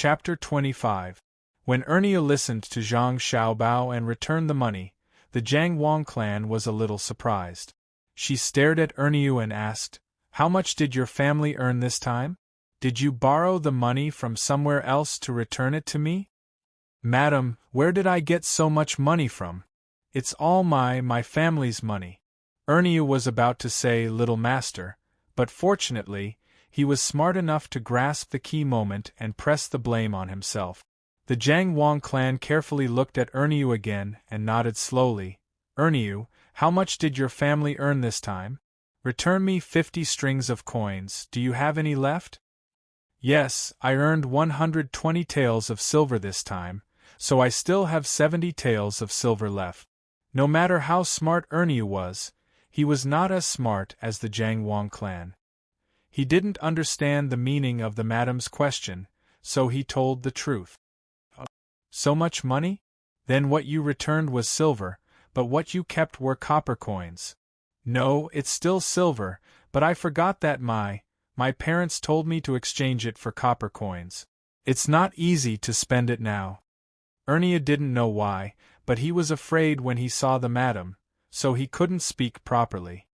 Chapter 25. When Ernia listened to Zhang Xiaobao and returned the money, the Jiang Wang clan was a little surprised. She stared at Ernia and asked, "How much did your family earn this time? Did you borrow the money from somewhere else to return it to me?" "Madam, where did I get so much money from? It's all my family's money." Ernia was about to say little master, but fortunately, he was smart enough to grasp the key moment and press the blame on himself. The Jiang Wang clan carefully looked at Ernia again and nodded slowly. "Ernia, how much did your family earn this time? Return me 50 strings of coins. Do you have any left?" "Yes, I earned 120 taels of silver this time, so I still have 70 taels of silver left." No matter how smart Ernia was, he was not as smart as the Jiang Wang clan. He didn't understand the meaning of the madam's question, so he told the truth. "So much money? Then what you returned was silver, but what you kept were copper coins." "No, it's still silver, but I forgot that my parents told me to exchange it for copper coins. It's not easy to spend it now." Ernia didn't know why, but he was afraid when he saw the madam, so he couldn't speak properly.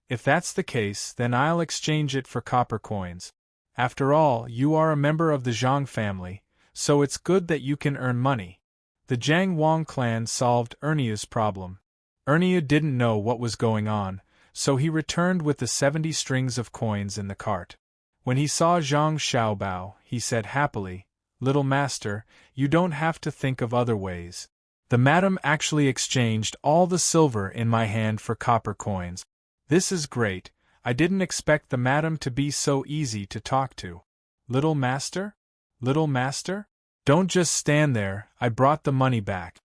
"If that's the case, then I'll exchange it for copper coins. After all, you are a member of the Zhang family, so it's good that you can earn money." The Jiang Wang clan solved Ernia's problem. Ernia didn't know what was going on, so he returned with the 70 strings of coins in the cart. When he saw Zhang Xiaobao, he said happily, "Little master, you don't have to think of other ways. The madam actually exchanged all the silver in my hand for copper coins. This is great. I didn't expect the madam to be so easy to talk to." "Little master? Little master? Don't just stand there, I brought the money back."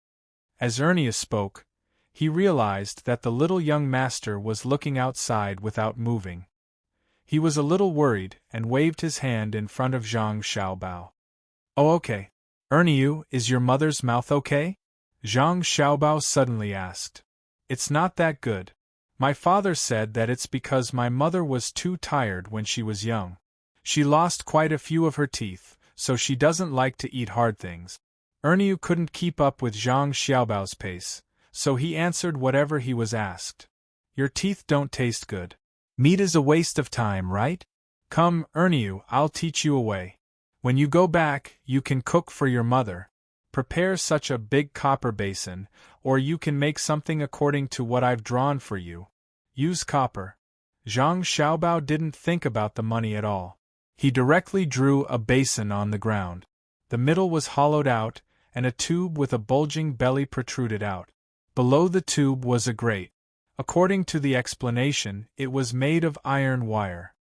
As Ernia spoke, he realized that the little young master was looking outside without moving. He was a little worried and waved his hand in front of Zhang Xiaobao. "Oh, okay. Ernia, is your mother's mouth okay?" Zhang Xiaobao suddenly asked. "It's not that good. My father said that it's because my mother was too tired when she was young. She lost quite a few of her teeth, so she doesn't like to eat hard things." Ernia couldn't keep up with Zhang Xiaobao's pace, so he answered whatever he was asked. "Your teeth don't taste good. Meat is a waste of time, right? Come, Ernia, I'll teach you a way. When you go back, you can cook for your mother. Prepare such a big copper basin, or you can make something according to what I've drawn for you. Use copper." Zhang Xiaobao didn't think about the money at all. He directly drew a basin on the ground. The middle was hollowed out, and a tube with a bulging belly protruded out. Below the tube was a grate. According to the explanation, it was made of iron wire.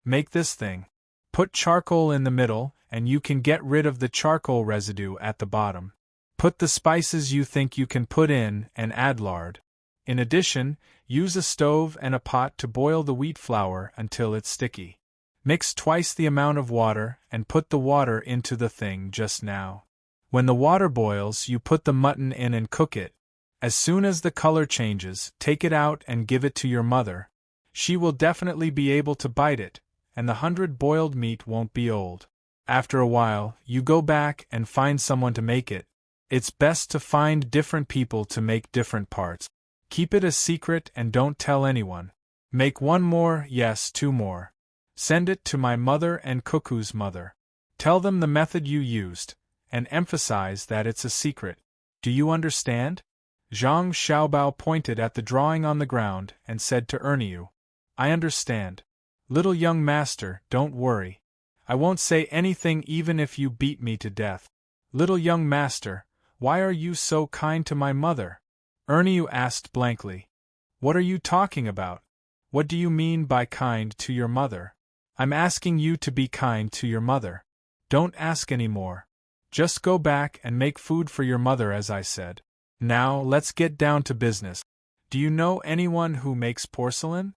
"Make this thing. Put charcoal in the middle, and you can get rid of the charcoal residue at the bottom. Put the spices you think you can put in and add lard. In addition, use a stove and a pot to boil the wheat flour until it's sticky. Mix twice the amount of water and put the water into the thing just now. When the water boils, you put the mutton in and cook it. As soon as the color changes, take it out and give it to your mother. She will definitely be able to bite it, and the 100 boiled meat won't be old. After a while, you go back and find someone to make it. It's best to find different people to make different parts. Keep it a secret and don't tell anyone. Make one more, yes, 2 more. Send it to my mother and Cuckoo's mother. Tell them the method you used, and emphasize that it's a secret. Do you understand?" Zhang Xiaobao pointed at the drawing on the ground and said to Ernia, "I understand. Little young master, don't worry. I won't say anything even if you beat me to death." "Little young master, why are you so kind to my mother?" Ernia asked blankly. "What are you talking about? What do you mean by kind to your mother?" "I'm asking you to be kind to your mother. Don't ask any more. Just go back and make food for your mother as I said. Now let's get down to business. Do you know anyone who makes porcelain?"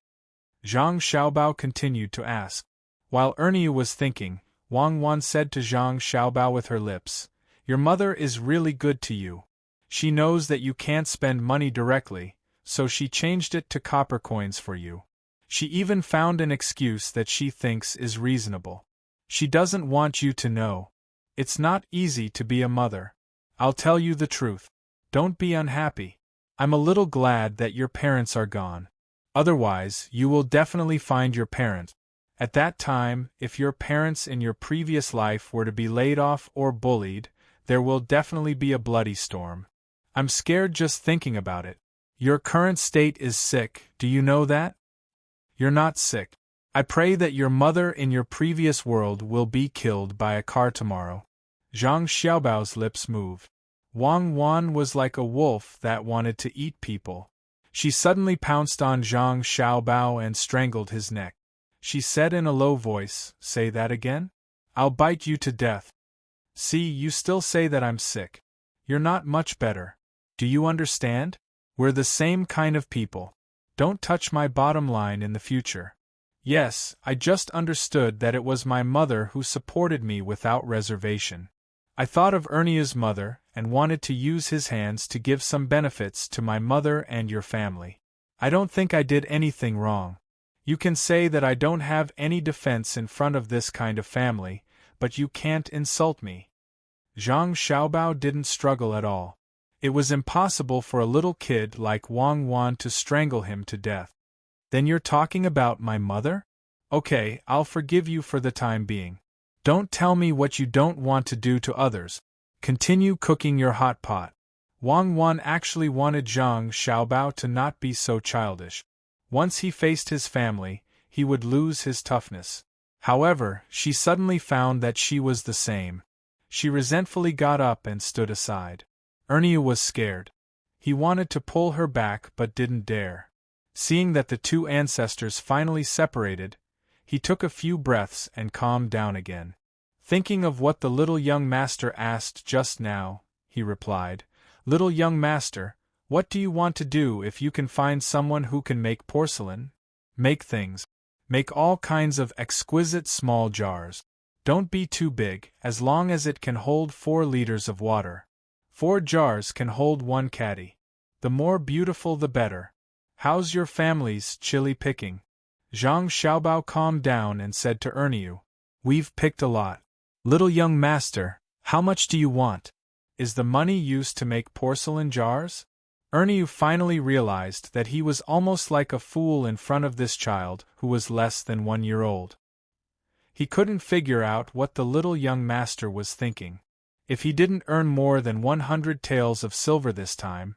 Zhang Xiaobao continued to ask. While Ernia was thinking, Wang Wan said to Zhang Xiaobao with her lips, "Your mother is really good to you. She knows that you can't spend money directly, so she changed it to copper coins for you. She even found an excuse that she thinks is reasonable. She doesn't want you to know. It's not easy to be a mother. I'll tell you the truth. Don't be unhappy. I'm a little glad that your parents are gone. Otherwise, you will definitely find your parents. At that time, if your parents in your previous life were to be laid off or bullied, there will definitely be a bloody storm. I'm scared just thinking about it. Your current state is sick, do you know that? You're not sick. I pray that your mother in your previous world will be killed by a car tomorrow. Zhang Xiaobao's lips moved. Wang Wan was like a wolf that wanted to eat people. She suddenly pounced on Zhang Xiaobao and strangled his neck. She said in a low voice, "Say that again? I'll bite you to death." "See, you still say that I'm sick. You're not much better. Do you understand? We're the same kind of people. Don't touch my bottom line in the future." "Yes, I just understood that it was my mother who supported me without reservation. I thought of Ernia's mother and wanted to use his hands to give some benefits to my mother and your family. I don't think I did anything wrong. You can say that I don't have any defense in front of this kind of family, but you can't insult me." Zhang Xiaobao didn't struggle at all. It was impossible for a little kid like Wang Wan to strangle him to death. "Then you're talking about my mother? Okay, I'll forgive you for the time being. Don't tell me what you don't want to do to others. Continue cooking your hot pot." Wang Wan actually wanted Zhang Xiaobao to not be so childish. Once he faced his family, he would lose his toughness. However, she suddenly found that she was the same. She resentfully got up and stood aside. Ernia was scared. He wanted to pull her back but didn't dare. Seeing that the two ancestors finally separated, he took a few breaths and calmed down again. Thinking of what the little young master asked just now, he replied, "Little young master, what do you want to do if you can find someone who can make porcelain? Make things. Make all kinds of exquisite small jars. Don't be too big, as long as it can hold 4 liters of water. 4 jars can hold 1 caddy. The more beautiful the better. How's your family's chili picking?" Zhang Xiaobao calmed down and said to Erniu, "We've picked a lot. Little young master, how much do you want? Is the money used to make porcelain jars?" Erniu finally realized that he was almost like a fool in front of this child who was less than 1 year old. He couldn't figure out what the little young master was thinking. If he didn't earn more than 100 taels of silver this time,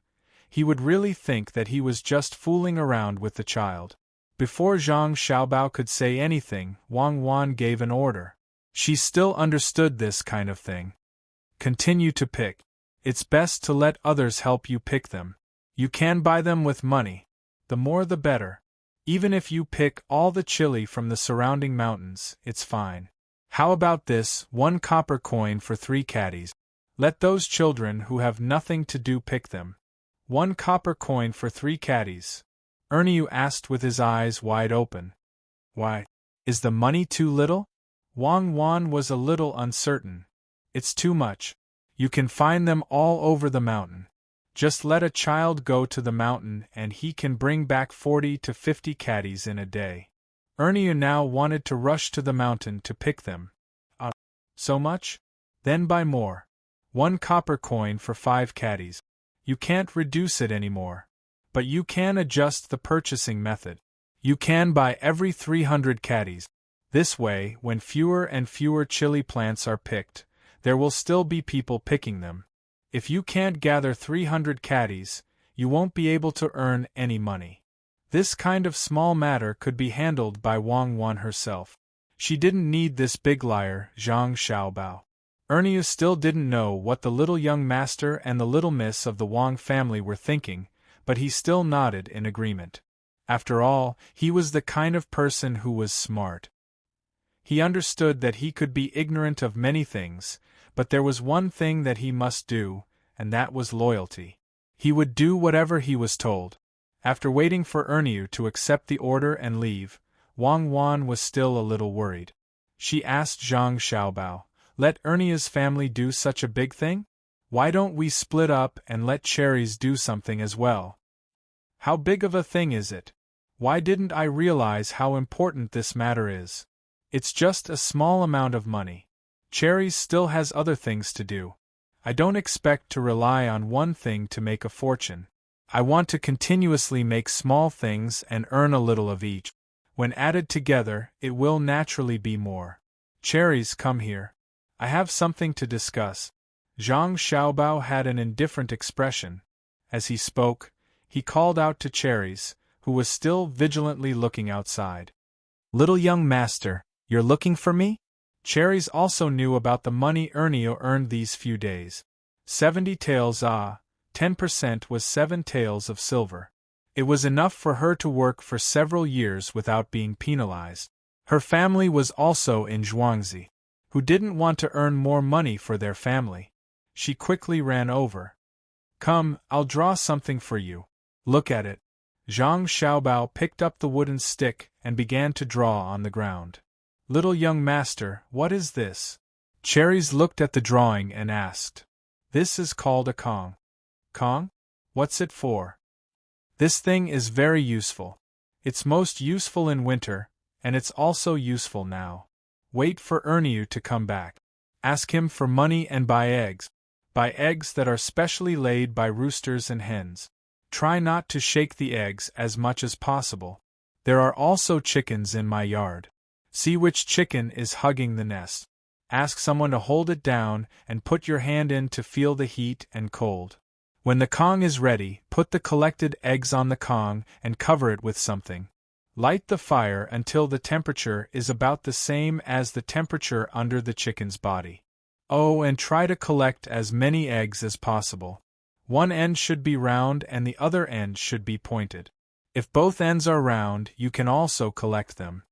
he would really think that he was just fooling around with the child. Before Zhang Xiaobao could say anything, Wang Wan gave an order. She still understood this kind of thing. "Continue to pick. It's best to let others help you pick them. You can buy them with money. The more the better. Even if you pick all the chili from the surrounding mountains, it's fine. How about this, 1 copper coin for 3 caddies? Let those children who have nothing to do pick them. 1 copper coin for 3 caddies." Erniu asked with his eyes wide open. "Why? Is the money too little?" Wang Wan was a little uncertain. "It's too much. You can find them all over the mountain. Just let a child go to the mountain and he can bring back 40 to 50 caddies in a day." Erniu now wanted to rush to the mountain to pick them. So much? Then buy more. 1 copper coin for 5 caddies. You can't reduce it anymore. But you can adjust the purchasing method. You can buy every 300 caddies. This way, when fewer and fewer chili plants are picked, there will still be people picking them. If you can't gather 300 caddies, you won't be able to earn any money. This kind of small matter could be handled by Wang Wan herself. She didn't need this big liar, Zhang Xiaobao. Ernia still didn't know what the little young master and the little miss of the Wang family were thinking, but he still nodded in agreement. After all, he was the kind of person who was smart. He understood that he could be ignorant of many things, but there was one thing that he must do, and that was loyalty. He would do whatever he was told. After waiting for Erniu to accept the order and leave, Wang Wan was still a little worried. She asked Zhang Xiaobao, "Let Ernia's family do such a big thing? Why don't we split up and let Cherries do something as well? How big of a thing is it? Why didn't I realize how important this matter is? It's just a small amount of money. Cherries still has other things to do. I don't expect to rely on one thing to make a fortune. I want to continuously make small things and earn a little of each. When added together, it will naturally be more. Cherries, come here. I have something to discuss. Zhang Xiaobao had an indifferent expression. As he spoke, he called out to Cherries, who was still vigilantly looking outside. Little young master, you're looking for me? Cherries also knew about the money Ernio earned these few days. 70 taels 10% was 7 taels of silver. It was enough for her to work for several years without being penalized. Her family was also in Zhuangzi, who didn't want to earn more money for their family. She quickly ran over. Come, I'll draw something for you. Look at it. Zhang Xiaobao picked up the wooden stick and began to draw on the ground. Little young master, what is this? Cherries looked at the drawing and asked. This is called a Kong. Kong? What's it for? This thing is very useful. It's most useful in winter, and it's also useful now. Wait for Ernio to come back. Ask him for money and buy eggs. Buy eggs that are specially laid by roosters and hens. Try not to shake the eggs as much as possible. There are also chickens in my yard. See which chicken is hugging the nest. Ask someone to hold it down and put your hand in to feel the heat and cold. When the Kong is ready, put the collected eggs on the Kong and cover it with something. Light the fire until the temperature is about the same as the temperature under the chicken's body. Oh, and try to collect as many eggs as possible. One end should be round and the other end should be pointed. If both ends are round, you can also collect them.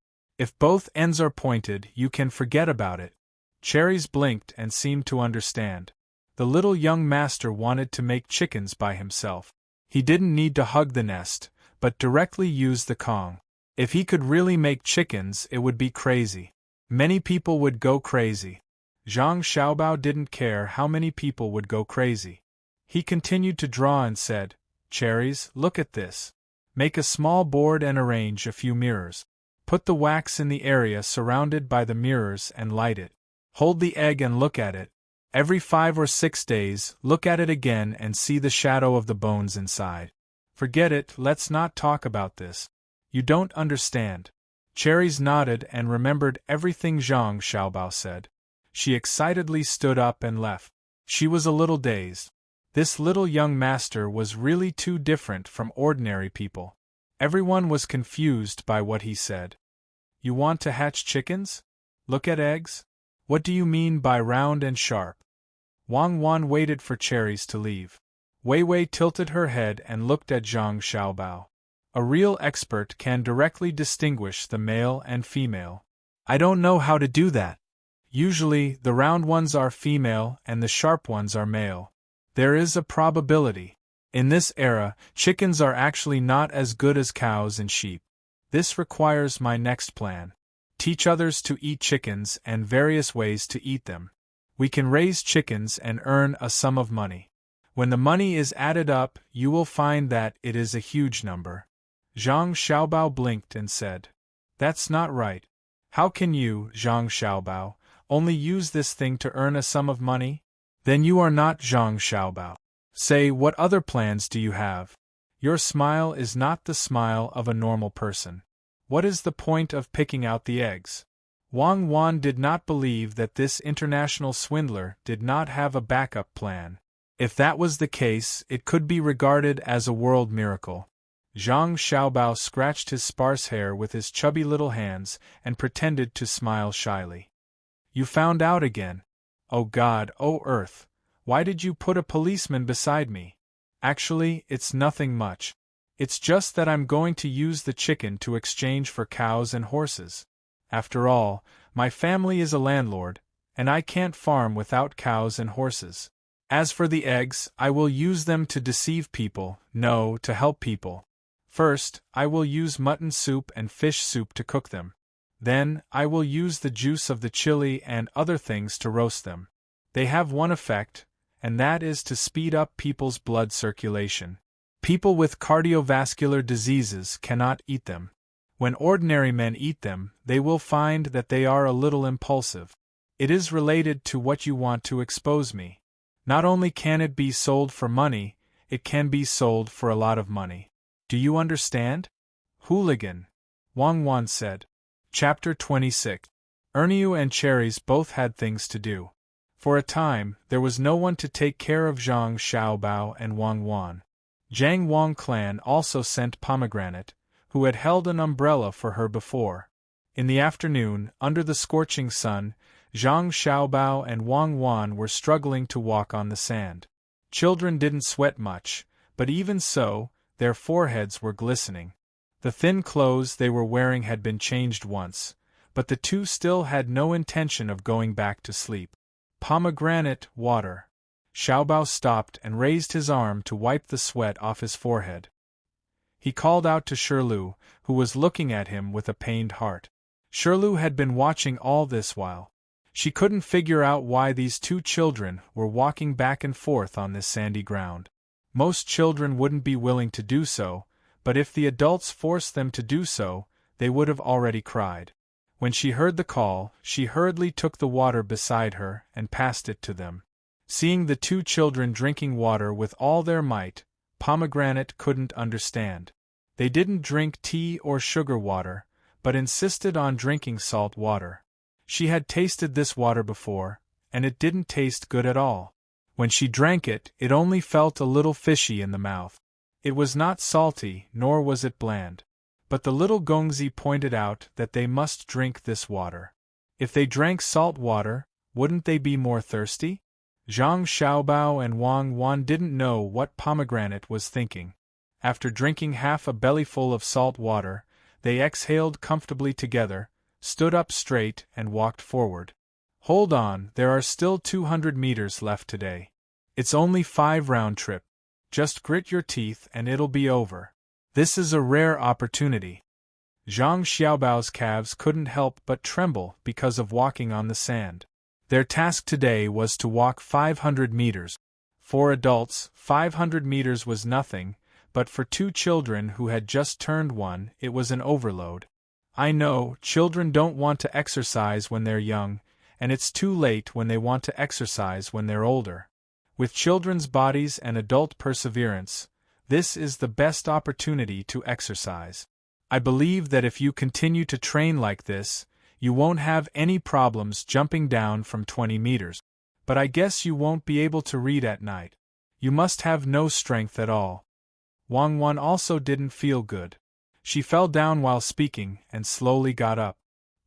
If both ends are pointed, you can forget about it. Cherries blinked and seemed to understand. The little young master wanted to make chickens by himself. He didn't need to hug the nest, but directly use the Kong. If he could really make chickens, it would be crazy. Many people would go crazy. Zhang Xiaobao didn't care how many people would go crazy. He continued to draw and said, Cherries, look at this. Make a small board and arrange a few mirrors. Put the wax in the area surrounded by the mirrors and light it. Hold the egg and look at it. Every 5 or 6 days, look at it again and see the shadow of the bones inside. Forget it, let's not talk about this. You don't understand. Cherries nodded and remembered everything Zhang Xiaobao said. She excitedly stood up and left. She was a little dazed. This little young master was really too different from ordinary people. Everyone was confused by what he said. You want to hatch chickens? Look at eggs? What do you mean by round and sharp? Wang Wan waited for Cherries to leave. Wei Wei tilted her head and looked at Zhang Xiaobao. A real expert can directly distinguish the male and female. I don't know how to do that. Usually, the round ones are female and the sharp ones are male. There is a probability. In this era, chickens are actually not as good as cows and sheep. This requires my next plan. Teach others to eat chickens and various ways to eat them. We can raise chickens and earn a sum of money. When the money is added up, you will find that it is a huge number. Zhang Xiaobao blinked and said, That's not right. How can you, Zhang Xiaobao, only use this thing to earn a sum of money? Then you are not Zhang Xiaobao. Say, what other plans do you have? Your smile is not the smile of a normal person. What is the point of picking out the eggs? Wang Wan did not believe that this international swindler did not have a backup plan. If that was the case, it could be regarded as a world miracle. Zhang Xiaobao scratched his sparse hair with his chubby little hands and pretended to smile shyly. You found out again. Oh God, oh Earth, why did you put a policeman beside me? Actually, it's nothing much. It's just that I'm going to use the chicken to exchange for cows and horses. After all, my family is a landlord, and I can't farm without cows and horses. As for the eggs, I will use them to deceive people, no, to help people. First, I will use mutton soup and fish soup to cook them. Then, I will use the juice of the chili and other things to roast them. They have one effect, and that is to speed up people's blood circulation. People with cardiovascular diseases cannot eat them. When ordinary men eat them, they will find that they are a little impulsive. It is related to what you want to expose me. Not only can it be sold for money, it can be sold for a lot of money. Do you understand? Hooligan, Wang Wan said. Chapter 26. Erniu and Cherries both had things to do. For a time, there was no one to take care of Zhang Xiaobao and Wang Wan. Jiang Wang clan also sent Pomegranate, who had held an umbrella for her before. In the afternoon, under the scorching sun, Zhang Xiaobao and Wang Wan were struggling to walk on the sand. Children didn't sweat much, but even so, their foreheads were glistening. The thin clothes they were wearing had been changed once, but the two still had no intention of going back to sleep. Pomegranate, water. Xiaobao stopped and raised his arm to wipe the sweat off his forehead. He called out to Shirlu, who was looking at him with a pained heart. Shirlu had been watching all this while. She couldn't figure out why these two children were walking back and forth on this sandy ground. Most children wouldn't be willing to do so, but if the adults forced them to do so, they would have already cried. When she heard the call, she hurriedly took the water beside her and passed it to them. Seeing the two children drinking water with all their might, Pomegranate couldn't understand. They didn't drink tea or sugar water, but insisted on drinking salt water. She had tasted this water before, and it didn't taste good at all. When she drank it, it only felt a little fishy in the mouth. It was not salty, nor was it bland. But the little Gongzi pointed out that they must drink this water. If they drank salt water, wouldn't they be more thirsty? Zhang Xiaobao and Wang Wan didn't know what Pomegranate was thinking. After drinking half a bellyful of salt water, they exhaled comfortably together, stood up straight and walked forward. Hold on, there are still 200 meters left today. It's only 5 round trip. Just grit your teeth and it'll be over. This is a rare opportunity. Zhang Xiaobao's calves couldn't help but tremble because of walking on the sand. Their task today was to walk 500 meters. For adults, 500 meters was nothing, but for two children who had just turned 1, it was an overload. I know, children don't want to exercise when they're young, and it's too late when they want to exercise when they're older. With children's bodies and adult perseverance, this is the best opportunity to exercise. I believe that if you continue to train like this, you won't have any problems jumping down from 20 meters. But I guess you won't be able to read at night. You must have no strength at all. Wang Wan also didn't feel good. She fell down while speaking and slowly got up.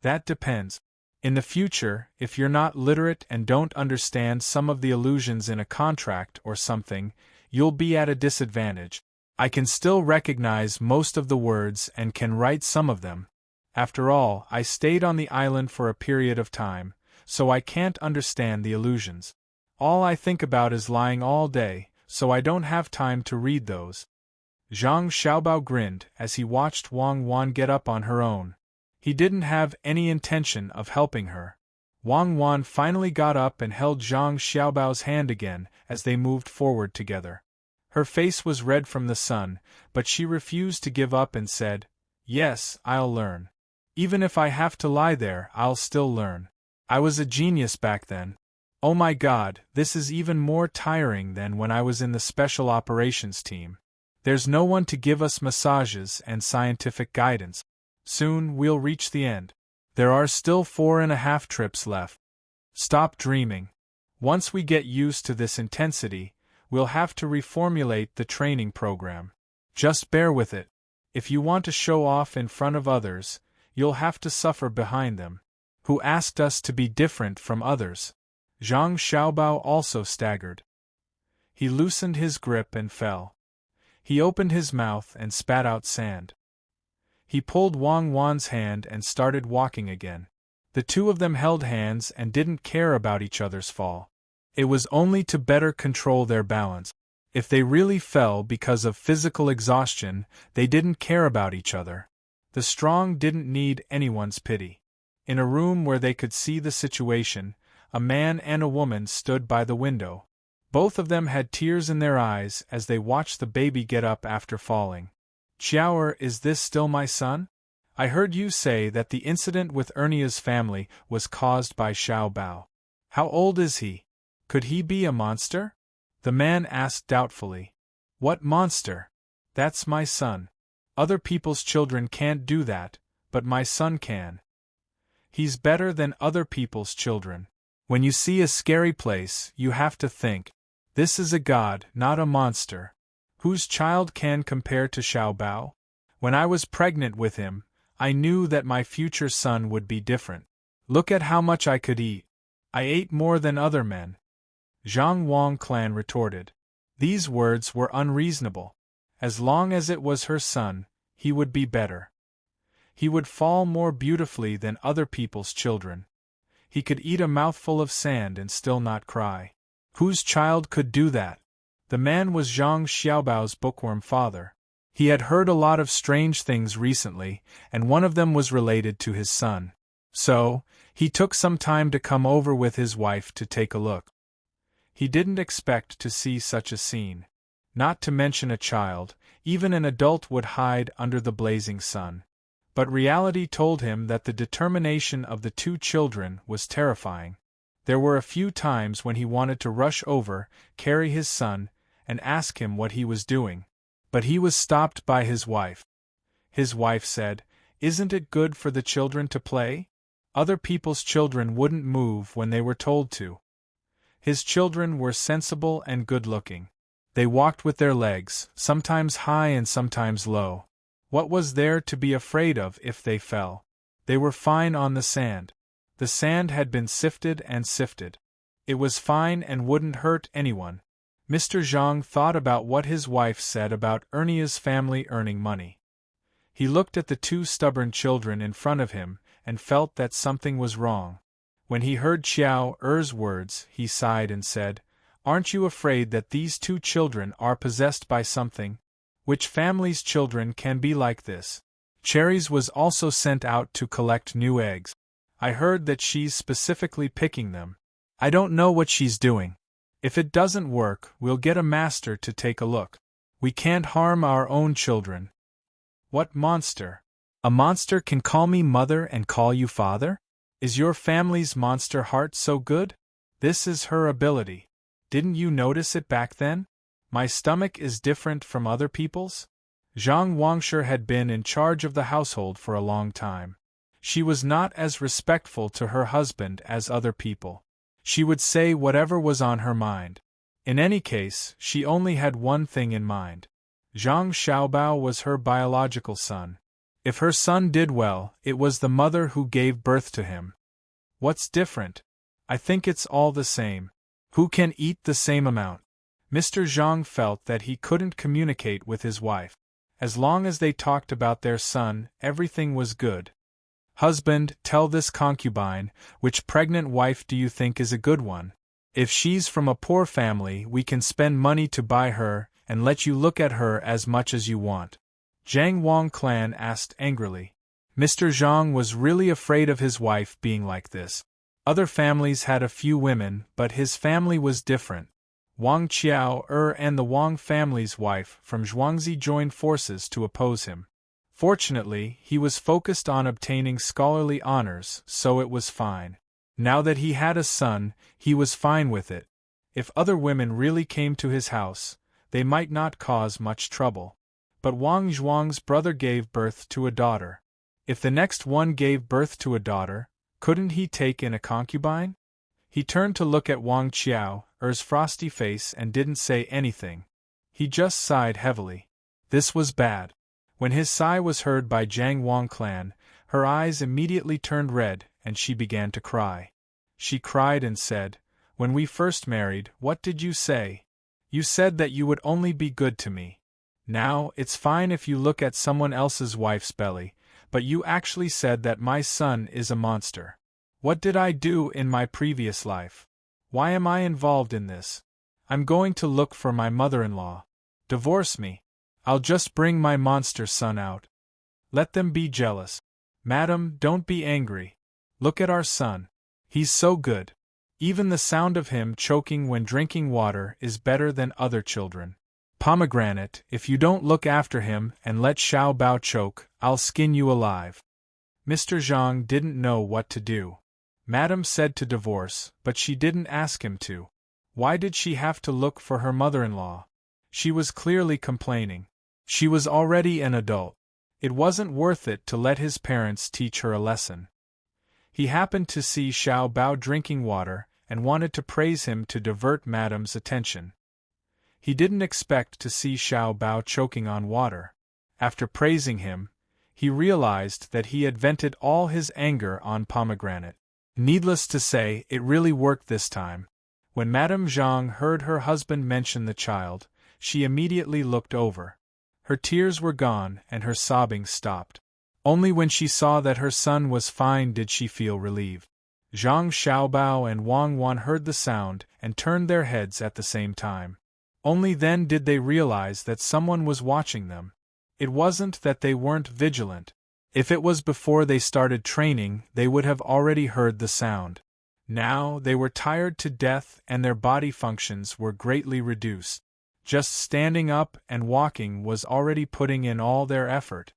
That depends. In the future, if you're not literate and don't understand some of the allusions in a contract or something, you'll be at a disadvantage. I can still recognize most of the words and can write some of them. After all, I stayed on the island for a period of time, so I can't understand the allusions. All I think about is lying all day, so I don't have time to read those. Zhang Xiaobao grinned as he watched Wang Wan get up on her own. He didn't have any intention of helping her. Wang Wan finally got up and held Zhang Xiaobao's hand again as they moved forward together. Her face was red from the sun, but she refused to give up and said, "Yes, I'll learn. Even if I have to lie there, I'll still learn. I was a genius back then. Oh my God, this is even more tiring than when I was in the special operations team. There's no one to give us massages and scientific guidance. Soon we'll reach the end. There are still 4.5 trips left. Stop dreaming. Once we get used to this intensity, we'll have to reformulate the training program. Just bear with it. If you want to show off in front of others, you'll have to suffer behind them. Who asked us to be different from others?" Zhang Xiaobao also staggered. He loosened his grip and fell. He opened his mouth and spat out sand. He pulled Wang Wan's hand and started walking again. The two of them held hands and didn't care about each other's fall. It was only to better control their balance. If they really fell because of physical exhaustion, they didn't care about each other. The strong didn't need anyone's pity. In a room where they could see the situation, a man and a woman stood by the window. Both of them had tears in their eyes as they watched the baby get up after falling. "Qiaoer, is this still my son? I heard you say that the incident with Ernia's family was caused by Xiao Bao. How old is he? Could he be a monster? The man asked doubtfully. What monster? That's my son. Other people's children can't do that, but my son can. He's better than other people's children. When you see a scary place, you have to think, this is a god, not a monster. Whose child can compare to Xiao Bao? When I was pregnant with him, I knew that my future son would be different. Look at how much I could eat. I ate more than other men. Zhang Wang clan retorted. These words were unreasonable. As long as it was her son, he would be better. He would fall more beautifully than other people's children. He could eat a mouthful of sand and still not cry. Whose child could do that? The man was Zhang Xiaobao's bookworm father. He had heard a lot of strange things recently, and one of them was related to his son. So, he took some time to come over with his wife to take a look. He didn't expect to see such a scene. Not to mention a child, even an adult would hide under the blazing sun. But reality told him that the determination of the two children was terrifying. There were a few times when he wanted to rush over, carry his son, and ask him what he was doing. But he was stopped by his wife. His wife said, "Isn't it good for the children to play? Other people's children wouldn't move when they were told to." His children were sensible and good-looking. They walked with their legs, sometimes high and sometimes low. What was there to be afraid of if they fell? They were fine on the sand. The sand had been sifted and sifted. It was fine and wouldn't hurt anyone. Mr. Zhang thought about what his wife said about Ernia's family earning money. He looked at the two stubborn children in front of him and felt that something was wrong. When he heard Xiao Er's words, he sighed and said, "Aren't you afraid that these two children are possessed by something? Which family's children can be like this?" Cherries was also sent out to collect new eggs. I heard that she's specifically picking them. I don't know what she's doing. If it doesn't work, we'll get a master to take a look. We can't harm our own children. What monster? A monster can call me mother and call you father? Is your family's monster heart so good? This is her ability. Didn't you notice it back then? My stomach is different from other people's? Zhang Wangsher had been in charge of the household for a long time. She was not as respectful to her husband as other people. She would say whatever was on her mind. In any case, she only had one thing in mind. Zhang Xiaobao was her biological son. If her son did well, it was the mother who gave birth to him. What's different? I think it's all the same. Who can eat the same amount? Mr. Zhang felt that he couldn't communicate with his wife. As long as they talked about their son, everything was good. Husband, tell this concubine, which pregnant wife do you think is a good one? If she's from a poor family, we can spend money to buy her, and let you look at her as much as you want. Zhang Wang clan asked angrily. Mr. Zhang was really afraid of his wife being like this. Other families had a few women, but his family was different. Wang Qiao and the Wang family's wife from Zhuangzi joined forces to oppose him. Fortunately, he was focused on obtaining scholarly honors, so it was fine. Now that he had a son, he was fine with it. If other women really came to his house, they might not cause much trouble. But Wang Zhuang's brother gave birth to a daughter. If the next one gave birth to a daughter, couldn't he take in a concubine? He turned to look at Wang Qiao's frosty face and didn't say anything. He just sighed heavily. This was bad. When his sigh was heard by Zhang Wang clan, her eyes immediately turned red and she began to cry. She cried and said, "When we first married, what did you say? You said that you would only be good to me. Now, it's fine if you look at someone else's wife's belly, but you actually said that my son is a monster. What did I do in my previous life? Why am I involved in this? I'm going to look for my mother-in-law. Divorce me. I'll just bring my monster son out. Let them be jealous. Madam, don't be angry. Look at our son. He's so good. Even the sound of him choking when drinking water is better than other children." Pomegranate, if you don't look after him and let Xiao Bao choke, I'll skin you alive. Mr. Zhang didn't know what to do. Madam said to divorce, but she didn't ask him to. Why did she have to look for her mother-in-law? She was clearly complaining. She was already an adult. It wasn't worth it to let his parents teach her a lesson. He happened to see Xiao Bao drinking water and wanted to praise him to divert Madam's attention. He didn't expect to see Xiao Bao choking on water. After praising him, he realized that he had vented all his anger on Pomegranate. Needless to say, it really worked this time. When Madame Zhang heard her husband mention the child, she immediately looked over. Her tears were gone and her sobbing stopped. Only when she saw that her son was fine did she feel relieved. Zhang Xiaobao and Wang Wan heard the sound and turned their heads at the same time. Only then did they realize that someone was watching them. It wasn't that they weren't vigilant. If it was before they started training, they would have already heard the sound. Now, they were tired to death and their body functions were greatly reduced. Just standing up and walking was already putting in all their effort.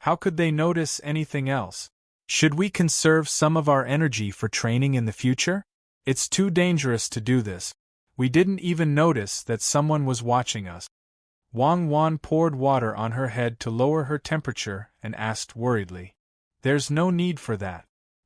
How could they notice anything else? Should we conserve some of our energy for training in the future? It's too dangerous to do this. We didn't even notice that someone was watching us. Wang Wan poured water on her head to lower her temperature and asked worriedly. There's no need for that.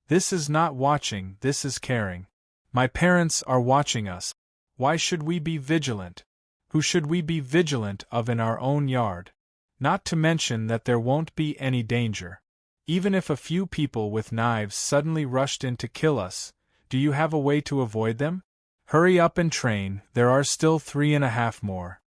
This is not watching, this is caring. My parents are watching us. Why should we be vigilant? Who should we be vigilant of in our own yard? Not to mention that there won't be any danger. Even if a few people with knives suddenly rushed in to kill us, do you have a way to avoid them? Hurry up and train, there are still 3.5 more.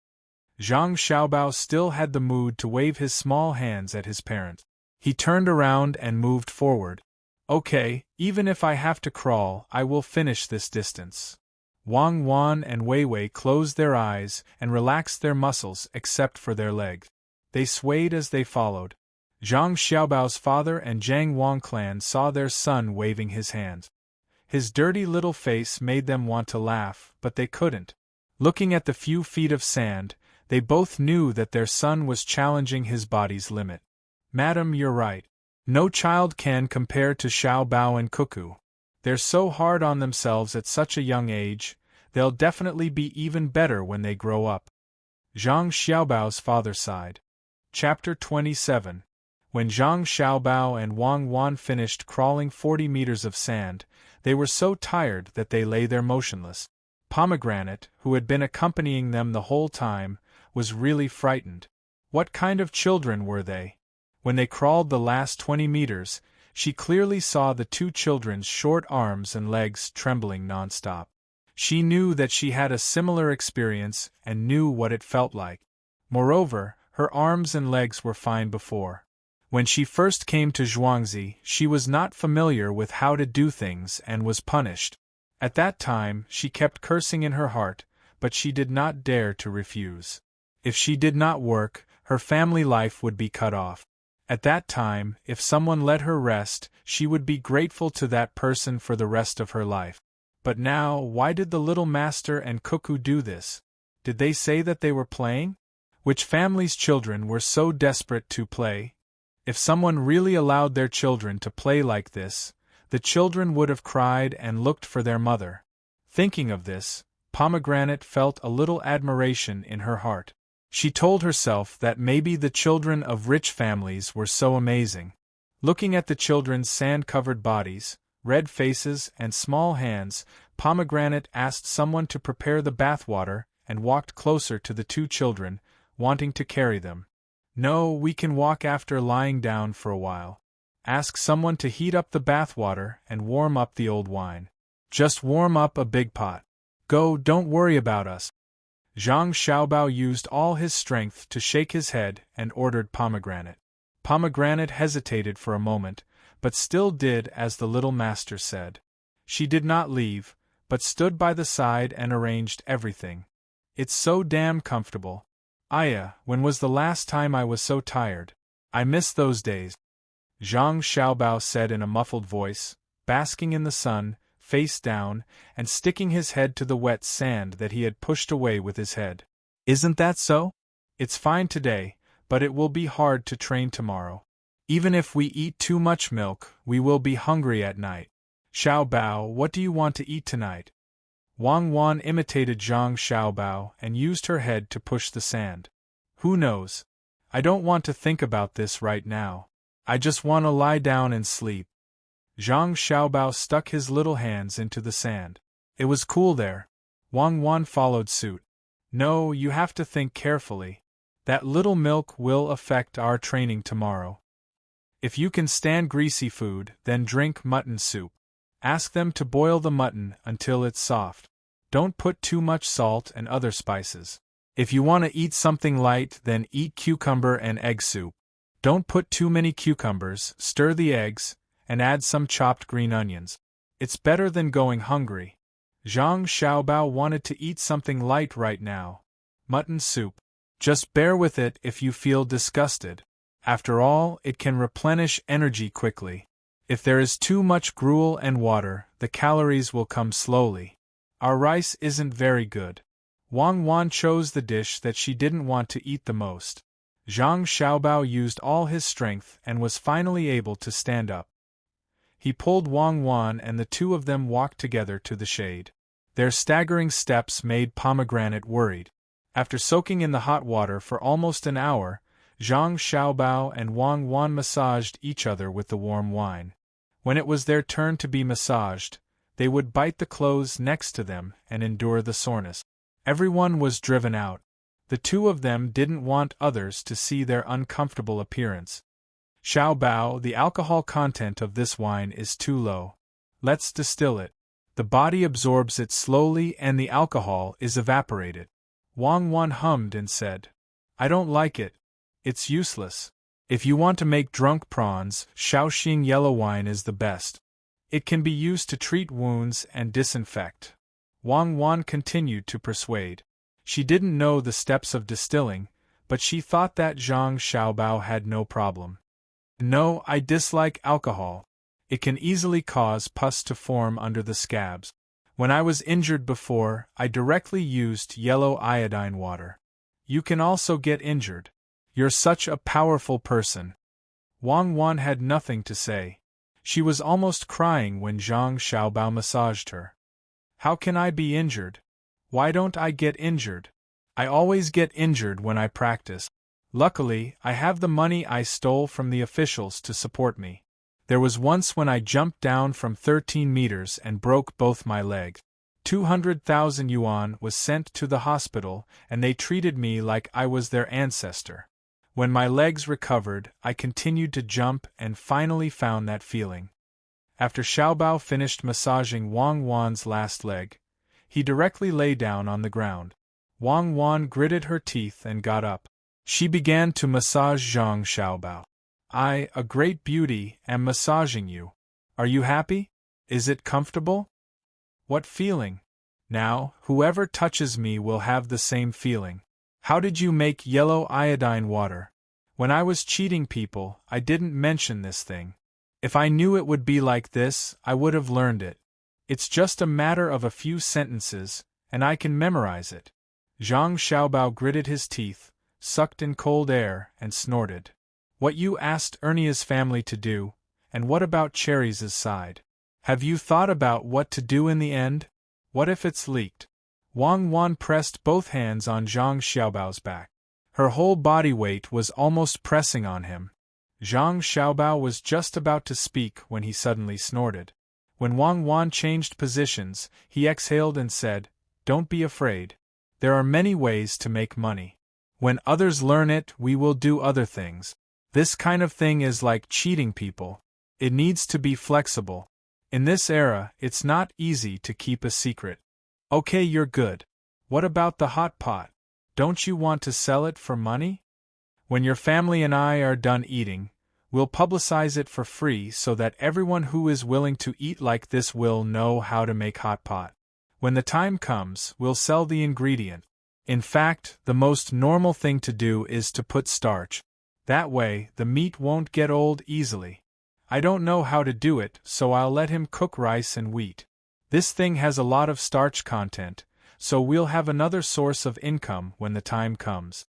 Zhang Xiaobao still had the mood to wave his small hands at his parent. He turned around and moved forward. Okay, even if I have to crawl, I will finish this distance. Wang Wan and Wei Wei closed their eyes and relaxed their muscles except for their legs. They swayed as they followed. Zhang Xiaobao's father and Zhang Wangclan saw their son waving his hands. His dirty little face made them want to laugh, but they couldn't. Looking at the few feet of sand, they both knew that their son was challenging his body's limit. Madam, you're right. No child can compare to Xiao Bao and Cuckoo. They're so hard on themselves at such a young age, they'll definitely be even better when they grow up. Zhang Xiaobao's father sighed. Chapter 27. When Zhang Xiaobao and Wang Wan finished crawling 40 meters of sand, they were so tired that they lay there motionless. Pomegranate, who had been accompanying them the whole time, was really frightened. What kind of children were they? When they crawled the last 20 meters, she clearly saw the two children's short arms and legs trembling nonstop. She knew that she had a similar experience and knew what it felt like. Moreover, her arms and legs were fine before. When she first came to Zhuangzi, she was not familiar with how to do things and was punished. At that time, she kept cursing in her heart, but she did not dare to refuse. If she did not work, her family life would be cut off. At that time, if someone let her rest, she would be grateful to that person for the rest of her life. But now, why did the little master and Cuckoo do this? Did they say that they were playing? Which family's children were so desperate to play? If someone really allowed their children to play like this, the children would have cried and looked for their mother. Thinking of this, Pomegranate felt a little admiration in her heart. She told herself that maybe the children of rich families were so amazing. Looking at the children's sand-covered bodies, red faces, and small hands, Pomegranate asked someone to prepare the bathwater and walked closer to the two children, wanting to carry them. No, we can walk after lying down for a while. Ask someone to heat up the bathwater and warm up the old wine. Just warm up a big pot. Go, don't worry about us. Zhang Xiaobao used all his strength to shake his head and ordered Pomegranate. Pomegranate hesitated for a moment, but still did as the little master said. She did not leave, but stood by the side and arranged everything. It's so damn comfortable. Aya, when was the last time I was so tired? I miss those days. Zhang Xiaobao said in a muffled voice, basking in the sun, face down, and sticking his head to the wet sand that he had pushed away with his head. Isn't that so? It's fine today, but it will be hard to train tomorrow. Even if we eat too much milk, we will be hungry at night. Xiao Bao, what do you want to eat tonight? Wang Wan imitated Zhang Xiaobao and used her head to push the sand. Who knows? I don't want to think about this right now. I just want to lie down and sleep. Zhang Xiaobao stuck his little hands into the sand. It was cool there. Wang Wan followed suit. No, you have to think carefully. That little milk will affect our training tomorrow. If you can stand greasy food, then drink mutton soup. Ask them to boil the mutton until it's soft. Don't put too much salt and other spices. If you want to eat something light, then eat cucumber and egg soup. Don't put too many cucumbers, stir the eggs, and add some chopped green onions. It's better than going hungry. Zhang Xiaobao wanted to eat something light right now. Mutton soup. Just bear with it if you feel disgusted. After all, it can replenish energy quickly. If there is too much gruel and water, the calories will come slowly. Our rice isn't very good. Wang Wan chose the dish that she didn't want to eat the most. Zhang Xiaobao used all his strength and was finally able to stand up. He pulled Wang Wan and the two of them walked together to the shade. Their staggering steps made Pomegranate worried. After soaking in the hot water for almost an hour, Zhang Xiaobao and Wang Wan massaged each other with the warm wine. When it was their turn to be massaged, they would bite the clothes next to them and endure the soreness. Everyone was driven out. The two of them didn't want others to see their uncomfortable appearance. Xiao Bao, the alcohol content of this wine is too low. Let's distill it. The body absorbs it slowly and the alcohol is evaporated. Wang Wan hummed and said, I don't like it. It's useless. If you want to make drunk prawns, Shaoxing yellow wine is the best. It can be used to treat wounds and disinfect. Wang Wan continued to persuade. She didn't know the steps of distilling, but she thought that Zhang Xiaobao had no problem. No, I dislike alcohol. It can easily cause pus to form under the scabs. When I was injured before, I directly used yellow iodine water. You can also get injured. You're such a powerful person. Wang Wan had nothing to say. She was almost crying when Zhang Xiaobao massaged her. How can I be injured? Why don't I get injured? I always get injured when I practice. Luckily, I have the money I stole from the officials to support me. There was once when I jumped down from 13 meters and broke both my legs. 200,000 yuan was sent to the hospital, and they treated me like I was their ancestor. When my legs recovered, I continued to jump and finally found that feeling. After Xiaobao finished massaging Wang Wan's last leg, he directly lay down on the ground. Wang Wan gritted her teeth and got up. She began to massage Zhang Xiaobao. I, a great beauty, am massaging you. Are you happy? Is it comfortable? What feeling? Now, whoever touches me will have the same feeling. How did you make yellow iodine water? When I was cheating people, I didn't mention this thing. If I knew it would be like this, I would have learned it. It's just a matter of a few sentences, and I can memorize it. Zhang Xiaobao gritted his teeth, sucked in cold air, and snorted. What you asked Ernia's family to do, and what about Cherry's side? Have you thought about what to do in the end? What if it's leaked? Wang Wan pressed both hands on Zhang Xiaobao's back. Her whole body weight was almost pressing on him. Zhang Xiaobao was just about to speak when he suddenly snorted. When Wang Wan changed positions, he exhaled and said, Don't be afraid. There are many ways to make money. When others learn it, we will do other things. This kind of thing is like cheating people. It needs to be flexible. In this era, it's not easy to keep a secret. Okay, you're good. What about the hot pot? Don't you want to sell it for money? When your family and I are done eating, we'll publicize it for free so that everyone who is willing to eat like this will know how to make hot pot. When the time comes, we'll sell the ingredient. In fact, the most normal thing to do is to put starch. That way, the meat won't get old easily. I don't know how to do it, so I'll let him cook rice and wheat. This thing has a lot of starch content, so we'll have another source of income when the time comes.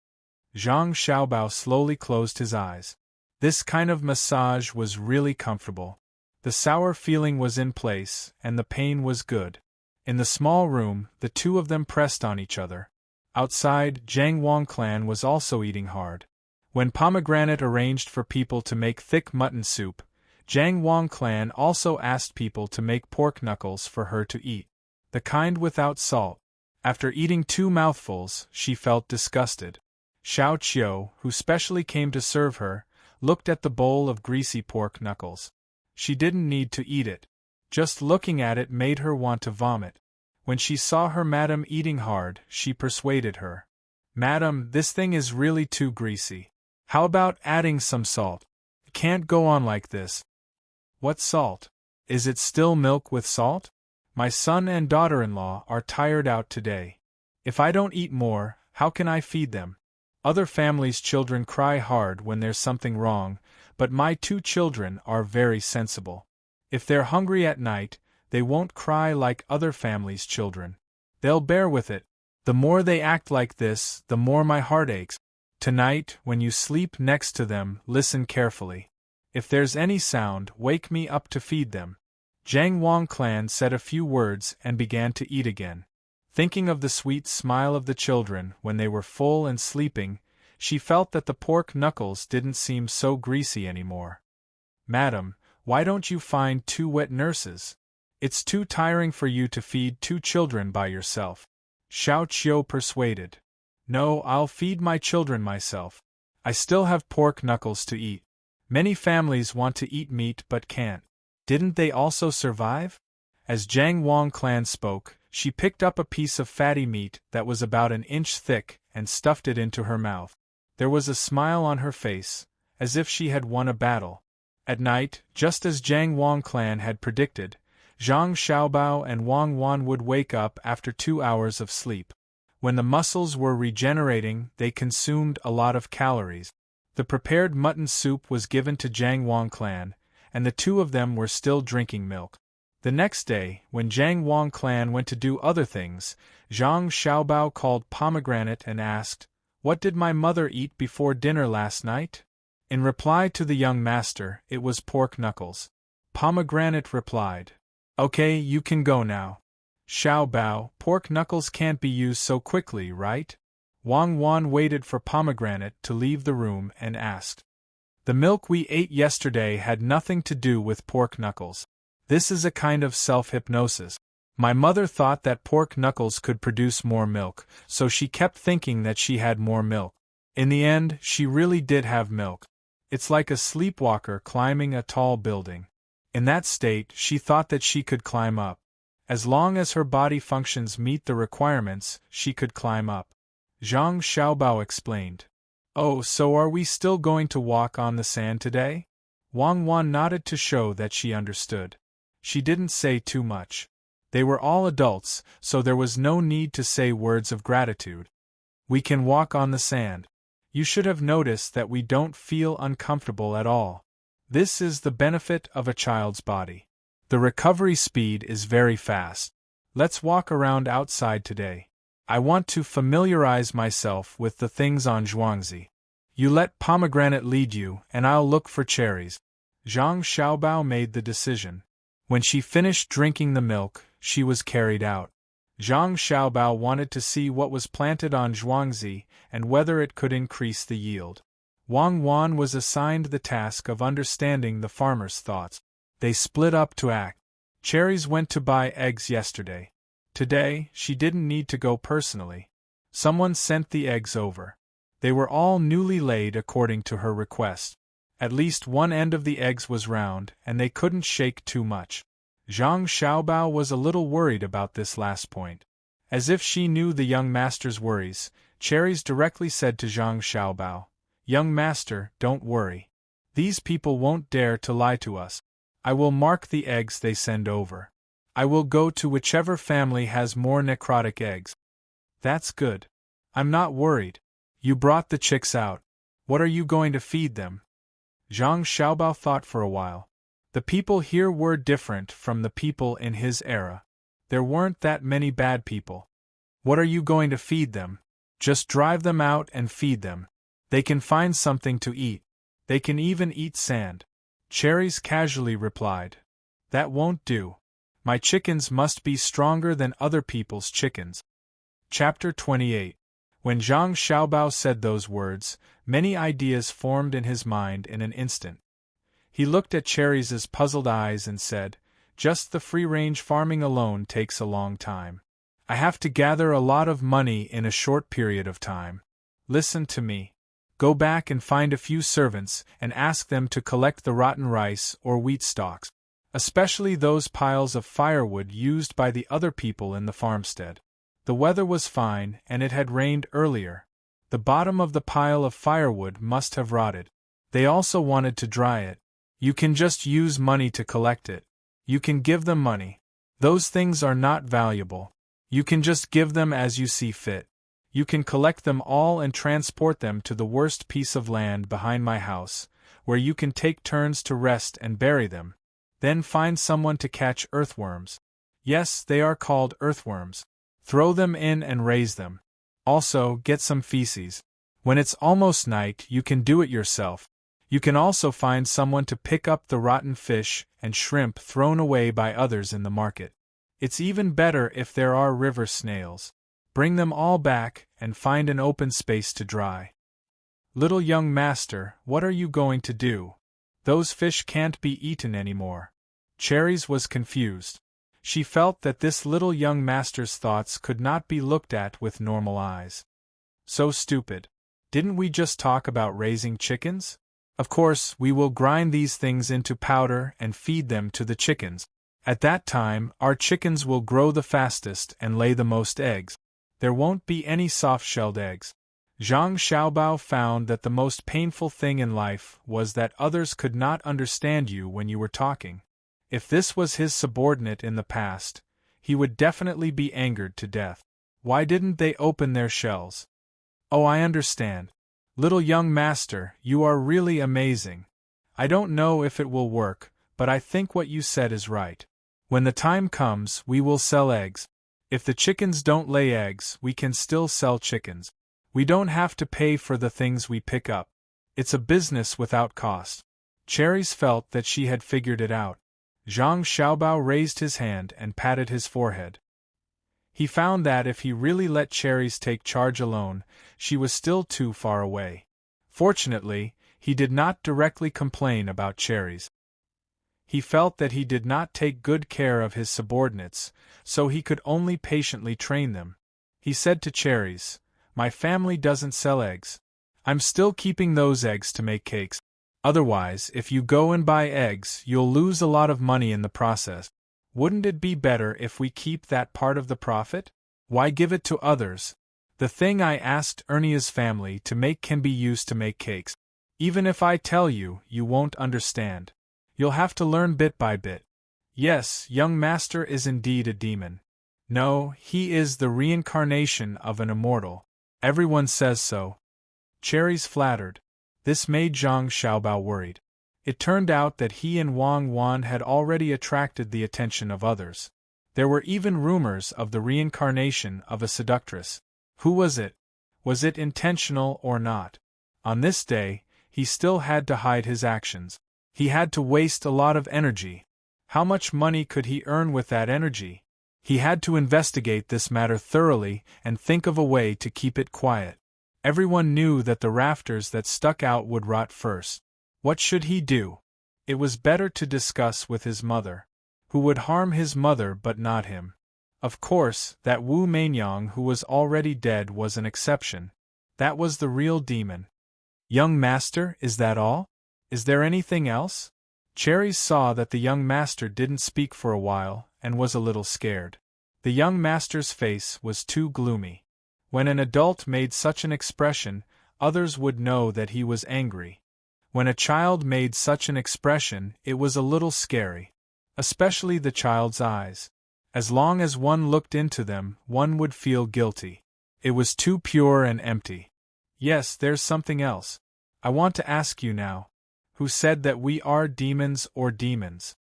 Zhang Xiaobao slowly closed his eyes. This kind of massage was really comfortable. The sour feeling was in place, and the pain was good. In the small room, the two of them pressed on each other. Outside, Zhang Wang clan was also eating hard. When Pomegranate arranged for people to make thick mutton soup, Zhang Wang clan also asked people to make pork knuckles for her to eat. The kind without salt. After eating 2 mouthfuls, she felt disgusted. Xiao Qiu, who specially came to serve her, looked at the bowl of greasy pork knuckles. She didn't need to eat it. Just looking at it made her want to vomit. When she saw her madam eating hard, she persuaded her. "Madam, this thing is really too greasy. How about adding some salt? It can't go on like this." "What salt? Is it still milk with salt? My son and daughter-in-law are tired out today. If I don't eat more, how can I feed them? Other families' children cry hard when there's something wrong, but my 2 children are very sensible. If they're hungry at night, they won't cry like other families' children. They'll bear with it. The more they act like this, the more my heart aches. Tonight, when you sleep next to them, listen carefully. If there's any sound, wake me up to feed them." Zhang Wang clan said a few words and began to eat again. Thinking of the sweet smile of the children when they were full and sleeping, she felt that the pork knuckles didn't seem so greasy anymore. "Madam, why don't you find 2 wet nurses? It's too tiring for you to feed 2 children by yourself," Xiao Qiu persuaded. "No, I'll feed my children myself. I still have pork knuckles to eat. Many families want to eat meat but can't. Didn't they also survive?" As Zhang Wang clan spoke, she picked up a piece of fatty meat that was about an inch thick and stuffed it into her mouth. There was a smile on her face, as if she had won a battle. At night, just as Zhang Wang clan had predicted, Zhang Xiaobao and Wang Wan would wake up after 2 hours of sleep. When the muscles were regenerating, they consumed a lot of calories. The prepared mutton soup was given to Zhang Wang clan, and the 2 of them were still drinking milk. The next day, when Zhang Wang clan went to do other things, Zhang Xiaobao called Pomegranate and asked, "What did my mother eat before dinner last night?" In reply to the young master, it was pork knuckles. Pomegranate replied, "Okay, you can go now." "Xiaobao, pork knuckles can't be used so quickly, right?" Wang Wan waited for Pomegranate to leave the room and asked. "The milk we ate yesterday had nothing to do with pork knuckles. This is a kind of self-hypnosis. My mother thought that pork knuckles could produce more milk, so she kept thinking that she had more milk. In the end, she really did have milk. It's like a sleepwalker climbing a tall building. In that state, she thought that she could climb up. As long as her body functions meet the requirements, she could climb up." Zhang Xiaobao explained. "Oh, so are we still going to walk on the sand today?" Wang Wan nodded to show that she understood. She didn't say too much. They were all adults, so there was no need to say words of gratitude. "We can walk on the sand. You should have noticed that we don't feel uncomfortable at all. This is the benefit of a child's body. The recovery speed is very fast. Let's walk around outside today. I want to familiarize myself with the things on Zhuangzi. You let Pomegranate lead you, and I'll look for cherries." Zhang Xiaobao made the decision. When she finished drinking the milk, she was carried out. Zhang Xiaobao wanted to see what was planted on Zhuangzi and whether it could increase the yield. Wang Wan was assigned the task of understanding the farmer's thoughts. They split up to act. Cherries went to buy eggs yesterday. Today, she didn't need to go personally. Someone sent the eggs over. They were all newly laid according to her request. At least one end of the eggs was round, and they couldn't shake too much. Zhang Xiaobao was a little worried about this last point. As if she knew the young master's worries, Cherries directly said to Zhang Xiaobao, "Young master, don't worry. These people won't dare to lie to us. I will mark the eggs they send over. I will go to whichever family has more necrotic eggs." "That's good. I'm not worried. You brought the chicks out. What are you going to feed them?" Zhang Xiaobao thought for a while. The people here were different from the people in his era. There weren't that many bad people. "What are you going to feed them?" "Just drive them out and feed them. They can find something to eat. They can even eat sand. Cherries casually replied. That won't do. My chickens must be stronger than other people's chickens. Chapter 28. When Zhang Xiaobao said those words, many ideas formed in his mind in an instant. He looked at Cherries' puzzled eyes and said, just the free-range farming alone takes a long time. I have to gather a lot of money in a short period of time. Listen to me. Go back and find a few servants and ask them to collect the rotten rice or wheat stalks, especially those piles of firewood used by the other people in the farmstead. The weather was fine and it had rained earlier. The bottom of the pile of firewood must have rotted. They also wanted to dry it. You can just use money to collect it. You can give them money. Those things are not valuable. You can just give them as you see fit. You can collect them all and transport them to the worst piece of land behind my house, where you can take turns to rest and bury them. Then find someone to catch earthworms. Yes, they are called earthworms. Throw them in and raise them. Also, get some feces. When it's almost night, you can do it yourself. You can also find someone to pick up the rotten fish and shrimp thrown away by others in the market. It's even better if there are river snails. Bring them all back and find an open space to dry. Little young master, what are you going to do? Those fish can't be eaten anymore. Cherries was confused. She felt that this little young master's thoughts could not be looked at with normal eyes. So stupid. Didn't we just talk about raising chickens? Of course, we will grind these things into powder and feed them to the chickens. At that time, our chickens will grow the fastest and lay the most eggs. There won't be any soft-shelled eggs. Zhang Xiaobao found that the most painful thing in life was that others could not understand you when you were talking. If this was his subordinate in the past, he would definitely be angered to death. Why didn't they open their shells? Oh, I understand. Little young master, you are really amazing. I don't know if it will work, but I think what you said is right. When the time comes, we will sell eggs. If the chickens don't lay eggs, we can still sell chickens. We don't have to pay for the things we pick up. It's a business without cost. Cherries felt that she had figured it out. Zhang Xiaobao raised his hand and patted his forehead. He found that if he really let Cherries take charge alone, she was still too far away. Fortunately, he did not directly complain about Cherries. He felt that he did not take good care of his subordinates, so he could only patiently train them. He said to Cherries, "My family doesn't sell eggs. I'm still keeping those eggs to make cakes. Otherwise, if you go and buy eggs, you'll lose a lot of money in the process. Wouldn't it be better if we keep that part of the profit? Why give it to others? The thing I asked Ernia's family to make can be used to make cakes. Even if I tell you, you won't understand. You'll have to learn bit by bit." Yes, young master is indeed a demon. No, he is the reincarnation of an immortal. Everyone says so. Cherries flattered. This made Zhang Xiaobao worried. It turned out that he and Wang Wan had already attracted the attention of others. There were even rumors of the reincarnation of a seductress. Who was it? Was it intentional or not? On this day, he still had to hide his actions. He had to waste a lot of energy. How much money could he earn with that energy? He had to investigate this matter thoroughly and think of a way to keep it quiet. Everyone knew that the rafters that stuck out would rot first. What should he do? It was better to discuss with his mother. Who would harm his mother but not him? Of course, that Wu Meinyang who was already dead was an exception. That was the real demon. Young master, is that all? Is there anything else? Cherries saw that the young master didn't speak for a while and was a little scared. The young master's face was too gloomy. When an adult made such an expression, others would know that he was angry. When a child made such an expression, it was a little scary. Especially the child's eyes. As long as one looked into them, one would feel guilty. It was too pure and empty. Yes, there's something else. I want to ask you now. Who said that we are demons or demons?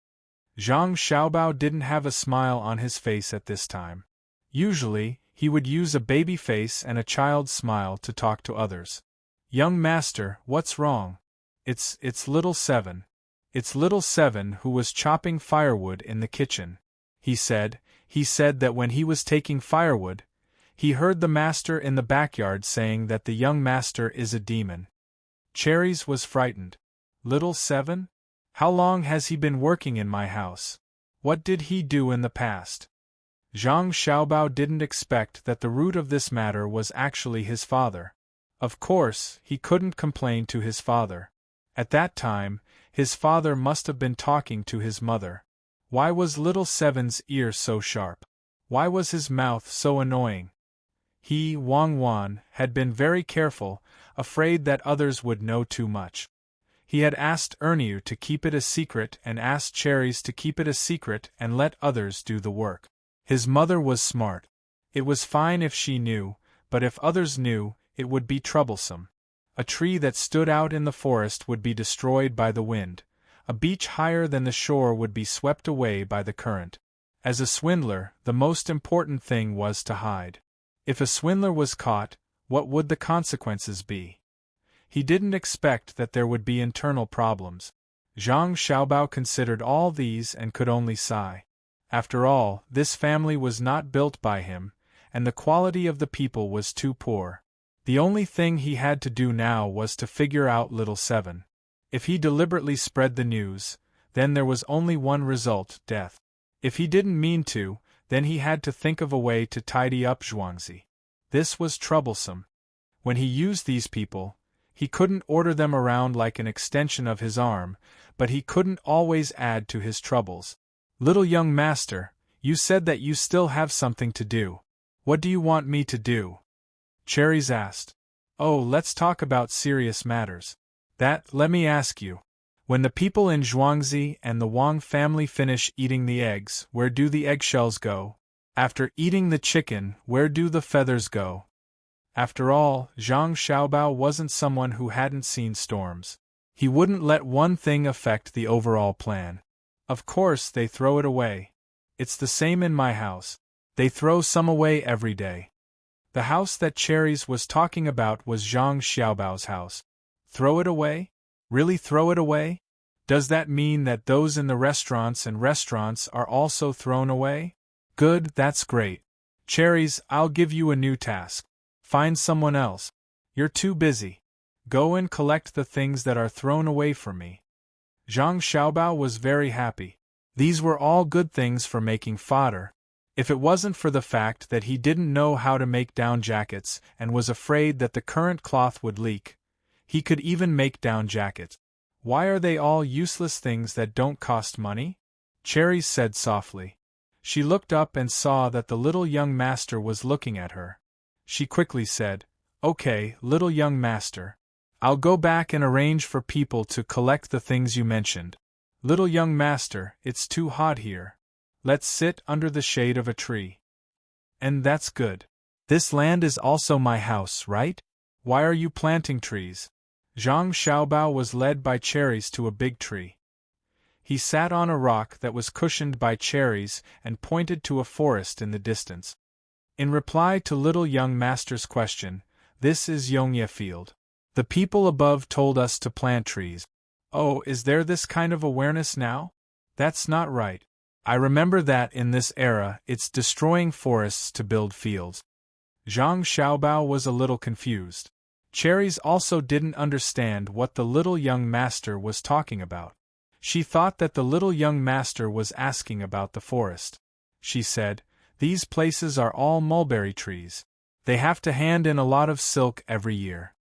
Zhang Xiaobao didn't have a smile on his face at this time. Usually, he would use a baby face and a child's smile to talk to others. Young master, what's wrong? It's little Seven. It's little Seven who was chopping firewood in the kitchen. He said that when he was taking firewood, he heard the master in the backyard saying that the young master is a demon. Cherries was frightened. Little Seven? How long has he been working in my house? What did he do in the past? Zhang Xiaobao didn't expect that the root of this matter was actually his father. Of course, he couldn't complain to his father. At that time, his father must have been talking to his mother. Why was little Seven's ear so sharp? Why was his mouth so annoying? He, Wang Wan, had been very careful, afraid that others would know too much. He had asked Erniu to keep it a secret and asked Cherries to keep it a secret and let others do the work. His mother was smart. It was fine if she knew, but if others knew, it would be troublesome. A tree that stood out in the forest would be destroyed by the wind. A beach higher than the shore would be swept away by the current. As a swindler, the most important thing was to hide. If a swindler was caught, what would the consequences be? He didn't expect that there would be internal problems. Zhang Xiaobao considered all these and could only sigh. After all, this family was not built by him, and the quality of the people was too poor. The only thing he had to do now was to figure out little Seven. If he deliberately spread the news, then there was only one result, death. If he didn't mean to, then he had to think of a way to tidy up Zhuangzi. This was troublesome. When he used these people, he couldn't order them around like an extension of his arm, but he couldn't always add to his troubles. Little young master, you said that you still have something to do. What do you want me to do? Cherries asked. Oh, let's talk about serious matters. Let me ask you. When the people in Zhuangzi and the Wang family finish eating the eggs, where do the eggshells go? After eating the chicken, where do the feathers go? After all, Zhang Xiaobao wasn't someone who hadn't seen storms. He wouldn't let one thing affect the overall plan. Of course they throw it away. It's the same in my house. They throw some away every day. The house that Cherries was talking about was Zhang Xiaobao's house. Throw it away? Really throw it away? Does that mean that those in the restaurants are also thrown away? Good, that's great. Cherries, I'll give you a new task. Find someone else. You're too busy. Go and collect the things that are thrown away for me. Zhang Xiaobao was very happy. These were all good things for making fodder. If it wasn't for the fact that he didn't know how to make down jackets and was afraid that the current cloth would leak, he could even make down jackets. Why are they all useless things that don't cost money? Cherries said softly. She looked up and saw that the little young master was looking at her. She quickly said, Okay, little young master. I'll go back and arrange for people to collect the things you mentioned. Little young master, it's too hot here. Let's sit under the shade of a tree. And that's good. This land is also my house, right? Why are you planting trees? Zhang Xiaobao was led by Cherries to a big tree. He sat on a rock that was cushioned by cherries and pointed to a forest in the distance. In reply to little young master's question, this is Yongye Field. The people above told us to plant trees. Oh, is there this kind of awareness now? That's not right. I remember that in this era it's destroying forests to build fields. Zhang Xiaobao was a little confused. Cherries also didn't understand what the little young master was talking about. She thought that the little young master was asking about the forest. She said, These places are all mulberry trees. They have to hand in a lot of silk every year.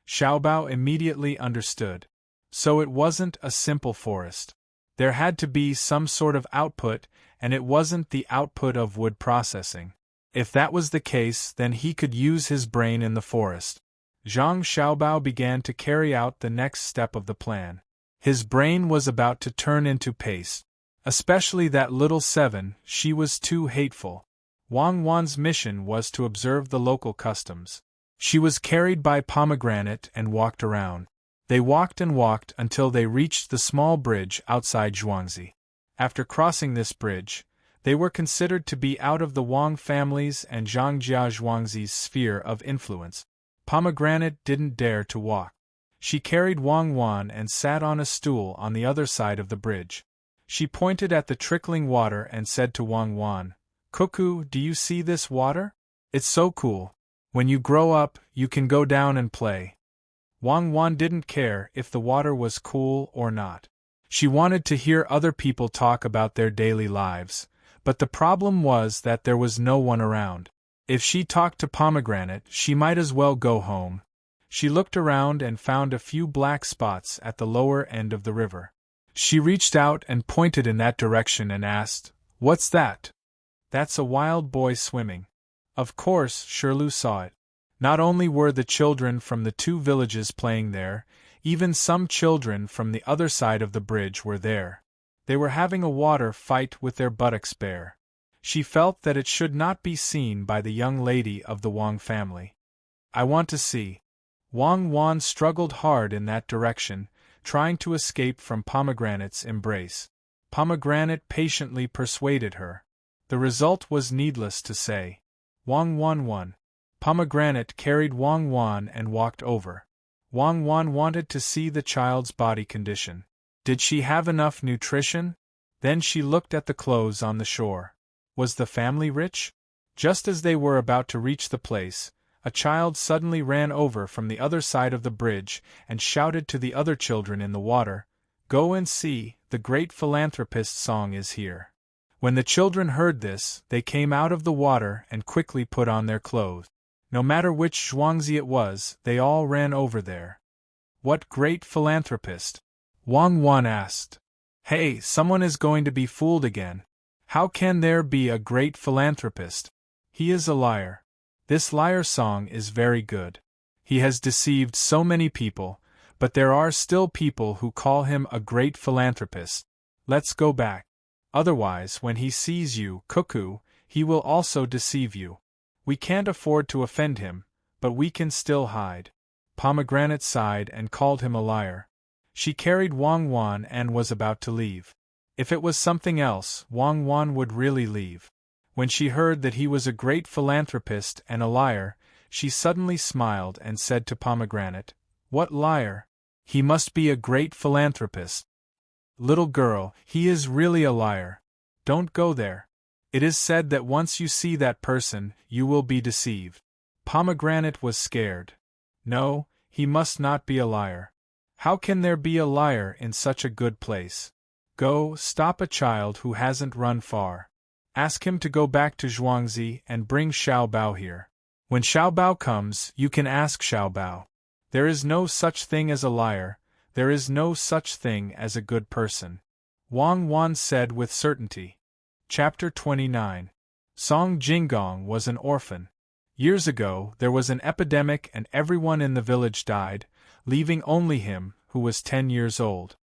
Xiaobao immediately understood. So it wasn't a simple forest. There had to be some sort of output, and it wasn't the output of wood processing. If that was the case, then he could use his brain in the forest. Zhang Xiaobao began to carry out the next step of the plan. His brain was about to turn into paste. Especially that little Seven, she was too hateful. Wang Wan's mission was to observe the local customs. She was carried by Pomegranate and walked around. They walked and walked until they reached the small bridge outside Zhuangzi. After crossing this bridge, they were considered to be out of the Wang family's and Zhangjia Zhuangzi's sphere of influence. Pomegranate didn't dare to walk. She carried Wang Wan and sat on a stool on the other side of the bridge. She pointed at the trickling water and said to Wang Wan, "Cuckoo, do you see this water? It's so cool. When you grow up, you can go down and play." Wang Wan didn't care if the water was cool or not. She wanted to hear other people talk about their daily lives, but the problem was that there was no one around. If she talked to Pomegranate, she might as well go home. She looked around and found a few black spots at the lower end of the river. She reached out and pointed in that direction and asked, "What's that?" "That's a wild boy swimming." Of course, Shirley saw it. Not only were the children from the two villages playing there, even some children from the other side of the bridge were there. They were having a water fight with their buttocks bare. She felt that it should not be seen by the young lady of the Wang family. "I want to see." Wang Wan struggled hard in that direction, trying to escape from Pomegranate's embrace. Pomegranate patiently persuaded her. The result was needless to say. Wang Wan won. Pomegranate carried Wang Wan and walked over. Wang Wan wanted to see the child's body condition. Did she have enough nutrition? Then she looked at the clothes on the shore. Was the family rich? Just as they were about to reach the place, a child suddenly ran over from the other side of the bridge and shouted to the other children in the water, "Go and see, the great philanthropist's song is here." When the children heard this, they came out of the water and quickly put on their clothes. No matter which Zhuangzi it was, they all ran over there. "What great philanthropist?" Wang Wan asked. "Hey, someone is going to be fooled again. How can there be a great philanthropist? He is a liar. This liar song is very good. He has deceived so many people, but there are still people who call him a great philanthropist. Let's go back. Otherwise, when he sees you, Cuckoo, he will also deceive you. We can't afford to offend him, but we can still hide." Pomegranate sighed and called him a liar. She carried Wang Wan and was about to leave. If it was something else, Wang Wan would really leave. When she heard that he was a great philanthropist and a liar, she suddenly smiled and said to Pomegranate, "What liar? He must be a great philanthropist." "Little girl, he is really a liar. Don't go there. It is said that once you see that person, you will be deceived." Pomegranate was scared. No, he must not be a liar. How can there be a liar in such a good place? Go, stop a child who hasn't run far. Ask him to go back to Zhuangzi and bring Xiaobao here. When Xiaobao comes, you can ask Xiaobao. There is no such thing as a liar, there is no such thing as a good person. Wang Wan said with certainty. Chapter 29. Song Jinggong was an orphan. Years ago, there was an epidemic and everyone in the village died, leaving only him, who was 10 years old.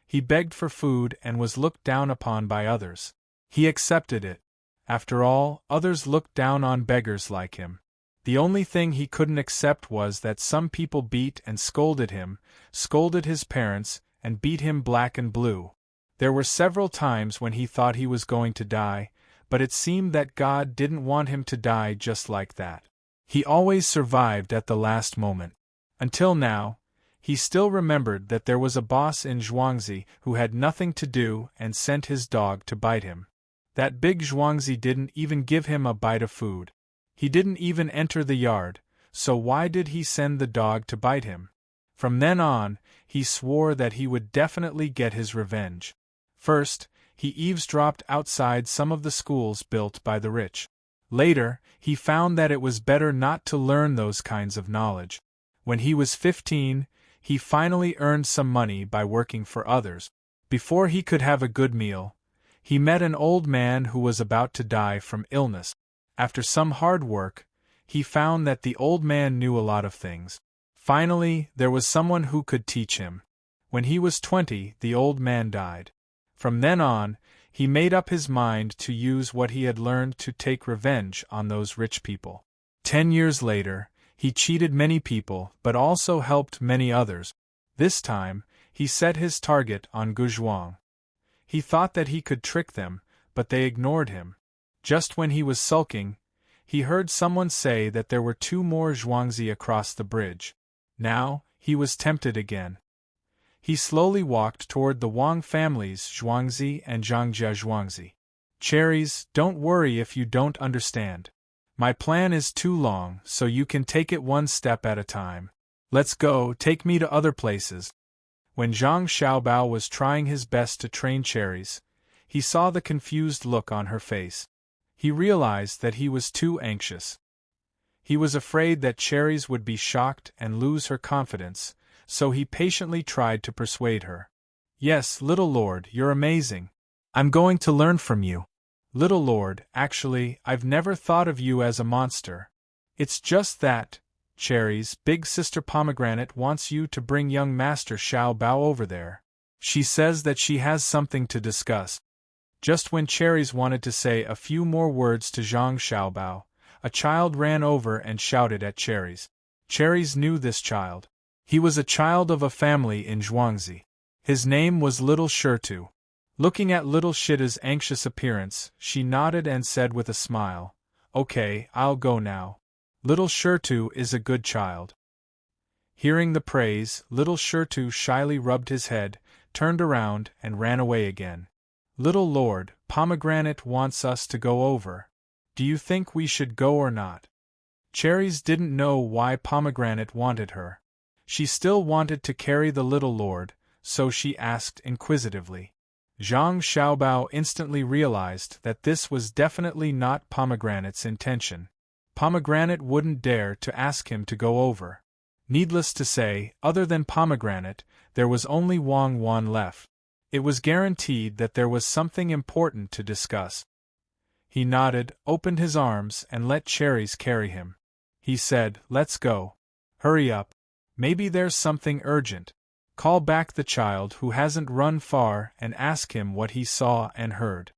He begged for food and was looked down upon by others. He accepted it. After all, others looked down on beggars like him. The only thing he couldn't accept was that some people beat and scolded him, scolded his parents, and beat him black and blue. There were several times when he thought he was going to die, but it seemed that God didn't want him to die just like that. He always survived at the last moment. Until now, he still remembered that there was a boss in Zhuangzi who had nothing to do and sent his dog to bite him. That big Zhuangzi didn't even give him a bite of food. He didn't even enter the yard, so why did he send the dog to bite him? From then on, he swore that he would definitely get his revenge. First, he eavesdropped outside some of the schools built by the rich. Later, he found that it was better not to learn those kinds of knowledge. When he was 15, he finally earned some money by working for others. Before he could have a good meal, he met an old man who was about to die from illness. After some hard work, he found that the old man knew a lot of things. Finally, there was someone who could teach him. When he was 20, the old man died. From then on, he made up his mind to use what he had learned to take revenge on those rich people. 10 years later, he cheated many people but also helped many others. This time, he set his target on Guzhuang. He thought that he could trick them, but they ignored him. Just when he was sulking, He heard someone say that there were 2 more Zhuangzi across the bridge. Now, he was tempted again. He slowly walked toward the Wang family's Zhuangzi and Zhangjia Zhuangzi. Cherries, don't worry if you don't understand. My plan is too long, so you can take it one step at a time. Let's go, take me to other places. When Zhang Xiaobao was trying his best to train Cherries, he saw the confused look on her face. He realized that he was too anxious. He was afraid that Cherries would be shocked and lose her confidence, so he patiently tried to persuade her. Yes, little lord, you're amazing. I'm going to learn from you. Little lord, actually, I've never thought of you as a monster. It's just that, Cherries, big sister Pomegranate wants you to bring young Master Xiao Bao over there. She says that she has something to discuss. Just when Cherries wanted to say a few more words to Zhang Xiaobao, a child ran over and shouted at Cherries. Cherries knew this child. He was a child of a family in Zhuangzi. His name was Little Shirtu. Looking at Little Shitta's anxious appearance, she nodded and said with a smile, "Okay, I'll go now. Little Shirtu is a good child." Hearing the praise, Little Shirtu shyly rubbed his head, turned around, and ran away again. Little Lord, Pomegranate wants us to go over. Do you think we should go or not? Cherries didn't know why Pomegranate wanted her. She still wanted to carry the little lord, so she asked inquisitively. Zhang Xiaobao instantly realized that this was definitely not Pomegranate's intention. Pomegranate wouldn't dare to ask him to go over. Needless to say, other than Pomegranate, there was only Wang Wan left. It was guaranteed that there was something important to discuss. He nodded, opened his arms, and let Cherries carry him. He said, "Let's go. Hurry up. Maybe there's something urgent. Call back the child who hasn't run far and ask him what he saw and heard."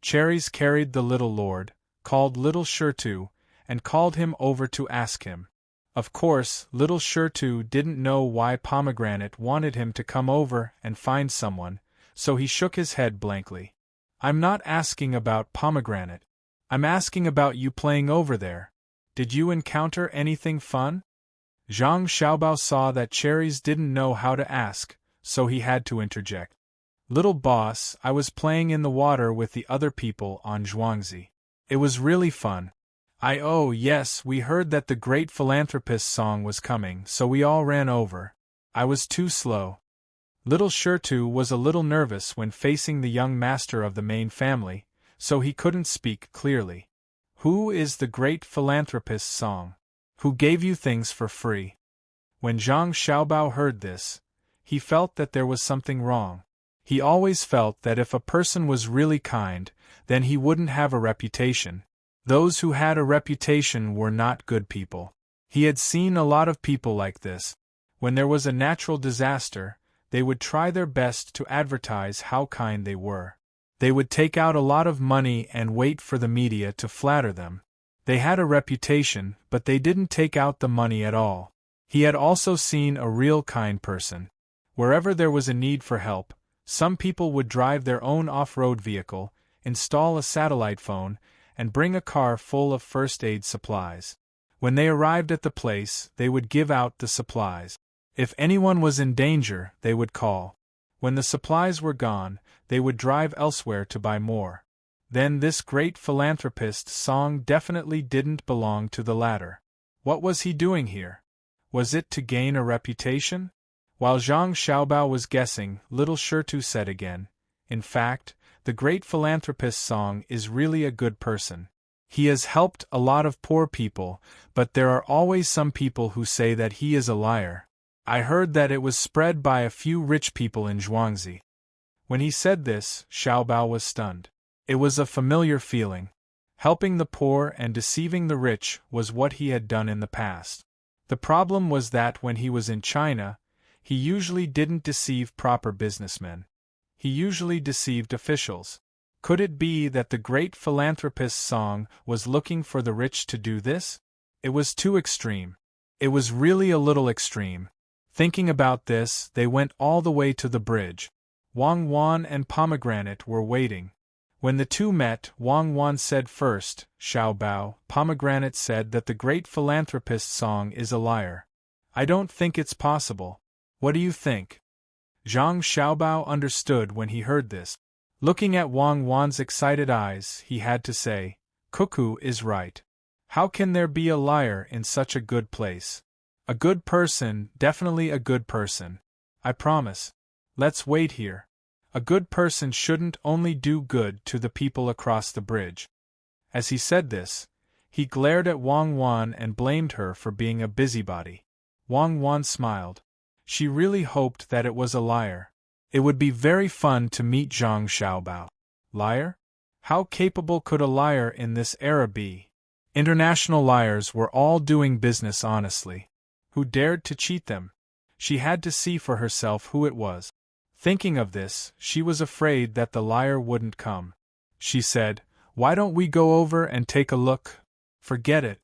Cherries carried the little lord, called Little Shirtu, and called him over to ask him. Of course, Little Shirtu didn't know why Pomegranate wanted him to come over and find someone, so he shook his head blankly. "I'm not asking about Pomegranate. I'm asking about you playing over there. Did you encounter anything fun?" Zhang Xiaobao saw that Cherries didn't know how to ask, so he had to interject. "Little boss, I was playing in the water with the other people on Zhuangzi. It was really fun. Oh yes, we heard that the great philanthropist's song was coming, so we all ran over. I was too slow." Little Shirtu was a little nervous when facing the young master of the main family, so he couldn't speak clearly. "Who is the great philanthropist's song? Who gave you things for free?" When Zhang Xiaobao heard this, he felt that there was something wrong. He always felt that if a person was really kind, then he wouldn't have a reputation. Those who had a reputation were not good people. He had seen a lot of people like this. When there was a natural disaster, they would try their best to advertise how kind they were. They would take out a lot of money and wait for the media to flatter them. They had a reputation, but they didn't take out the money at all. He had also seen a real kind person. Wherever there was a need for help, some people would drive their own off-road vehicle, install a satellite phone, and bring a car full of first aid supplies. When they arrived at the place, they would give out the supplies. If anyone was in danger, they would call. When the supplies were gone, they would drive elsewhere to buy more. Then this great philanthropist's song definitely didn't belong to the latter. What was he doing here? Was it to gain a reputation? While Zhang Xiaobao was guessing, Little Shirtu said again, "In fact, the great philanthropist's song is really a good person. He has helped a lot of poor people, but there are always some people who say that he is a liar. I heard that it was spread by a few rich people in Zhuangzi." When he said this, Xiaobao was stunned. It was a familiar feeling. Helping the poor and deceiving the rich was what he had done in the past. The problem was that when he was in China, he usually didn't deceive proper businessmen. He usually deceived officials. Could it be that the great philanthropist's song was looking for the rich to do this? It was too extreme. It was really a little extreme. Thinking about this, they went all the way to the bridge. Wang Wan and Pomegranate were waiting. When the two met, Wang Wan said first, Xiao Bao, Pomegranate said that the great philanthropist Song is a liar. I don't think it's possible. What do you think? Zhang Xiaobao understood when he heard this. Looking at Wang Wan's excited eyes, he had to say, Cuckoo is right. How can there be a liar in such a good place? A good person, definitely a good person. I promise. Let's wait here. A good person shouldn't only do good to the people across the bridge. As he said this, he glared at Wang Wan and blamed her for being a busybody. Wang Wan smiled. She really hoped that it was a liar. It would be very fun to meet Zhang Xiaobao. Liar? How capable could a liar in this era be? International liars were all doing business honestly. Who dared to cheat them? She had to see for herself who it was. Thinking of this, she was afraid that the liar wouldn't come. She said, Why don't we go over and take a look? Forget it.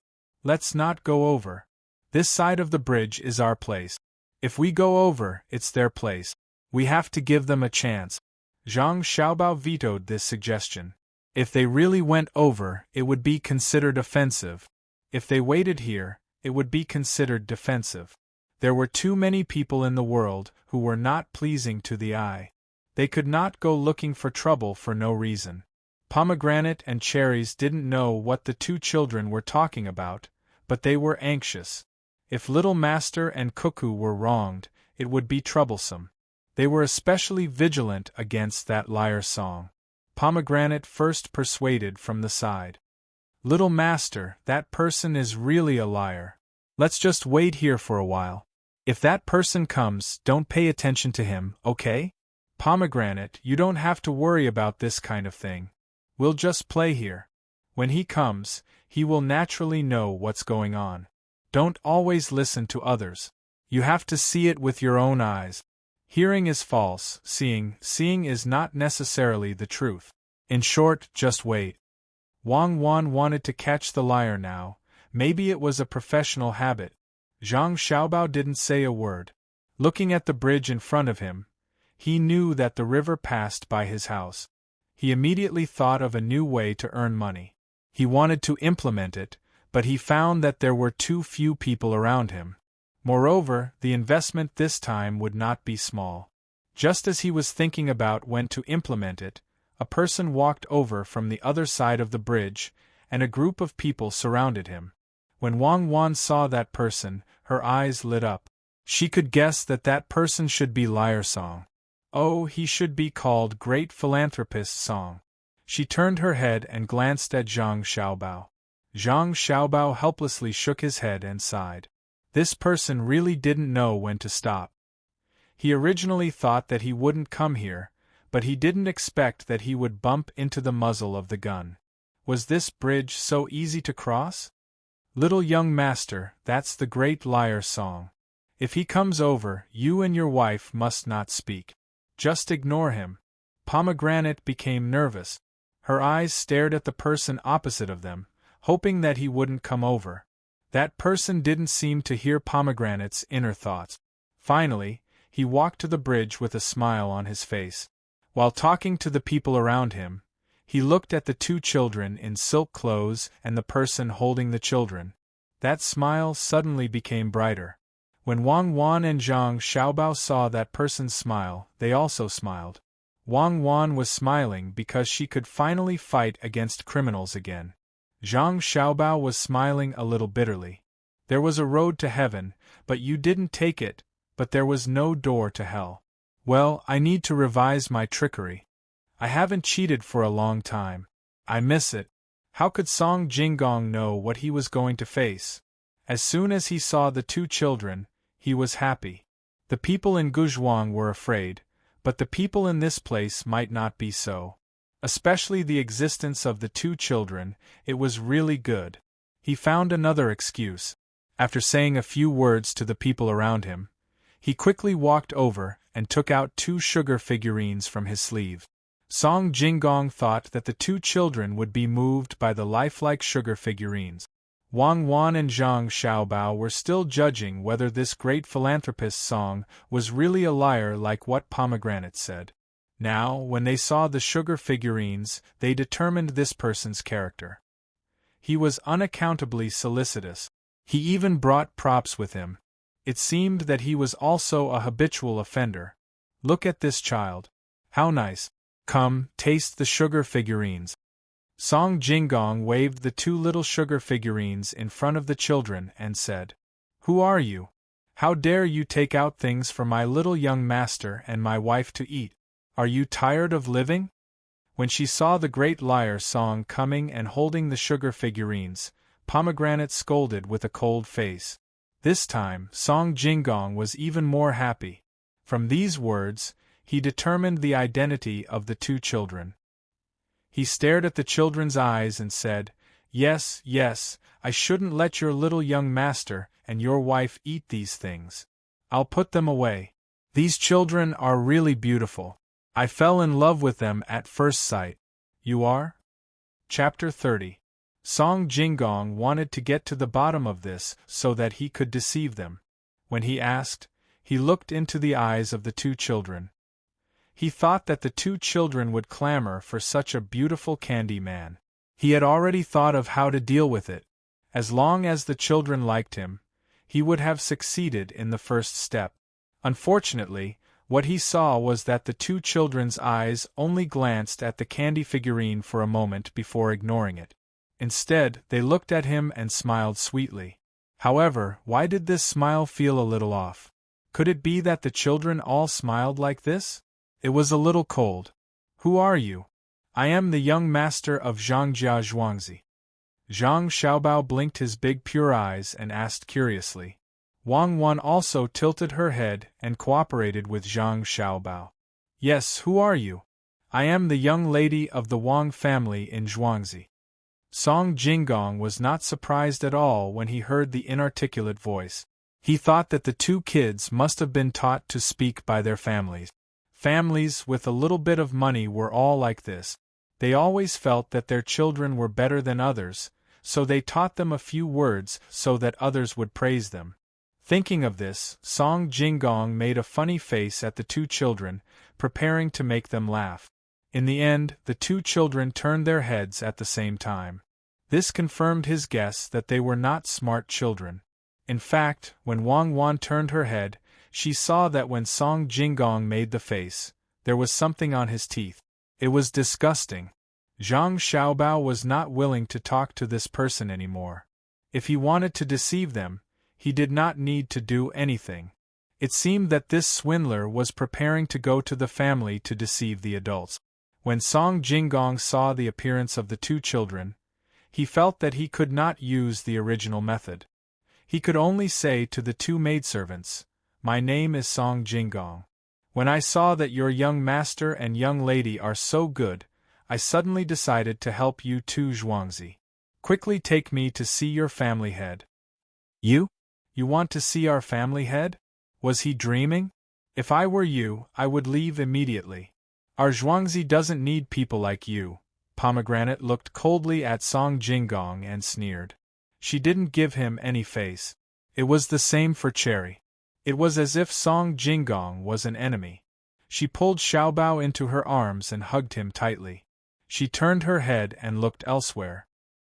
Let's not go over. This side of the bridge is our place. If we go over, it's their place. We have to give them a chance. Zhang Xiaobao vetoed this suggestion. If they really went over, it would be considered offensive. If they waited here, it would be considered defensive. There were too many people in the world who were not pleasing to the eye. They could not go looking for trouble for no reason. Pomegranate and Cherries didn't know what the two children were talking about, but they were anxious. If Little Master and Cuckoo were wronged, it would be troublesome. They were especially vigilant against that liar Song. Pomegranate first persuaded from the side. Little Master, that person is really a liar. Let's just wait here for a while. If that person comes, don't pay attention to him, okay? Pomegranate, you don't have to worry about this kind of thing. We'll just play here. When he comes, he will naturally know what's going on. Don't always listen to others. You have to see it with your own eyes. Hearing is false, seeing is not necessarily the truth. In short, just wait. Wang Wan wanted to catch the liar now. Maybe it was a professional habit. Zhang Xiaobao didn't say a word. Looking at the bridge in front of him, he knew that the river passed by his house. He immediately thought of a new way to earn money. He wanted to implement it, but he found that there were too few people around him. Moreover, the investment this time would not be small. Just as he was thinking about when to implement it, a person walked over from the other side of the bridge, and a group of people surrounded him. When Wang Wan saw that person, her eyes lit up. She could guess that that person should be Liar Song. Oh, he should be called Great Philanthropist Song. She turned her head and glanced at Zhang Xiaobao. Zhang Xiaobao helplessly shook his head and sighed. This person really didn't know when to stop. He originally thought that he wouldn't come here, but he didn't expect that he would bump into the muzzle of the gun. Was this bridge so easy to cross? Little young master, that's the Great Liar Song. If he comes over, you and your wife must not speak. Just ignore him. Pomegranate became nervous. Her eyes stared at the person opposite of them, hoping that he wouldn't come over. That person didn't seem to hear Pomegranate's inner thoughts. Finally, he walked to the bridge with a smile on his face. While talking to the people around him, he looked at the two children in silk clothes and the person holding the children. That smile suddenly became brighter. When Wang Wan and Zhang Xiaobao saw that person's smile, they also smiled. Wang Wan was smiling because she could finally fight against criminals again. Zhang Xiaobao was smiling a little bitterly. There was a road to heaven, but you didn't take it, but there was no door to hell. Well, I need to revise my trickery. I haven't cheated for a long time. I miss it. How could Song Jinggong know what he was going to face? As soon as he saw the two children, he was happy. The people in Guzhuang were afraid, but the people in this place might not be so. Especially the existence of the two children, it was really good. He found another excuse. After saying a few words to the people around him, he quickly walked over and took out 2 sugar figurines from his sleeve. Song Jinggong thought that the two children would be moved by the lifelike sugar figurines. Wang Wan and Zhang Xiaobao were still judging whether this great philanthropist Song was really a liar like what Pomegranate said. Now, when they saw the sugar figurines, they determined this person's character. He was unaccountably solicitous. He even brought props with him. It seemed that he was also a habitual offender. Look at this child. How nice. Come, taste the sugar figurines. Song Jingong waved the 2 little sugar figurines in front of the children and said, Who are you? How dare you take out things for my little young master and my wife to eat? Are you tired of living? When she saw the great liar Song coming and holding the sugar figurines, Pomegranate scolded with a cold face. This time, Song Jingong was even more happy. From these words, he determined the identity of the 2 children. He stared at the children's eyes and said, Yes, yes, I shouldn't let your little young master and your wife eat these things. I'll put them away. These children are really beautiful. I fell in love with them at first sight. You are? Chapter 30. Song Jingong wanted to get to the bottom of this so that he could deceive them. When he asked, he looked into the eyes of the 2 children. He thought that the 2 children would clamor for such a beautiful candy man. He had already thought of how to deal with it. As long as the children liked him, he would have succeeded in the first step. Unfortunately, what he saw was that the 2 children's eyes only glanced at the candy figurine for a moment before ignoring it. Instead, they looked at him and smiled sweetly. However, why did this smile feel a little off? Could it be that the children all smiled like this? It was a little cold. Who are you? I am the young master of Zhangjia Zhuangzi. Zhang Xiaobao blinked his big pure eyes and asked curiously. Wang Wan also tilted her head and cooperated with Zhang Xiaobao. Yes, who are you? I am the young lady of the Wang family in Zhuangzi. Song Jingong was not surprised at all when he heard the inarticulate voice. He thought that the 2 kids must have been taught to speak by their families. Families with a little bit of money were all like this. They always felt that their children were better than others, so they taught them a few words so that others would praise them. Thinking of this, Song Jingong made a funny face at the 2 children, preparing to make them laugh. In the end, the 2 children turned their heads at the same time. This confirmed his guess that they were not smart children. In fact, when Wang Wan turned her head, she saw that when Song Jingong made the face, there was something on his teeth. It was disgusting. Zhang Xiaobao was not willing to talk to this person anymore. If he wanted to deceive them, he did not need to do anything. It seemed that this swindler was preparing to go to the family to deceive the adults. When Song Jingong saw the appearance of the 2 children, he felt that he could not use the original method. He could only say to the 2 maidservants, My name is Song Jingong. When I saw that your young master and young lady are so good, I suddenly decided to help you too, Zhuangzi. Quickly take me to see your family head. You? You want to see our family head? Was he dreaming? If I were you, I would leave immediately. Our Zhuangzi doesn't need people like you. Pomegranate looked coldly at Song Jingong and sneered. She didn't give him any face. It was the same for Cherry. It was as if Song Jingong was an enemy. She pulled Xiaobao into her arms and hugged him tightly. She turned her head and looked elsewhere.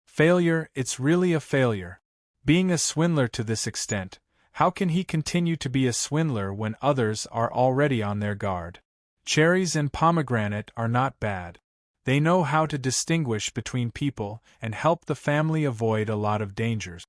Failure, it's really a failure. Being a swindler to this extent, how can he continue to be a swindler when others are already on their guard? Cherries and Pomegranate are not bad. They know how to distinguish between people and help the family avoid a lot of dangers.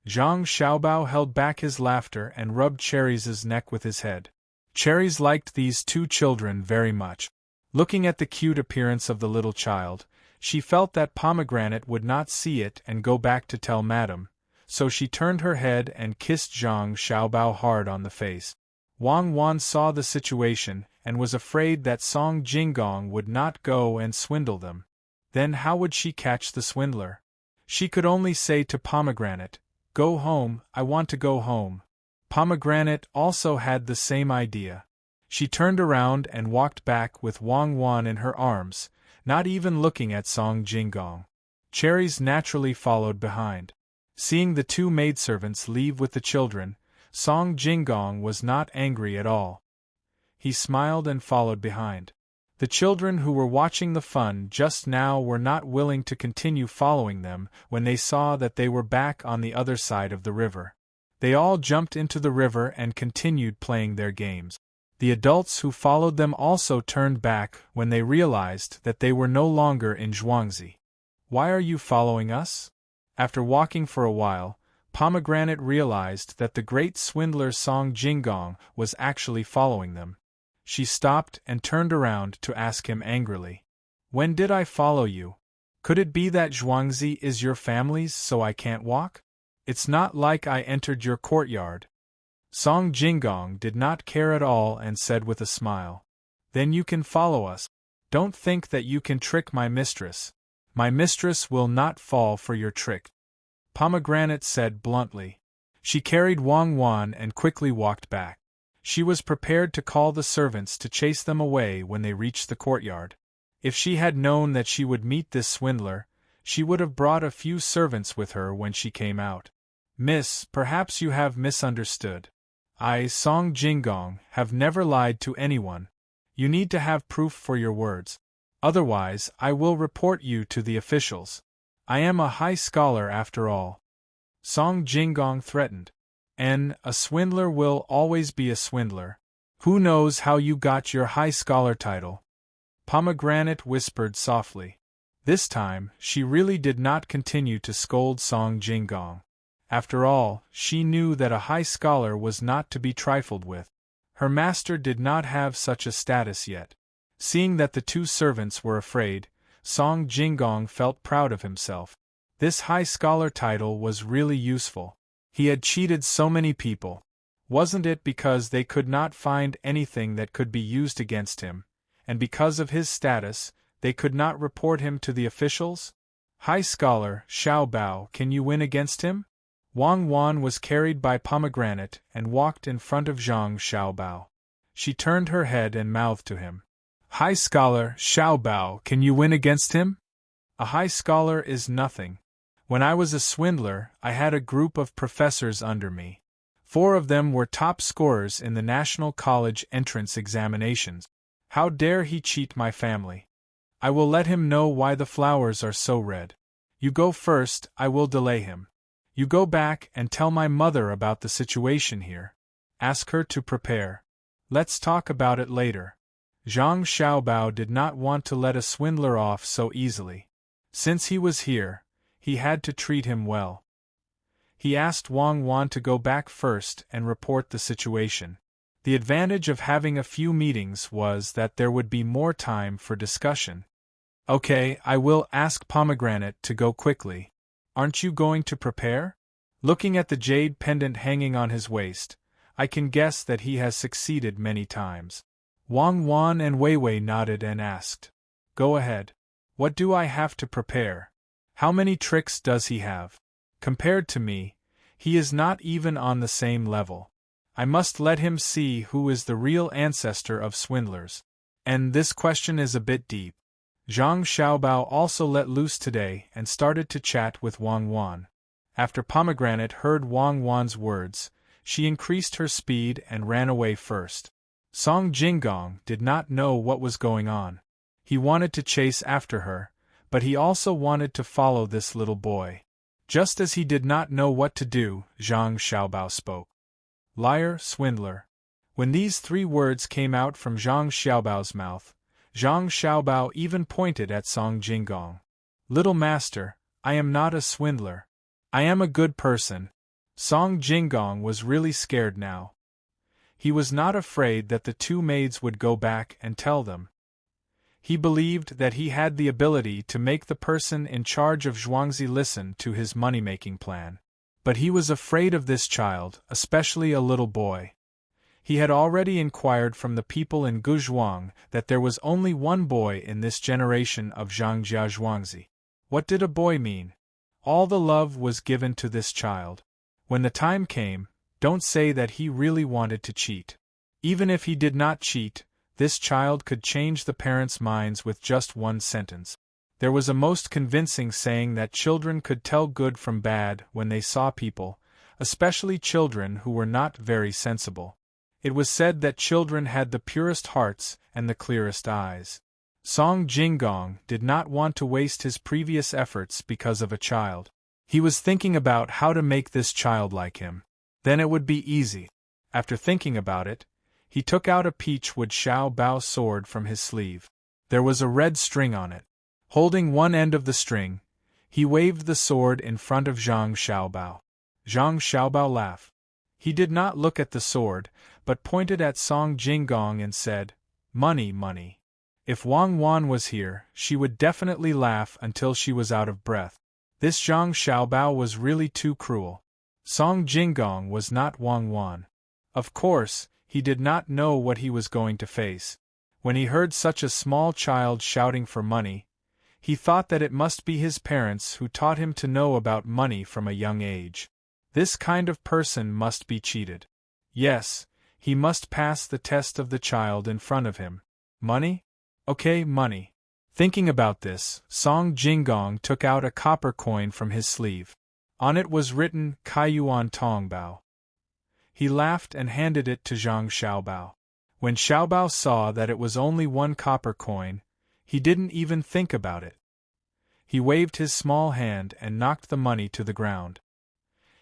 Zhang Xiaobao held back his laughter and rubbed Cherries' neck with his head. Cherries liked these 2 children very much. Looking at the cute appearance of the little child, she felt that Pomegranate would not see it and go back to tell Madame, so she turned her head and kissed Zhang Xiaobao hard on the face. Wang Wan saw the situation and was afraid that Song Jingong would not go and swindle them. Then how would she catch the swindler? She could only say to Pomegranate, Go home, I want to go home. Pomegranate also had the same idea. She turned around and walked back with Wang Wan in her arms, not even looking at Song Jingong. Cherries naturally followed behind. Seeing the 2 maidservants leave with the children, Song Jingong was not angry at all. He smiled and followed behind. The children who were watching the fun just now were not willing to continue following them when they saw that they were back on the other side of the river. They all jumped into the river and continued playing their games. The adults who followed them also turned back when they realized that they were no longer in Zhuangzi. Why are you following us? After walking for a while, Pomegranate realized that the great swindler Song Jinggong was actually following them. She stopped and turned around to ask him angrily. When did I follow you? Could it be that Zhuangzi is your family's so I can't walk? It's not like I entered your courtyard. Song Jinggong did not care at all and said with a smile. Then you can follow us. Don't think that you can trick my mistress. My mistress will not fall for your trick. Pomegranate said bluntly. She carried Wang Wan and quickly walked back. She was prepared to call the servants to chase them away when they reached the courtyard. If she had known that she would meet this swindler, she would have brought a few servants with her when she came out. Miss, perhaps you have misunderstood. I, Song Jinggong, have never lied to anyone. You need to have proof for your words. Otherwise, I will report you to the officials. I am a high scholar after all. Song Jinggong threatened. A swindler will always be a swindler. Who knows how you got your high scholar title? Pomegranate whispered softly. This time, she really did not continue to scold Song Jinggong. After all, she knew that a high scholar was not to be trifled with. Her master did not have such a status yet. Seeing that the two servants were afraid, Song Jinggong felt proud of himself. This high scholar title was really useful. He had cheated so many people. Wasn't it because they could not find anything that could be used against him, and because of his status, they could not report him to the officials? High scholar, Xiao Bao, can you win against him? Wang Wan was carried by Pomegranate and walked in front of Zhang Xiaobao. She turned her head and mouthed to him. High scholar, Xiaobao, can you win against him? A high scholar is nothing. When I was a swindler, I had a group of professors under me. 4 of them were top scorers in the National College entrance examinations. How dare he cheat my family? I will let him know why the flowers are so red. You go first, I will delay him. You go back and tell my mother about the situation here. Ask her to prepare. Let's talk about it later. Zhang Xiaobao did not want to let a swindler off so easily. Since he was here, he had to treat him well. He asked Wang Wan to go back first and report the situation. The advantage of having a few meetings was that there would be more time for discussion. Okay, I will ask Pomegranate to go quickly. Aren't you going to prepare? Looking at the jade pendant hanging on his waist, I can guess that he has succeeded many times. Wang Wan and Wei Wei nodded and asked. Go ahead. What do I have to prepare? How many tricks does he have? Compared to me, he is not even on the same level. I must let him see who is the real ancestor of swindlers. And this question is a bit deep. Zhang Xiaobao also let loose today and started to chat with Wang Wan. After Pomegranate heard Wang Wan's words, she increased her speed and ran away first. Song Jinggong did not know what was going on. He wanted to chase after her, but he also wanted to follow this little boy. Just as he did not know what to do, Zhang Xiaobao spoke. Liar, swindler. When these 3 words came out from Zhang Xiaobao's mouth, Zhang Xiaobao even pointed at Song Jinggong. Little master, I am not a swindler. I am a good person. Song Jinggong was really scared now. He was not afraid that the 2 maids would go back and tell them. He believed that he had the ability to make the person in charge of Zhuangzi listen to his money-making plan. But he was afraid of this child, especially a little boy. He had already inquired from the people in Guzhuang that there was only one boy in this generation of Zhangjia Zhuangzi. What did a boy mean? All the love was given to this child. When the time came, don't say that he really wanted to cheat. Even if he did not cheat, this child could change the parents' minds with just one sentence. There was a most convincing saying that children could tell good from bad when they saw people, especially children who were not very sensible. It was said that children had the purest hearts and the clearest eyes. Song Jinggong did not want to waste his previous efforts because of a child. He was thinking about how to make this child like him. Then it would be easy. After thinking about it, he took out a peachwood Xiao Bao sword from his sleeve. There was a red string on it. Holding one end of the string, he waved the sword in front of Zhang Xiaobao. Zhang Xiaobao laughed. He did not look at the sword, but pointed at Song Jinggong and said, "Money, money." If Wang Wan was here, she would definitely laugh until she was out of breath. This Zhang Xiaobao was really too cruel. Song Jinggong was not Wang Wan. Of course, he did not know what he was going to face. When he heard such a small child shouting for money, he thought that it must be his parents who taught him to know about money from a young age. This kind of person must be cheated. Yes, he must pass the test of the child in front of him. Money? Okay, money. Thinking about this, Song Jinggong took out a copper coin from his sleeve. On it was written Kaiyuan Tongbao. He laughed and handed it to Zhang Xiaobao. When Xiaobao saw that it was only one copper coin, he didn't even think about it. He waved his small hand and knocked the money to the ground.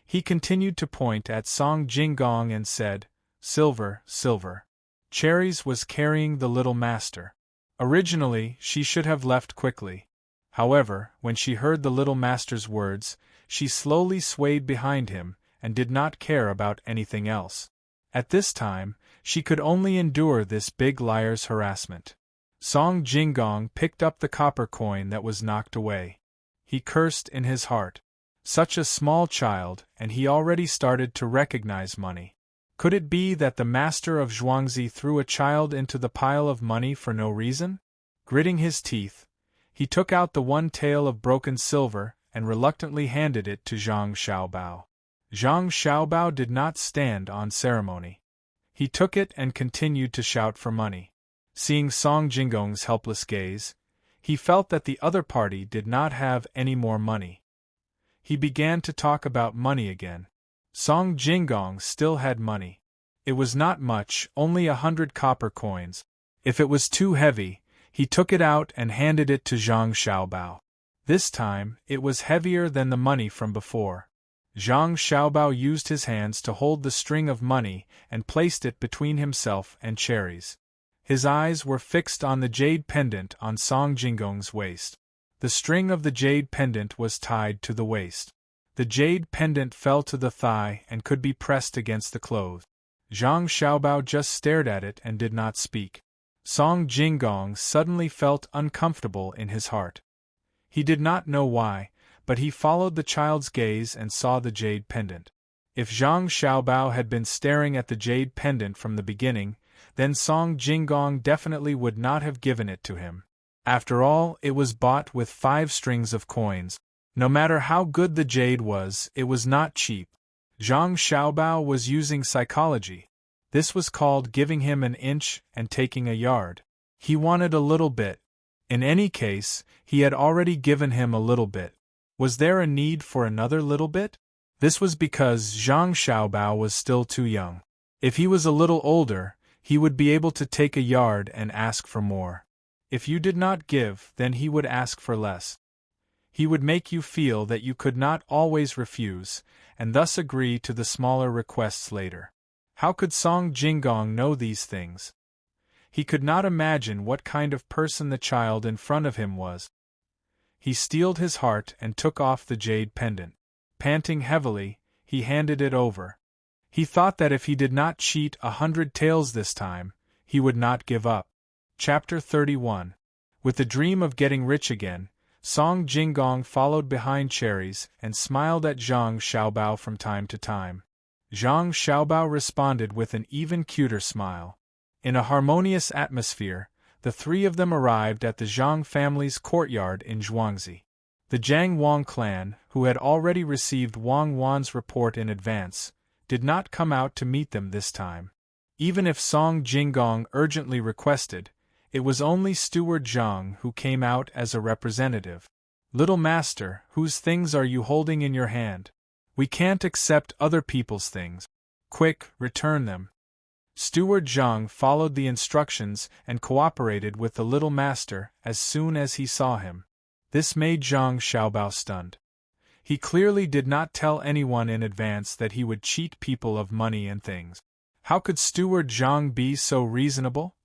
He continued to point at Song Jinggong and said, "Silver, silver." Cherries was carrying the little master. Originally, she should have left quickly. However, when she heard the little master's words, she slowly swayed behind him and did not care about anything else. At this time, she could only endure this big liar's harassment. Song Jinggong picked up the copper coin that was knocked away. He cursed in his heart. Such a small child, and he already started to recognize money. Could it be that the master of Zhuangzi threw a child into the pile of money for no reason? Gritting his teeth, he took out the one tael of broken silver and reluctantly handed it to Zhang Xiaobao. Zhang Xiaobao did not stand on ceremony. He took it and continued to shout for money. Seeing Song Jinggong's helpless gaze, he felt that the other party did not have any more money. He began to talk about money again. Song Jinggong still had money. It was not much, only 100 copper coins. If it was too heavy, he took it out and handed it to Zhang Xiaobao. This time, it was heavier than the money from before. Zhang Xiaobao used his hands to hold the string of money and placed it between himself and Cherries. His eyes were fixed on the jade pendant on Song Jinggong's waist. The string of the jade pendant was tied to the waist. The jade pendant fell to the thigh and could be pressed against the clothes. Zhang Xiaobao just stared at it and did not speak. Song Jinggong suddenly felt uncomfortable in his heart. He did not know why, but he followed the child's gaze and saw the jade pendant. If Zhang Xiaobao had been staring at the jade pendant from the beginning, then Song Jinggong definitely would not have given it to him. After all, it was bought with 5 strings of coins. No matter how good the jade was, it was not cheap. Zhang Xiaobao was using psychology. This was called giving him an inch and taking a yard. He wanted a little bit. In any case, he had already given him a little bit. Was there a need for another little bit? This was because Zhang Xiaobao was still too young. If he was a little older, he would be able to take a yard and ask for more. If you did not give, then he would ask for less. He would make you feel that you could not always refuse, and thus agree to the smaller requests later. How could Song Jinggong know these things? He could not imagine what kind of person the child in front of him was. He steeled his heart and took off the jade pendant. Panting heavily, he handed it over. He thought that if he did not cheat 100 taels this time, he would not give up. Chapter 31. With the dream of getting rich again, Song Jinggong followed behind Cherries and smiled at Zhang Xiaobao from time to time. Zhang Xiaobao responded with an even cuter smile. In a harmonious atmosphere, the three of them arrived at the Zhang family's courtyard in Zhuangzi. The Jiang Wang clan, who had already received Wang Wan's report in advance, did not come out to meet them this time. Even if Song Jinggong urgently requested, it was only Steward Zhang who came out as a representative. "Little master, whose things are you holding in your hand? We can't accept other people's things. Quick, return them." Steward Zhang followed the instructions and cooperated with the little master as soon as he saw him. This made Zhang Xiaobao stunned. He clearly did not tell anyone in advance that he would cheat people of money and things. How could Steward Zhang be so reasonable?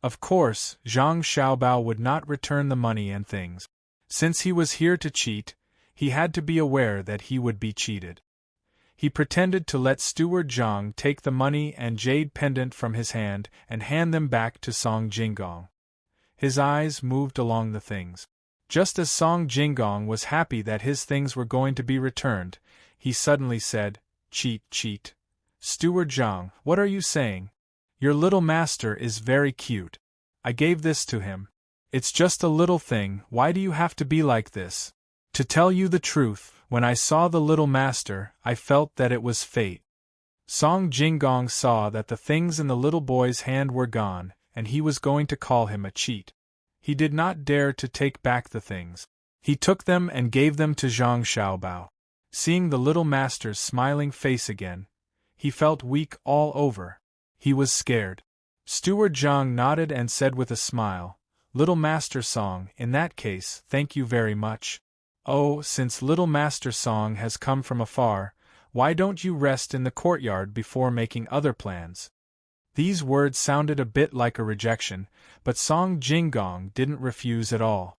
Of course, Zhang Xiaobao would not return the money and things. Since he was here to cheat, he had to be aware that he would be cheated. He pretended to let Steward Zhang take the money and jade pendant from his hand and hand them back to Song Jinggong. His eyes moved along the things. Just as Song Jinggong was happy that his things were going to be returned, he suddenly said, "Cheat, cheat. Steward Zhang, what are you saying? Your little master is very cute. I gave this to him. It's just a little thing, why do you have to be like this? To tell you the truth, when I saw the little master, I felt that it was fate." Song Jinggong saw that the things in the little boy's hand were gone, and he was going to call him a cheat. He did not dare to take back the things. He took them and gave them to Zhang Xiaobao. Seeing the little master's smiling face again, he felt weak all over. He was scared. Steward Zhang nodded and said with a smile, "Little Master Song, in that case, thank you very much. Oh, since little Master Song has come from afar, why don't you rest in the courtyard before making other plans?" These words sounded a bit like a rejection, but Song Jinggong didn't refuse at all.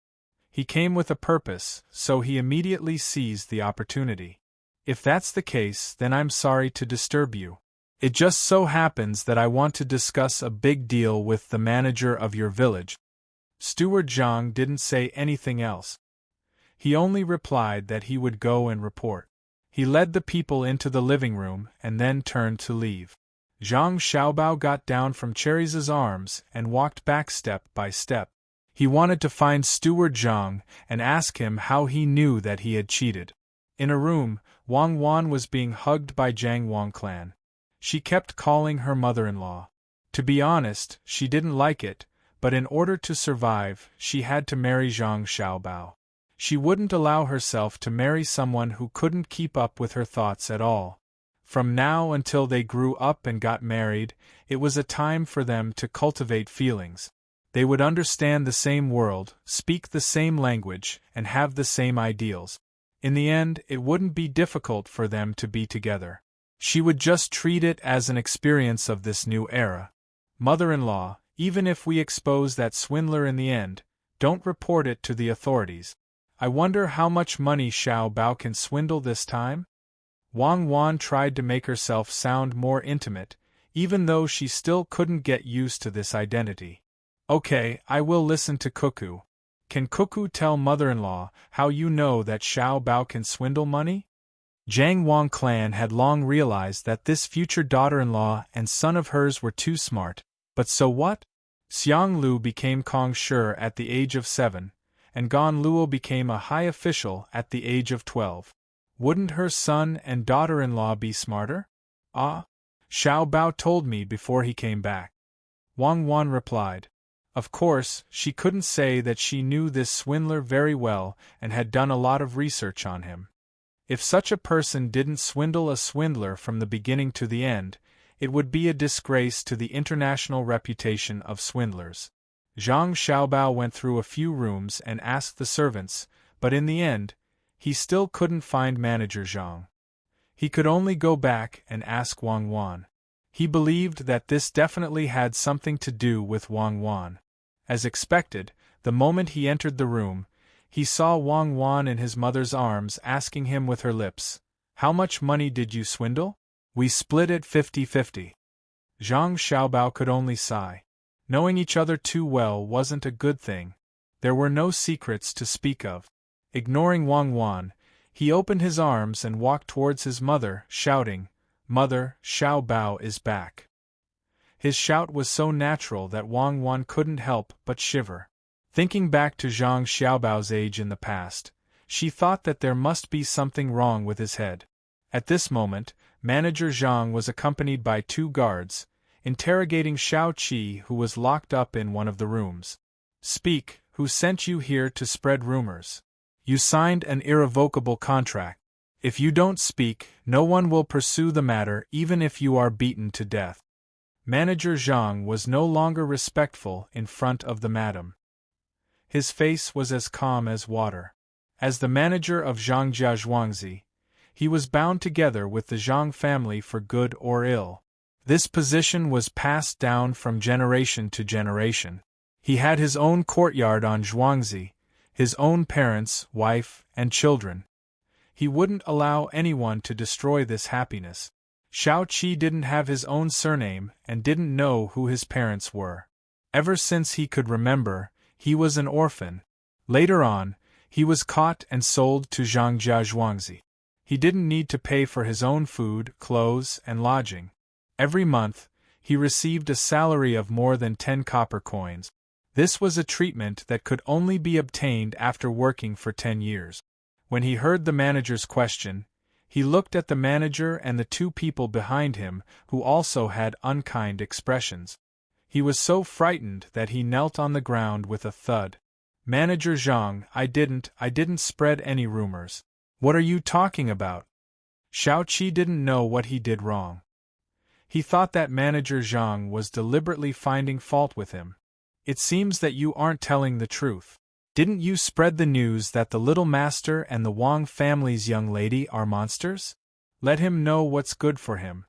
He came with a purpose, so he immediately seized the opportunity. "If that's the case, then I'm sorry to disturb you. It just so happens that I want to discuss a big deal with the manager of your village." Steward Zhang didn't say anything else. He only replied that he would go and report. He led the people into the living room and then turned to leave. Zhang Xiaobao got down from Cherry's arms and walked back step by step. He wanted to find Steward Zhang and ask him how he knew that he had cheated. In a room, Wang Wan was being hugged by Jiang Wang clan. She kept calling her mother-in-law. To be honest, she didn't like it, but in order to survive, she had to marry Zhang Xiaobao. She wouldn't allow herself to marry someone who couldn't keep up with her thoughts at all. From now until they grew up and got married, it was a time for them to cultivate feelings. They would understand the same world, speak the same language, and have the same ideals. In the end, it wouldn't be difficult for them to be together. She would just treat it as an experience of this new era. "Mother-in-law, even if we expose that swindler in the end, don't report it to the authorities. I wonder how much money Xiao Bao can swindle this time?" Wang Wan tried to make herself sound more intimate, even though she still couldn't get used to this identity. "Okay, I will listen to Cuckoo. Can Cuckoo tell mother-in-law how you know that Xiao Bao can swindle money?" Jiang Wang clan had long realized that this future daughter-in-law and son of hers were too smart, but so what? Xiang Lu became Kong Shi at the age of 7, and Gan Luo became a high official at the age of 12. Wouldn't her son and daughter-in-law be smarter? "Ah, Xiao Bao told me before he came back," Wang Wan replied. Of course, she couldn't say that she knew this swindler very well and had done a lot of research on him. If such a person didn't swindle a swindler from the beginning to the end, it would be a disgrace to the international reputation of swindlers. Zhang Xiaobao went through a few rooms and asked the servants, but in the end, he still couldn't find Manager Zhang. He could only go back and ask Wang Wan. He believed that this definitely had something to do with Wang Wan. As expected, the moment he entered the room, he saw Wang Wan in his mother's arms asking him with her lips, "How much money did you swindle?" "We split it 50-50. Zhang Xiaobao could only sigh. Knowing each other too well wasn't a good thing. There were no secrets to speak of. Ignoring Wang Wan, he opened his arms and walked towards his mother, shouting, "Mother, Xiao Bao is back." His shout was so natural that Wang Wan couldn't help but shiver. Thinking back to Zhang Xiaobao's age in the past, she thought that there must be something wrong with his head. At this moment, Manager Zhang was accompanied by 2 guards, interrogating Shao Qi, who was locked up in one of the rooms. "Speak, who sent you here to spread rumors? You signed an irrevocable contract. If you don't speak, no one will pursue the matter even if you are beaten to death." Manager Zhang was no longer respectful in front of the madam. His face was as calm as water. As the manager of Zhangjia Zhuangzi, he was bound together with the Zhang family for good or ill. This position was passed down from generation to generation. He had his own courtyard on Zhuangzi, his own parents, wife, and children. He wouldn't allow anyone to destroy this happiness. Xiao Qi didn't have his own surname and didn't know who his parents were. Ever since he could remember, he was an orphan. Later on, he was caught and sold to Zhangjia Zhuangzi. He didn't need to pay for his own food, clothes, and lodging. Every month, he received a salary of more than 10 copper coins. This was a treatment that could only be obtained after working for 10 years. When he heard the manager's question, he looked at the manager and the two people behind him who also had unkind expressions. He was so frightened that he knelt on the ground with a thud. Manager Zhang, I didn't spread any rumors. What are you talking about? Xiao Qi didn't know what he did wrong. He thought that Manager Zhang was deliberately finding fault with him. It seems that you aren't telling the truth. Didn't you spread the news that the little master and the Wang family's young lady are monsters? Let him know what's good for him.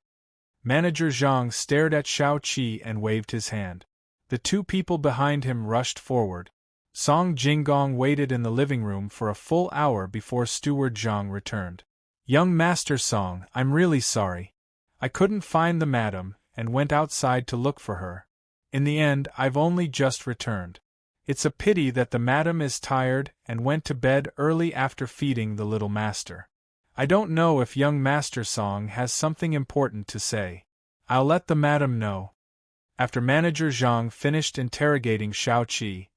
Manager Zhang stared at Xiao Qi and waved his hand. The two people behind him rushed forward. Song Jinggong waited in the living room for a full hour before Steward Zhang returned. Young Master Song, I'm really sorry. I couldn't find the madam, and went outside to look for her. In the end, I've only just returned. It's a pity that the madam is tired and went to bed early after feeding the little master. I don't know if young Master Song has something important to say. I'll let the madam know. After Manager Zhang finished interrogating Xiao Qi,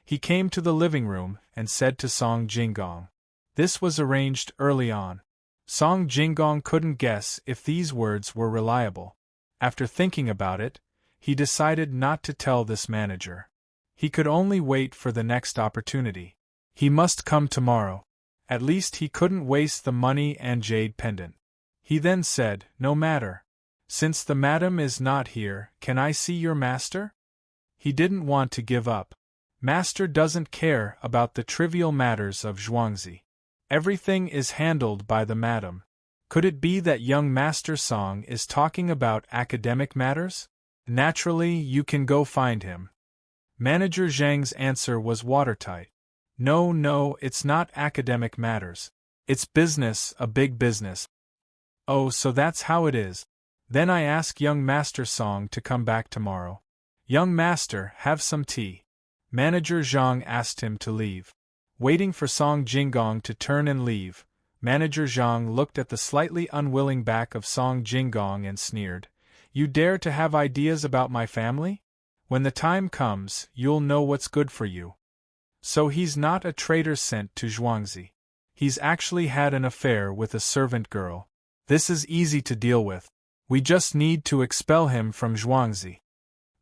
he came to the living room and said to Song Jinggong. This was arranged early on. Song Jinggong couldn't guess if these words were reliable. After thinking about it, he decided not to tell this manager. He could only wait for the next opportunity. He must come tomorrow. At least he couldn't waste the money and jade pendant. He then said, no matter. Since the madam is not here, can I see your master? He didn't want to give up. Master doesn't care about the trivial matters of Zhuangzi. Everything is handled by the madam. Could it be that young Master Song is talking about academic matters? Naturally, you can go find him. Manager Zhang's answer was watertight. No, it's not academic matters. It's business, a big business. Oh, so that's how it is. Then I ask young Master Song to come back tomorrow. Young Master, have some tea. Manager Zhang asked him to leave. Waiting for Song Jinggong to turn and leave, Manager Zhang looked at the slightly unwilling back of Song Jinggong and sneered. You dare to have ideas about my family? When the time comes, you'll know what's good for you. So he's not a traitor sent to Zhuangzi. He's actually had an affair with a servant girl. This is easy to deal with. We just need to expel him from Zhuangzi.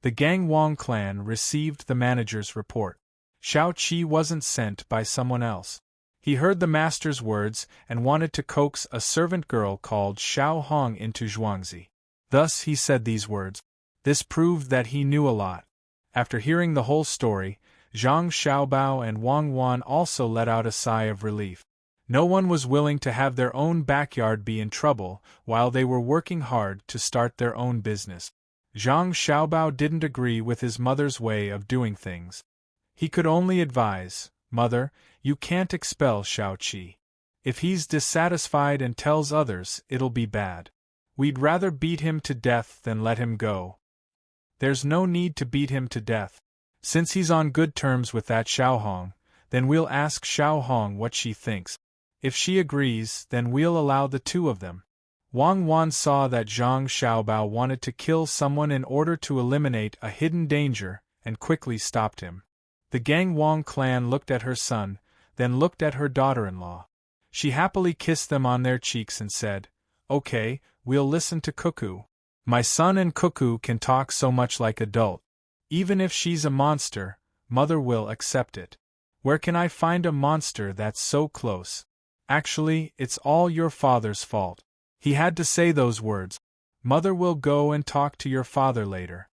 The Gang Wang clan received the manager's report. Xiao Qi wasn't sent by someone else. He heard the master's words and wanted to coax a servant girl called Xiao Hong into Zhuangzi. Thus he said these words. This proved that he knew a lot. After hearing the whole story, Zhang Xiaobao and Wang Wan also let out a sigh of relief. No one was willing to have their own backyard be in trouble while they were working hard to start their own business. Zhang Xiaobao didn't agree with his mother's way of doing things. He could only advise, Mother, you can't expel Xiao Qi. If he's dissatisfied and tells others, it'll be bad. We'd rather beat him to death than let him go. There's no need to beat him to death. Since he's on good terms with that Xiao Hong, then we'll ask Xiao Hong what she thinks. If she agrees, then we'll allow the two of them. Wang Wan saw that Zhang Xiaobao wanted to kill someone in order to eliminate a hidden danger, and quickly stopped him. The Gang Wang clan looked at her son, then looked at her daughter-in-law. She happily kissed them on their cheeks and said, Okay, we'll listen to Cuckoo. My son and Cuckoo can talk so much like adult. Even if she's a monster, Mother will accept it. Where can I find a monster that's so close? Actually, it's all your father's fault. He had to say those words. Mother will go and talk to your father later.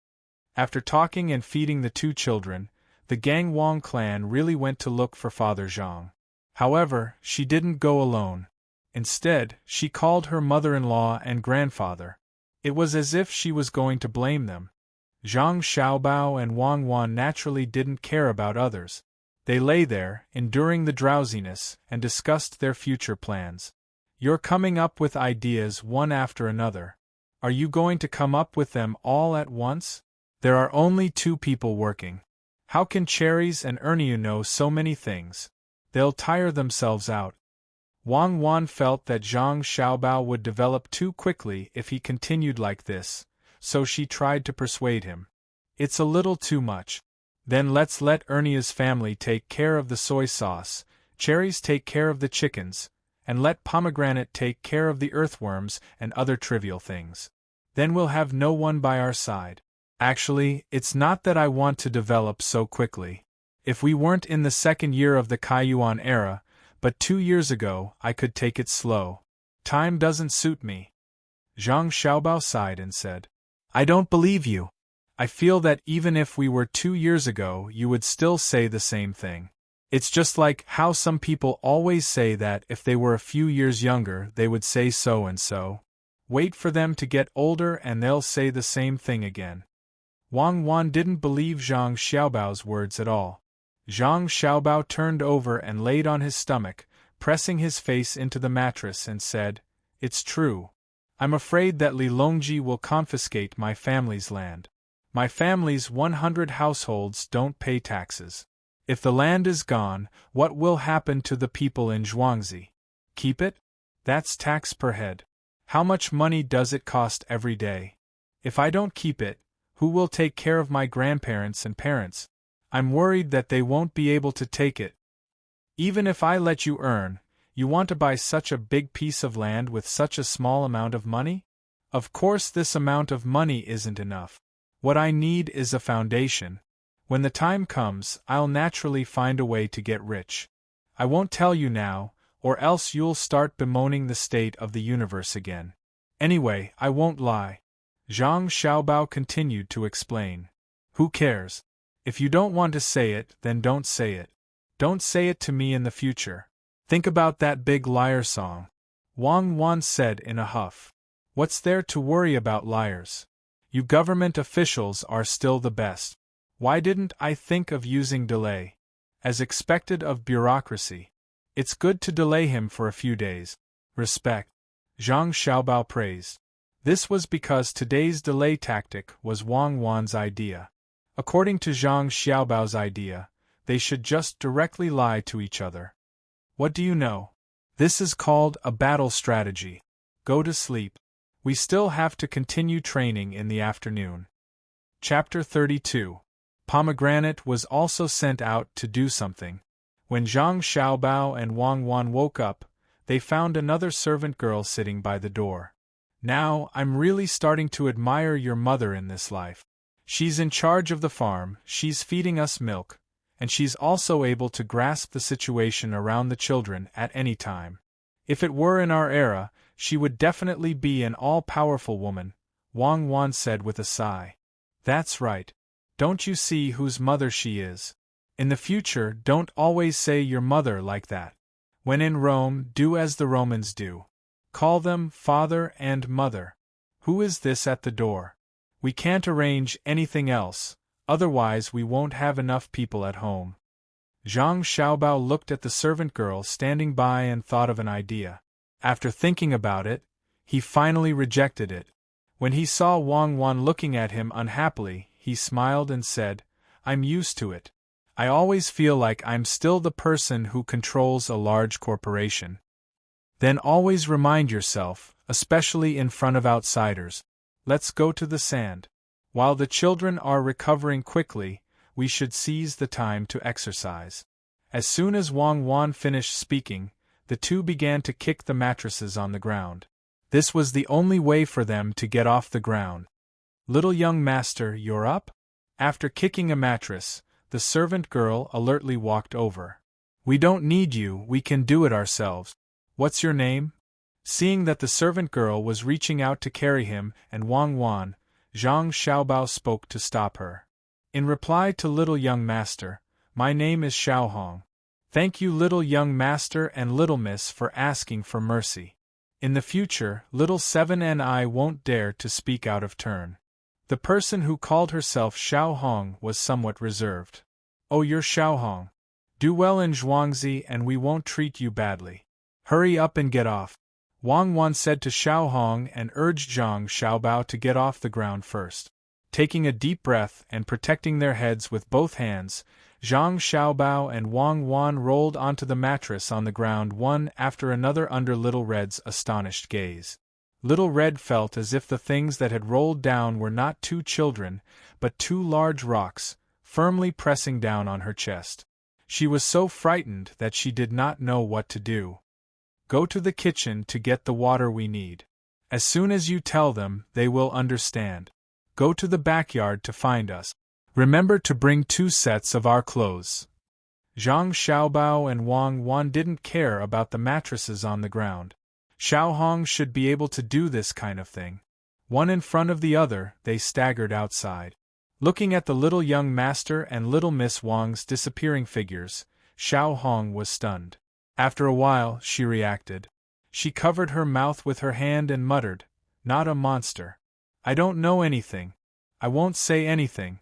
After talking and feeding the two children, the Gangwon clan really went to look for Father Zhang. However, she didn't go alone. Instead, she called her mother-in-law and grandfather. It was as if she was going to blame them. Zhang Xiaobao and Wang Wan naturally didn't care about others. They lay there, enduring the drowsiness, and discussed their future plans. You're coming up with ideas one after another. Are you going to come up with them all at once? There are only two people working. How can Cherries and Ernie know so many things? They'll tire themselves out. Wang Wan felt that Zhang Xiaobao would develop too quickly if he continued like this, so she tried to persuade him. It's a little too much. Then let's let Ernie's family take care of the soy sauce, Cherries take care of the chickens, and let Pomegranate take care of the earthworms and other trivial things. Then we'll have no one by our side. Actually, it's not that I want to develop so quickly. If we weren't in the second year of the Kaiyuan era, but 2 years ago, I could take it slow. Time doesn't suit me. Zhang Xiaobao sighed and said, I don't believe you. I feel that even if we were 2 years ago, you would still say the same thing. It's just like how some people always say that if they were a few years younger, they would say so and so. Wait for them to get older and they'll say the same thing again. Wang Wan didn't believe Zhang Xiaobao's words at all. Zhang Xiaobao turned over and laid on his stomach, pressing his face into the mattress and said, It's true. I'm afraid that Li Longji will confiscate my family's land. My family's 100 households don't pay taxes. If the land is gone, what will happen to the people in Zhuangzi? Keep it? That's tax per head. How much money does it cost every day? If I don't keep it, who will take care of my grandparents and parents? I'm worried that they won't be able to take it. Even if I let you earn, you want to buy such a big piece of land with such a small amount of money? Of course this amount of money isn't enough. What I need is a foundation. When the time comes, I'll naturally find a way to get rich. I won't tell you now, or else you'll start bemoaning the state of the universe again. Anyway, I won't lie. Zhang Xiaobao continued to explain. Who cares? If you don't want to say it, then don't say it. Don't say it to me in the future. Think about that big liar song. Wang Wan said in a huff. What's there to worry about liars? You government officials are still the best. Why didn't I think of using delay? As expected of bureaucracy. It's good to delay him for a few days. Respect. Zhang Xiaobao praised. This was because today's delay tactic was Wang Wan's idea. According to Zhang Xiaobao's idea, they should just directly lie to each other. What do you know? This is called a battle strategy. Go to sleep. We still have to continue training in the afternoon. Chapter 32. Pomegranate was also sent out to do something. When Zhang Xiaobao and Wang Wan woke up, they found another servant girl sitting by the door. Now, I'm really starting to admire your mother in this life. She's in charge of the farm, she's feeding us milk, and she's also able to grasp the situation around the children at any time. If it were in our era, she would definitely be an all-powerful woman, Wang Wan said with a sigh. That's right. Don't you see whose mother she is? In the future, don't always say your mother like that. When in Rome, do as the Romans do. Call them father and mother. Who is this at the door? We can't arrange anything else, otherwise we won't have enough people at home. Zhang Xiaobao looked at the servant girl standing by and thought of an idea. After thinking about it, he finally rejected it. When he saw Wang Wan looking at him unhappily, he smiled and said, I'm used to it. I always feel like I'm still the person who controls a large corporation. Then always remind yourself, especially in front of outsiders. Let's go to the sand. While the children are recovering quickly, we should seize the time to exercise. As soon as Wang Wan finished speaking, the two began to kick the mattresses on the ground. This was the only way for them to get off the ground. Little young master, you're up? After kicking a mattress, the servant girl alertly walked over. We don't need you, we can do it ourselves. What's your name? Seeing that the servant girl was reaching out to carry him and Wang Wan, Zhang Xiaobao spoke to stop her. In reply to little young master, my name is Xiao Hong. Thank you little young master and little miss for asking for mercy. In the future, little Seven and I won't dare to speak out of turn. The person who called herself Xiao Hong was somewhat reserved. Oh, you're Xiao Hong. Do well in Zhuangzi and we won't treat you badly. Hurry up and get off. Wang Wan said to Xiao Hong and urged Zhang Xiaobao to get off the ground first. Taking a deep breath and protecting their heads with both hands, Zhang Xiaobao and Wang Wan rolled onto the mattress on the ground one after another under Little Red's astonished gaze. Little Red felt as if the things that had rolled down were not two children, but two large rocks, firmly pressing down on her chest. She was so frightened that she did not know what to do. Go to the kitchen to get the water we need. As soon as you tell them, they will understand. Go to the backyard to find us. Remember to bring 2 sets of our clothes. Zhang Xiaobao and Wang Wan didn't care about the mattresses on the ground. Xiao Hong should be able to do this kind of thing. One in front of the other, they staggered outside. Looking at the little young master and little Miss Wang's disappearing figures, Xiao Hong was stunned. After a while, she reacted. She covered her mouth with her hand and muttered, "Not a monster. I don't know anything. I won't say anything."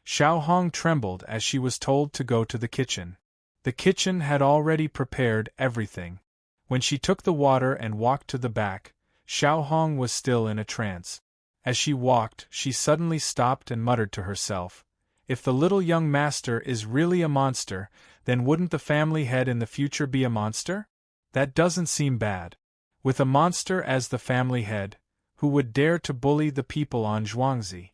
Xiao Hong trembled as she was told to go to the kitchen. The kitchen had already prepared everything. When she took the water and walked to the back, Xiao Hong was still in a trance. As she walked, she suddenly stopped and muttered to herself, "If the little young master is really a monster, then wouldn't the family head in the future be a monster? That doesn't seem bad. With a monster as the family head, who would dare to bully the people on Zhuangzi?"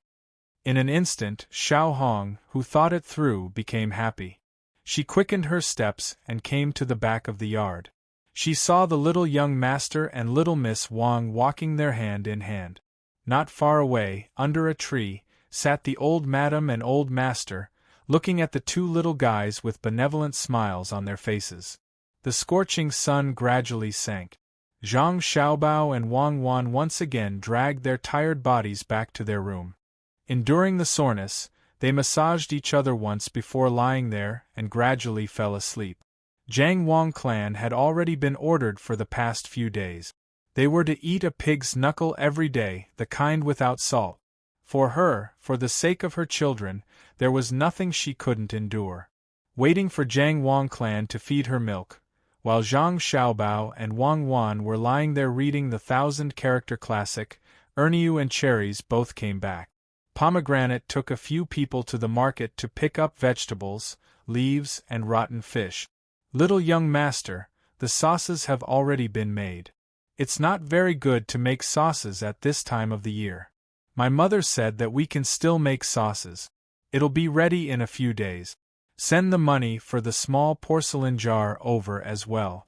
In an instant, Xiao Hong, who thought it through, became happy. She quickened her steps and came to the back of the yard. She saw the little young master and little Miss Wang walking there hand in hand. Not far away, under a tree, sat the old madam and old master, looking at the 2 little guys with benevolent smiles on their faces. The scorching sun gradually sank. Zhang Xiaobao and Wang Wan once again dragged their tired bodies back to their room. Enduring the soreness, they massaged each other once before lying there and gradually fell asleep. Jiang Wang clan had already been ordered for the past few days. They were to eat a pig's knuckle every day, the kind without salt. For her, for the sake of her children, there was nothing she couldn't endure. Waiting for Jiang Wang clan to feed her milk, while Zhang Xiaobao and Wang Wan were lying there reading the 1,000-character classic, Erniu and Cherries both came back. Pomegranate took a few people to the market to pick up vegetables, leaves, and rotten fish. Little young master, the sauces have already been made. It's not very good to make sauces at this time of the year. My mother said that we can still make sauces. It'll be ready in a few days. Send the money for the small porcelain jar over as well.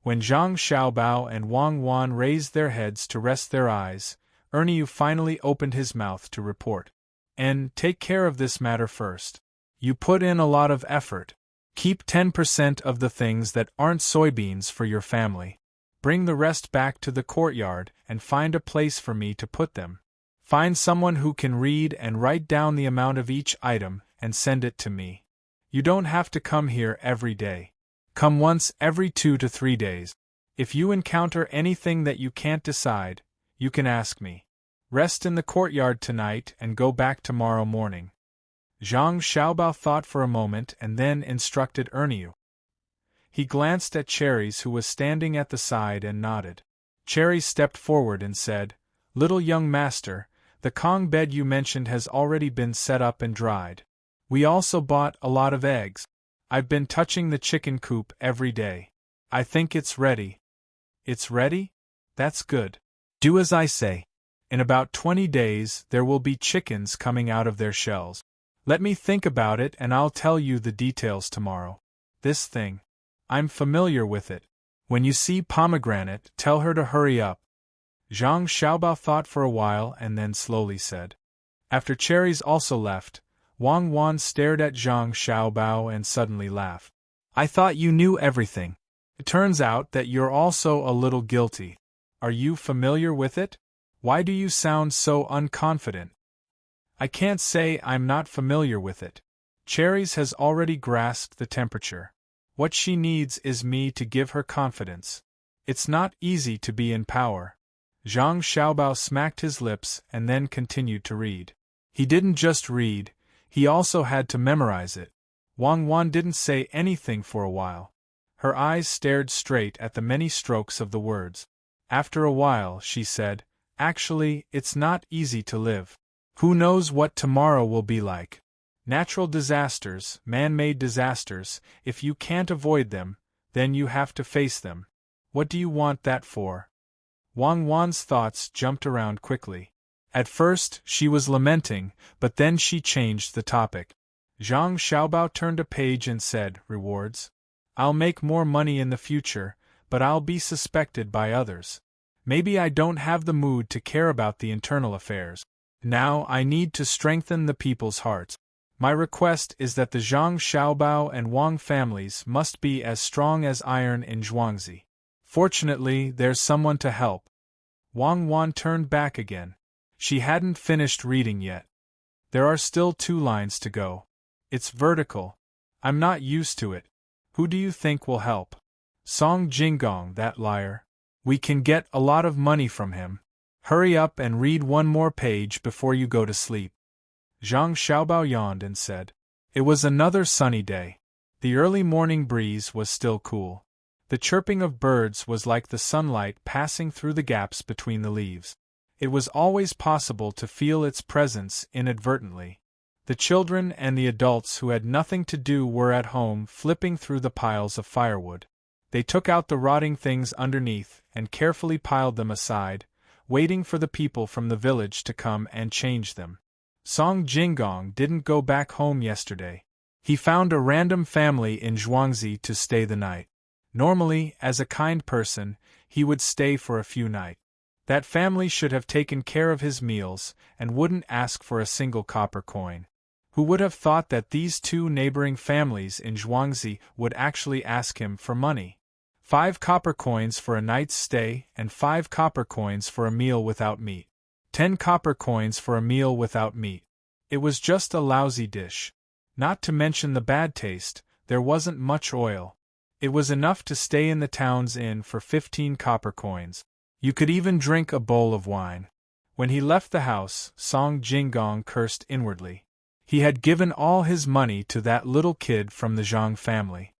When Zhang Xiaobao and Wang Wan raised their heads to rest their eyes, Erniu finally opened his mouth to report. "And take care of this matter first. You put in a lot of effort. Keep 10% of the things that aren't soybeans for your family. Bring the rest back to the courtyard and find a place for me to put them. Find someone who can read and write down the amount of each item and send it to me. You don't have to come here every day. Come once every 2 to 3 days. If you encounter anything that you can't decide, you can ask me. Rest in the courtyard tonight and go back tomorrow morning." Zhang Xiaobao thought for a moment and then instructed Erniu. He glanced at Cherries, who was standing at the side, and nodded. Cherries stepped forward and said, "Little young master, the Kong bed you mentioned has already been set up and dried. We also bought a lot of eggs. I've been touching the chicken coop every day. I think it's ready." "It's ready? That's good. Do as I say. In about 20 days there will be chickens coming out of their shells. Let me think about it and I'll tell you the details tomorrow. This thing. I'm familiar with it. When you see Pomegranate, tell her to hurry up." Zhang Xiaobao thought for a while and then slowly said. After Cherries also left, Wang Wan stared at Zhang Xiaobao and suddenly laughed. "I thought you knew everything. It turns out that you're also a little guilty." Are you familiar with it? Why do you sound so unconfident? I can't say I'm not familiar with it. Cherries has already grasped the temperature. What she needs is me to give her confidence. It's not easy to be in power. Zhang Xiaobao smacked his lips and then continued to read. He didn't just read, he also had to memorize it. Wang Wan didn't say anything for a while. Her eyes stared straight at the many strokes of the words. After a while, she said, "Actually, it's not easy to live. Who knows what tomorrow will be like? Natural disasters, man-made disasters, if you can't avoid them, then you have to face them. What do you want that for?" Wang Wan's thoughts jumped around quickly. At first, she was lamenting, but then she changed the topic. Zhang Xiaobao turned a page and said, "Rewards? I'll make more money in the future, but I'll be suspected by others. Maybe I don't have the mood to care about the internal affairs. Now I need to strengthen the people's hearts. My request is that the Zhang Xiaobao and Wang families must be as strong as iron in Zhuangzi. Fortunately, there's someone to help." Wang Wan turned back again. She hadn't finished reading yet. "There are still 2 lines to go. It's vertical. I'm not used to it. Who do you think will help?" "Song Jinggong, that liar. We can get a lot of money from him. Hurry up and read one more page before you go to sleep." Zhang Xiaobao yawned and said. It was another sunny day. The early morning breeze was still cool. The chirping of birds was like the sunlight passing through the gaps between the leaves. It was always possible to feel its presence inadvertently. The children and the adults who had nothing to do were at home flipping through the piles of firewood. They took out the rotting things underneath and carefully piled them aside, waiting for the people from the village to come and change them. Song Jinggong didn't go back home yesterday. He found a random family in Zhuangzi to stay the night. Normally, as a kind person, he would stay for a few nights. That family should have taken care of his meals and wouldn't ask for a single copper coin. Who would have thought that these 2 neighboring families in Zhuangzi would actually ask him for money? 5 copper coins for a night's stay and 5 copper coins for a meal without meat. 10 copper coins for a meal without meat. It was just a lousy dish. Not to mention the bad taste, there wasn't much oil. It was enough to stay in the town's inn for 15 copper coins. You could even drink a bowl of wine. When he left the house, Song Jinggong cursed inwardly. He had given all his money to that little kid from the Zhang family.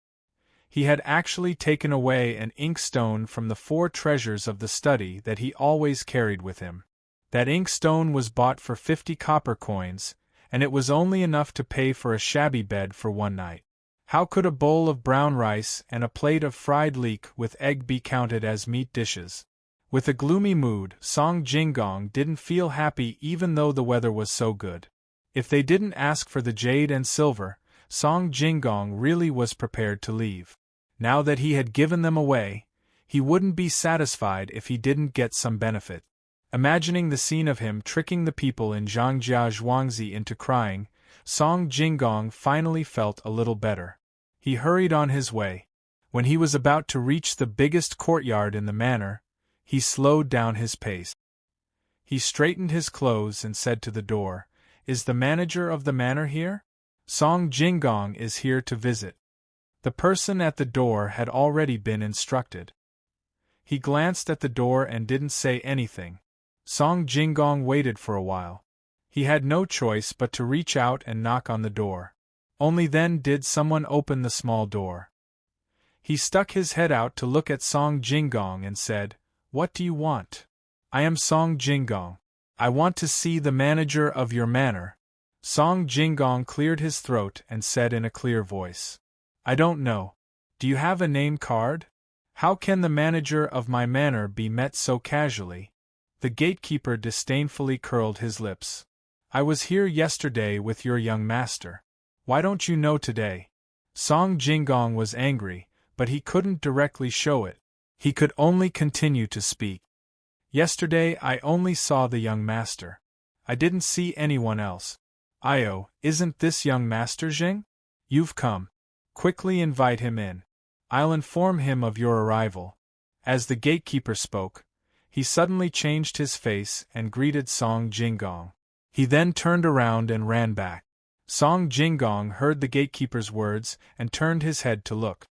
He had actually taken away an inkstone from the 4 treasures of the study that he always carried with him. That inkstone was bought for 50 copper coins, and it was only enough to pay for a shabby bed for one night. How could a bowl of brown rice and a plate of fried leek with egg be counted as meat dishes? With a gloomy mood, Song Jinggong didn't feel happy even though the weather was so good. If they didn't ask for the jade and silver, Song Jinggong really was prepared to leave. Now that he had given them away, he wouldn't be satisfied if he didn't get some benefit. Imagining the scene of him tricking the people in Zhangjia Zhuangzi into crying, Song Jinggong finally felt a little better. He hurried on his way. When he was about to reach the biggest courtyard in the manor, he slowed down his pace. He straightened his clothes and said to the door, "Is the manager of the manor here?" "Song Jinggong is here to visit." The person at the door had already been instructed. He glanced at the door and didn't say anything. Song Jinggong waited for a while. He had no choice but to reach out and knock on the door. Only then did someone open the small door. He stuck his head out to look at Song Jinggong and said, "What do you want?" "I am Song Jinggong. I want to see the manager of your manor." Song Jinggong cleared his throat and said in a clear voice, "I don't know. Do you have a name card? How can the manager of my manor be met so casually?" The gatekeeper disdainfully curled his lips. "I was here yesterday with your young master. Why don't you know today?" Song Jinggong was angry, but he couldn't directly show it. He could only continue to speak. "Yesterday I only saw the young master. I didn't see anyone else." "Io, isn't this young master Jing? You've come. Quickly invite him in. I'll inform him of your arrival." As the gatekeeper spoke, He suddenly changed his face and greeted Song Jingong. He then turned around and ran back. Song Jingong heard the gatekeeper's words and turned his head to look.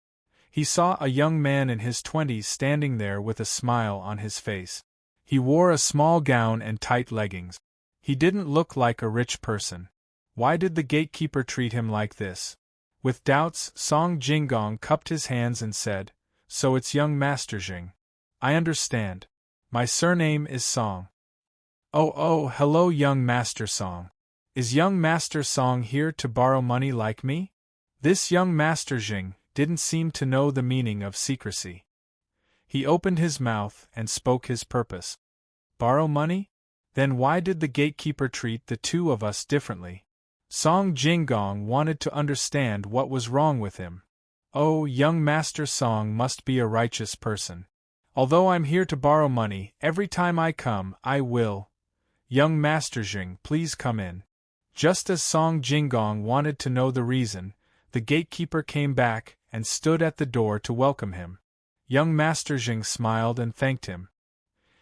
He saw a young man in his 20s standing there with a smile on his face. He wore a small gown and tight leggings. He didn't look like a rich person. Why did the gatekeeper treat him like this? With doubts, Song Jingong cupped his hands and said, "So it's young Master Jing. I understand. My surname is Song." Oh, hello young Master Song. Is young Master Song here to borrow money like me?" This young Master Jing didn't seem to know the meaning of secrecy. He opened his mouth and spoke his purpose. "Borrow money? Then why did the gatekeeper treat the two of us differently?" Song Jingong wanted to understand what was wrong with him. Oh, young Master Song must be a righteous person. Although I'm here to borrow money, every time I come, I will. Young Master Jing, please come in. Just as Song Jingong wanted to know the reason, the gatekeeper came back and stood at the door to welcome him. Young Master Jing smiled and thanked him.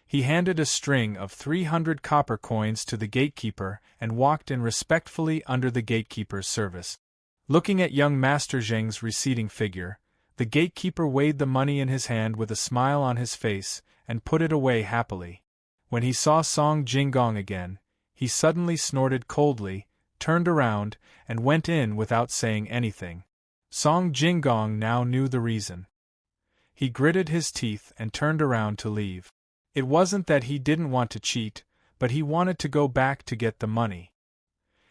He handed a string of 300 copper coins to the gatekeeper and walked in respectfully under the gatekeeper's service. Looking at young Master Jing's receding figure, the gatekeeper weighed the money in his hand with a smile on his face and put it away happily. When he saw Song Jingong again, he suddenly snorted coldly, turned around, and went in without saying anything. Song Jingong now knew the reason. He gritted his teeth and turned around to leave. It wasn't that he didn't want to cheat, but he wanted to go back to get the money.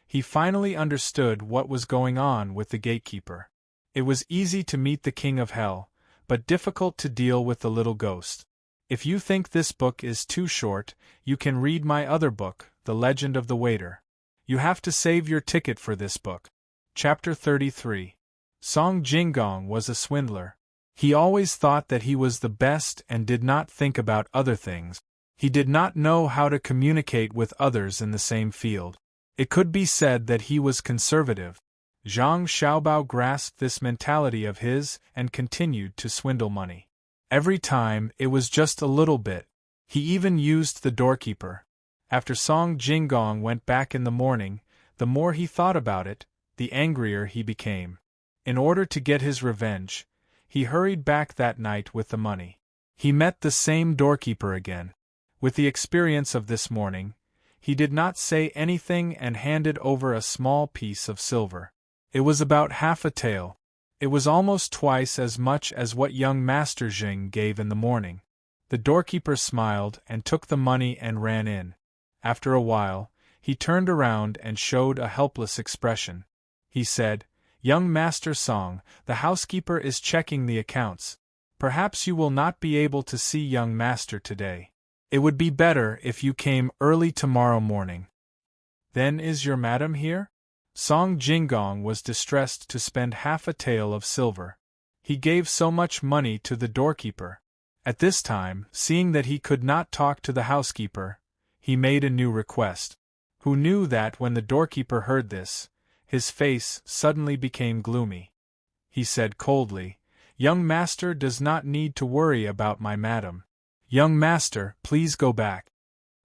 He finally understood what was going on with the gatekeeper. It was easy to meet the king of hell, but difficult to deal with the little ghost. If you think this book is too short, you can read my other book, The Legend of the Waiter. You have to save your ticket for this book. Chapter 33. Song Jingong was a swindler. He always thought that he was the best and did not think about other things. He did not know how to communicate with others in the same field. It could be said that he was conservative. Zhang Xiaobao grasped this mentality of his and continued to swindle money. Every time, it was just a little bit. He even used the doorkeeper. After Song Jingong went back in the morning, the more he thought about it, the angrier he became. In order to get his revenge, he hurried back that night with the money. He met the same doorkeeper again. With the experience of this morning, he did not say anything and handed over a small piece of silver. It was about half a tael. It was almost twice as much as what young Master Jing gave in the morning. The doorkeeper smiled and took the money and ran in. After a while, he turned around and showed a helpless expression. He said, "Young Master Song, the housekeeper is checking the accounts. Perhaps you will not be able to see young Master today. It would be better if you came early tomorrow morning." "Then is your madam here?" Song Jingong was distressed to spend half a tael of silver. He gave so much money to the doorkeeper. At this time, seeing that he could not talk to the housekeeper, he made a new request. Who knew that when the doorkeeper heard this, his face suddenly became gloomy. He said coldly, "Young Master does not need to worry about my madam. Young Master, please go back."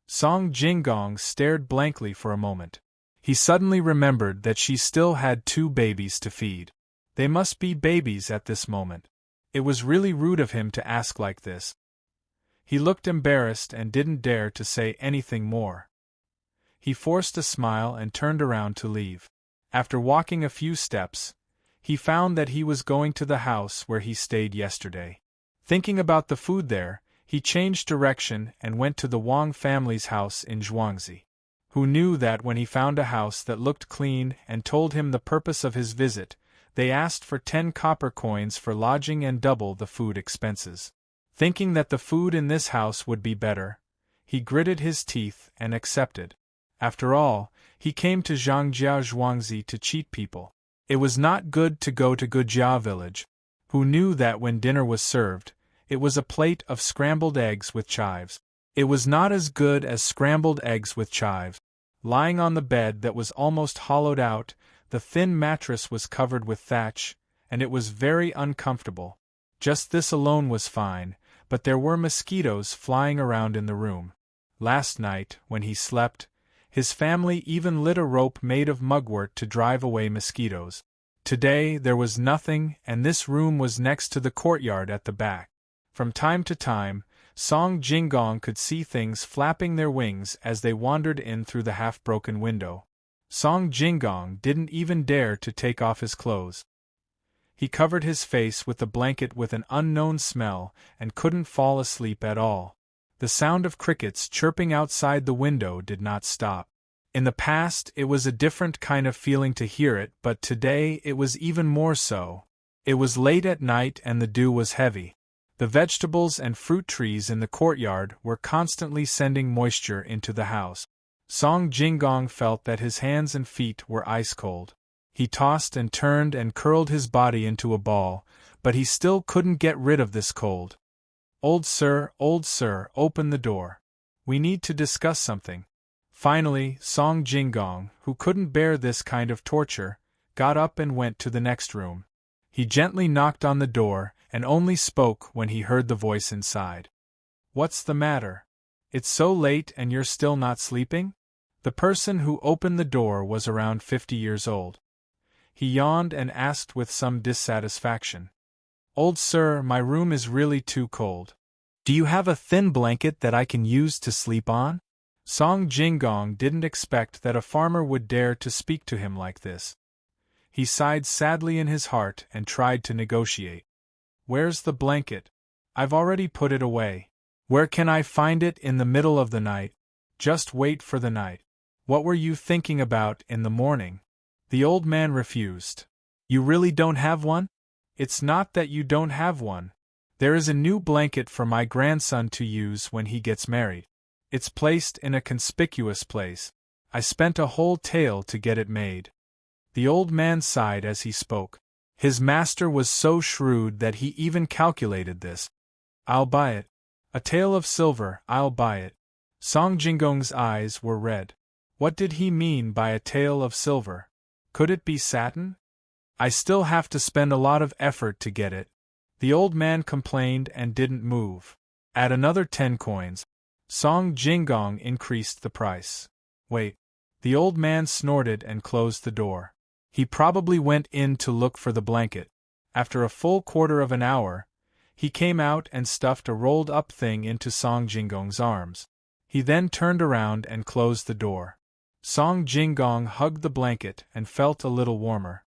Song Jingong stared blankly for a moment. He suddenly remembered that she still had 2 babies to feed. They must be babies at this moment. It was really rude of him to ask like this. He looked embarrassed and didn't dare to say anything more. He forced a smile and turned around to leave. After walking a few steps, he found that he was going to the house where he stayed yesterday. Thinking about the food there, he changed direction and went to the Wang family's house in Zhuangzi. Who knew that when he found a house that looked clean and told him the purpose of his visit, they asked for 10 copper coins for lodging and double the food expenses. Thinking that the food in this house would be better, he gritted his teeth and accepted. After all, he came to Zhangjia Zhuangzi to cheat people. It was not good to go to Gujia village. Who knew that when dinner was served, it was a plate of scrambled eggs with chives. It was not as good as scrambled eggs with chives. Lying on the bed that was almost hollowed out, the thin mattress was covered with thatch, and it was very uncomfortable. Just this alone was fine, but there were mosquitoes flying around in the room. Last night, when he slept, his family even lit a rope made of mugwort to drive away mosquitoes. Today there was nothing, and this room was next to the courtyard at the back. From time to time, Song Jinggong could see things flapping their wings as they wandered in through the half-broken window. Song Jinggong didn't even dare to take off his clothes. He covered his face with the blanket with an unknown smell and couldn't fall asleep at all. The sound of crickets chirping outside the window did not stop. In the past, it was a different kind of feeling to hear it, but today it was even more so. It was late at night and the dew was heavy. The vegetables and fruit trees in the courtyard were constantly sending moisture into the house. Song Jinggong felt that his hands and feet were ice-cold. He tossed and turned and curled his body into a ball, but he still couldn't get rid of this cold. Old sir, open the door. We need to discuss something." Finally, Song Jinggong, who couldn't bear this kind of torture, got up and went to the next room. He gently knocked on the door and only spoke when he heard the voice inside. "What's the matter? It's so late and you're still not sleeping?" The person who opened the door was around 50 years old. He yawned and asked with some dissatisfaction. "Old sir, my room is really too cold. Do you have a thin blanket that I can use to sleep on?" Song Jinggong didn't expect that a farmer would dare to speak to him like this. He sighed sadly in his heart and tried to negotiate. "Where's the blanket? I've already put it away. Where can I find it in the middle of the night? Just wait for the night. What were you thinking about in the morning?" The old man refused. "You really don't have one?" "It's not that you don't have one. There is a new blanket for my grandson to use when he gets married. It's placed in a conspicuous place. I spent a whole tael to get it made." The old man sighed as he spoke. His master was so shrewd that he even calculated this. "I'll buy it. A tael of silver, I'll buy it." Song Jinggong's eyes were red. What did he mean by a tael of silver? Could it be satin? "I still have to spend a lot of effort to get it." The old man complained and didn't move. "Add another 10 coins. Song Jinggong increased the price. "Wait." The old man snorted and closed the door. He probably went in to look for the blanket. After a full quarter of an hour, he came out and stuffed a rolled-up thing into Song Jinggong's arms. He then turned around and closed the door. Song Jinggong hugged the blanket and felt a little warmer.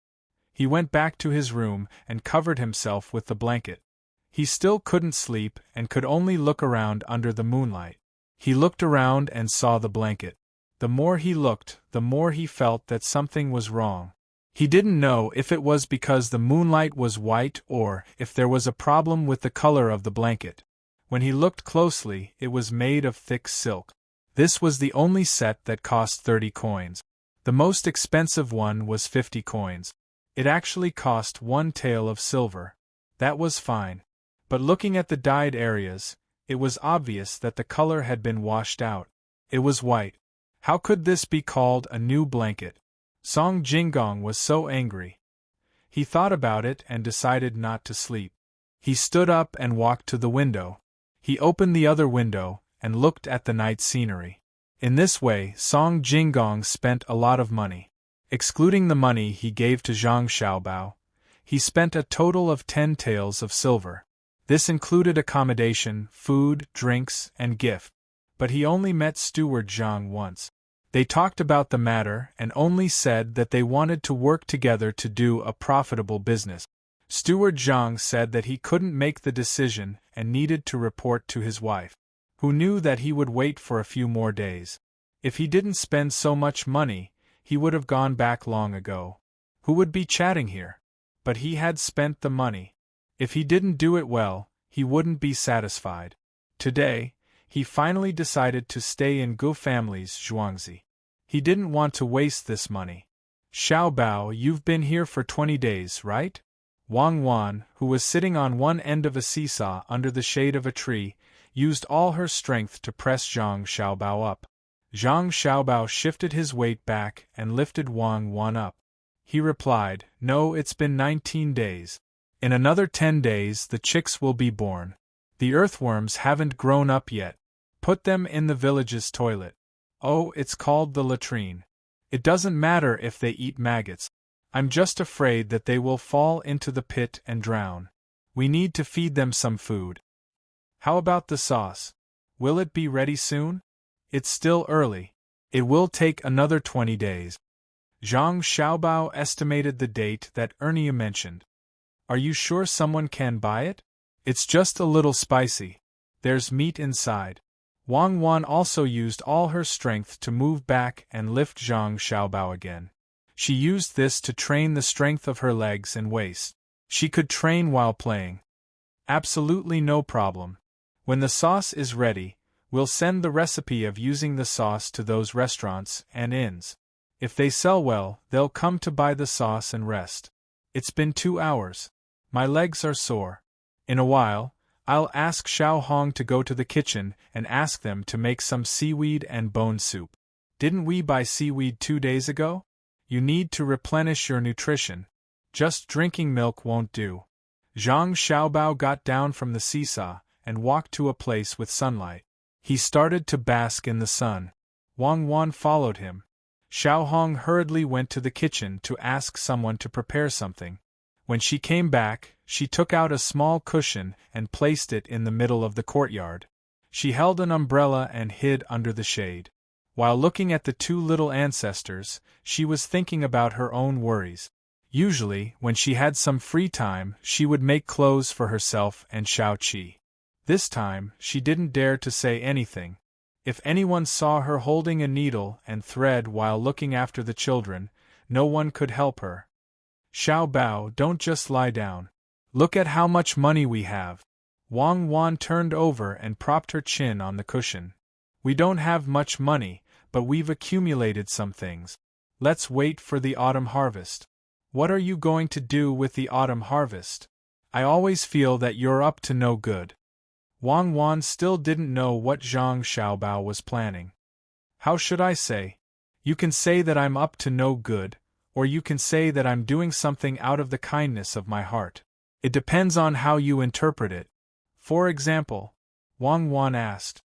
He went back to his room and covered himself with the blanket. He still couldn't sleep and could only look around under the moonlight. He looked around and saw the blanket. The more he looked, the more he felt that something was wrong. He didn't know if it was because the moonlight was white or if there was a problem with the color of the blanket. When he looked closely, it was made of thick silk. This was the only set that cost 30 coins. The most expensive one was 50 coins. It actually cost 1 tael of silver. That was fine. But looking at the dyed areas, it was obvious that the color had been washed out. It was white. How could this be called a new blanket? Song Jinggong was so angry. He thought about it and decided not to sleep. He stood up and walked to the window. He opened the other window and looked at the night scenery. In this way, Song Jinggong spent a lot of money. Excluding the money he gave to Zhang Xiaobao, he spent a total of 10 taels of silver. This included accommodation, food, drinks, and gift. But he only met Steward Zhang once. They talked about the matter and only said that they wanted to work together to do a profitable business. Steward Zhang said that he couldn't make the decision and needed to report to his wife, who knew that he would wait for a few more days. If he didn't spend so much money, he would have gone back long ago. Who would be chatting here? But he had spent the money. If he didn't do it well, he wouldn't be satisfied. Today, he finally decided to stay in Gu family's Zhuangzi. He didn't want to waste this money. "Xiaobao, you've been here for 20 days, right?" Wang Wan, who was sitting on one end of a seesaw under the shade of a tree, used all her strength to press Zhang Xiaobao up. Zhang Xiaobao shifted his weight back and lifted Wang Wan up. He replied, "No, it's been 19 days. In another 10 days the chicks will be born. The earthworms haven't grown up yet. Put them in the village's toilet. Oh, it's called the latrine. It doesn't matter if they eat maggots. I'm just afraid that they will fall into the pit and drown. We need to feed them some food. How about the sauce? Will it be ready soon? It's still early. It will take another 20 days. Zhang Xiaobao estimated the date that Ernie mentioned. Are you sure someone can buy it? It's just a little spicy. There's meat inside. Wang Wan also used all her strength to move back and lift Zhang Xiaobao again. She used this to train the strength of her legs and waist. She could train while playing. Absolutely no problem. When the sauce is ready, we'll send the recipe of using the sauce to those restaurants and inns. If they sell well, they'll come to buy the sauce and rest. It's been 2 hours. My legs are sore. In a while, I'll ask Xiao Hong to go to the kitchen and ask them to make some seaweed and bone soup. Didn't we buy seaweed 2 days ago? You need to replenish your nutrition. Just drinking milk won't do. Zhang Xiaobao got down from the seesaw and walked to a place with sunlight. He started to bask in the sun. Wang Wan followed him. Xiao Hong hurriedly went to the kitchen to ask someone to prepare something. When she came back, she took out a small cushion and placed it in the middle of the courtyard. She held an umbrella and hid under the shade. While looking at the 2 little ancestors, she was thinking about her own worries. Usually, when she had some free time, she would make clothes for herself and Xiao Qi. This time, she didn't dare to say anything. If anyone saw her holding a needle and thread while looking after the children, no one could help her. Xiao Bao, don't just lie down. Look at how much money we have. Wang Wan turned over and propped her chin on the cushion. We don't have much money, but we've accumulated some things. Let's wait for the autumn harvest. What are you going to do with the autumn harvest? I always feel that you're up to no good. Wang Wan still didn't know what Zhang Xiaobao was planning. How should I say? You can say that I'm up to no good, or you can say that I'm doing something out of the kindness of my heart. It depends on how you interpret it. For example, Wang Wan asked.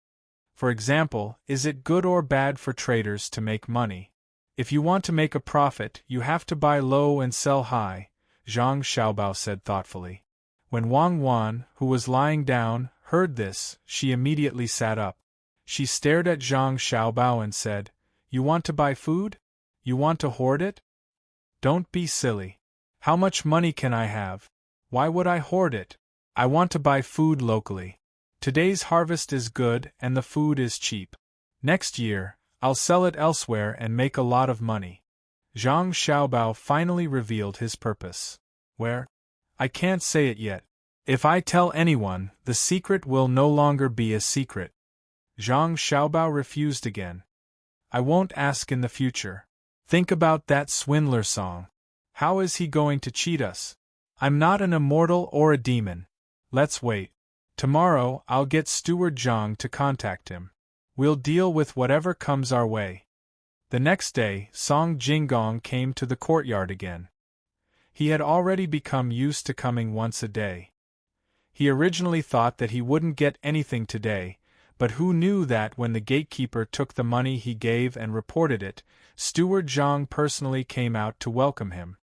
For example, is it good or bad for traders to make money? If you want to make a profit, you have to buy low and sell high, Zhang Xiaobao said thoughtfully. When Wang Wan, who was lying down, heard this, she immediately sat up. She stared at Zhang Xiaobao and said, You want to buy food? You want to hoard it? Don't be silly. How much money can I have? Why would I hoard it? I want to buy food locally. Today's harvest is good and the food is cheap. Next year, I'll sell it elsewhere and make a lot of money. Zhang Xiaobao finally revealed his purpose. Where? I can't say it yet. If I tell anyone, the secret will no longer be a secret. Zhang Xiaobao refused again. I won't ask in the future. Think about that swindler song. How is he going to cheat us? I'm not an immortal or a demon. Let's wait. Tomorrow, I'll get Steward Zhang to contact him. We'll deal with whatever comes our way. The next day, Song Jinggong came to the courtyard again. He had already become used to coming once a day. He originally thought that he wouldn't get anything today, but who knew that when the gatekeeper took the money he gave and reported it, Steward Zhang personally came out to welcome him.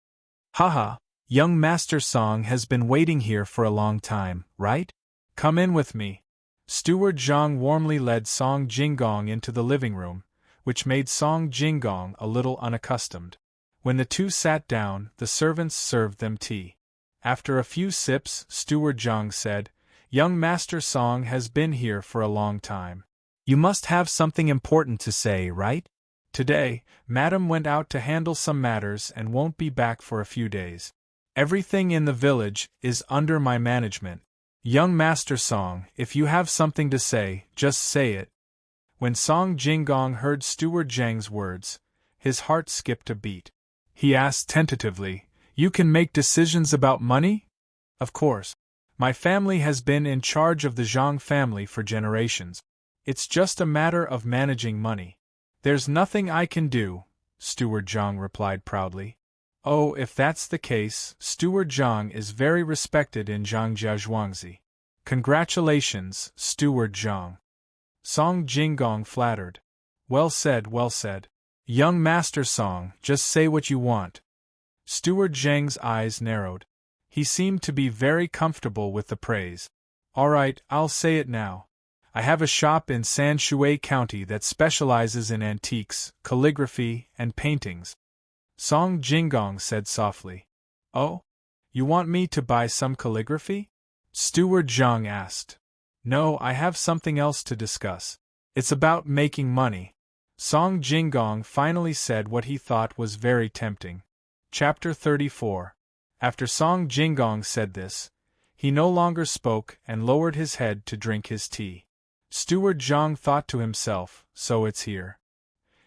Haha, young Master Song has been waiting here for a long time, right? Come in with me. Steward Zhang warmly led Song Jinggong into the living room, which made Song Jinggong a little unaccustomed. When the two sat down, the servants served them tea. After a few sips, Steward Zhang said, Young Master Song has been here for a long time. You must have something important to say, right? Today, Madam went out to handle some matters and won't be back for a few days. Everything in the village is under my management. Young Master Song, if you have something to say, just say it. When Song Jinggong heard Steward Zhang's words, his heart skipped a beat. He asked tentatively, You can make decisions about money? Of course. My family has been in charge of the Zhang family for generations. It's just a matter of managing money. There's nothing I can do, Steward Zhang replied proudly. Oh, if that's the case, Steward Zhang is very respected in Zhangjia Zhuangzi. Congratulations, Steward Zhang. Song Jinggong flattered. Well said, well said. Young Master Song, just say what you want. Steward Zhang's eyes narrowed. He seemed to be very comfortable with the praise. All right, I'll say it now. I have a shop in Sanshui County that specializes in antiques, calligraphy, and paintings. Song Jinggong said softly. Oh? You want me to buy some calligraphy? Steward Zhang asked. No, I have something else to discuss. It's about making money. Song Jinggong finally said what he thought was very tempting. Chapter 34. After Song Jinggong said this, he no longer spoke and lowered his head to drink his tea. Steward Zhang thought to himself, so it's here.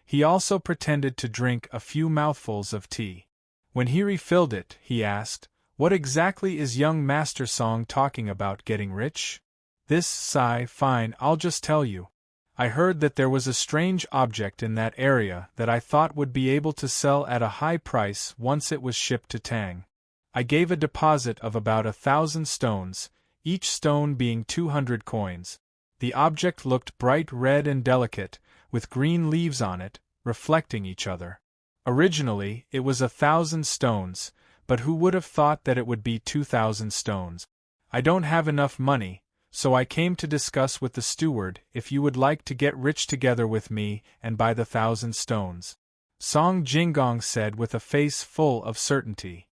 He also pretended to drink a few mouthfuls of tea. When he refilled it, he asked, what exactly is young Master Song talking about getting rich? This, sigh, fine, I'll just tell you. I heard that there was a strange object in that area that I thought would be able to sell at a high price once it was shipped to Tang. I gave a deposit of about 1,000 stones, each stone being 200 coins. The object looked bright red and delicate, with green leaves on it, reflecting each other. Originally, it was 1,000 stones, but who would have thought that it would be 2,000 stones? I don't have enough money, so I came to discuss with the steward if you would like to get rich together with me and buy the 1,000 stones. Song Jinggong said with a face full of certainty.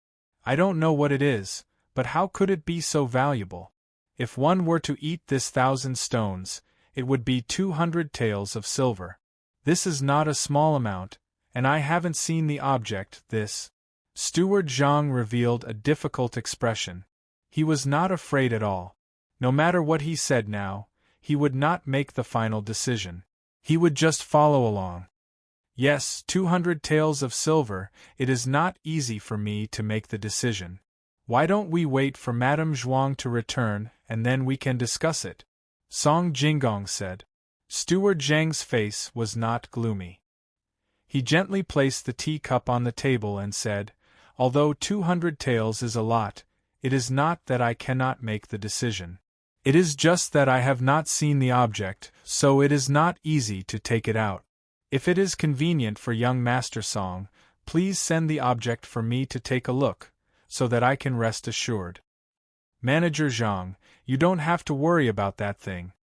I don't know what it is, but how could it be so valuable? If one were to eat this 1,000 stones, it would be 200 taels of silver. This is not a small amount, and I haven't seen the object, this. Steward Zhang revealed a difficult expression. He was not afraid at all. No matter what he said now, he would not make the final decision. He would just follow along. Yes, 200 taels of silver, it is not easy for me to make the decision. Why don't we wait for Madame Zhuang to return, and then we can discuss it? Song Jinggong said. Steward Zhang's face was not gloomy. He gently placed the teacup on the table and said, although 200 taels is a lot, it is not that I cannot make the decision. It is just that I have not seen the object, so it is not easy to take it out. If it is convenient for young Master Song, please send the object for me to take a look, so that I can rest assured. Manager Zhang, you don't have to worry about that thing.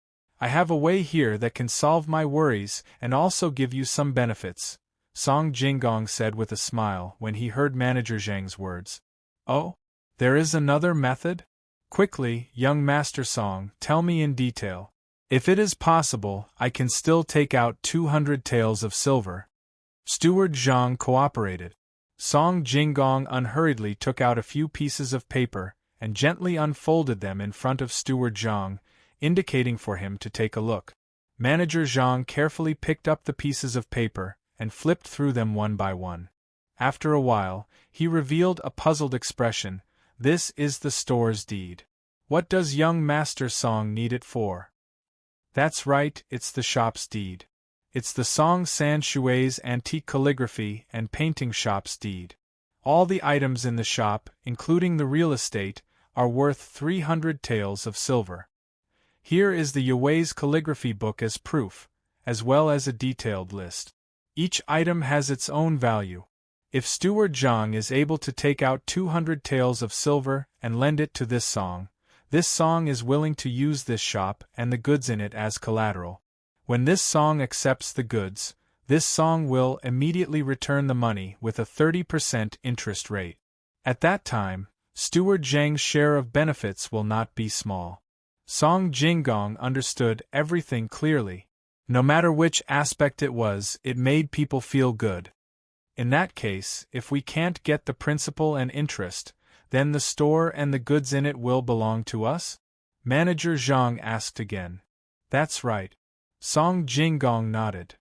I have a way here that can solve my worries and also give you some benefits, Song Jinggong said with a smile when he heard Manager Zhang's words. Oh? There is another method? Quickly, young Master Song, tell me in detail. If it is possible, I can still take out 200 taels of silver. Steward Zhang cooperated. Song Jinggong unhurriedly took out a few pieces of paper and gently unfolded them in front of Steward Zhang, indicating for him to take a look. Manager Zhang carefully picked up the pieces of paper and flipped through them one by one. After a while, he revealed a puzzled expression. This is the store's deed. What does young Master Song need it for? That's right, it's the shop's deed. It's the Song Sanshui's antique calligraphy and painting shop's deed. All the items in the shop, including the real estate, are worth 300 taels of silver. Here is the Yue's calligraphy book as proof, as well as a detailed list. Each item has its own value. If Steward Zhang is able to take out 200 taels of silver and lend it to this song is willing to use this shop and the goods in it as collateral. When this song accepts the goods, this song will immediately return the money with a 30% interest rate. At that time, Steward Zhang's share of benefits will not be small. Song Jinggong understood everything clearly. No matter which aspect it was, it made people feel good. In that case, if we can't get the principal and interest, then the store and the goods in it will belong to us? Manager Zhang asked again. That's right. Song Jinggong nodded.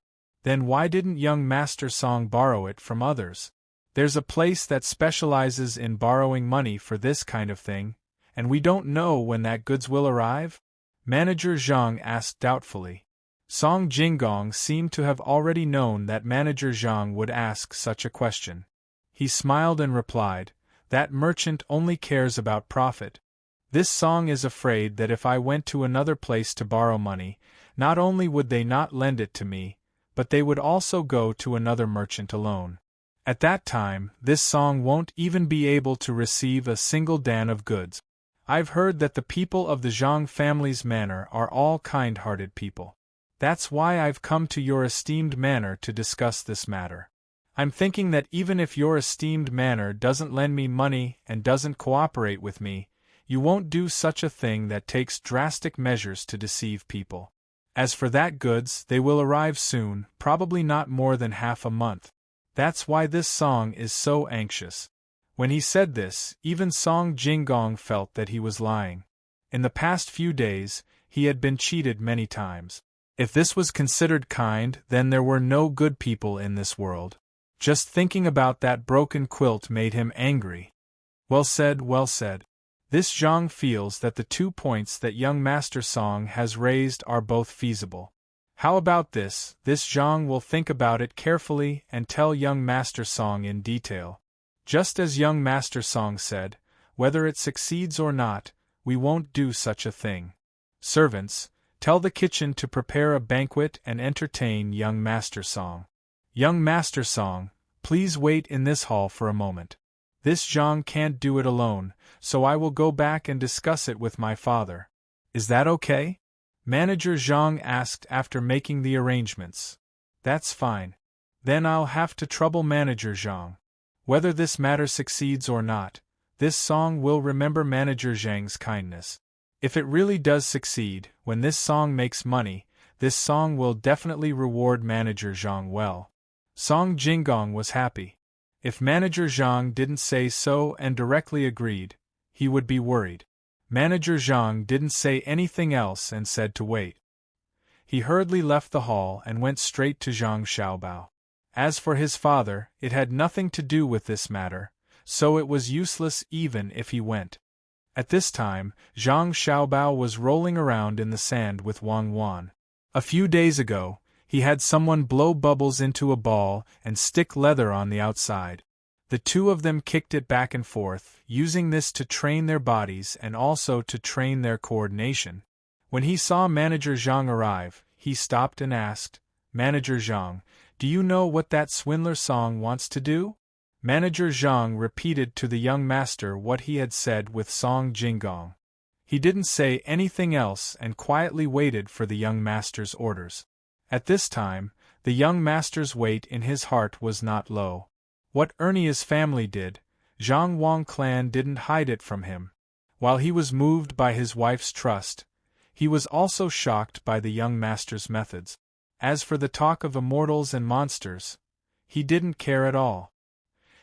Then why didn't young Master Song borrow it from others? There's a place that specializes in borrowing money for this kind of thing, and we don't know when that goods will arrive? Manager Zhang asked doubtfully. Song Jinggong seemed to have already known that Manager Zhang would ask such a question. He smiled and replied, that merchant only cares about profit. This song is afraid that if I went to another place to borrow money, not only would they not lend it to me, but they would also go to another merchant alone. At that time, this song won't even be able to receive a single dan of goods. I've heard that the people of the Zhang family's manor are all kind-hearted people. That's why I've come to your esteemed manor to discuss this matter. I'm thinking that even if your esteemed manor doesn't lend me money and doesn't cooperate with me, you won't do such a thing that takes drastic measures to deceive people. As for that goods, they will arrive soon, probably not more than half a month. That's why this song is so anxious. When he said this, even Song Jinggong felt that he was lying. In the past few days, he had been cheated many times. If this was considered kind, then there were no good people in this world. Just thinking about that broken quilt made him angry. Well said, well said. This Zhang feels that the 2 points that young Master Song has raised are both feasible. How about this? This Zhang will think about it carefully and tell young Master Song in detail. Just as young Master Song said, whether it succeeds or not, we won't do such a thing. Servants, tell the kitchen to prepare a banquet and entertain young Master Song. Young Master Song, please wait in this hall for a moment. This Zhang can't do it alone, so I will go back and discuss it with my father. Is that okay? Manager Zhang asked after making the arrangements. That's fine. Then I'll have to trouble Manager Zhang. Whether this matter succeeds or not, this song will remember Manager Zhang's kindness. If it really does succeed, when this song makes money, this song will definitely reward Manager Zhang well. Song Jinggong was happy. If Manager Zhang didn't say so and directly agreed, he would be worried. Manager Zhang didn't say anything else and said to wait. He hurriedly left the hall and went straight to Zhang Xiaobao. As for his father, it had nothing to do with this matter, so it was useless even if he went. At this time, Zhang Xiaobao was rolling around in the sand with Wang Wan. A few days ago, he had someone blow bubbles into a ball and stick leather on the outside. The two of them kicked it back and forth, using this to train their bodies and also to train their coordination. When he saw Manager Zhang arrive, he stopped and asked, "Manager Zhang, do you know what that swindler Song wants to do?" Manager Zhang repeated to the young master what he had said with Song Jinggong. He didn't say anything else and quietly waited for the young master's orders. At this time, the young master's weight in his heart was not low. What Ernia's family did, Zhang Wang clan didn't hide it from him. While he was moved by his wife's trust, he was also shocked by the young master's methods. As for the talk of immortals and monsters, he didn't care at all.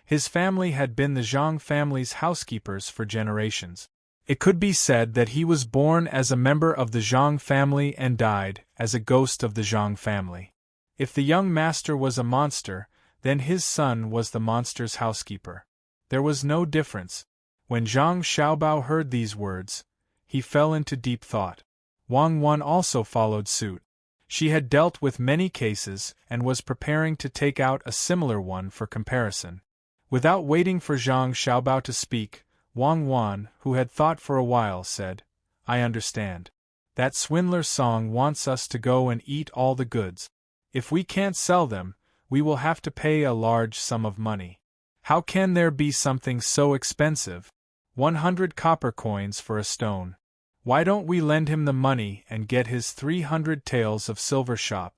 His family had been the Zhang family's housekeepers for generations. It could be said that he was born as a member of the Zhang family and died as a ghost of the Zhang family. If the young master was a monster, then his son was the monster's housekeeper. There was no difference. When Zhang Xiaobao heard these words, he fell into deep thought. Wang Wan also followed suit. She had dealt with many cases and was preparing to take out a similar one for comparison. Without waiting for Zhang Xiaobao to speak, Wang Wan, who had thought for a while, said, "I understand. That swindler Song wants us to go and eat all the goods. If we can't sell them, we will have to pay a large sum of money. How can there be something so expensive? 100 copper coins for a stone. Why don't we lend him the money and get his 300 taels of silver shop?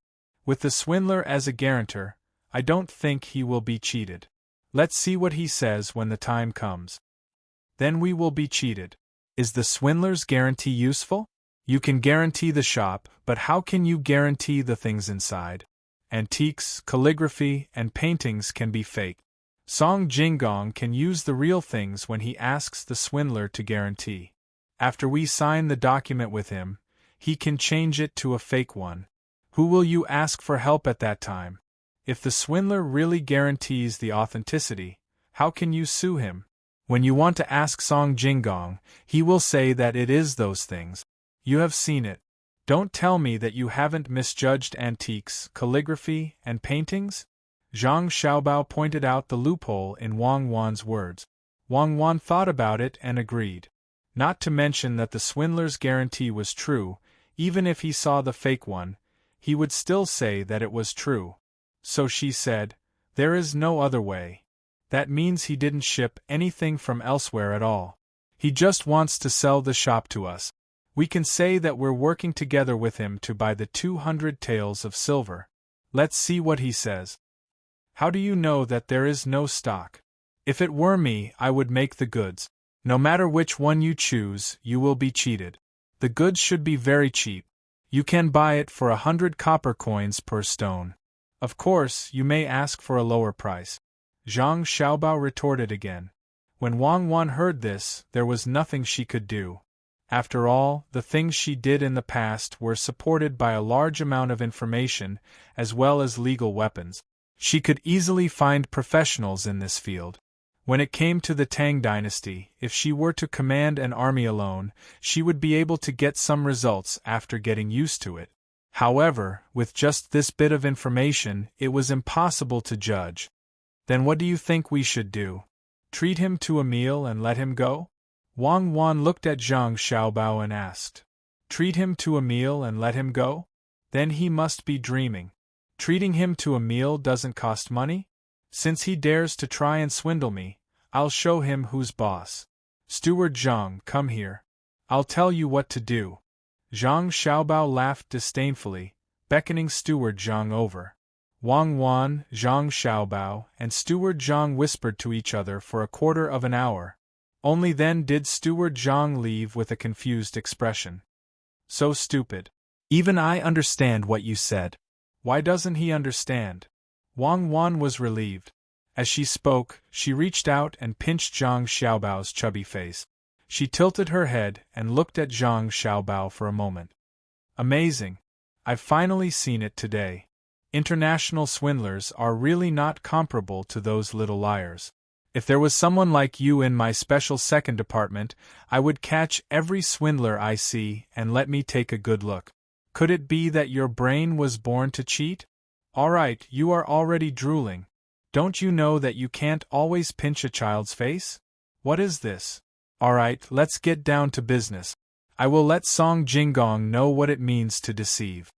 With the swindler as a guarantor, I don't think he will be cheated. Let's see what he says when the time comes. Then we will be cheated. Is the swindler's guarantee useful? You can guarantee the shop, but how can you guarantee the things inside? Antiques, calligraphy, and paintings can be faked. Song Jinggong can use the real things when he asks the swindler to guarantee. After we sign the document with him, he can change it to a fake one. Who will you ask for help at that time? If the swindler really guarantees the authenticity, how can you sue him? When you want to ask Song Jinggong, he will say that it is those things. You have seen it. Don't tell me that you haven't misjudged antiques, calligraphy, and paintings? Zhang Xiaobao pointed out the loophole in Wang Wan's words. Wang Wan thought about it and agreed. Not to mention that the swindler's guarantee was true. Even if he saw the fake one, he would still say that it was true. So she said, "There is no other way." That means he didn't ship anything from elsewhere at all. He just wants to sell the shop to us. We can say that we're working together with him to buy the 200 taels of silver. Let's see what he says. How do you know that there is no stock? If it were me, I would make the goods. No matter which one you choose, you will be cheated. The goods should be very cheap. You can buy it for 100 copper coins per stone. Of course, you may ask for a lower price. Zhang Xiaobao retorted again. When Wang Wan heard this, there was nothing she could do. After all, the things she did in the past were supported by a large amount of information, as well as legal weapons. She could easily find professionals in this field. When it came to the Tang dynasty, if she were to command an army alone, she would be able to get some results after getting used to it. However, with just this bit of information, it was impossible to judge. Then what do you think we should do? Treat him to a meal and let him go? Wang Wan looked at Zhang Xiaobao and asked. Treat him to a meal and let him go? Then he must be dreaming. Treating him to a meal doesn't cost money? Since he dares to try and swindle me, I'll show him who's boss. Steward Zhang, come here. I'll tell you what to do. Zhang Xiaobao laughed disdainfully, beckoning Steward Zhang over. Wang Wan, Zhang Xiaobao, and Steward Zhang whispered to each other for a quarter of an hour. Only then did Steward Zhang leave with a confused expression. So stupid. Even I understand what you said. Why doesn't he understand? Wang Wan was relieved. As she spoke, she reached out and pinched Zhang Xiaobao's chubby face. She tilted her head and looked at Zhang Xiaobao for a moment. Amazing. I've finally seen it today. International swindlers are really not comparable to those little liars. If there was someone like you in my special second department, I would catch every swindler I see and let me take a good look. Could it be that your brain was born to cheat? All right, you are already drooling. Don't you know that you can't always pinch a child's face? What is this? All right, let's get down to business. I will let Song Jinggong know what it means to deceive.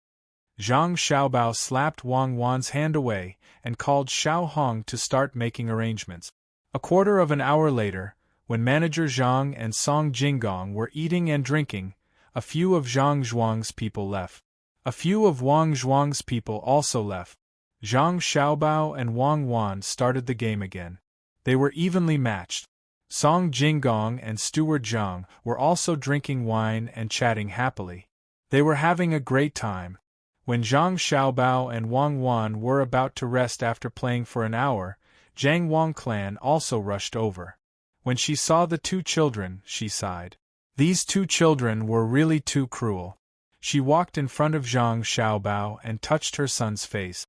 Zhang Xiaobao slapped Wang Wan's hand away and called Xiao Hong to start making arrangements. A quarter of an hour later, when Manager Zhang and Song Jinggong were eating and drinking, a few of Zhang Zhuang's people left. A few of Wang Zhuang's people also left. Zhang Xiaobao and Wang Wan started the game again. They were evenly matched. Song Jinggong and Steward Zhang were also drinking wine and chatting happily. They were having a great time. When Zhang Xiaobao and Wang Wan were about to rest after playing for an hour, Zhang Wang clan also rushed over. When she saw the two children, she sighed. These two children were really too cruel. She walked in front of Zhang Xiaobao and touched her son's face.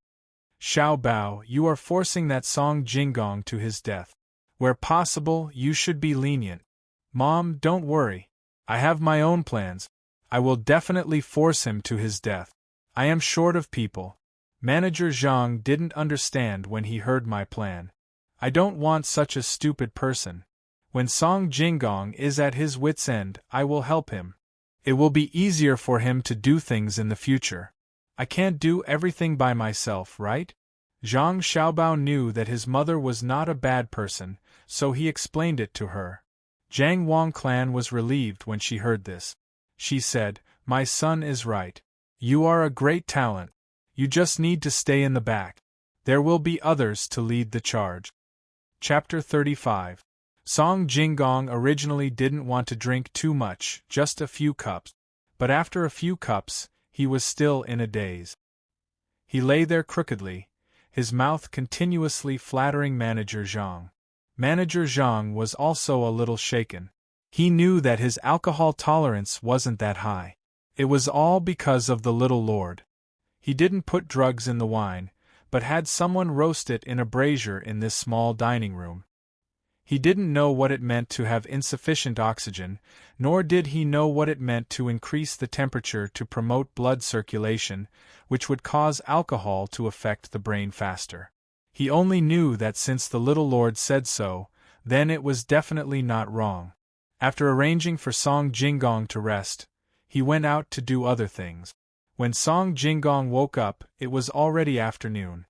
Xiaobao, you are forcing that Song Jinggong to his death. Where possible, you should be lenient. Mom, don't worry. I have my own plans. I will definitely force him to his death. I am short of people. Manager Zhang didn't understand when he heard my plan. I don't want such a stupid person. When Song Jinggong is at his wit's end, I will help him. It will be easier for him to do things in the future. I can't do everything by myself, right? Zhang Xiaobao knew that his mother was not a bad person, so he explained it to her. Zhang Wang clan was relieved when she heard this. She said, "My son is right. You are a great talent. You just need to stay in the back. There will be others to lead the charge." Chapter 35. Song Jinggong originally didn't want to drink too much, just a few cups. But after a few cups, he was still in a daze. He lay there crookedly, his mouth continuously flattering Manager Zhang. Manager Zhang was also a little shaken. He knew that his alcohol tolerance wasn't that high. It was all because of the little lord. He didn't put drugs in the wine, but had someone roast it in a brazier in this small dining room. He didn't know what it meant to have insufficient oxygen, nor did he know what it meant to increase the temperature to promote blood circulation, which would cause alcohol to affect the brain faster. He only knew that since the little lord said so, then it was definitely not wrong. After arranging for Song Jingong to rest, he went out to do other things. When Song Jingong woke up, it was already afternoon.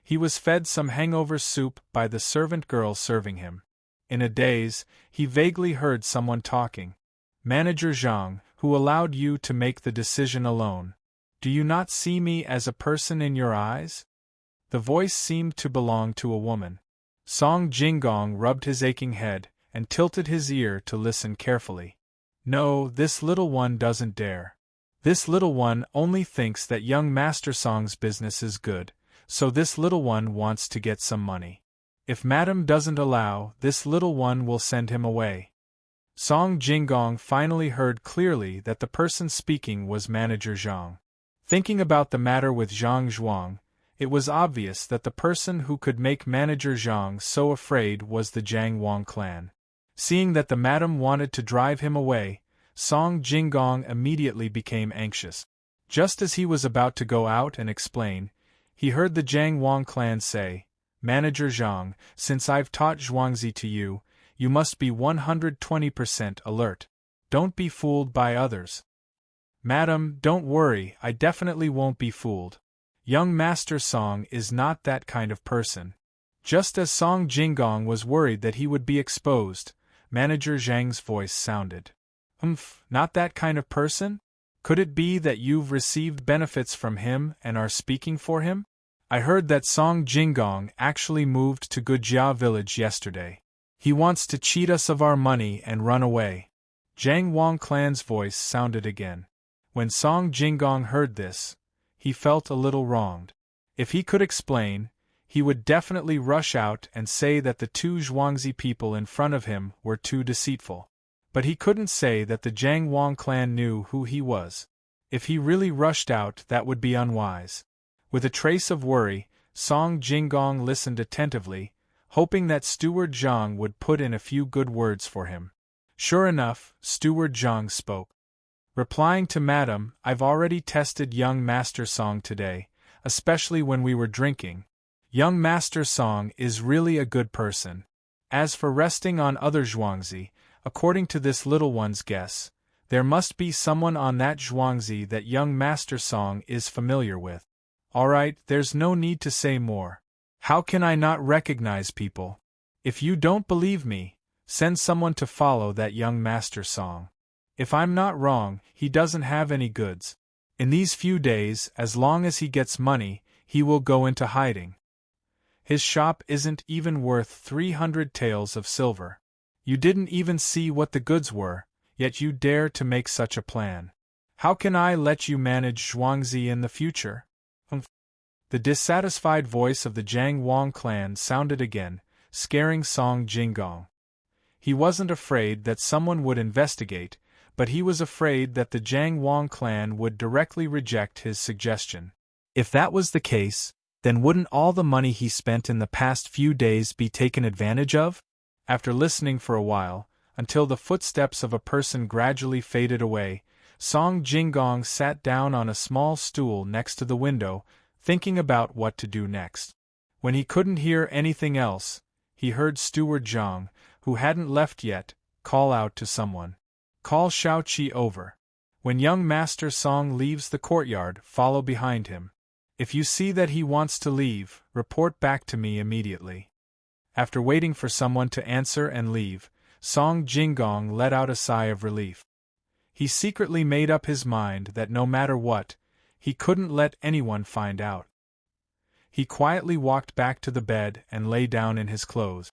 He was fed some hangover soup by the servant girl serving him. In a daze, he vaguely heard someone talking. Manager Zhang, who allowed you to make the decision alone. Do you not see me as a person in your eyes? The voice seemed to belong to a woman. Song Jingong rubbed his aching head and tilted his ear to listen carefully. No, this little one doesn't dare. This little one only thinks that young Master Song's business is good, so this little one wants to get some money. If Madam doesn't allow, this little one will send him away. Song Jingong finally heard clearly that the person speaking was Manager Zhang. Thinking about the matter with Zhang Zhuang, it was obvious that the person who could make Manager Zhang so afraid was the Jiang Wang clan. Seeing that the madam wanted to drive him away, Song Jingong immediately became anxious. Just as he was about to go out and explain, he heard the Jiang Wang clan say, Manager Zhang, since I've taught Zhuangzi to you, you must be 120% alert. Don't be fooled by others. Madam, don't worry, I definitely won't be fooled. Young Master Song is not that kind of person. Just as Song Jingong was worried that he would be exposed, Manager Zhang's voice sounded. Not that kind of person? Could it be that you've received benefits from him and are speaking for him? I heard that Song Jingong actually moved to Gujia village yesterday. He wants to cheat us of our money and run away. Jiang Wang clan's voice sounded again. When Song Jingong heard this, he felt a little wronged. If he could explain, he would definitely rush out and say that the two Zhuangzi people in front of him were too deceitful. But he couldn't say that the Jiang Wang clan knew who he was. If he really rushed out, that would be unwise. With a trace of worry, Song Jingong listened attentively, hoping that Steward Zhang would put in a few good words for him. Sure enough, Steward Zhang spoke. Replying to Madam, I've already tested young Master Song today, especially when we were drinking. Young Master Song is really a good person. As for resting on other Zhuangzi, according to this little one's guess, there must be someone on that Zhuangzi that young Master Song is familiar with. Alright, there's no need to say more. How can I not recognize people? If you don't believe me, send someone to follow that young Master Song. If I'm not wrong, he doesn't have any goods. In these few days, as long as he gets money, he will go into hiding. His shop isn't even worth 300 taels of silver. You didn't even see what the goods were, yet you dare to make such a plan. How can I let you manage Zhuangzi in the future? The dissatisfied voice of the Jiang Wang clan sounded again, scaring Song Jingong. He wasn't afraid that someone would investigate, but he was afraid that the Jiang Wang clan would directly reject his suggestion. If that was the case, then wouldn't all the money he spent in the past few days be taken advantage of? After listening for a while, until the footsteps of a person gradually faded away, Song Jingong sat down on a small stool next to the window, thinking about what to do next. When he couldn't hear anything else, he heard Steward Zhang, who hadn't left yet, call out to someone. Call Xiaoqi over. When young Master Song leaves the courtyard, follow behind him. If you see that he wants to leave, report back to me immediately. After waiting for someone to answer and leave, Song Jingong let out a sigh of relief. He secretly made up his mind that no matter what, he couldn't let anyone find out. He quietly walked back to the bed and lay down in his clothes.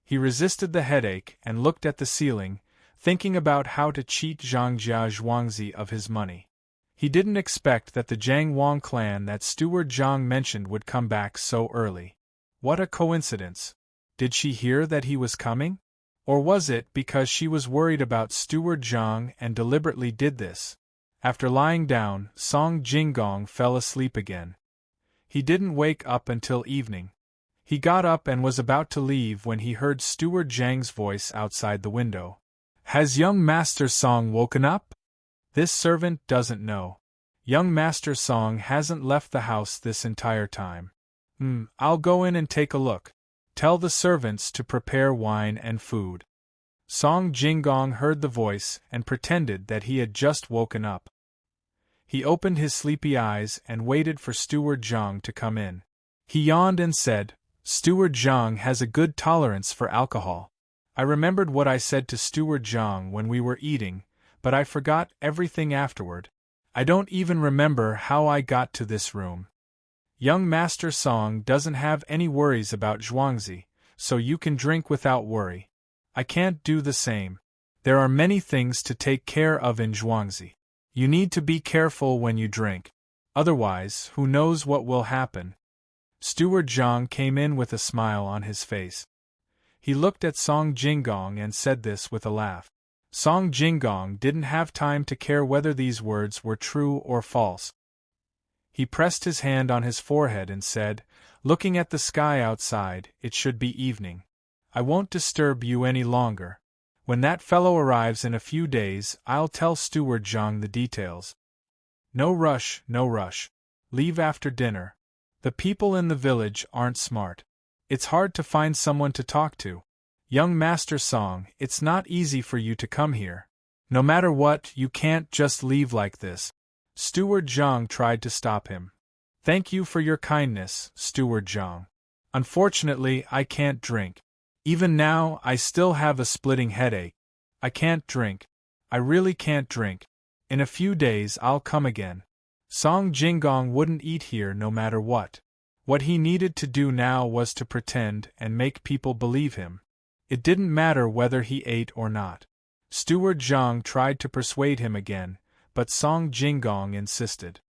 He resisted the headache and looked at the ceiling, thinking about how to cheat Zhangjia Zhuangzi of his money. He didn't expect that the Jiang Wang clan that Steward Zhang mentioned would come back so early. What a coincidence! Did she hear that he was coming? Or was it because she was worried about Steward Zhang and deliberately did this? After lying down, Song Jingong fell asleep again. He didn't wake up until evening. He got up and was about to leave when he heard Steward Zhang's voice outside the window. Has young Master Song woken up? This servant doesn't know. Young Master Song hasn't left the house this entire time. I'll go in and take a look. Tell the servants to prepare wine and food. Song Jinggong heard the voice and pretended that he had just woken up. He opened his sleepy eyes and waited for Steward Zhang to come in. He yawned and said, "Steward Zhang has a good tolerance for alcohol. I remembered what I said to Steward Zhang when we were eating, but I forgot everything afterward. I don't even remember how I got to this room. Young Master Song doesn't have any worries about Zhuangzi, so you can drink without worry. I can't do the same. There are many things to take care of in Zhuangzi. You need to be careful when you drink. Otherwise, who knows what will happen." Steward Zhang came in with a smile on his face. He looked at Song Jinggong and said this with a laugh. Song Jinggong didn't have time to care whether these words were true or false. He pressed his hand on his forehead and said, looking at the sky outside, "It should be evening. I won't disturb you any longer. When that fellow arrives in a few days, I'll tell Steward Zhang the details. No rush, no rush. Leave after dinner. The people in the village aren't smart. It's hard to find someone to talk to. Young Master Song, it's not easy for you to come here. No matter what, you can't just leave like this." Steward Zhang tried to stop him. "Thank you for your kindness, Steward Zhang. Unfortunately, I can't drink. Even now, I still have a splitting headache. I can't drink. I really can't drink. In a few days I'll come again." Song Jinggong wouldn't eat here no matter what. What he needed to do now was to pretend and make people believe him. It didn't matter whether he ate or not. Steward Zhang tried to persuade him again, but Song Jinggong insisted.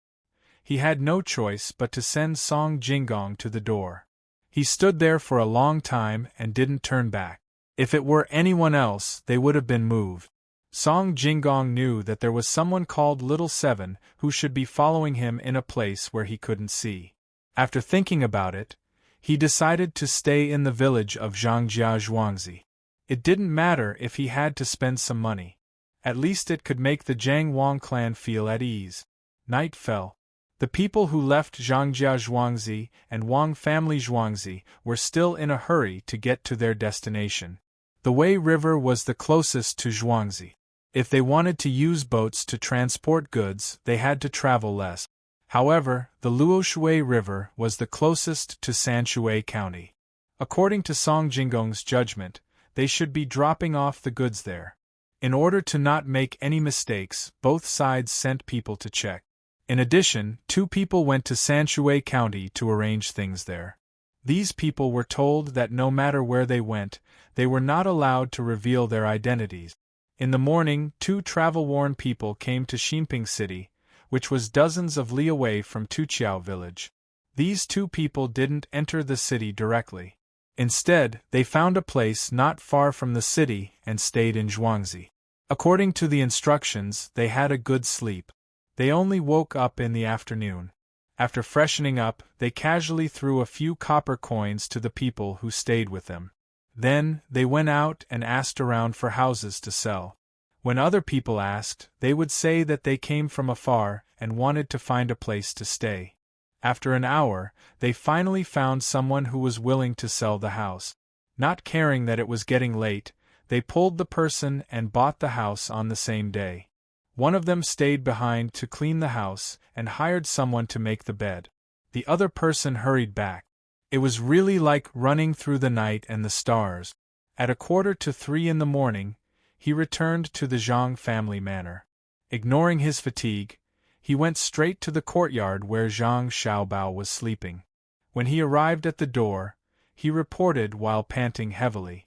He had no choice but to send Song Jinggong to the door. He stood there for a long time and didn't turn back. If it were anyone else, they would have been moved. Song Jinggong knew that there was someone called Little Seven who should be following him in a place where he couldn't see. After thinking about it, he decided to stay in the village of Zhangjia Zhuangzi. It didn't matter if he had to spend some money. At least it could make the Jiang Wang clan feel at ease. Night fell. The people who left Zhangjia Zhuangzi and Wang family Zhuangzi were still in a hurry to get to their destination. The Wei River was the closest to Zhuangzi. If they wanted to use boats to transport goods, they had to travel less. However, the Luoshui River was the closest to Sanshui County. According to Song Jinggong's judgment, they should be dropping off the goods there. In order to not make any mistakes, both sides sent people to check. In addition, 2 people went to Sanshui County to arrange things there. These people were told that no matter where they went, they were not allowed to reveal their identities. In the morning, 2 travel-worn people came to Ximping City, which was dozens of li away from Tuqiao village. These 2 people didn't enter the city directly. Instead, they found a place not far from the city and stayed in Zhuangzi. According to the instructions, they had a good sleep. They only woke up in the afternoon. After freshening up, they casually threw a few copper coins to the people who stayed with them. Then, they went out and asked around for houses to sell. When other people asked, they would say that they came from afar and wanted to find a place to stay. After an hour, they finally found someone who was willing to sell the house. Not caring that it was getting late, they pulled the person and bought the house on the same day. One of them stayed behind to clean the house and hired someone to make the bed. The other person hurried back. It was really like running through the night and the stars. At 2:45 in the morning, he returned to the Zhang family manor. Ignoring his fatigue, he went straight to the courtyard where Zhang Xiaobao was sleeping. When he arrived at the door, he reported while panting heavily.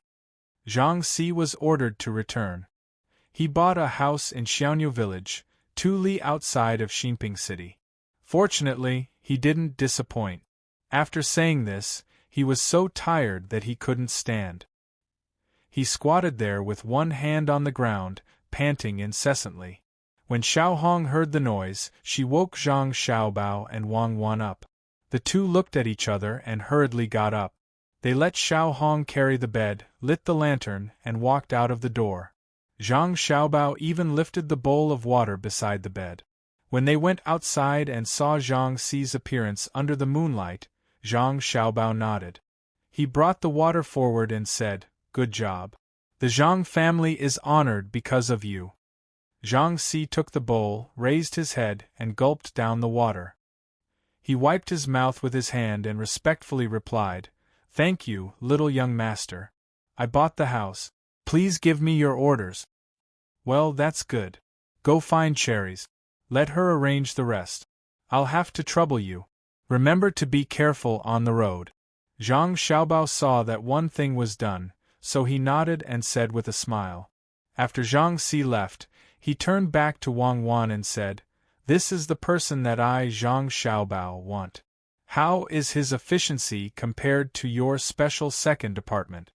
Zhang Si was ordered to return. He bought a house in Xiaoniu village, 2 li outside of Ximping City. Fortunately, he didn't disappoint. After saying this, he was so tired that he couldn't stand. He squatted there with one hand on the ground, panting incessantly. When Xiao Hong heard the noise, she woke Zhang Xiaobao and Wang Wan up. The 2 looked at each other and hurriedly got up. They let Xiao Hong carry the bed, lit the lantern, and walked out of the door. Zhang Xiaobao even lifted the bowl of water beside the bed. When they went outside and saw Zhang Si's appearance under the moonlight, Zhang Xiaobao nodded. He brought the water forward and said, "Good job." The Zhang family is honored because of you. Zhang Si took the bowl, raised his head, and gulped down the water. He wiped his mouth with his hand and respectfully replied, "Thank you, little young master. I bought the house. Please give me your orders." "Well, that's good. Go find cherries. Let her arrange the rest. I'll have to trouble you. Remember to be careful on the road." Zhang Xiaobao saw that one thing was done, so he nodded and said with a smile. After Zhang Si left, he turned back to Wang Wan and said, "This is the person that I, Zhang Xiaobao, want. How is his efficiency compared to your special second department?"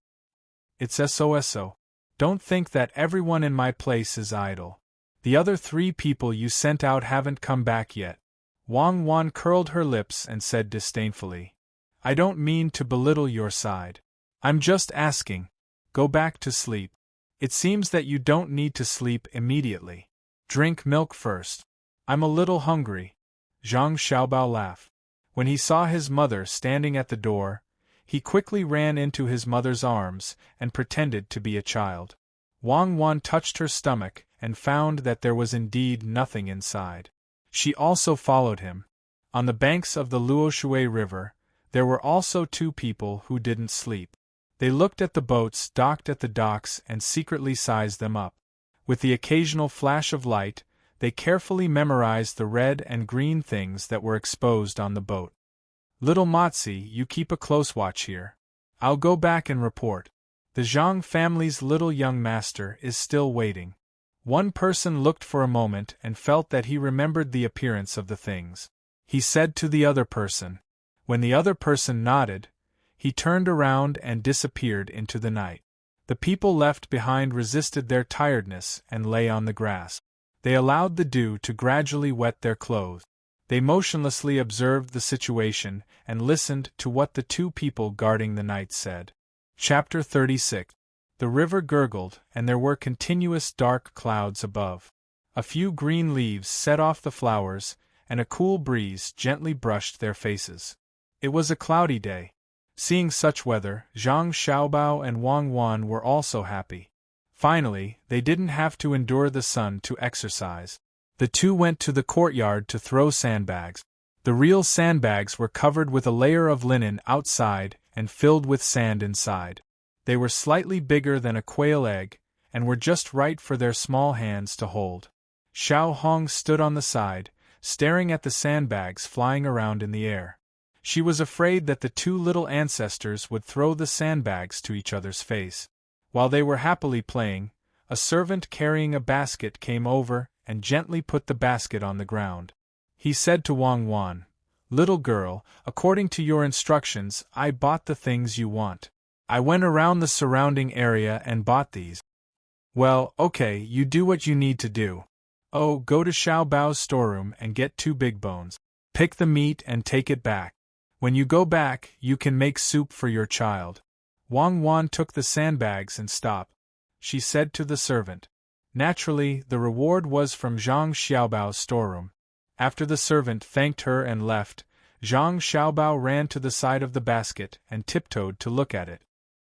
"It's SOSO. Don't think that everyone in my place is idle. The other 3 people you sent out haven't come back yet." Wang Wan curled her lips and said disdainfully, "I don't mean to belittle your side. I'm just asking. Go back to sleep. It seems that you don't need to sleep immediately. Drink milk first. I'm a little hungry." Zhang Xiaobao laughed. When he saw his mother standing at the door, he quickly ran into his mother's arms and pretended to be a child. Wang Wan touched her stomach and found that there was indeed nothing inside. She also followed him. On the banks of the Luoshui River, there were also 2 people who didn't sleep. They looked at the boats docked at the docks and secretly sized them up. With the occasional flash of light, they carefully memorized the red and green things that were exposed on the boat. "Little Motsi, you keep a close watch here. I'll go back and report. The Zhang family's little young master is still waiting." One person looked for a moment and felt that he remembered the appearance of the things. He said to the other person. When the other person nodded, he turned around and disappeared into the night. The people left behind resisted their tiredness and lay on the grass. They allowed the dew to gradually wet their clothes. They motionlessly observed the situation and listened to what the 2 people guarding the night said. Chapter 36. The river gurgled, and there were continuous dark clouds above. A few green leaves set off the flowers, and a cool breeze gently brushed their faces. It was a cloudy day. Seeing such weather, Zhang Xiaobao and Wang Wan were also happy. Finally, they didn't have to endure the sun to exercise. The 2 went to the courtyard to throw sandbags. The real sandbags were covered with a layer of linen outside and filled with sand inside. They were slightly bigger than a quail egg, and were just right for their small hands to hold. Xiao Hong stood on the side, staring at the sandbags flying around in the air. She was afraid that the 2 little ancestors would throw the sandbags to each other's face. While they were happily playing, a servant carrying a basket came over and gently put the basket on the ground. He said to Wang Wan, "Little girl, according to your instructions, I bought the things you want. I went around the surrounding area and bought these." "Well, okay, you do what you need to do. Oh, go to Xiao Bao's storeroom and get 2 big bones. Pick the meat and take it back. When you go back, you can make soup for your child." Wang Wan took the sandbags and stopped. She said to the servant. Naturally, the reward was from Zhang Xiaobao's storeroom. After the servant thanked her and left, Zhang Xiaobao ran to the side of the basket and tiptoed to look at it.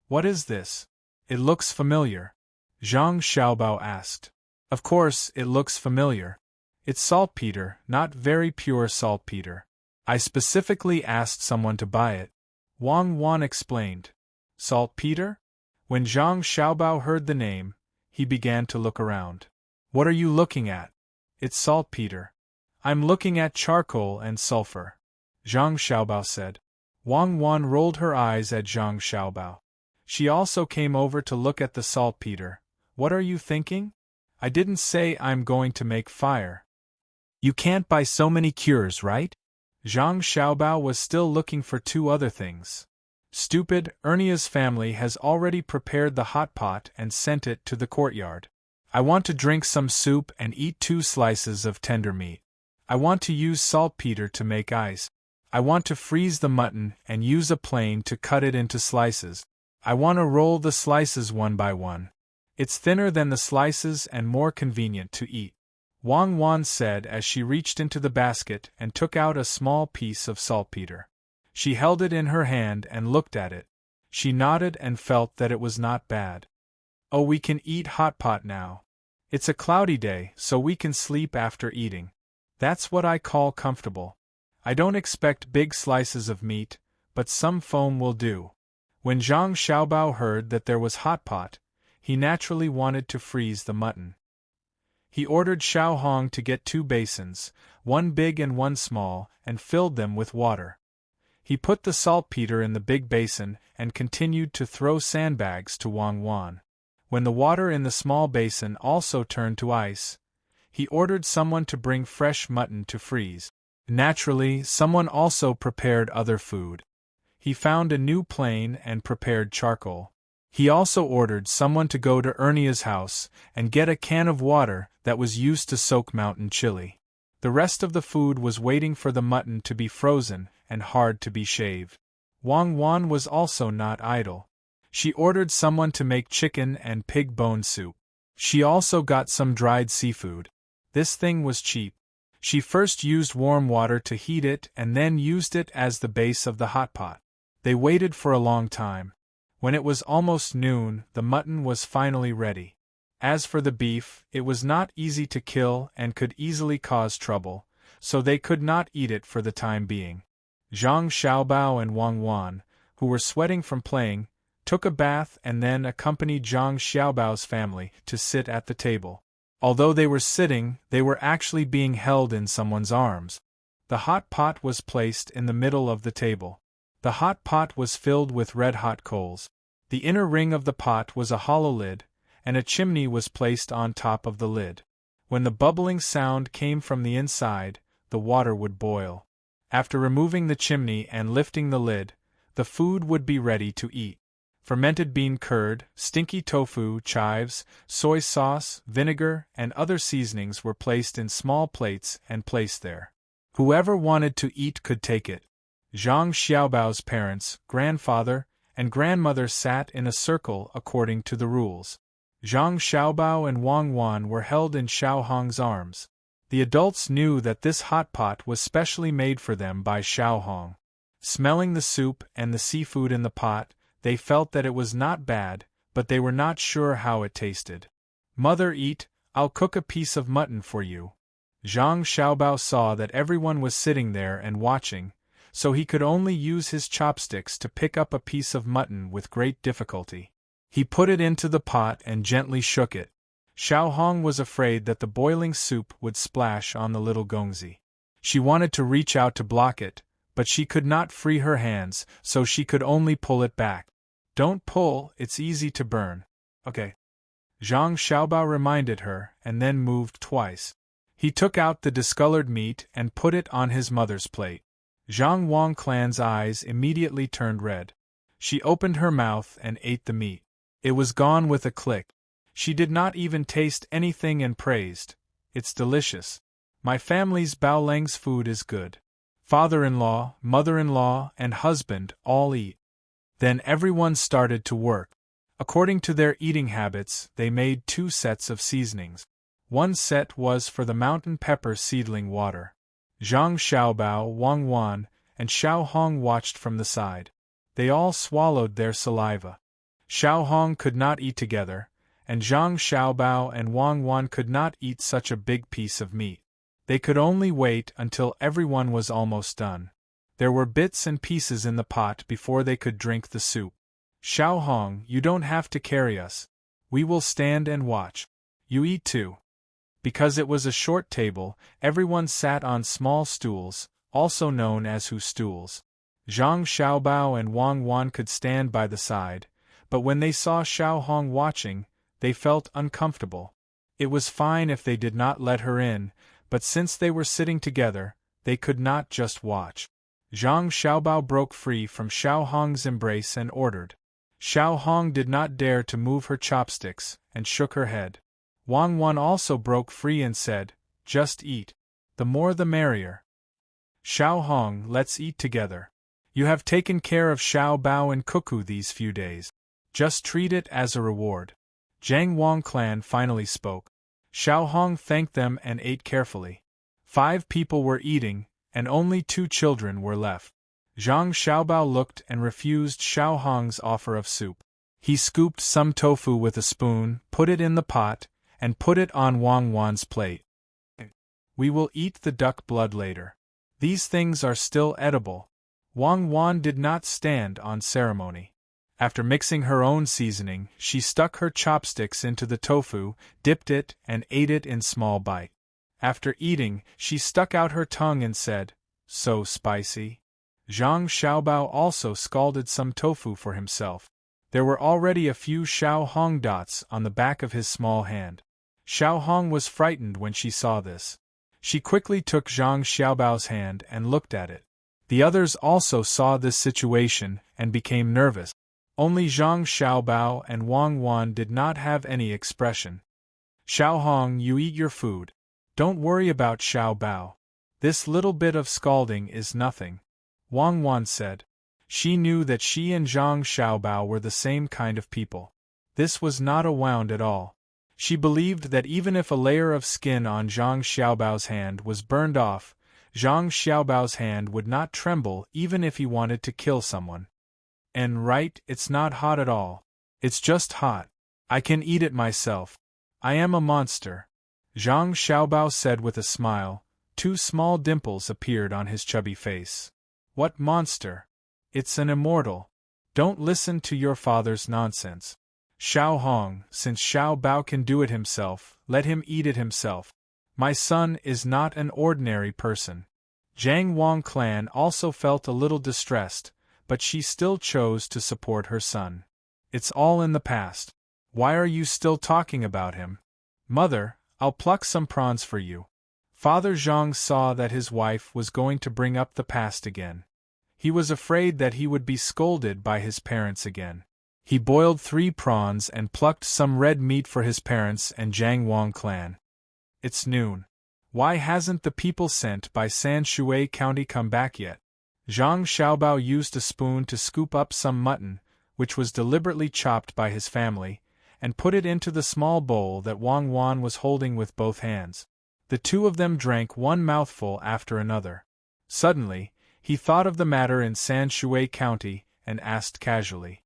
"What is this? It looks familiar," Zhang Xiaobao asked. "Of course, it looks familiar. It's saltpeter, not very pure saltpeter. I specifically asked someone to buy it," Wang Wan explained. "Saltpeter?" When Zhang Xiaobao heard the name, he began to look around. "What are you looking at?" "It's saltpeter." "I'm looking at charcoal and sulfur," Zhang Xiaobao said. Wang Wan rolled her eyes at Zhang Xiaobao. She also came over to look at the saltpeter. "What are you thinking? I didn't say I'm going to make fire." "You can't buy so many cures, right?" Zhang Xiaobao was still looking for 2 other things. "Stupid, Ernia's family has already prepared the hot pot and sent it to the courtyard. I want to drink some soup and eat 2 slices of tender meat. I want to use saltpeter to make ice. I want to freeze the mutton and use a plane to cut it into slices. I want to roll the slices one by one. It's thinner than the slices and more convenient to eat," Wang Wan said as she reached into the basket and took out a small piece of saltpeter. She held it in her hand and looked at it. She nodded and felt that it was not bad. Oh, we can eat hot pot now. It's a cloudy day, so we can sleep after eating. That's what I call comfortable. I don't expect big slices of meat, but some foam will do. When Zhang Xiaobao heard that there was hot pot, he naturally wanted to freeze the mutton. He ordered Xiao Hong to get 2 basins, one big and one small, and filled them with water. He put the saltpeter in the big basin and continued to throw sandbags to Wang Wan. When the water in the small basin also turned to ice, he ordered someone to bring fresh mutton to freeze. Naturally, someone also prepared other food. He found a new plane and prepared charcoal. He also ordered someone to go to Ernia's house and get a can of water that was used to soak mountain chili. The rest of the food was waiting for the mutton to be frozen and hard to be shaved. Wang Wan was also not idle. She ordered someone to make chicken and pig bone soup. She also got some dried seafood. This thing was cheap. She first used warm water to heat it and then used it as the base of the hot pot. They waited for a long time. When it was almost noon, the mutton was finally ready. As for the beef, it was not easy to kill and could easily cause trouble, so they could not eat it for the time being. Zhang Xiaobao and Wang Wan, who were sweating from playing, took a bath and then accompanied Zhang Xiaobao's family to sit at the table. Although they were sitting, they were actually being held in someone's arms. The hot pot was placed in the middle of the table. The hot pot was filled with red-hot coals. The inner ring of the pot was a hollow lid, and a chimney was placed on top of the lid. When the bubbling sound came from the inside, the water would boil. After removing the chimney and lifting the lid, the food would be ready to eat. Fermented bean curd, stinky tofu, chives, soy sauce, vinegar, and other seasonings were placed in small plates and placed there. Whoever wanted to eat could take it. Zhang Xiaobao's parents, grandfather, and grandmother sat in a circle according to the rules. Zhang Xiaobao and Wang Wan were held in Xiao Hong's arms. The adults knew that this hot pot was specially made for them by Xiao Hong. Smelling the soup and the seafood in the pot, they felt that it was not bad, but they were not sure how it tasted. "Mother, eat, I'll cook a piece of mutton for you." Zhang Xiaobao saw that everyone was sitting there and watching, so he could only use his chopsticks to pick up a piece of mutton with great difficulty. He put it into the pot and gently shook it. Xiao Hong was afraid that the boiling soup would splash on the little gongzi. She wanted to reach out to block it, but she could not free her hands, so she could only pull it back. "Don't pull, it's easy to burn." "Okay." Zhang Xiaobao reminded her, and then moved twice. He took out the discolored meat and put it on his mother's plate. Zhang Wangclan's eyes immediately turned red. She opened her mouth and ate the meat. It was gone with a click. She did not even taste anything and praised, "It's delicious. My family's Baoleng's food is good. Father-in-law, mother-in-law, and husband all eat." Then everyone started to work. According to their eating habits, they made 2 sets of seasonings. One set was for the mountain pepper seedling water. Zhang Xiaobao, Wang Wan, and Xiao Hong watched from the side. They all swallowed their saliva. Xiao Hong could not eat together, and Zhang Xiaobao and Wang Wan could not eat such a big piece of meat. They could only wait until everyone was almost done. There were bits and pieces in the pot before they could drink the soup. "Xiao Hong, you don't have to carry us. We will stand and watch. You eat too." Because it was a short table, everyone sat on small stools, also known as hu stools. Zhang Xiaobao and Wang Wan could stand by the side, but when they saw Xiao Hong watching, they felt uncomfortable. It was fine if they did not let her in, but since they were sitting together, they could not just watch. Zhang Xiaobao broke free from Xiao Hong's embrace and ordered. Xiao Hong did not dare to move her chopsticks, and shook her head. Wang Wan also broke free and said, "Just eat. The more the merrier." "Xiao Hong, let's eat together. You have taken care of Xiao Bao and Cuckoo these few days. Just treat it as a reward." Zhang Wangclan finally spoke. Xiao Hong thanked them and ate carefully. 5 people were eating, and only 2 children were left. Zhang Xiaobao looked and refused Xiao Hong's offer of soup. He scooped some tofu with a spoon, put it in the pot, and put it on Wang Wan's plate. We will eat the duck blood later. These things are still edible. Wang Wan did not stand on ceremony. After mixing her own seasoning, she stuck her chopsticks into the tofu, dipped it, and ate it in small bites. After eating, she stuck out her tongue and said, "So spicy." Zhang Xiaobao also scalded some tofu for himself. There were already a few Xiao Hong dots on the back of his small hand. Xiao Hong was frightened when she saw this. She quickly took Zhang Xiaobao's hand and looked at it. The others also saw this situation and became nervous. Only Zhang Xiaobao and Wang Wan did not have any expression. "Xiao Hong, you eat your food. Don't worry about Xiaobao. This little bit of scalding is nothing," Wang Wan said. She knew that she and Zhang Xiaobao were the same kind of people. This was not a wound at all. She believed that even if a layer of skin on Zhang Xiaobao's hand was burned off, Zhang Xiaobao's hand would not tremble even if he wanted to kill someone. "And right, it's not hot at all. It's just hot. I can eat it myself. I am a monster," Zhang Xiaobao said with a smile. Two small dimples appeared on his chubby face. "What monster? It's an immortal. Don't listen to your father's nonsense. Xiao Hong, since Xiao Bao can do it himself, let him eat it himself. My son is not an ordinary person." Jiang Wang clan also felt a little distressed, but she still chose to support her son. "It's all in the past. Why are you still talking about him? Mother, I'll pluck some prawns for you." Father Zhang saw that his wife was going to bring up the past again. He was afraid that he would be scolded by his parents again. He boiled 3 prawns and plucked some red meat for his parents and Jiang Wang clan. "It's noon. Why hasn't the people sent by San Shui County come back yet?" Zhang Xiaobao used a spoon to scoop up some mutton, which was deliberately chopped by his family, and put it into the small bowl that Wang Wan was holding with both hands. The two of them drank one mouthful after another. Suddenly, he thought of the matter in San Shui County and asked casually,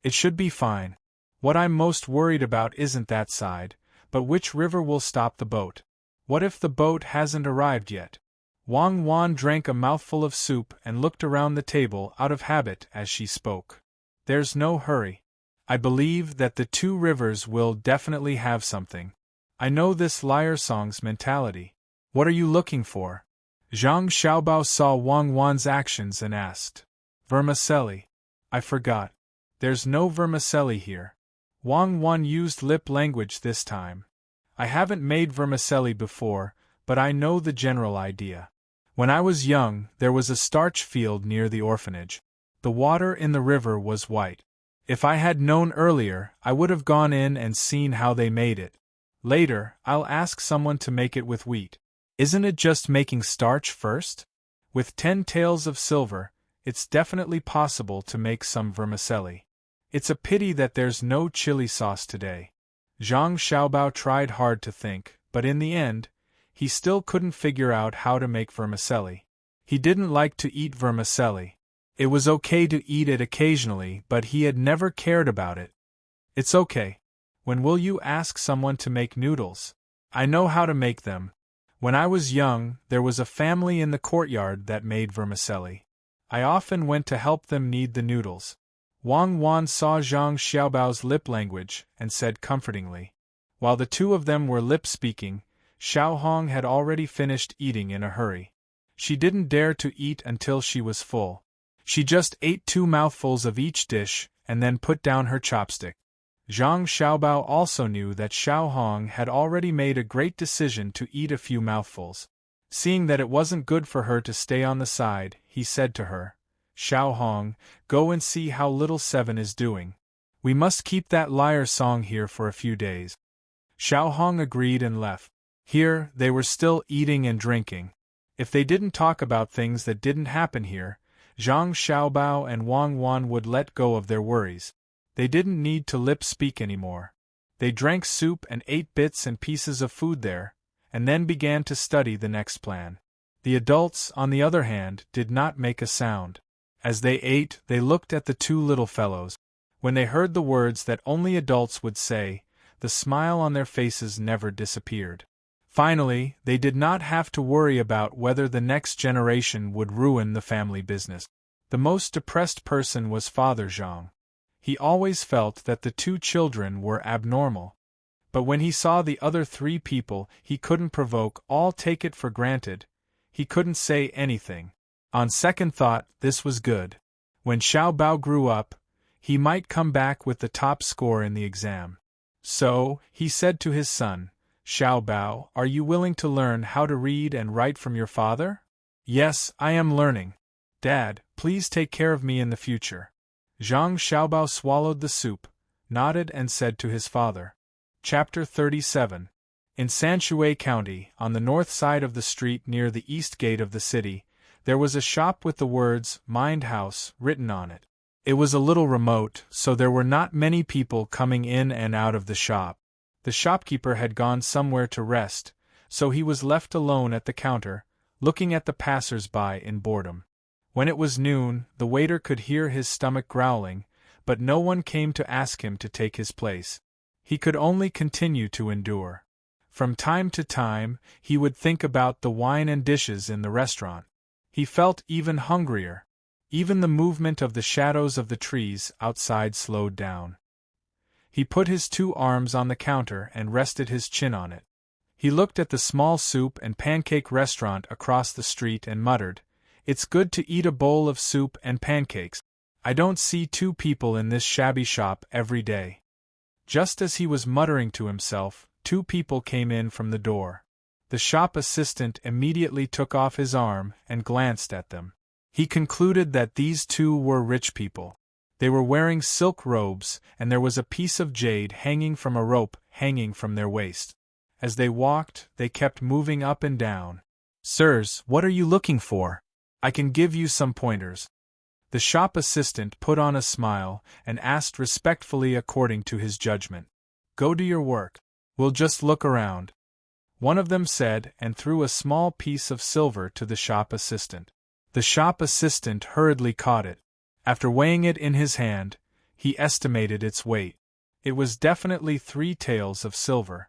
"It should be fine. What I'm most worried about isn't that side, but which river will stop the boat. What if the boat hasn't arrived yet?" Wang Wan drank a mouthful of soup and looked around the table out of habit as she spoke. "There's no hurry. I believe that the 2 rivers will definitely have something. I know this lyre song's mentality. What are you looking for?" Zhang Xiaobao saw Wang Wan's actions and asked. "Vermicelli. I forgot. There's no vermicelli here." Wang Wan used lip language this time. "I haven't made vermicelli before, but I know the general idea. When I was young, there was a starch field near the orphanage. The water in the river was white. If I had known earlier, I would have gone in and seen how they made it. Later, I'll ask someone to make it with wheat. Isn't it just making starch first? With 10 taels of silver, it's definitely possible to make some vermicelli. It's a pity that there's no chili sauce today." Zhang Xiaobao tried hard to think, but in the end, he still couldn't figure out how to make vermicelli. He didn't like to eat vermicelli. It was okay to eat it occasionally, but he had never cared about it. "It's okay. When will you ask someone to make noodles? I know how to make them. When I was young, there was a family in the courtyard that made vermicelli. I often went to help them knead the noodles." Wang Wan saw Zhang Xiaobao's lip language and said comfortingly. While the two of them were lip-speaking, Xiao Hong had already finished eating in a hurry. She didn't dare to eat until she was full. She just ate 2 mouthfuls of each dish and then put down her chopstick. Zhang Xiaobao also knew that Xiao Hong had already made a great decision to eat a few mouthfuls. Seeing that it wasn't good for her to stay on the side, he said to her, "Xiao Hong, go and see how little Seven is doing. We must keep that lyre song here for a few days." Xiao Hong agreed and left. Here, they were still eating and drinking. If they didn't talk about things that didn't happen here, Zhang Xiaobao and Wang Wan would let go of their worries. They didn't need to lip-speak anymore. They drank soup and ate bits and pieces of food there, and then began to study the next plan. The adults, on the other hand, did not make a sound. As they ate, they looked at the 2 little fellows. When they heard the words that only adults would say, the smile on their faces never disappeared. Finally, they did not have to worry about whether the next generation would ruin the family business. The most depressed person was Father Zhang. He always felt that the two children were abnormal. But when he saw the other three people he couldn't provoke all take it for granted, he couldn't say anything. On second thought, this was good. When Xiao Bao grew up, he might come back with the top score in the exam. So, he said to his son, Xiao Bao, are you willing to learn how to read and write from your father? Yes, I am learning. Dad, please take care of me in the future. Zhang Xiaobao swallowed the soup, nodded and said to his father. Chapter 37. In Sanshui County, on the north side of the street near the east gate of the city, there was a shop with the words, Mind House, written on it. It was a little remote, so there were not many people coming in and out of the shop. The shopkeeper had gone somewhere to rest, so he was left alone at the counter, looking at the passers-by in boredom. When it was noon, the waiter could hear his stomach growling, but no one came to ask him to take his place. He could only continue to endure. From time to time, he would think about the wine and dishes in the restaurant. He felt even hungrier. Even the movement of the shadows of the trees outside slowed down. He put his 2 arms on the counter and rested his chin on it. He looked at the small soup and pancake restaurant across the street and muttered, It's good to eat a bowl of soup and pancakes. I don't see 2 people in this shabby shop every day. Just as he was muttering to himself, 2 people came in from the door. The shop assistant immediately took off his arm and glanced at them. He concluded that these 2 were rich people. They were wearing silk robes, and there was a piece of jade hanging from a rope hanging from their waist. As they walked, they kept moving up and down. Sirs, what are you looking for? I can give you some pointers. The shop assistant put on a smile and asked respectfully according to his judgment. Go do your work. We'll just look around. One of them said and threw a small piece of silver to the shop assistant. The shop assistant hurriedly caught it. After weighing it in his hand, he estimated its weight. It was definitely 3 taels of silver.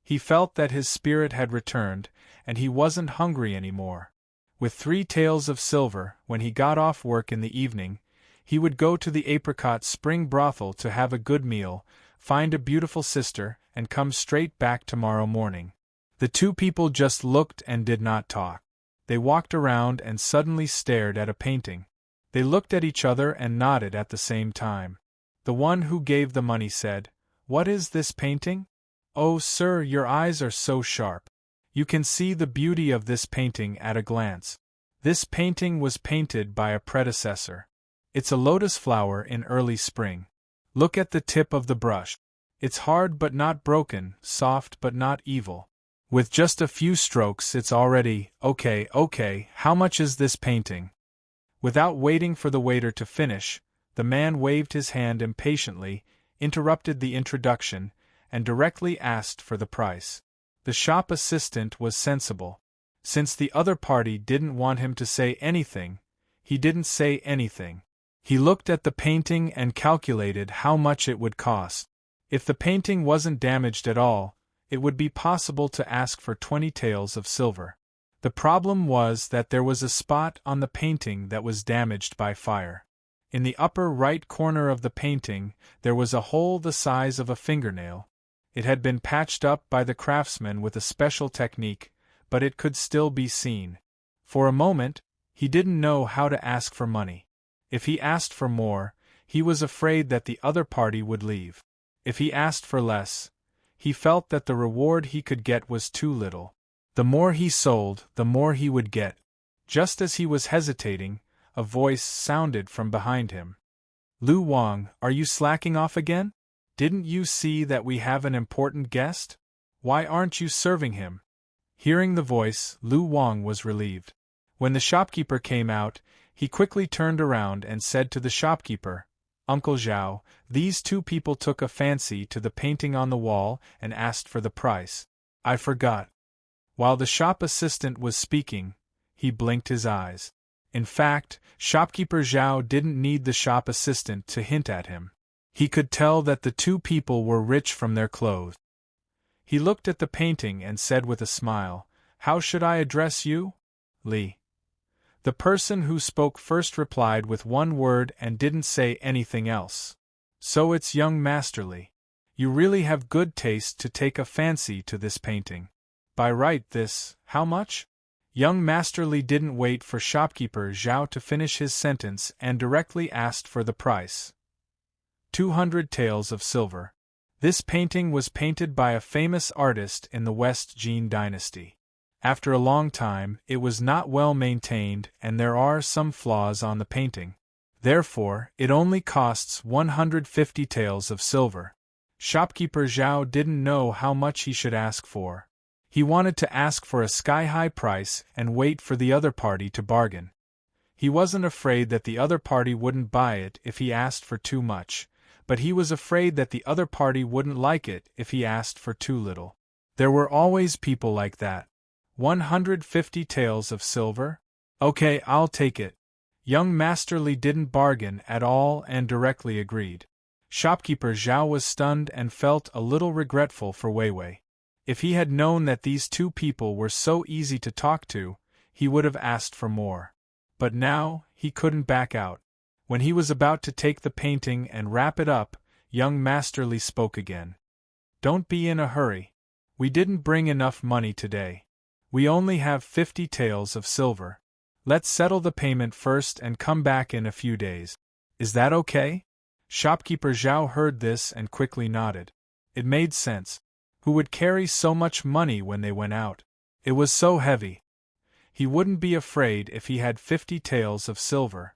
He felt that his spirit had returned, and he wasn't hungry anymore. With 3 taels of silver, when he got off work in the evening, he would go to the Apricot Spring Brothel to have a good meal, find a beautiful sister, and come straight back tomorrow morning. The 2 people just looked and did not talk. They walked around and suddenly stared at a painting. They looked at each other and nodded at the same time. The one who gave the money said, What is this painting? Oh, sir, your eyes are so sharp. You can see the beauty of this painting at a glance. This painting was painted by a predecessor. It's a lotus flower in early spring. Look at the tip of the brush. It's hard but not broken, soft but not evil. With just a few strokes it's already, okay, how much is this painting? Without waiting for the waiter to finish, the man waved his hand impatiently, interrupted the introduction, and directly asked for the price. The shop assistant was sensible. Since the other party didn't want him to say anything, he didn't say anything. He looked at the painting and calculated how much it would cost. If the painting wasn't damaged at all, it would be possible to ask for 20 taels of silver. The problem was that there was a spot on the painting that was damaged by fire. In the upper right corner of the painting, there was a hole the size of a fingernail. It had been patched up by the craftsman with a special technique, but it could still be seen. For a moment, he didn't know how to ask for money. If he asked for more, he was afraid that the other party would leave. If he asked for less, he felt that the reward he could get was too little. The more he sold, the more he would get. Just as he was hesitating, a voice sounded from behind him. Lu Wang, are you slacking off again? Didn't you see that we have an important guest? Why aren't you serving him? Hearing the voice, Lu Wang was relieved. When the shopkeeper came out, he quickly turned around and said to the shopkeeper, Uncle Zhao, these 2 people took a fancy to the painting on the wall and asked for the price. I forgot. While the shop assistant was speaking, he blinked his eyes. In fact, shopkeeper Zhao didn't need the shop assistant to hint at him. He could tell that the two people were rich from their clothes. He looked at the painting and said with a smile, "How should I address you?" "Li." The person who spoke first replied with one word and didn't say anything else. "So it's young Master Li. You really have good taste to take a fancy to this painting. By right this, how much?" Young Master Li didn't wait for shopkeeper Zhao to finish his sentence and directly asked for the price. 200 taels of silver. This painting was painted by a famous artist in the West Jin dynasty. After a long time, it was not well maintained and there are some flaws on the painting. Therefore, it only costs 150 taels of silver. Shopkeeper Zhao didn't know how much he should ask for. He wanted to ask for a sky-high price and wait for the other party to bargain. He wasn't afraid that the other party wouldn't buy it if he asked for too much, but he was afraid that the other party wouldn't like it if he asked for too little. There were always people like that. 150 taels of silver? Okay, I'll take it. Young Master Li didn't bargain at all and directly agreed. Shopkeeper Zhao was stunned and felt a little regretful for Weiwei. If he had known that these two people were so easy to talk to, he would have asked for more. But now, he couldn't back out. When he was about to take the painting and wrap it up, young Master Li spoke again. "Don't be in a hurry. We didn't bring enough money today. We only have 50 taels of silver. Let's settle the payment first and come back in a few days. Is that okay?" Shopkeeper Zhao heard this and quickly nodded. It made sense. Who would carry so much money when they went out? It was so heavy. He wouldn't be afraid if he had 50 taels of silver.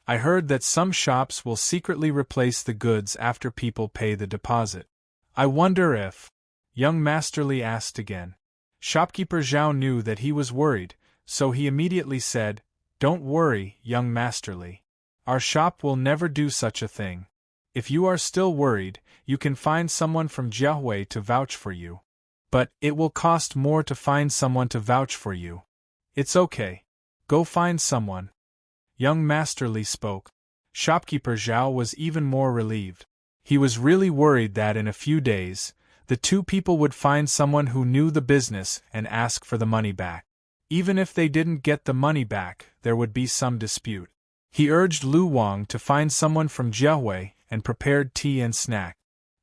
"I heard that some shops will secretly replace the goods after people pay the deposit. I wonder if..." Young Master Li asked again. Shopkeeper Zhao knew that he was worried, so he immediately said, "Don't worry, young Master Li. Our shop will never do such a thing. If you are still worried, you can find someone from Jiahui to vouch for you. But it will cost more to find someone to vouch for you. It's okay. Go find someone." Young Master Li spoke. Shopkeeper Zhao was even more relieved. He was really worried that in a few days, the two people would find someone who knew the business and ask for the money back. Even if they didn't get the money back, there would be some dispute. He urged Lu Wang to find someone from Jiahui and prepared tea and snack.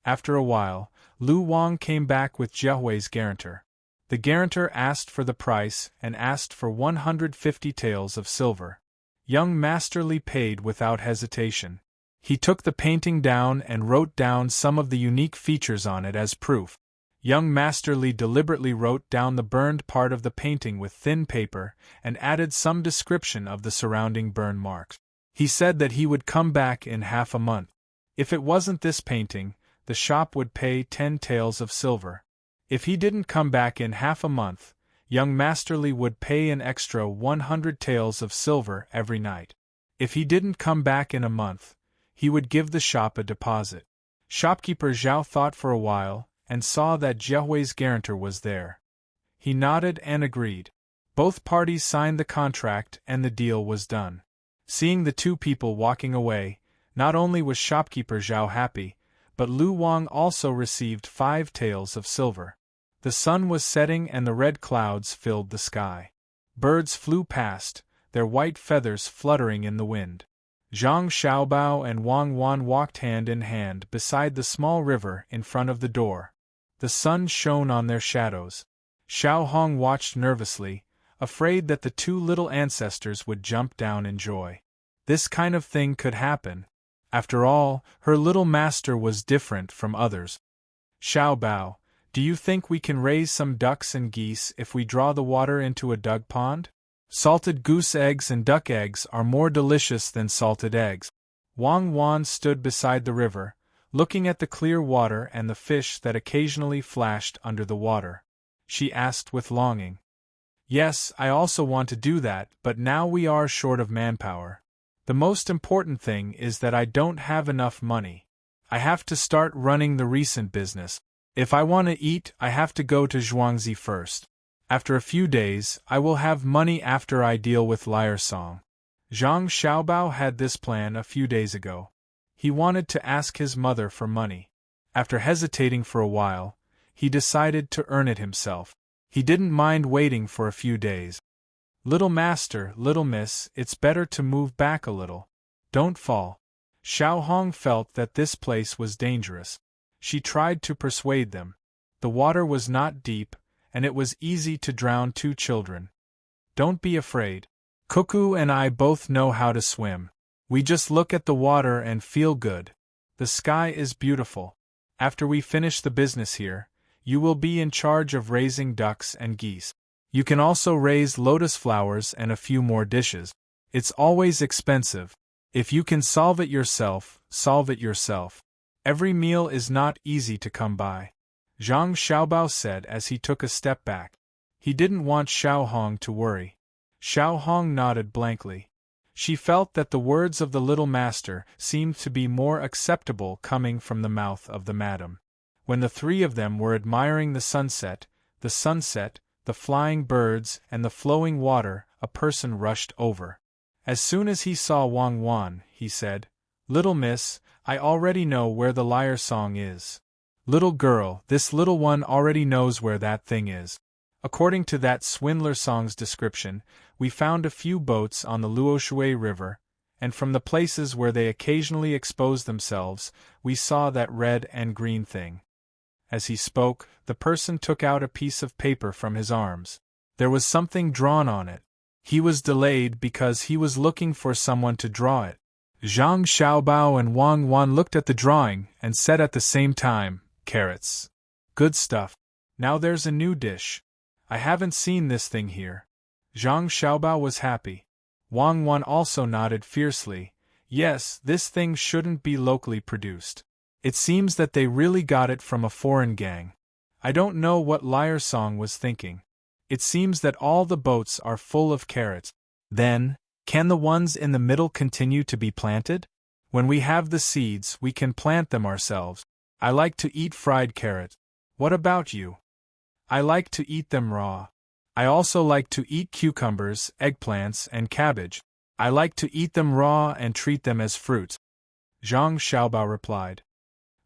After a while, Lu Wang came back with Jiahui's guarantor. The guarantor asked for the price and asked for 150 taels of silver. Young Master Li paid without hesitation. He took the painting down and wrote down some of the unique features on it as proof. Young Master Li deliberately wrote down the burned part of the painting with thin paper and added some description of the surrounding burn marks. He said that he would come back in half a month. If it wasn't this painting, the shop would pay 10 taels of silver. If he didn't come back in half a month, young Master Li would pay an extra 100 taels of silver every night. If he didn't come back in a month, he would give the shop a deposit. Shopkeeper Zhao thought for a while and saw that Jiahui's guarantor was there. He nodded and agreed. Both parties signed the contract and the deal was done. Seeing the two people walking away, not only was shopkeeper Zhao happy, but Lu Wang also received 5 taels of silver. The sun was setting and the red clouds filled the sky. Birds flew past, their white feathers fluttering in the wind. Zhang Xiaobao and Wang Wan walked hand in hand beside the small river in front of the door. The sun shone on their shadows. Xiao Hong watched nervously, afraid that the two little ancestors would jump down in joy. This kind of thing could happen. After all, her little master was different from others. "Xiaobao, do you think we can raise some ducks and geese if we draw the water into a dug pond? Salted goose eggs and duck eggs are more delicious than salted eggs." Wang Wan stood beside the river, looking at the clear water and the fish that occasionally flashed under the water. She asked with longing. "Yes, I also want to do that, but now we are short of manpower. The most important thing is that I don't have enough money. I have to start running the recent business. If I want to eat, I have to go to Zhuangzi first. After a few days, I will have money after I deal with Lyre Song." Zhang Xiaobao had this plan a few days ago. He wanted to ask his mother for money. After hesitating for a while, he decided to earn it himself. He didn't mind waiting for a few days. Little master, little miss, it's better to move back a little. Don't fall. Xiao Hong felt that this place was dangerous. She tried to persuade them. The water was not deep, and it was easy to drown 2 children. Don't be afraid. Cuckoo and I both know how to swim. We just look at the water and feel good. The sky is beautiful. After we finish the business here, you will be in charge of raising ducks and geese. You can also raise lotus flowers and a few more dishes. It's always expensive. If you can solve it yourself, solve it yourself. Every meal is not easy to come by. Zhang Xiaobao said as he took a step back. He didn't want Xiao Hong to worry. Xiao Hong nodded blankly. She felt that the words of the little master seemed to be more acceptable coming from the mouth of the madam. When the 3 of them were admiring the sunset, the flying birds, and the flowing water, a person rushed over. As soon as he saw Wang Wan, he said, "Little miss, I already know where the lyre song is." "Little girl, this little one already knows where that thing is." According to that swindler song's description, we found a few boats on the Luoshui River, and from the places where they occasionally expose themselves, we saw that red and green thing. As he spoke, the person took out a piece of paper from his arms. There was something drawn on it. He was delayed because he was looking for someone to draw it. Zhang Xiaobao and Wang Wan looked at the drawing and said at the same time, "Carrots. Good stuff. Now there's a new dish. I haven't seen this thing here." Zhang Xiaobao was happy. Wang Wan also nodded fiercely. Yes, this thing shouldn't be locally produced. It seems that they really got it from a foreign gang. I don't know what lyre song was thinking. It seems that all the boats are full of carrots. Then, can the ones in the middle continue to be planted? When we have the seeds, we can plant them ourselves. I like to eat fried carrots. What about you? I like to eat them raw. I also like to eat cucumbers, eggplants, and cabbage. I like to eat them raw and treat them as fruits. Zhang Xiaobao replied.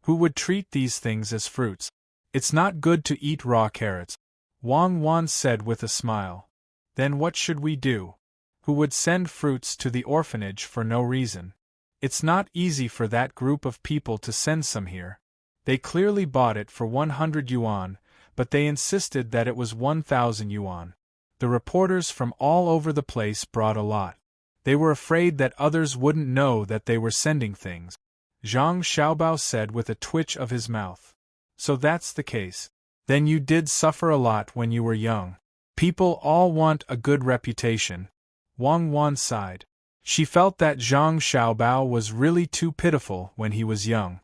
Who would treat these things as fruits? It's not good to eat raw carrots. Wang Wan said with a smile. Then what should we do? Who would send fruits to the orphanage for no reason? It's not easy for that group of people to send some here. They clearly bought it for 100 yuan, but they insisted that it was 1,000 yuan. The reporters from all over the place brought a lot. They were afraid that others wouldn't know that they were sending things. Zhang Xiaobao said with a twitch of his mouth. So that's the case. Then you did suffer a lot when you were young. People all want a good reputation. Wang Wan sighed. She felt that Zhang Xiaobao was really too pitiful when he was young.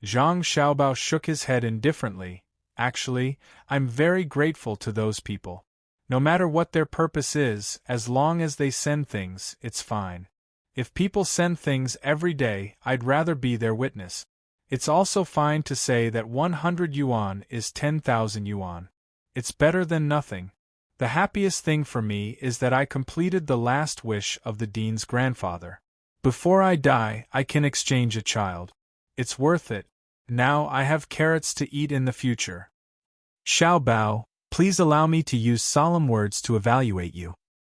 Zhang Xiaobao shook his head indifferently. Actually, I'm very grateful to those people. No matter what their purpose is, as long as they send things, it's fine. If people send things every day, I'd rather be their witness. It's also fine to say that 100 yuan is 10,000 yuan. It's better than nothing. The happiest thing for me is that I completed the last wish of the dean's grandfather. Before I die, I can exchange a child. It's worth it. Now I have carrots to eat in the future. Xiao Bao, please allow me to use solemn words to evaluate you.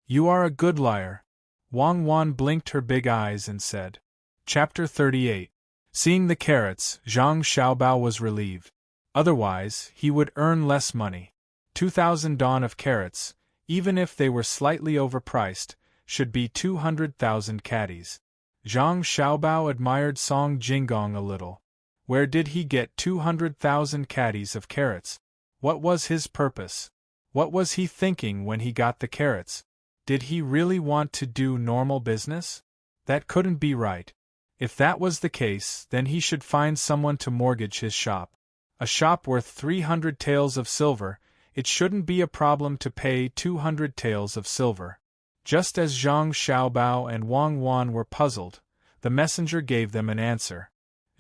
You are a good liar. Wang Wan blinked her big eyes and said. Chapter 38. Seeing the carrots, Zhang Xiaobao was relieved. Otherwise, he would earn less money. 2,000 don of carrots, even if they were slightly overpriced, should be 200,000 caddies. Zhang Xiaobao admired Song Jinggong a little. Where did he get 200,000 caddies of carrots? What was his purpose? What was he thinking when he got the carrots? Did he really want to do normal business? That couldn't be right. If that was the case, then he should find someone to mortgage his shop. A shop worth 300 taels of silver, it shouldn't be a problem to pay 200 taels of silver. Just as Zhang Xiaobao and Wang Wan were puzzled, the messenger gave them an answer.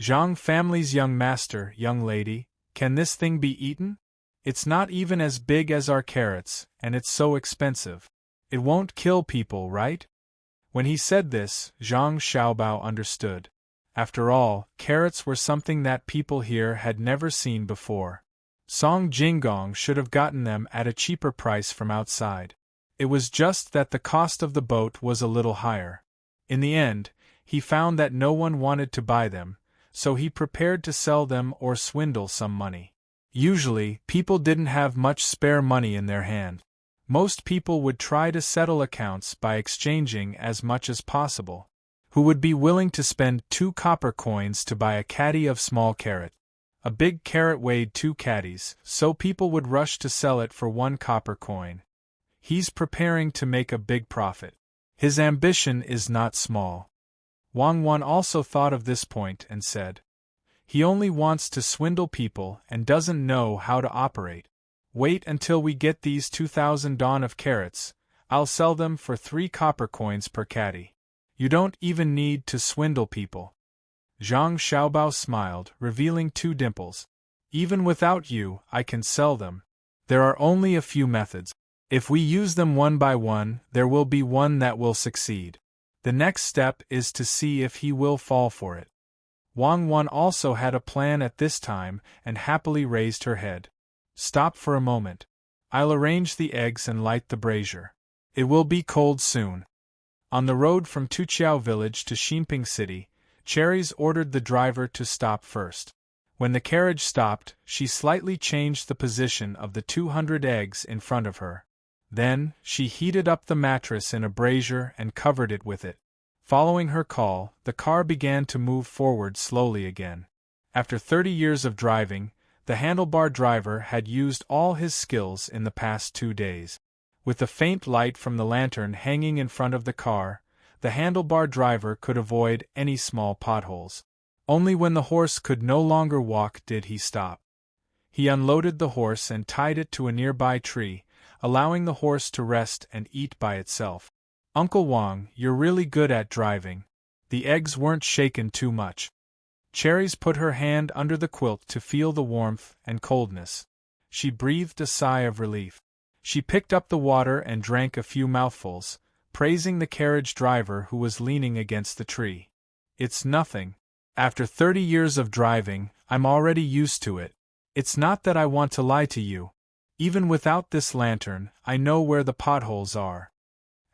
Zhang family's young master, young lady, can this thing be eaten? It's not even as big as our carrots, and it's so expensive. It won't kill people, right? When he said this, Zhang Xiaobao understood. After all, carrots were something that people here had never seen before. Song Jinggong should have gotten them at a cheaper price from outside. It was just that the cost of the boat was a little higher. In the end, he found that no one wanted to buy them, so he prepared to sell them or swindle some money. Usually, people didn't have much spare money in their hand. Most people would try to settle accounts by exchanging as much as possible. Who would be willing to spend 2 copper coins to buy a caddy of small carrot? A big carrot weighed 2 caddies, so people would rush to sell it for 1 copper coin. He's preparing to make a big profit. His ambition is not small. Wang Wan also thought of this point and said, he only wants to swindle people and doesn't know how to operate. Wait until we get these 2,000 dawn of carrots, I'll sell them for 3 copper coins per caddy. You don't even need to swindle people. Zhang Xiaobao smiled, revealing 2 dimples. Even without you, I can sell them. There are only a few methods. If we use them one by one, there will be one that will succeed. The next step is to see if he will fall for it. Wang Wan also had a plan at this time and happily raised her head. Stop for a moment. I'll arrange the eggs and light the brazier. It will be cold soon. On the road from Tuqiao village to Xinping city, Cherries ordered the driver to stop first. When the carriage stopped, she slightly changed the position of the 200 eggs in front of her. Then, she heated up the mattress in a brazier and covered it with it. Following her call, the car began to move forward slowly again. After 30 years of driving, the handlebar driver had used all his skills in the past 2 days. With the faint light from the lantern hanging in front of the car, the handlebar driver could avoid any small potholes. Only when the horse could no longer walk did he stop. He unloaded the horse and tied it to a nearby tree, allowing the horse to rest and eat by itself. Uncle Wang, you're really good at driving. The eggs weren't shaken too much. Cherries put her hand under the quilt to feel the warmth and coldness. She breathed a sigh of relief. She picked up the water and drank a few mouthfuls, praising the carriage driver who was leaning against the tree. It's nothing. After 30 years of driving, I'm already used to it. It's not that I want to lie to you. Even without this lantern, I know where the potholes are.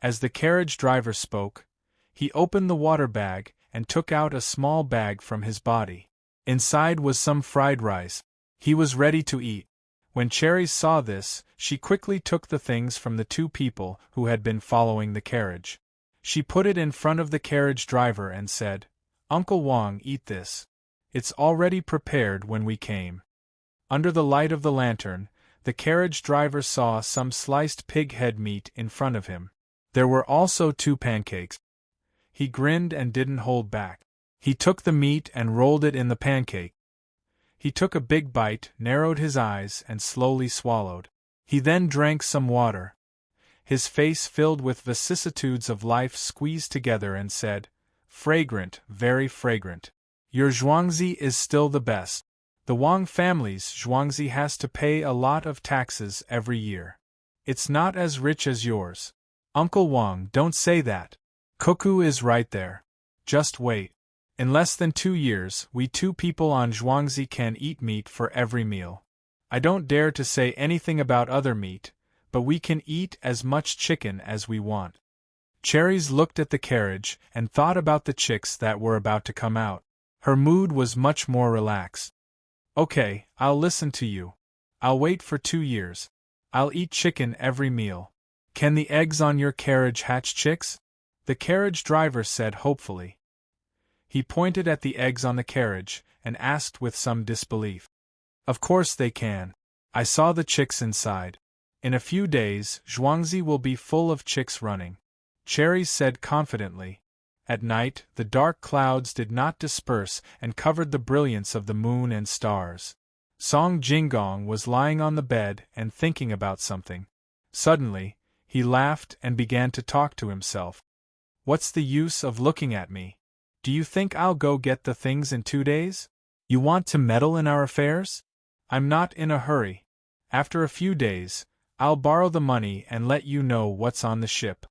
As the carriage driver spoke, he opened the water bag and took out a small bag from his body. Inside was some fried rice. He was ready to eat. When Cherries saw this, she quickly took the things from the 2 people who had been following the carriage. She put it in front of the carriage driver and said, Uncle Wang, eat this. It's already prepared when we came. Under the light of the lantern, the carriage driver saw some sliced pig head meat in front of him. There were also 2 pancakes. He grinned and didn't hold back. He took the meat and rolled it in the pancake. He took a big bite, narrowed his eyes, and slowly swallowed. He then drank some water. His face filled with vicissitudes of life squeezed together and said, Fragrant, very fragrant. Your zhuangzi is still the best. The Wang family's zhuangzi has to pay a lot of taxes every year. It's not as rich as yours. Uncle Wang, don't say that. Cuckoo is right there. Just wait. In less than 2 years, we 2 people on zhuangzi can eat meat for every meal. I don't dare to say anything about other meat, but we can eat as much chicken as we want. Cherries looked at the carriage and thought about the chicks that were about to come out. Her mood was much more relaxed. Okay, I'll listen to you. I'll wait for 2 years. I'll eat chicken every meal. Can the eggs on your carriage hatch chicks? The carriage driver said hopefully. He pointed at the eggs on the carriage and asked with some disbelief. Of course they can. I saw the chicks inside. In a few days, zhuangzi will be full of chicks running. Cherries said confidently. At night, the dark clouds did not disperse and covered the brilliance of the moon and stars. Song Jinggong was lying on the bed and thinking about something. Suddenly, he laughed and began to talk to himself. What's the use of looking at me? Do you think I'll go get the things in 2 days? You want to meddle in our affairs? I'm not in a hurry. After a few days, I'll borrow the money and let you know what's on the ship.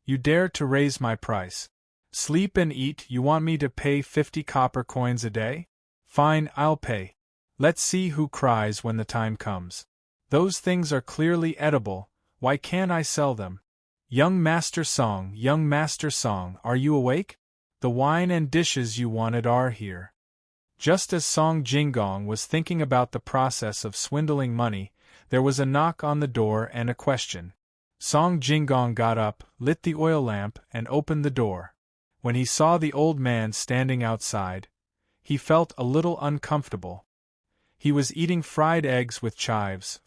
You dare to raise my price. Sleep and eat, you want me to pay 50 copper coins a day? Fine, I'll pay. Let's see who cries when the time comes. Those things are clearly edible, why can't I sell them? Young Master Song, are you awake? The wine and dishes you wanted are here. Just as Song Jingong was thinking about the process of swindling money, there was a knock on the door and a question. Song Jingong got up, lit the oil lamp, and opened the door. When he saw the old man standing outside, he felt a little uncomfortable. He was eating fried eggs with chives,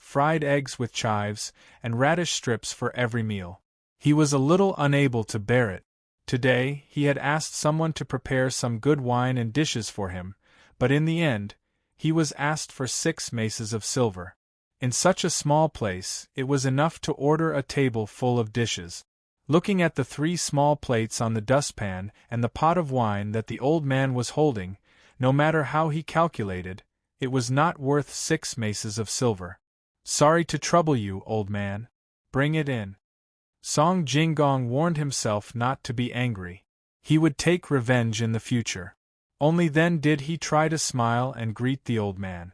and radish strips for every meal. He was a little unable to bear it. Today, he had asked someone to prepare some good wine and dishes for him, but in the end, he was asked for 6 maces of silver. In such a small place, it was enough to order a table full of dishes. Looking at the 3 small plates on the dustpan and the pot of wine that the old man was holding, no matter how he calculated, it was not worth 6 maces of silver. Sorry to trouble you, old man. Bring it in. Song Jingong warned himself not to be angry. He would take revenge in the future. Only then did he try to smile and greet the old man.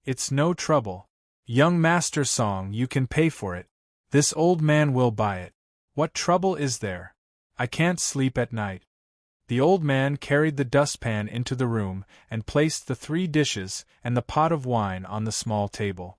It's no trouble. Young Master Song, you can pay for it. This old man will buy it. What trouble is there? I can't sleep at night. The old man carried the dustpan into the room and placed the 3 dishes and the pot of wine on the small table.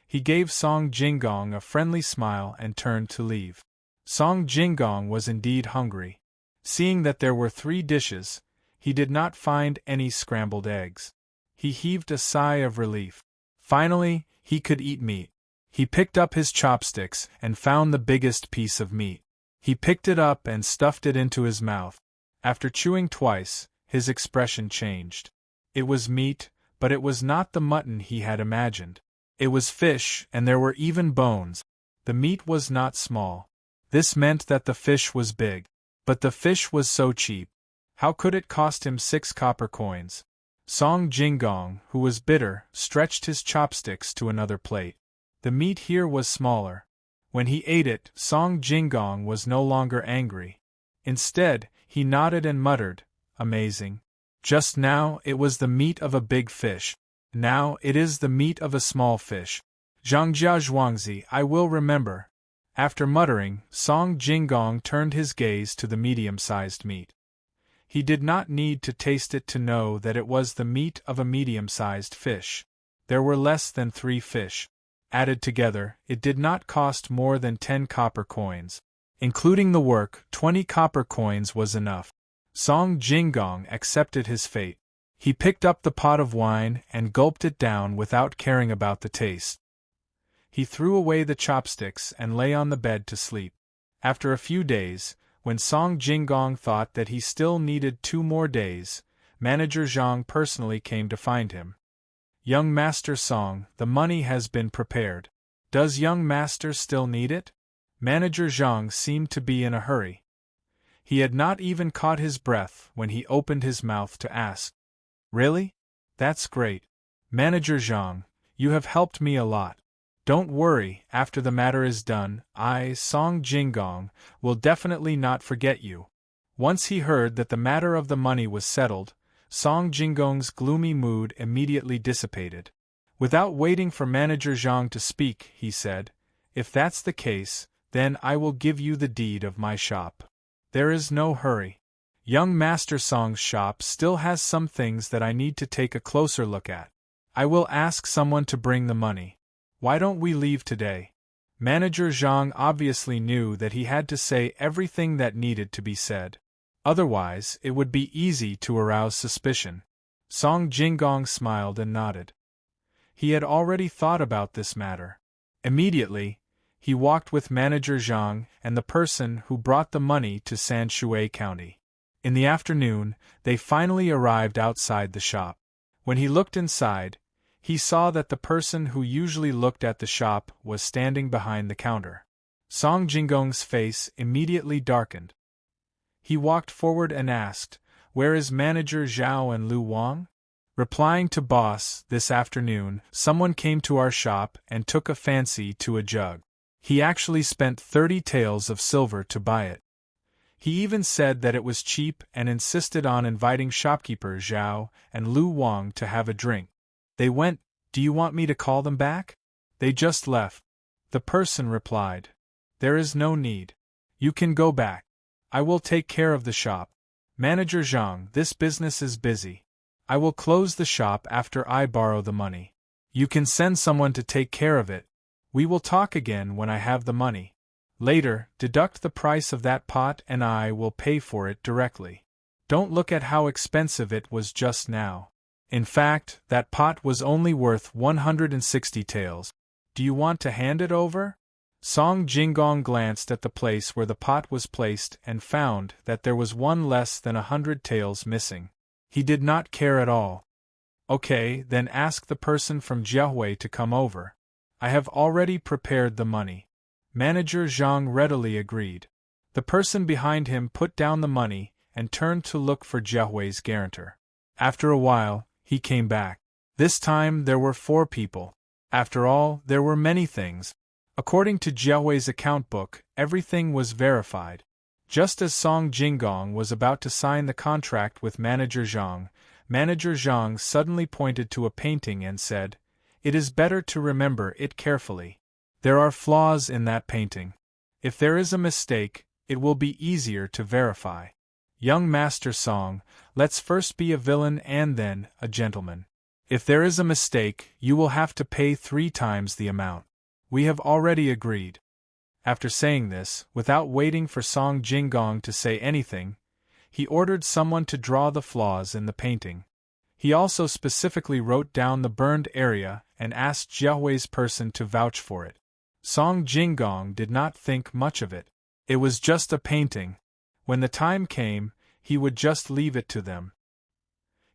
He gave Song Jingong a friendly smile and turned to leave. Song Jingong was indeed hungry. Seeing that there were 3 dishes, he did not find any scrambled eggs. He heaved a sigh of relief. Finally, he could eat meat. He picked up his chopsticks and found the biggest piece of meat. He picked it up and stuffed it into his mouth. After chewing twice, his expression changed. It was meat, but it was not the mutton he had imagined. It was fish, and there were even bones. The meat was not small. This meant that the fish was big. But the fish was so cheap. How could it cost him 6 copper coins? Song Jingong, who was bitter, stretched his chopsticks to another plate. The meat here was smaller. When he ate it, Song Jingong was no longer angry. Instead, he nodded and muttered, "Amazing. Just now it was the meat of a big fish. Now it is the meat of a small fish. Zhangjia Zhuangzi, I will remember." After muttering, Song Jingong turned his gaze to the medium-sized meat. He did not need to taste it to know that it was the meat of a medium-sized fish. There were less than 3 fish. Added together, it did not cost more than 10 copper coins. Including the work, 20 copper coins was enough. Song Jingong accepted his fate. He picked up the pot of wine and gulped it down without caring about the taste. He threw away the chopsticks and lay on the bed to sleep. After a few days, when Song Jingong thought that he still needed 2 more days, Manager Zhang personally came to find him. Young Master Song, the money has been prepared. Does young master still need it? Manager Zhang seemed to be in a hurry. He had not even caught his breath when he opened his mouth to ask. Really? That's great. Manager Zhang, you have helped me a lot. Don't worry, after the matter is done, I, Song Jingong, will definitely not forget you. Once he heard that the matter of the money was settled, Song Jingong's gloomy mood immediately dissipated. Without waiting for Manager Zhang to speak, he said, "If that's the case, then I will give you the deed of my shop. There is no hurry. Young Master Song's shop still has some things that I need to take a closer look at. I will ask someone to bring the money. Why don't we leave today?" Manager Zhang obviously knew that he had to say everything that needed to be said. Otherwise, it would be easy to arouse suspicion. Song Jingong smiled and nodded. He had already thought about this matter. Immediately, he walked with Manager Zhang and the person who brought the money to Sanshui County. In the afternoon, they finally arrived outside the shop. When he looked inside, he saw that the person who usually looked at the shop was standing behind the counter. Song Jingong's face immediately darkened. He walked forward and asked, "Where is Manager Zhao and Lu Wang?" Replying to boss, "This afternoon, someone came to our shop and took a fancy to a jug. He actually spent 30 taels of silver to buy it. He even said that it was cheap and insisted on inviting shopkeeper Zhao and Lu Wang to have a drink. They went. Do you want me to call them back? They just left. The person replied. There is no need. You can go back. I will take care of the shop. Manager Zhang, this business is busy. I will close the shop after I borrow the money. You can send someone to take care of it. We will talk again when I have the money. Later, deduct the price of that pot and I will pay for it directly. Don't look at how expensive it was just now. In fact, that pot was only worth 160 taels. Do you want to hand it over? Song Jinggong glanced at the place where the pot was placed and found that there was one less than 100 taels missing. He did not care at all. Okay, then ask the person from Jiahui to come over. I have already prepared the money. Manager Zhang readily agreed. The person behind him put down the money and turned to look for Jiahui's guarantor. After a while, he came back. This time there were 4 people. After all, there were many things. According to Jiahui's account book, everything was verified. Just as Song Jinggong was about to sign the contract with Manager Zhang suddenly pointed to a painting and said, "It is better to remember it carefully. There are flaws in that painting. If there is a mistake, it will be easier to verify. Young Master Song, let's first be a villain and then a gentleman. If there is a mistake, you will have to pay 3 times the amount. We have already agreed." After saying this, without waiting for Song Jinggong to say anything, he ordered someone to draw the flaws in the painting. He also specifically wrote down the burned area and asked Jiahui's person to vouch for it. Song Jinggong did not think much of it. It was just a painting. When the time came, he would just leave it to them.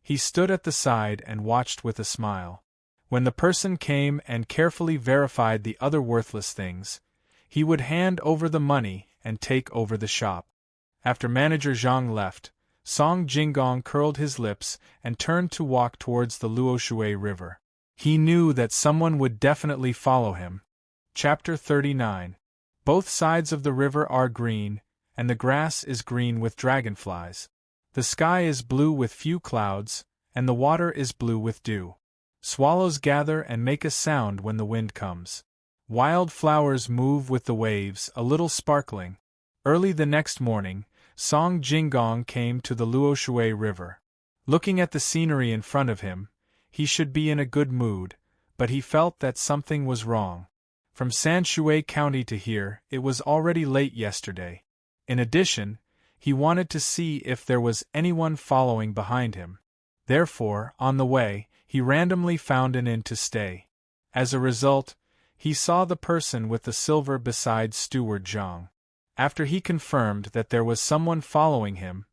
He stood at the side and watched with a smile. When the person came and carefully verified the other worthless things, he would hand over the money and take over the shop. After Manager Zhang left, Song Jinggong curled his lips and turned to walk towards the Luoshui River. He knew that someone would definitely follow him. Chapter 39. Both sides of the river are green, and the grass is green with dragonflies. The sky is blue with few clouds, and the water is blue with dew. Swallows gather and make a sound when the wind comes. Wild flowers move with the waves, a little sparkling. Early the next morning, Song Jinggong came to the Luoshui River. Looking at the scenery in front of him, he should be in a good mood, but he felt that something was wrong. From Sanshui County to here, it was already late yesterday. In addition, he wanted to see if there was anyone following behind him. Therefore, on the way, he randomly found an inn to stay. As a result, he saw the person with the silver beside Steward Zhang. After he confirmed that there was someone following him,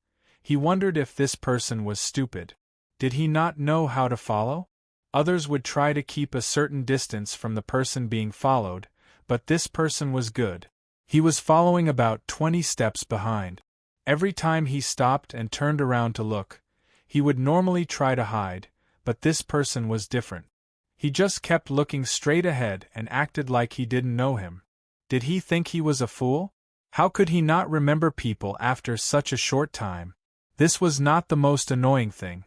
he wondered if this person was stupid. Did he not know how to follow? Others would try to keep a certain distance from the person being followed, but this person was good. He was following about 20 steps behind. Every time he stopped and turned around to look, he would normally try to hide, but this person was different. He just kept looking straight ahead and acted like he didn't know him. Did he think he was a fool? How could he not remember people after such a short time? This was not the most annoying thing.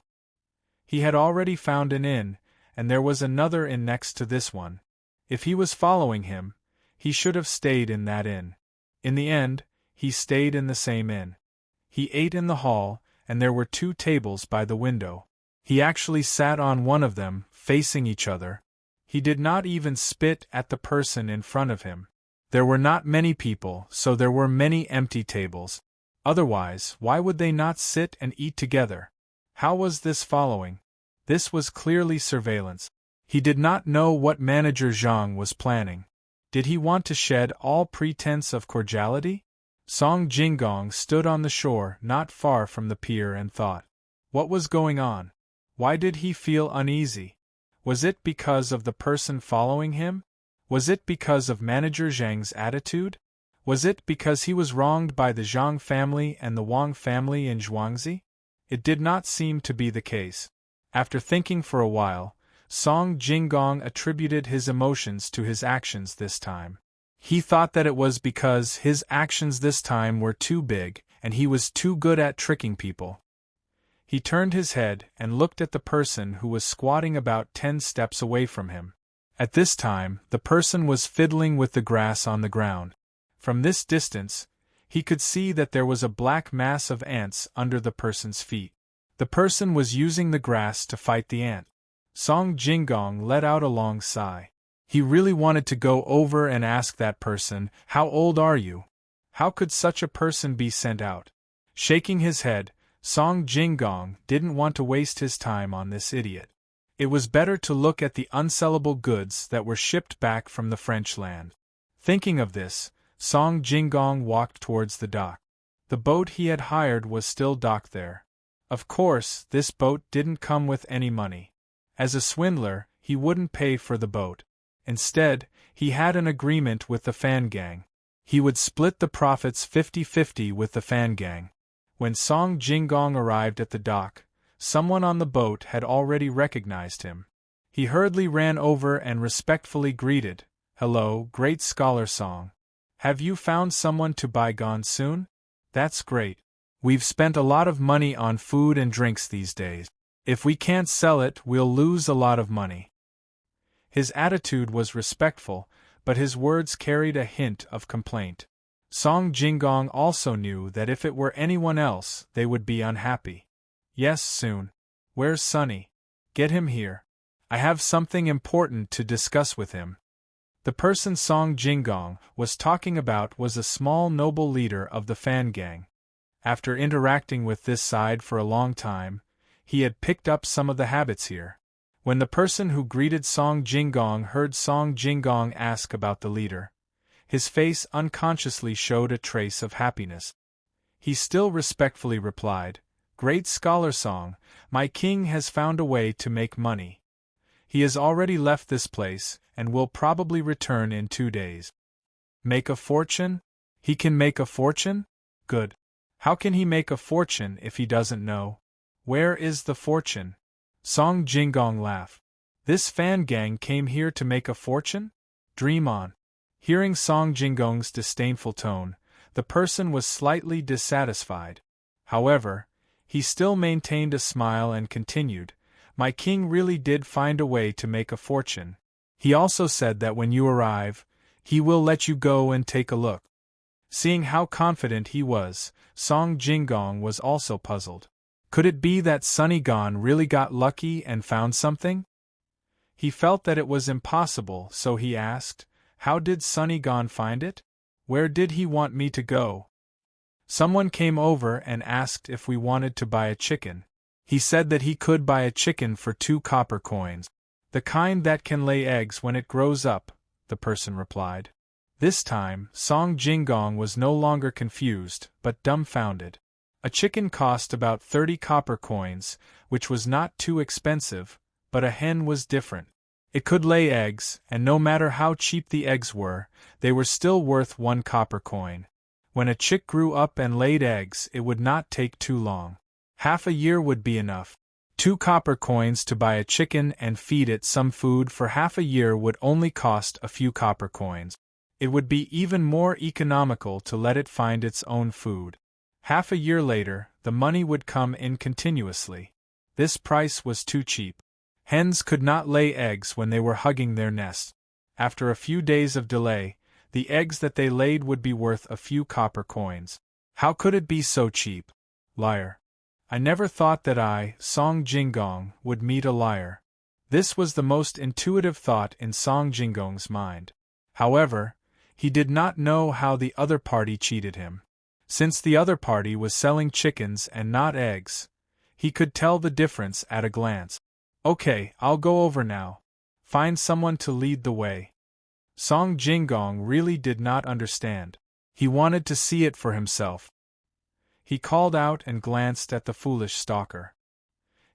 He had already found an inn, and there was another inn next to this one. If he was following him, he should have stayed in that inn. In the end, he stayed in the same inn. He ate in the hall, and there were 2 tables by the window. He actually sat on one of them, facing each other. He did not even spit at the person in front of him. There were not many people, so there were many empty tables. Otherwise, why would they not sit and eat together? How was this following? This was clearly surveillance. He did not know what Manager Zhang was planning. Did he want to shed all pretense of cordiality? Song Jinggong stood on the shore not far from the pier and thought. What was going on? Why did he feel uneasy? Was it because of the person following him? Was it because of Manager Zhang's attitude? Was it because he was wronged by the Zhang family and the Wang family in Zhuangzi? It did not seem to be the case. After thinking for a while, Song Jinggong attributed his emotions to his actions this time. He thought that it was because his actions this time were too big and he was too good at tricking people. He turned his head and looked at the person who was squatting about 10 steps away from him. At this time, the person was fiddling with the grass on the ground. From this distance, he could see that there was a black mass of ants under the person's feet. The person was using the grass to fight the ant. Song Jingong let out a long sigh. He really wanted to go over and ask that person, "How old are you? How could such a person be sent out?" Shaking his head, Song Jingong didn't want to waste his time on this idiot. It was better to look at the unsellable goods that were shipped back from the French land. Thinking of this, Song Jingong walked towards the dock. The boat he had hired was still docked there. Of course, this boat didn't come with any money. As a swindler, he wouldn't pay for the boat. Instead, he had an agreement with the fan gang. He would split the profits 50-50 with the fan gang. When Song Jingong arrived at the dock, someone on the boat had already recognized him. He hurriedly ran over and respectfully greeted, "Hello, great scholar Song. Have you found someone to buy soon? That's great. We've spent a lot of money on food and drinks these days. If we can't sell it, we'll lose a lot of money." His attitude was respectful, but his words carried a hint of complaint. Song Jingong also knew that if it were anyone else, they would be unhappy. "Yes, soon. Where's Sonny? Get him here. I have something important to discuss with him." The person Song Jingong was talking about was a small noble leader of the fan gang. After interacting with this side for a long time, he had picked up some of the habits here. When the person who greeted Song Jingong heard Song Jingong ask about the leader, his face unconsciously showed a trace of happiness. He still respectfully replied, "Great scholar Song, my king has found a way to make money. He has already left this place, and will probably return in 2 days. Make a fortune? He can make a fortune? Good. How can he make a fortune if he doesn't know? Where is the fortune?" Song Jingong laughed. "This fan gang came here to make a fortune? Dream on." Hearing Song Jingong's disdainful tone, the person was slightly dissatisfied. However, he still maintained a smile and continued, "My king really did find a way to make a fortune. He also said that when you arrive, he will let you go and take a look." Seeing how confident he was, Song Jingong was also puzzled. Could it be that Sunny Gon really got lucky and found something? He felt that it was impossible, so he asked, "How did Sunny Gon find it? Where did he want me to go?" Someone came over and asked if we wanted to buy a chicken. He said that he could buy a chicken for 2 copper coins. "The kind that can lay eggs when it grows up," the person replied. This time, Song Jingong was no longer confused, but dumbfounded. A chicken cost about 30 copper coins, which was not too expensive, but a hen was different. It could lay eggs, and no matter how cheap the eggs were, they were still worth 1 copper coin. When a chick grew up and laid eggs, it would not take too long. Half a year would be enough. 2 copper coins to buy a chicken and feed it some food for half a year would only cost a few copper coins. It would be even more economical to let it find its own food. Half a year later, the money would come in continuously. This price was too cheap. Hens could not lay eggs when they were hugging their nest. After a few days of delay, the eggs that they laid would be worth a few copper coins. How could it be so cheap? Liar. I never thought that I, Song Jingong, would meet a liar. This was the most intuitive thought in Song Jingong's mind. However, he did not know how the other party cheated him. Since the other party was selling chickens and not eggs, he could tell the difference at a glance. "Okay, I'll go over now. Find someone to lead the way." Song Jingong really did not understand. He wanted to see it for himself. He called out and glanced at the foolish stalker.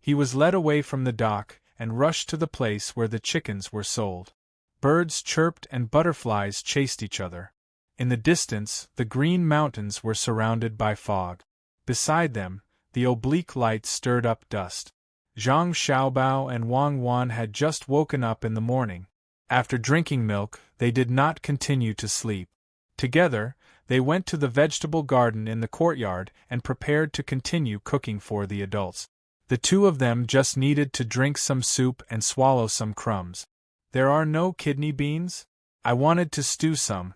He was led away from the dock and rushed to the place where the chickens were sold. Birds chirped and butterflies chased each other. In the distance, the green mountains were surrounded by fog. Beside them, the oblique light stirred up dust. Zhang Xiaobao and Wang Wan had just woken up in the morning. After drinking milk, they did not continue to sleep. Together, they went to the vegetable garden in the courtyard and prepared to continue cooking for the adults. The two of them just needed to drink some soup and swallow some crumbs. There are no kidney beans? I wanted to stew some.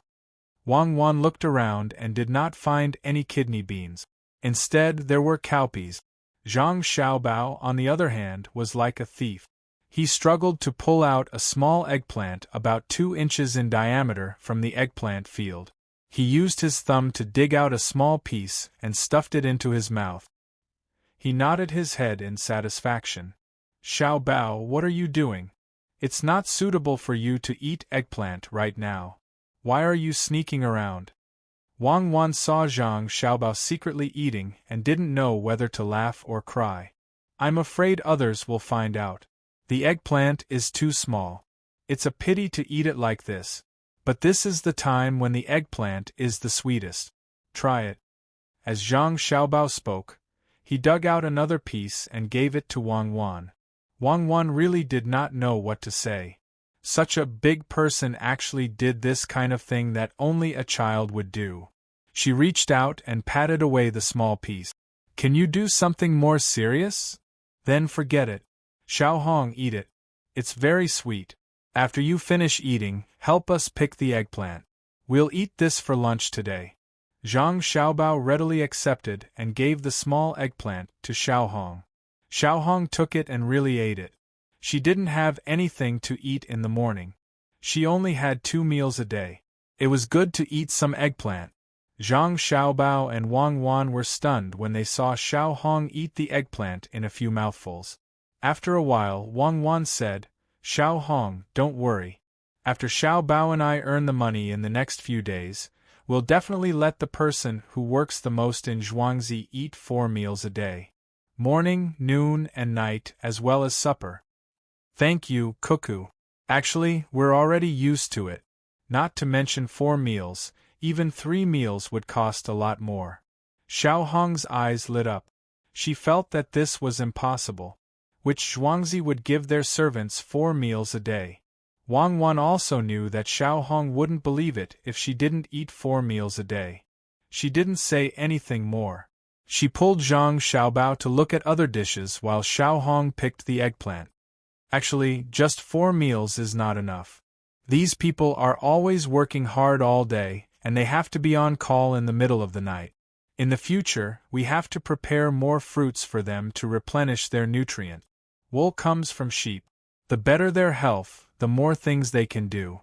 Wang Wan looked around and did not find any kidney beans. Instead, there were cowpeas. Zhang Xiaobao, on the other hand, was like a thief. He struggled to pull out a small eggplant about 2 inches in diameter from the eggplant field. He used his thumb to dig out a small piece and stuffed it into his mouth. He nodded his head in satisfaction. Xiaobao, what are you doing? It's not suitable for you to eat eggplant right now. Why are you sneaking around? Wang Wan saw Zhang Xiaobao secretly eating and didn't know whether to laugh or cry. I'm afraid others will find out. The eggplant is too small. It's a pity to eat it like this. But this is the time when the eggplant is the sweetest. Try it. As Zhang Xiaobao spoke, he dug out another piece and gave it to Wang Wan. Wang Wan really did not know what to say. Such a big person actually did this kind of thing that only a child would do. She reached out and patted away the small piece. Can you do something more serious? Then forget it. Xiaohong, eat it. It's very sweet. After you finish eating, help us pick the eggplant. We'll eat this for lunch today. Zhang Xiaobao readily accepted and gave the small eggplant to Xiaohong. Xiaohong took it and really ate it. She didn't have anything to eat in the morning. She only had 2 meals a day. It was good to eat some eggplant. Zhang Xiaobao and Wang Wan were stunned when they saw Xiaohong eat the eggplant in a few mouthfuls. After a while, Wang Wan said, Xiaohong, don't worry. After Xiaobao and I earn the money in the next few days, we'll definitely let the person who works the most in Zhuangzi eat 4 meals a day. Morning, noon, and night, as well as supper. Thank you, Cuckoo. Actually, we're already used to it. Not to mention 4 meals, even 3 meals would cost a lot more. Xiaohong's eyes lit up. She felt that this was impossible. Which Zhuangzi would give their servants 4 meals a day. Wang Wan also knew that Xiaohong wouldn't believe it if she didn't eat 4 meals a day. She didn't say anything more. She pulled Zhang Xiaobao to look at other dishes while Xiaohong picked the eggplant. Actually, just 4 meals is not enough. These people are always working hard all day, and they have to be on call in the middle of the night. In the future, we have to prepare more fruits for them to replenish their nutrient. Wool comes from sheep. The better their health, the more things they can do.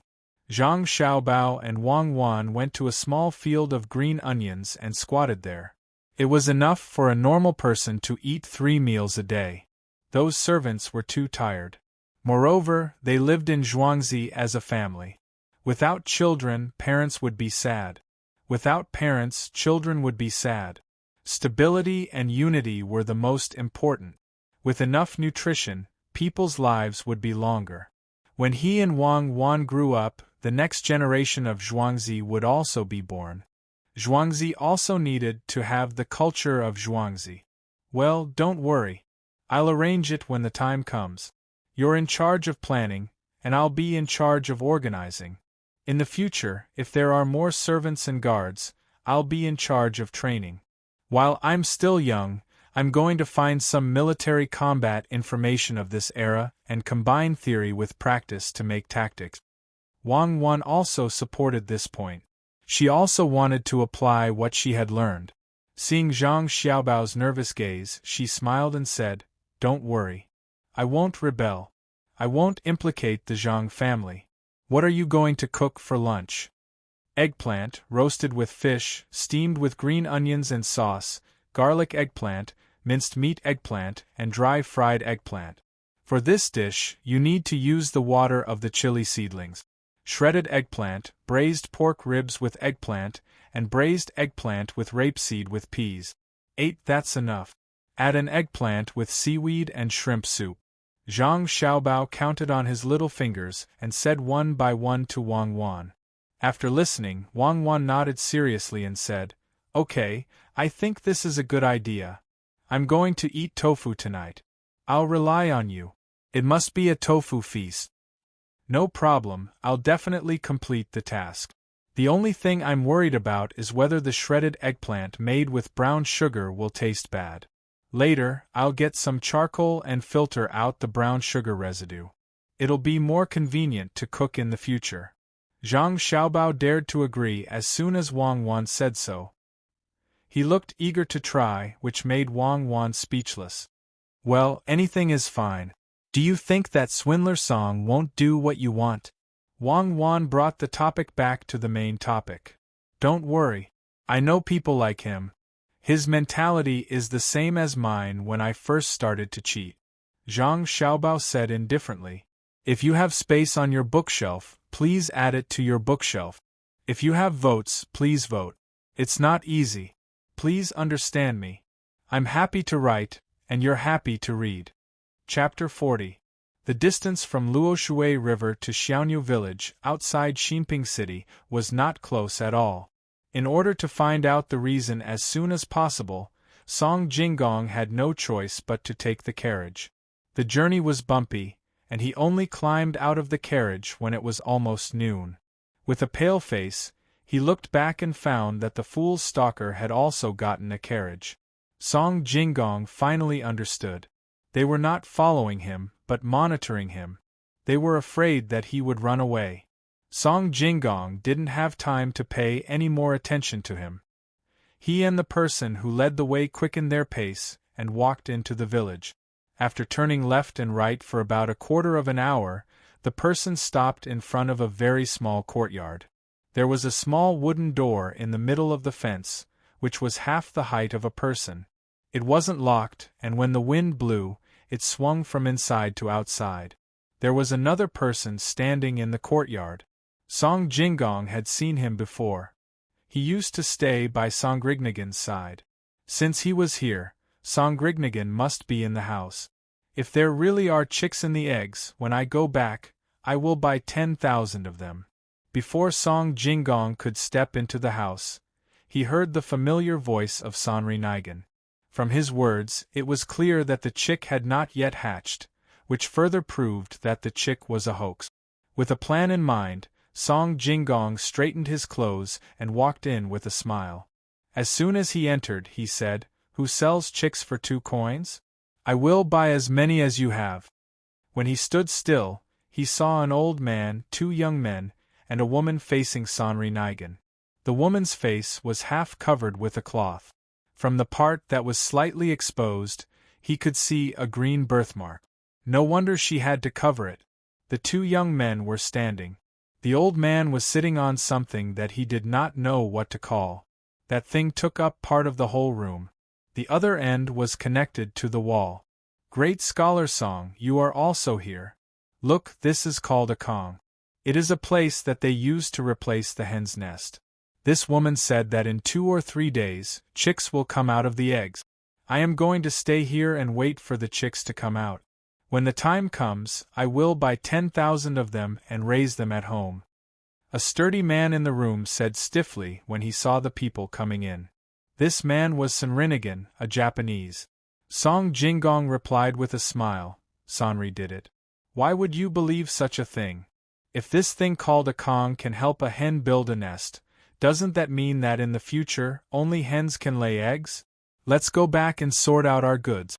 Zhang Xiaobao and Wang Wan went to a small field of green onions and squatted there. It was enough for a normal person to eat 3 meals a day. Those servants were too tired. Moreover, they lived in Zhuangzi as a family. Without children, parents would be sad. Without parents, children would be sad. Stability and unity were the most important. With enough nutrition, people's lives would be longer. When he and Wang Wan grew up, the next generation of Zhuangzi would also be born. Zhuangzi also needed to have the culture of Zhuangzi. Well, don't worry. I'll arrange it when the time comes. You're in charge of planning, and I'll be in charge of organizing. In the future, if there are more servants and guards, I'll be in charge of training. While I'm still young, I'm going to find some military combat information of this era and combine theory with practice to make tactics. Wang Wan also supported this point. She also wanted to apply what she had learned. Seeing Zhang Xiaobao's nervous gaze, she smiled and said, Don't worry. I won't rebel. I won't implicate the Zhang family. What are you going to cook for lunch? Eggplant, roasted with fish, steamed with green onions and sauce, garlic eggplant, minced meat eggplant, and dry fried eggplant. For this dish, you need to use the water of the chili seedlings. Shredded eggplant, braised pork ribs with eggplant, and braised eggplant with rapeseed with peas. 8. That's enough. Add an eggplant with seaweed and shrimp soup. Zhang Xiaobao counted on his little fingers and said one by one to Wang Wan. After listening, Wang Wan nodded seriously and said, Okay, I think this is a good idea. I'm going to eat tofu tonight. I'll rely on you. It must be a tofu feast. No problem, I'll definitely complete the task. The only thing I'm worried about is whether the shredded eggplant made with brown sugar will taste bad. Later, I'll get some charcoal and filter out the brown sugar residue. It'll be more convenient to cook in the future. Zhang Xiaobao dared to agree as soon as Wang Wan said so. He looked eager to try, which made Wang Wan speechless. Well, anything is fine. Do you think that swindler song won't do what you want? Wang Wan brought the topic back to the main topic. Don't worry. I know people like him. His mentality is the same as mine when I first started to cheat. Zhang Xiaobao said indifferently. If you have space on your bookshelf, please add it to your bookshelf. If you have votes, please vote. It's not easy. Please understand me. I'm happy to write, and you're happy to read. Chapter 40. The distance from Luoshui River to Xiaoyu village, outside Xinping City, was not close at all. In order to find out the reason as soon as possible, Song Jinggong had no choice but to take the carriage. The journey was bumpy, and he only climbed out of the carriage when it was almost noon. With a pale face, he looked back and found that the fool's stalker had also gotten a carriage. Song Jinggong finally understood. They were not following him, but monitoring him. They were afraid that he would run away. Song Jinggong didn't have time to pay any more attention to him. He and the person who led the way quickened their pace and walked into the village. After turning left and right for about a quarter of an hour, the person stopped in front of a very small courtyard. There was a small wooden door in the middle of the fence, which was half the height of a person. It wasn't locked, and when the wind blew, it swung from inside to outside. There was another person standing in the courtyard. Song Jinggong had seen him before. He used to stay by Songrignagen's side. Since he was here, Songrignagen must be in the house. If there really are chicks in the eggs, when I go back, I will buy 10,000 of them. Before Song Jinggong could step into the house, he heard the familiar voice of Sonri. From his words, it was clear that the chick had not yet hatched, which further proved that the chick was a hoax. With a plan in mind, Song Jinggong straightened his clothes and walked in with a smile. As soon as he entered, he said, "Who sells chicks for 2 coins? I will buy as many as you have." When he stood still, he saw an old man, 2 young men, and a woman facing Sonri. The woman's face was half covered with a cloth. From the part that was slightly exposed, he could see a green birthmark. No wonder she had to cover it. The 2 young men were standing. The old man was sitting on something that he did not know what to call. That thing took up part of the whole room. The other end was connected to the wall. "Great Scholar Song, you are also here. Look, this is called a Kong. It is a place that they use to replace the hen's nest. This woman said that in 2 or 3 days, chicks will come out of the eggs. I am going to stay here and wait for the chicks to come out. When the time comes, I will buy 10,000 of them and raise them at home." A sturdy man in the room said stiffly when he saw the people coming in. This man was Sonrinigan, a Japanese. Song Jinggong replied with a smile, "Sonri did it. Why would you believe such a thing? If this thing called a Kong can help a hen build a nest, doesn't that mean that in the future, only hens can lay eggs? Let's go back and sort out our goods."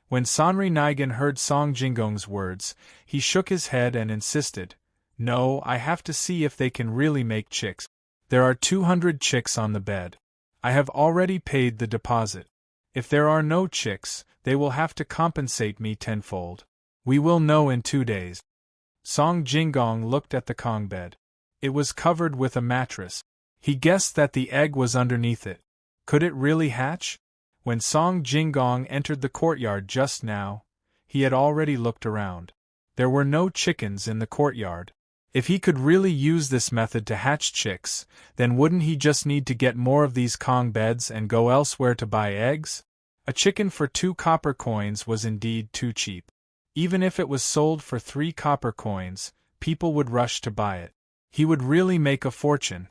When Sonri heard Song Jinggong's words, he shook his head and insisted, "No, I have to see if they can really make chicks. There are 200 chicks on the bed. I have already paid the deposit. If there are no chicks, they will have to compensate me tenfold. We will know in 2 days." Song Jinggong looked at the Kong bed. It was covered with a mattress. He guessed that the egg was underneath it. Could it really hatch? When Song Jinggong entered the courtyard just now, he had already looked around. There were no chickens in the courtyard. If he could really use this method to hatch chicks, then wouldn't he just need to get more of these Kong beds and go elsewhere to buy eggs? A chicken for 2 copper coins was indeed too cheap. Even if it was sold for 3 copper coins, people would rush to buy it. He would really make a fortune.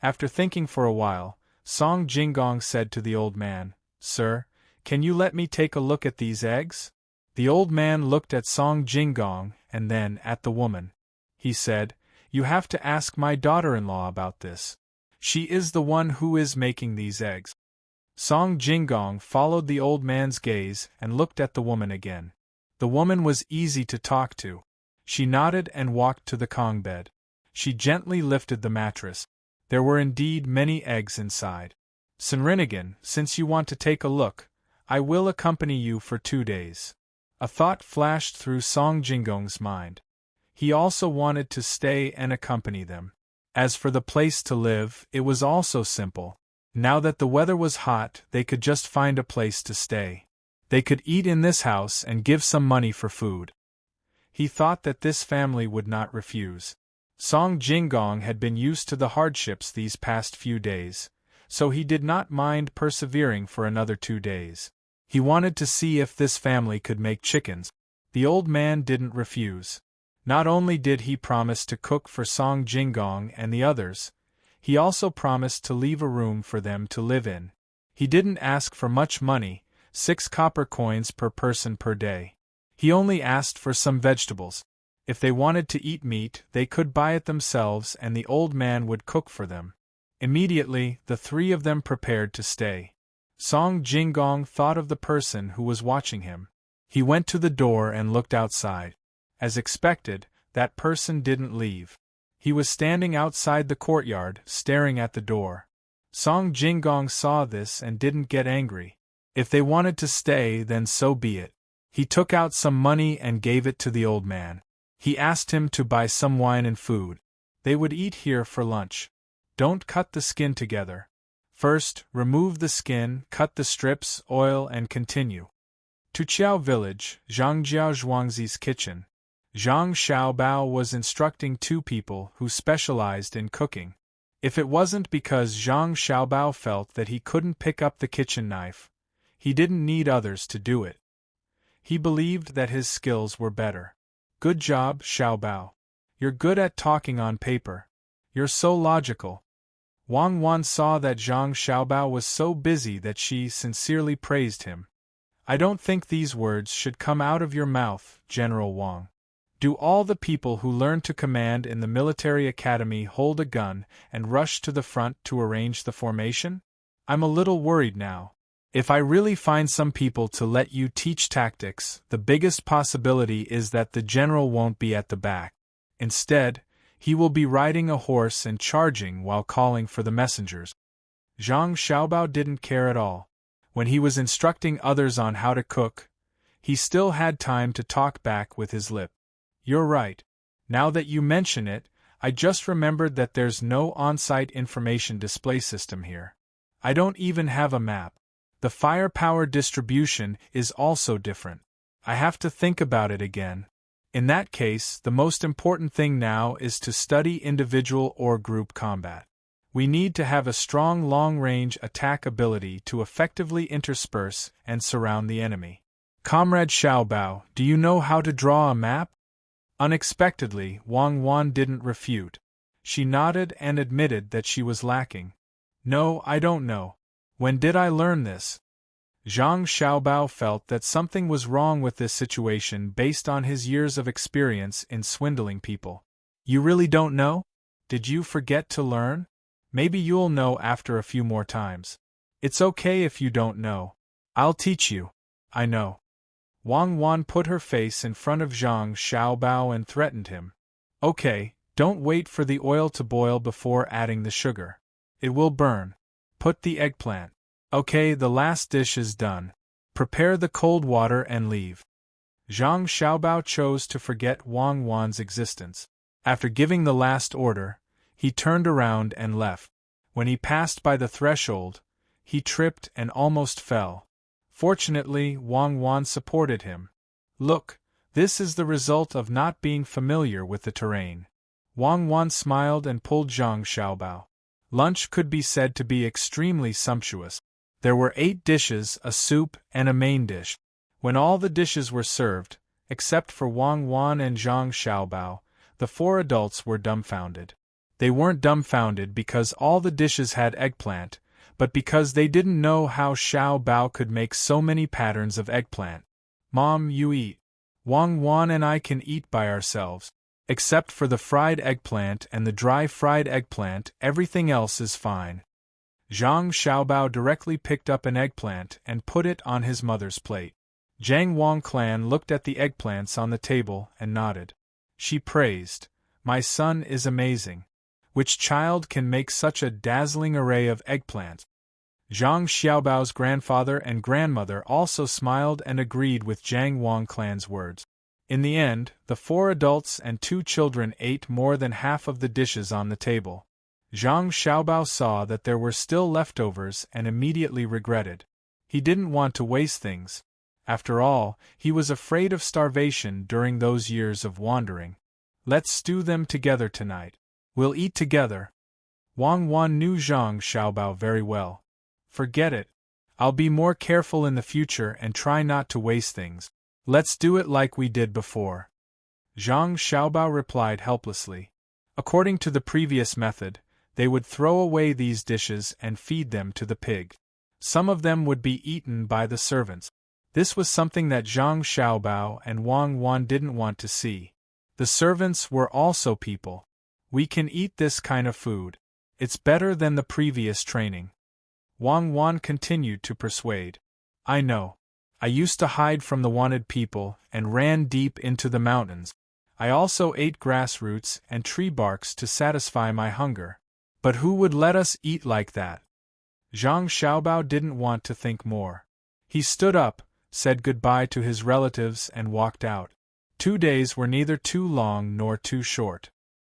After thinking for a while, Song Jinggong said to the old man, "Sir, can you let me take a look at these eggs?" The old man looked at Song Jinggong and then at the woman. He said, "You have to ask my daughter-in-law about this. She is the one who is making these eggs. Song Jingong followed the old man's gaze and looked at the woman again. The woman was easy to talk to. She nodded and walked to the Kong bed. She gently lifted the mattress. There were indeed many eggs inside. Senrinigan, since you want to take a look, I will accompany you for 2 days. A thought flashed through Song Jingong's mind. He also wanted to stay and accompany them. As for the place to live, it was also simple. Now that the weather was hot, they could just find a place to stay. They could eat in this house and give some money for food. He thought that this family would not refuse. Song Jingong had been used to the hardships these past few days, so he did not mind persevering for another 2 days. He wanted to see if this family could make chickens. The old man didn't refuse. Not only did he promise to cook for Song Jingong and the others, he also promised to leave a room for them to live in. He didn't ask for much money, 6 copper coins per person per day. He only asked for some vegetables. If they wanted to eat meat, they could buy it themselves and the old man would cook for them. Immediately, the 3 of them prepared to stay. Song Jingong thought of the person who was watching him. He went to the door and looked outside. As expected, that person didn't leave. He was standing outside the courtyard, staring at the door. Song Jingong saw this and didn't get angry. If they wanted to stay, then so be it. He took out some money and gave it to the old man. He asked him to buy some wine and food. They would eat here for lunch. Don't cut the skin together. First, remove the skin, cut the strips, oil, and continue. To Qiao village, Zhangjiao Zhuangzi's kitchen. Zhang Xiaobao was instructing 2 people who specialized in cooking. If it wasn't because Zhang Xiaobao felt that he couldn't pick up the kitchen knife, he didn't need others to do it. He believed that his skills were better. Good job, Xiaobao. You're good at talking on paper. You're so logical. Wang Wan saw that Zhang Xiaobao was so busy that she sincerely praised him. I don't think these words should come out of your mouth, General Wang. Do all the people who learn to command in the military academy hold a gun and rush to the front to arrange the formation? I'm a little worried now. If I really find some people to let you teach tactics, the biggest possibility is that the general won't be at the back. Instead, he will be riding a horse and charging while calling for the messengers. Zhang Xiaobao didn't care at all. When he was instructing others on how to cook, he still had time to talk back with his lip. You're right. Now that you mention it, I just remembered that there's no on-site information display system here. I don't even have a map. The firepower distribution is also different. I have to think about it again. In that case, the most important thing now is to study individual or group combat. We need to have a strong long-range attack ability to effectively intersperse and surround the enemy. Comrade Xiaobao, do you know how to draw a map? Unexpectedly, Wang Wan didn't refute. She nodded and admitted that she was lacking. No, I don't know. When did I learn this? Zhang Xiaobao felt that something was wrong with this situation based on his years of experience in swindling people. You really don't know? Did you forget to learn? Maybe you'll know after a few more times. It's okay if you don't know. I'll teach you. I know. Wang Wan put her face in front of Zhang Xiaobao and threatened him. Okay, don't wait for the oil to boil before adding the sugar. It will burn. Put the eggplant. Okay, the last dish is done. Prepare the cold water and leave. Zhang Xiaobao chose to forget Wang Wan's existence. After giving the last order, he turned around and left. When he passed by the threshold, he tripped and almost fell. Fortunately, Wang Wan supported him. Look, this is the result of not being familiar with the terrain. Wang Wan smiled and pulled Zhang Xiaobao. Lunch could be said to be extremely sumptuous. There were 8 dishes, a soup, and a main dish. When all the dishes were served, except for Wang Wan and Zhang Xiaobao, the 4 adults were dumbfounded. They weren't dumbfounded because all the dishes had eggplant, but because they didn't know how Xiaobao could make so many patterns of eggplant. Mom, you eat. Wang Wan and I can eat by ourselves. Except for the fried eggplant and the dry fried eggplant, everything else is fine. Zhang Xiaobao directly picked up an eggplant and put it on his mother's plate. Jiang Wangclan looked at the eggplants on the table and nodded. She praised, "My son is amazing. Which child can make such a dazzling array of eggplants?" Zhang Xiaobao's grandfather and grandmother also smiled and agreed with Jiang Wangclan's words. In the end, the 4 adults and 2 children ate more than half of the dishes on the table. Zhang Xiaobao saw that there were still leftovers and immediately regretted. He didn't want to waste things. After all, he was afraid of starvation during those years of wandering. "Let's stew them together tonight. We'll eat together." Wang Wan knew Zhang Xiaobao very well. "Forget it. I'll be more careful in the future and try not to waste things. Let's do it like we did before." Zhang Xiaobao replied helplessly. According to the previous method, they would throw away these dishes and feed them to the pig. Some of them would be eaten by the servants. This was something that Zhang Xiaobao and Wang Wan didn't want to see. The servants were also people. "We can eat this kind of food. It's better than the previous training." Wang Wan continued to persuade. "I know. I used to hide from the wanted people and ran deep into the mountains. I also ate grass roots and tree barks to satisfy my hunger. But who would let us eat like that?" Zhang Xiaobao didn't want to think more. He stood up, said goodbye to his relatives and walked out. 2 days were neither too long nor too short.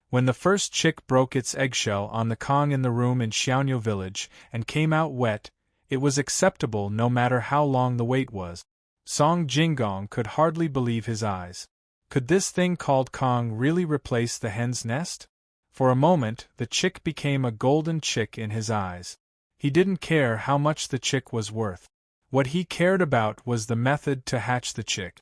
When the first chick broke its eggshell on the Kong in the room in Xiaoniu village and came out wet, it was acceptable no matter how long the wait was. Song Jinggong could hardly believe his eyes. Could this thing called Kong really replace the hen's nest? For a moment, the chick became a golden chick in his eyes. He didn't care how much the chick was worth. What he cared about was the method to hatch the chick.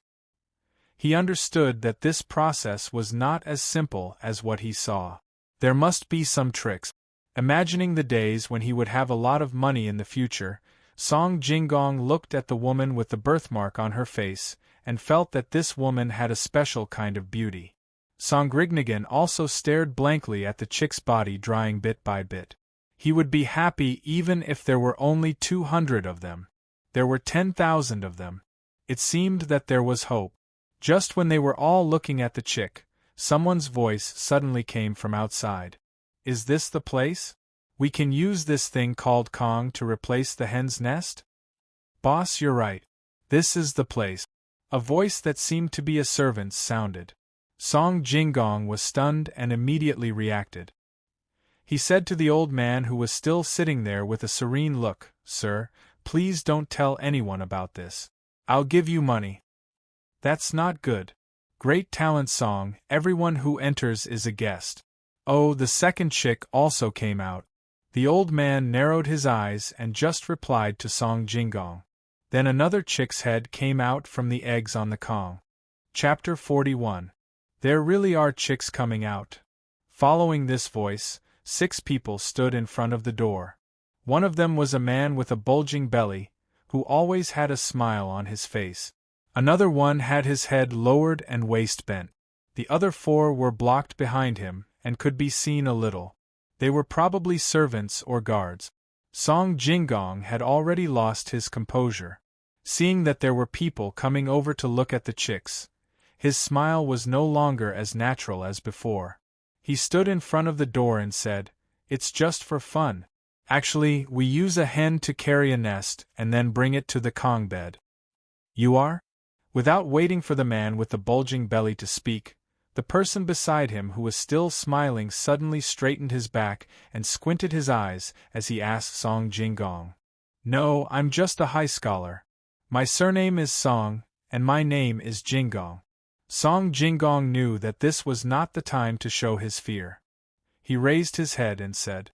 He understood that this process was not as simple as what he saw. There must be some tricks. Imagining the days when he would have a lot of money in the future, Song Jinggong looked at the woman with the birthmark on her face, and felt that this woman had a special kind of beauty. Song Grignigan also stared blankly at the chick's body drying bit by bit. He would be happy even if there were only 200 of them. There were 10,000 of them. It seemed that there was hope. Just when they were all looking at the chick, someone's voice suddenly came from outside. "Is this the place? We can use this thing called Kong to replace the hen's nest?" "Boss, you're right. This is the place." A voice that seemed to be a servant's sounded. Song Jinggong was stunned and immediately reacted. He said to the old man who was still sitting there with a serene look, "Sir, please don't tell anyone about this. I'll give you money." "That's not good. Great talent, Song, everyone who enters is a guest." Oh, the second chick also came out. The old man narrowed his eyes and just replied to Song Jinggong. Then another chick's head came out from the eggs on the Kong. Chapter 41. There really are chicks coming out. Following this voice, 6 people stood in front of the door. One of them was a man with a bulging belly, who always had a smile on his face. Another one had his head lowered and waist bent. The other 4 were blocked behind him, and could be seen a little. They were probably servants or guards. Song Jinggong had already lost his composure. Seeing that there were people coming over to look at the chicks, his smile was no longer as natural as before. He stood in front of the door and said, "It's just for fun. Actually, we use a hen to carry a nest and then bring it to the Kong bed." "You are?" Without waiting for the man with the bulging belly to speak, the person beside him who was still smiling suddenly straightened his back and squinted his eyes as he asked Song Jinggong. "No, I'm just a high scholar. My surname is Song, and my name is Jinggong." Song Jinggong knew that this was not the time to show his fear. He raised his head and said,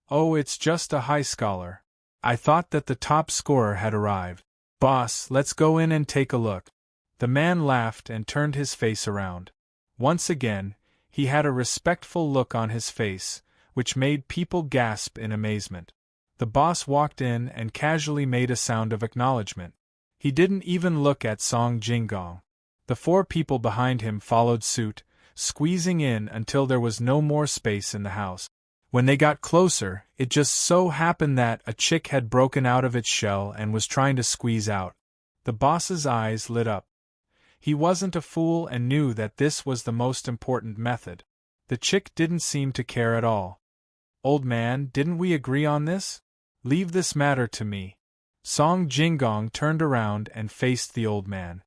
"Oh, it's just a high scholar. I thought that the top scorer had arrived. Boss, let's go in and take a look." The man laughed and turned his face around. Once again, he had a respectful look on his face, which made people gasp in amazement. The boss walked in and casually made a sound of acknowledgement. He didn't even look at Song Jinggong. The 4 people behind him followed suit, squeezing in until there was no more space in the house. When they got closer, it just so happened that a chick had broken out of its shell and was trying to squeeze out. The boss's eyes lit up. He wasn't a fool and knew that this was the most important method. The chick didn't seem to care at all. "Old man, didn't we agree on this? Leave this matter to me." Song Jingong turned around and faced the old man.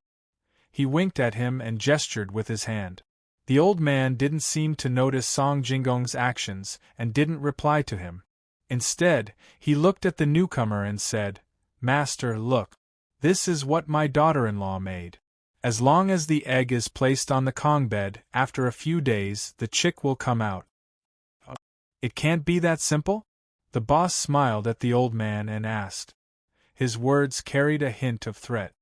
He winked at him and gestured with his hand. The old man didn't seem to notice Song Jingong's actions and didn't reply to him. Instead, he looked at the newcomer and said, "Master, look. This is what my daughter-in-law made. As long as the egg is placed on the Kong bed, after a few days the chick will come out." "It can't be that simple?" The boss smiled at the old man and asked. His words carried a hint of threat.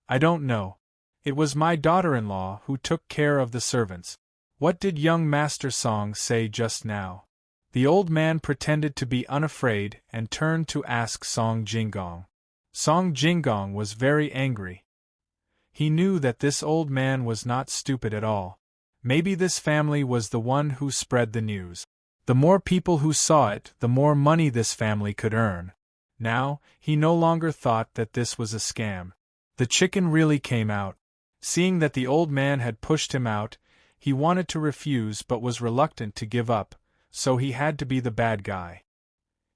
"I don't know. It was my daughter-in-law who took care of the servants. What did young Master Song say just now?" The old man pretended to be unafraid and turned to ask Song Jingong. Song Jingong was very angry. He knew that this old man was not stupid at all. Maybe this family was the one who spread the news. The more people who saw it, the more money this family could earn. Now, he no longer thought that this was a scam. The chicken really came out. Seeing that the old man had pushed him out, he wanted to refuse but was reluctant to give up, so he had to be the bad guy.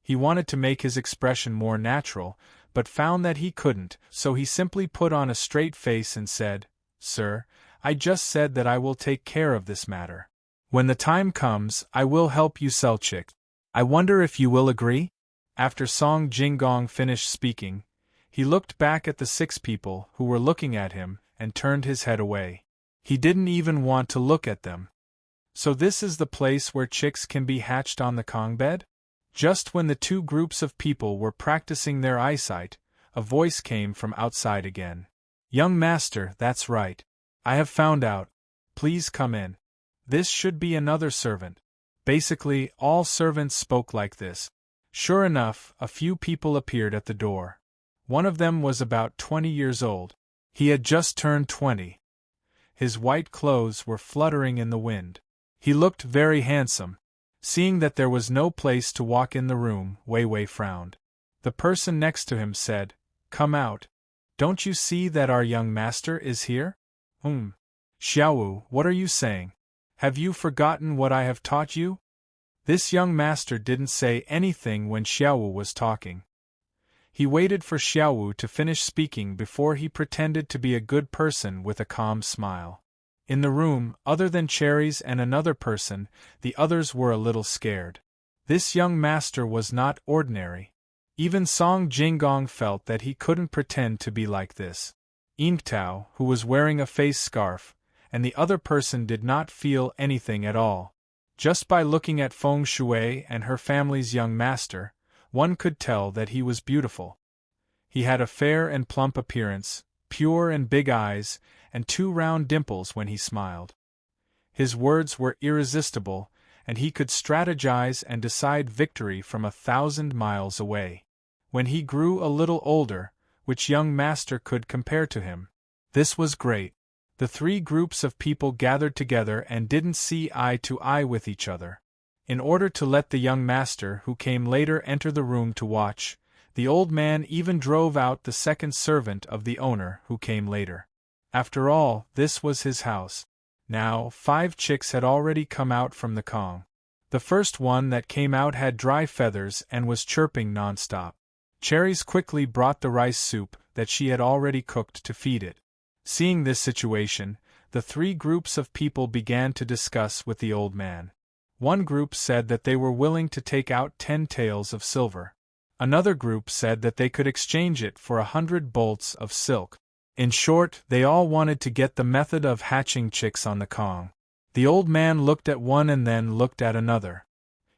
He wanted to make his expression more natural, but found that he couldn't, so he simply put on a straight face and said, "Sir, I just said that I will take care of this matter. When the time comes, I will help you sell chicks. I wonder if you will agree?" After Song Jingong finished speaking, he looked back at the 6 people who were looking at him and turned his head away. He didn't even want to look at them. So this is the place where chicks can be hatched on the Kong bed? Just when the 2 groups of people were practicing their eyesight, a voice came from outside again. "Young master, that's right. I have found out. Please come in." This should be another servant. Basically, all servants spoke like this. Sure enough, a few people appeared at the door. One of them was about 20 years old. He had just turned 20. His white clothes were fluttering in the wind. He looked very handsome. Seeing that there was no place to walk in the room, Wei Wei frowned. The person next to him said, "Come out. Don't you see that our young master is here?" Xiaowu, what are you saying? Have you forgotten what I have taught you?" This young master didn't say anything when Xiaowu was talking. He waited for Xiaowu to finish speaking before he pretended to be a good person with a calm smile. In the room, other than Cherries and another person, the others were a little scared. This young master was not ordinary. Even Song Jingong felt that he couldn't pretend to be like this. Yingtao, who was wearing a face scarf, and the other person did not feel anything at all. Just by looking at Feng Shui and her family's young master, one could tell that he was beautiful. He had a fair and plump appearance, pure and big eyes, and 2 round dimples when he smiled. His words were irresistible, and he could strategize and decide victory from 1,000 miles away. When he grew a little older, which young master could compare to him? This was great. The 3 groups of people gathered together and didn't see eye to eye with each other. In order to let the young master who came later enter the room to watch, the old man even drove out the second servant of the owner who came later. After all, this was his house. Now, 5 chicks had already come out from the Kong. The first one that came out had dry feathers and was chirping non-stop. Cherries quickly brought the rice soup that she had already cooked to feed it. Seeing this situation, the 3 groups of people began to discuss with the old man. One group said that they were willing to take out 10 taels of silver. Another group said that they could exchange it for 100 bolts of silk. In short, they all wanted to get the method of hatching chicks on the Kong. The old man looked at one and then looked at another.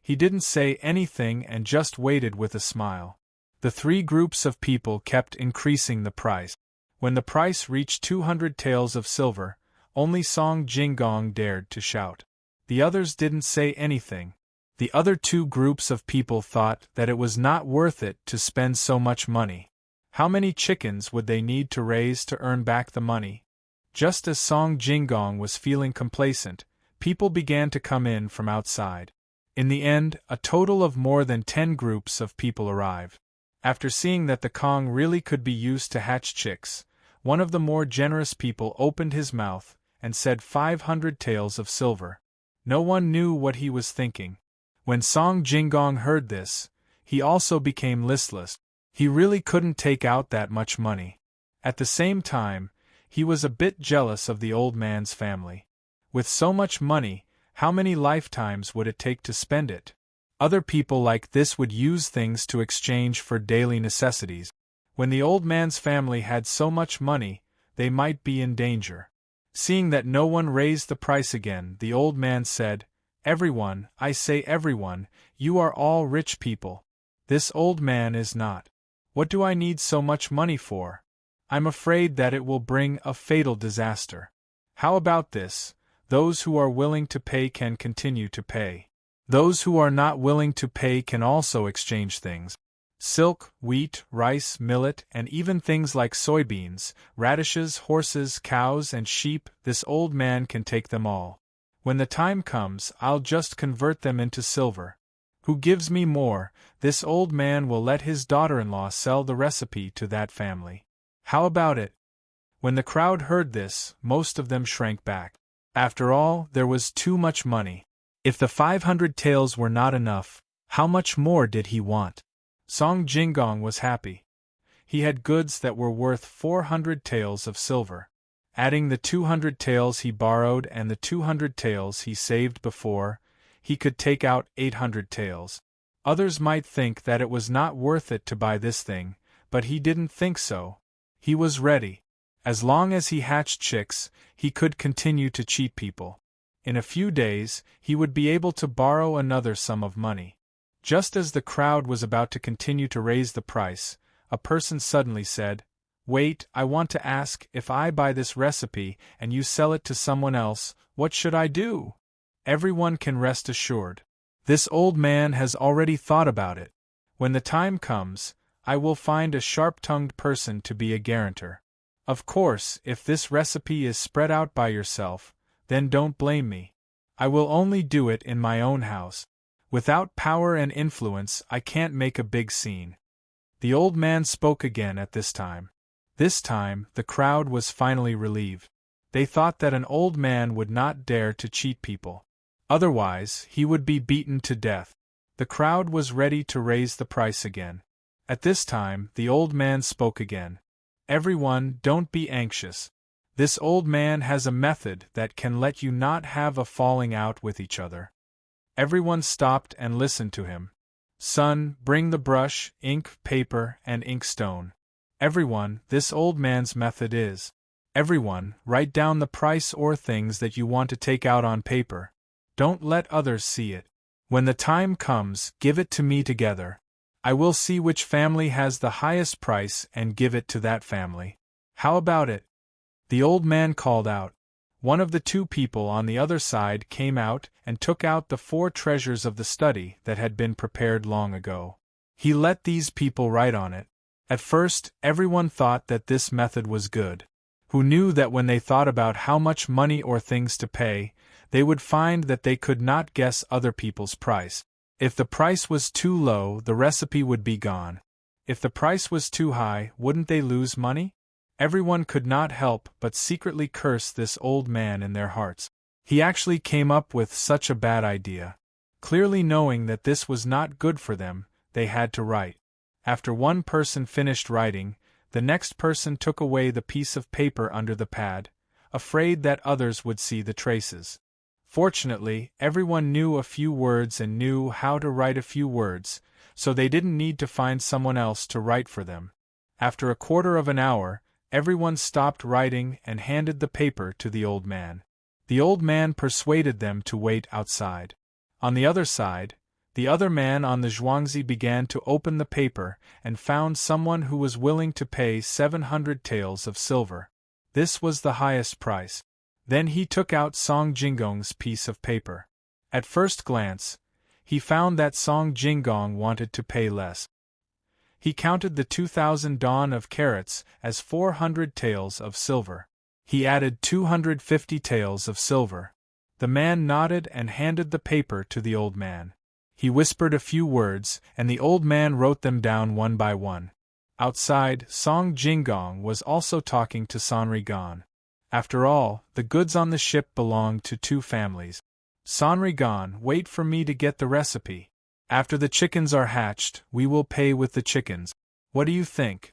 He didn't say anything and just waited with a smile. The 3 groups of people kept increasing the price. When the price reached 200 taels of silver, only Song Jingong dared to shout. The others didn't say anything. The other 2 groups of people thought that it was not worth it to spend so much money. How many chickens would they need to raise to earn back the money? Just as Song Jingong was feeling complacent, People began to come in from outside. In the end, a total of more than 10 groups of people arrived. After seeing that the Kong really could be used to hatch chicks, one of the more generous people opened his mouth and said 500 taels of silver. No one knew what he was thinking. When Song Jingong heard this, he also became listless. He really couldn't take out that much money. At the same time, he was a bit jealous of the old man's family. With so much money, how many lifetimes would it take to spend it? Other people like this would use things to exchange for daily necessities. When the old man's family had so much money, they might be in danger. Seeing that no one raised the price again, the old man said, "Everyone, I say everyone, you are all rich people. This old man is not. What do I need so much money for? I'm afraid that it will bring a fatal disaster. How about this? Those who are willing to pay can continue to pay. Those who are not willing to pay can also exchange things. Silk, wheat, rice, millet, and even things like soybeans, radishes, horses, cows, and sheep, this old man can take them all. When the time comes, I'll just convert them into silver. Who gives me more, this old man will let his daughter-in-law sell the recipe to that family. How about it?" When the crowd heard this, most of them shrank back. After all, there was too much money. If the 500 taels were not enough, how much more did he want? Song Jingong was happy. He had goods that were worth 400 taels of silver. Adding the 200 taels he borrowed and the 200 taels he saved before, he could take out 800 taels. Others might think that it was not worth it to buy this thing, but he didn't think so. He was ready. As long as he hatched chicks, he could continue to cheat people. In a few days, he would be able to borrow another sum of money. Just as the crowd was about to continue to raise the price, a person suddenly said, "Wait, I want to ask, if I buy this recipe and you sell it to someone else, what should I do?" Everyone can rest assured. This old man has already thought about it. When the time comes, I will find a sharp-tongued person to be a guarantor. Of course, if this recipe is spread out by yourself, then don't blame me. I will only do it in my own house. Without power and influence, I can't make a big scene. The old man spoke again at this time. This time, the crowd was finally relieved. They thought that an old man would not dare to cheat people. Otherwise, he would be beaten to death. The crowd was ready to raise the price again. At this time, the old man spoke again. "Everyone, don't be anxious. This old man has a method that can let you not have a falling out with each other." Everyone stopped and listened to him. "Son, bring the brush, ink, paper, and inkstone. Everyone, this old man's method is. Everyone, write down the price or things that you want to take out on paper. Don't let others see it. When the time comes, give it to me together. I will see which family has the highest price and give it to that family. How about it?" The old man called out. One of the two people on the other side came out and took out the 4 treasures of the study that had been prepared long ago. He let these people write on it. At first, everyone thought that this method was good. Who knew that when they thought about how much money or things to pay, they would find that they could not guess other people's price. If the price was too low, the recipe would be gone. If the price was too high, wouldn't they lose money? Everyone could not help but secretly curse this old man in their hearts. He actually came up with such a bad idea. Clearly knowing that this was not good for them, they had to write. After one person finished writing, the next person took away the piece of paper under the pad, afraid that others would see the traces. Fortunately, everyone knew a few words and knew how to write a few words, so they didn't need to find someone else to write for them. After a quarter of an hour, everyone stopped writing and handed the paper to the old man. The old man persuaded them to wait outside. On the other side, the other man on the zhuangzi began to open the paper and found someone who was willing to pay 700 taels of silver. This was the highest price. Then he took out Song Jingong's piece of paper. At first glance, he found that Song Jingong wanted to pay less. He counted the 2,000 dawn of carats as 400 taels of silver. He added 250 taels of silver. The man nodded and handed the paper to the old man. He whispered a few words, and the old man wrote them down one by one. Outside, Song Jingong was also talking to Sonrigan. After all, the goods on the ship belonged to two families. Sonrigan, wait for me to get the recipe. After the chickens are hatched, we will pay with the chickens. What do you think?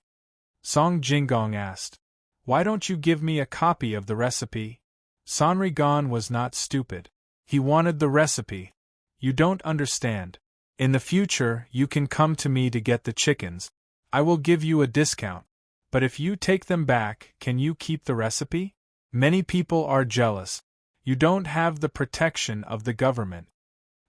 Song Jingong asked. Why don't you give me a copy of the recipe? Sonrigan was not stupid. He wanted the recipe. You don't understand. In the future, you can come to me to get the chickens. I will give you a discount. But if you take them back, can you keep the recipe? Many people are jealous. You don't have the protection of the government.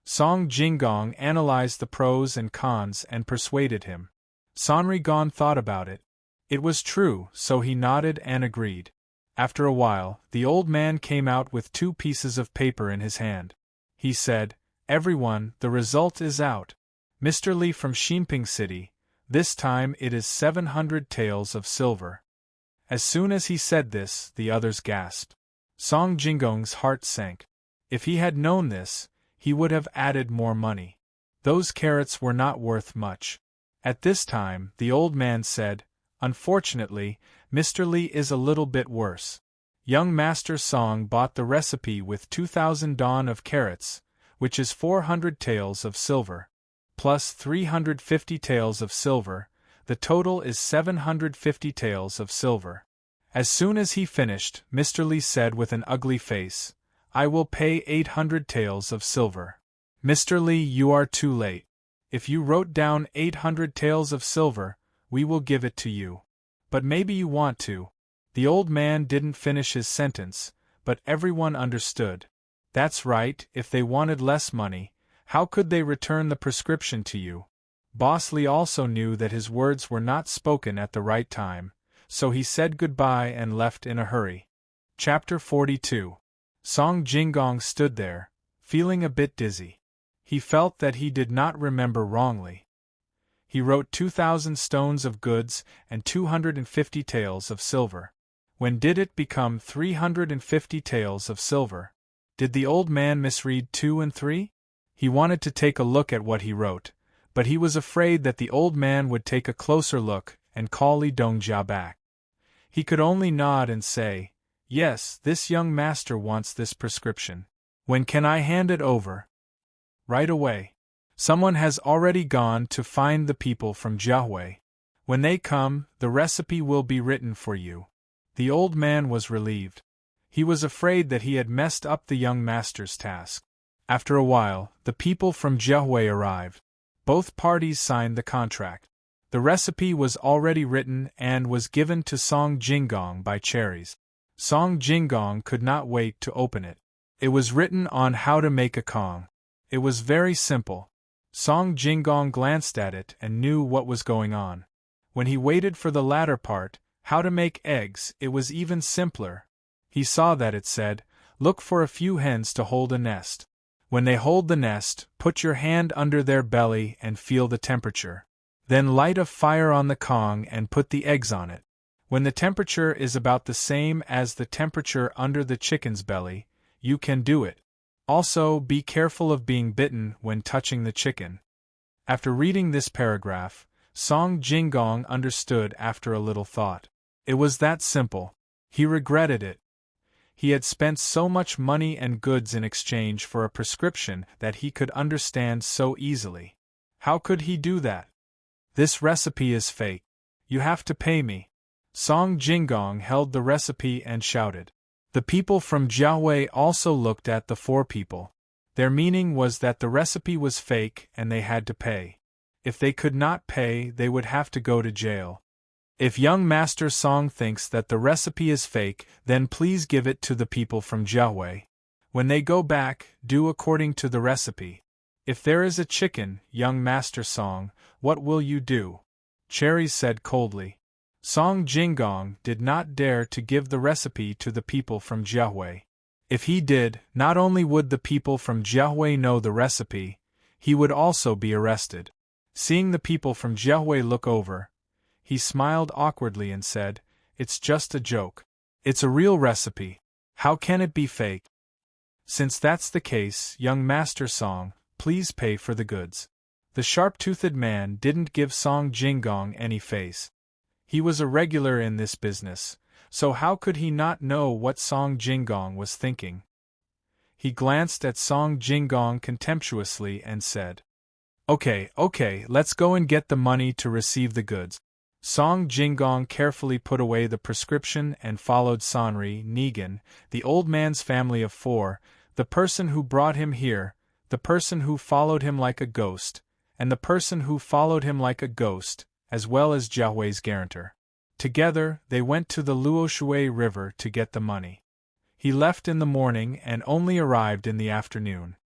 Song Jingong analyzed the pros and cons and persuaded him. Sonrigan thought about it. It was true, so he nodded and agreed. After a while, the old man came out with 2 pieces of paper in his hand. He said, Everyone, the result is out. Mr. Li from Xinping City, this time it is 700 taels of silver. As soon as he said this, the others gasped. Song Jingong's heart sank. If he had known this, he would have added more money. Those carrots were not worth much. At this time, the old man said, Unfortunately, Mr. Li is a little bit worse. Young Master Song bought the recipe with 2,000 don of carrots, which is 400 taels of silver, plus 350 taels of silver. The total is 750 taels of silver. As soon as he finished, Mr. Li said with an ugly face, I will pay 800 taels of silver. Mr. Li, you are too late. If you wrote down 800 taels of silver, we will give it to you. But maybe you want to. The old man didn't finish his sentence, but everyone understood. That's right, if they wanted less money, how could they return the prescription to you? Boss Li also knew that his words were not spoken at the right time, so he said goodbye and left in a hurry. Chapter 42. Song Jingong stood there, feeling a bit dizzy. He felt that he did not remember wrongly. He wrote 2,000 stones of goods and 250 taels of silver. When did it become 350 taels of silver? Did the old man misread 2 and 3? He wanted to take a look at what he wrote, but he was afraid that the old man would take a closer look and call Li Dongjia back. He could only nod and say, Yes, this young master wants this prescription. When can I hand it over? Right away. Someone has already gone to find the people from Jiahui. When they come, the recipe will be written for you. The old man was relieved. He was afraid that he had messed up the young master's task. After a while, the people from Jiahui arrived. Both parties signed the contract. The recipe was already written and was given to Song Jingong by Cherries. Song Jingong could not wait to open it. It was written on how to make a Kong. It was very simple. Song Jingong glanced at it and knew what was going on. When he waited for the latter part, how to make eggs, it was even simpler. He saw that it said, Look for a few hens to hold a nest. When they hold the nest, put your hand under their belly and feel the temperature. Then light a fire on the Kong and put the eggs on it. When the temperature is about the same as the temperature under the chicken's belly, you can do it. Also, be careful of being bitten when touching the chicken. After reading this paragraph, Song Jingong understood after a little thought. It was that simple. He regretted it. He had spent so much money and goods in exchange for a prescription that he could understand so easily. How could he do that? This recipe is fake. You have to pay me. Song Jingong held the recipe and shouted. The people from Jiahui also looked at the 4 people. Their meaning was that the recipe was fake and they had to pay. If they could not pay, they would have to go to jail. If young Master Song thinks that the recipe is fake, then please give it to the people from Jiahui. When they go back, do according to the recipe. If there is a chicken, young Master Song, what will you do? Cherries said coldly. Song Jingong did not dare to give the recipe to the people from Jiahui. If he did, not only would the people from Jiahui know the recipe, he would also be arrested. Seeing the people from Jiahui look over, he smiled awkwardly and said, It's just a joke. It's a real recipe. How can it be fake? Since that's the case, young Master Song, please pay for the goods. The sharp-toothed man didn't give Song Jingong any face. He was a regular in this business, so how could he not know what Song Jingong was thinking? He glanced at Song Jingong contemptuously and said, Okay, let's go and get the money to receive the goods. Song Jingong carefully put away the prescription and followed Sonri Negan, the old man's family of 4, the person who brought him here, the person who followed him like a ghost, and the person who followed him like a ghost, as well as Jiahui's guarantor. Together, they went to the Luoshui River to get the money. He left in the morning and only arrived in the afternoon.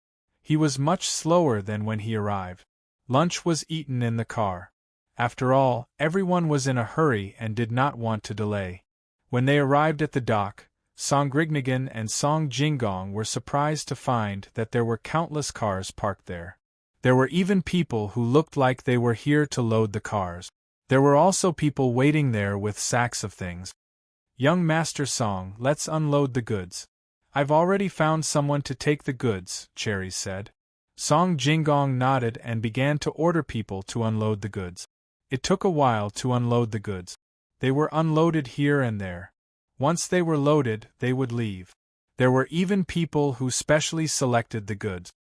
He was much slower than when he arrived. Lunch was eaten in the car. After all, everyone was in a hurry and did not want to delay. When they arrived at the dock, Song Grignigan and Song Jingong were surprised to find that there were countless cars parked there. There were even people who looked like they were here to load the cars. There were also people waiting there with sacks of things. Young Master Song, let's unload the goods. I've already found someone to take the goods, Cherries said. Song Jingong nodded and began to order people to unload the goods. It took a while to unload the goods. They were unloaded here and there. Once they were loaded, they would leave. There were even people who specially selected the goods.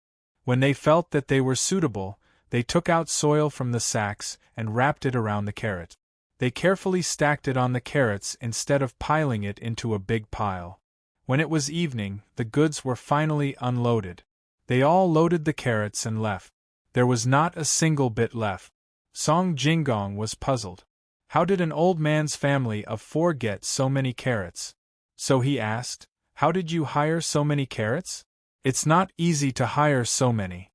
When they felt that they were suitable, they took out soil from the sacks and wrapped it around the carrot. They carefully stacked it on the carrots instead of piling it into a big pile. When it was evening, the goods were finally unloaded. They all loaded the carrots and left. There was not a single bit left. Song Jingong was puzzled. How did an old man's family of 4 get so many carrots? So he asked, How did you hire so many carrots? It's not easy to hire so many.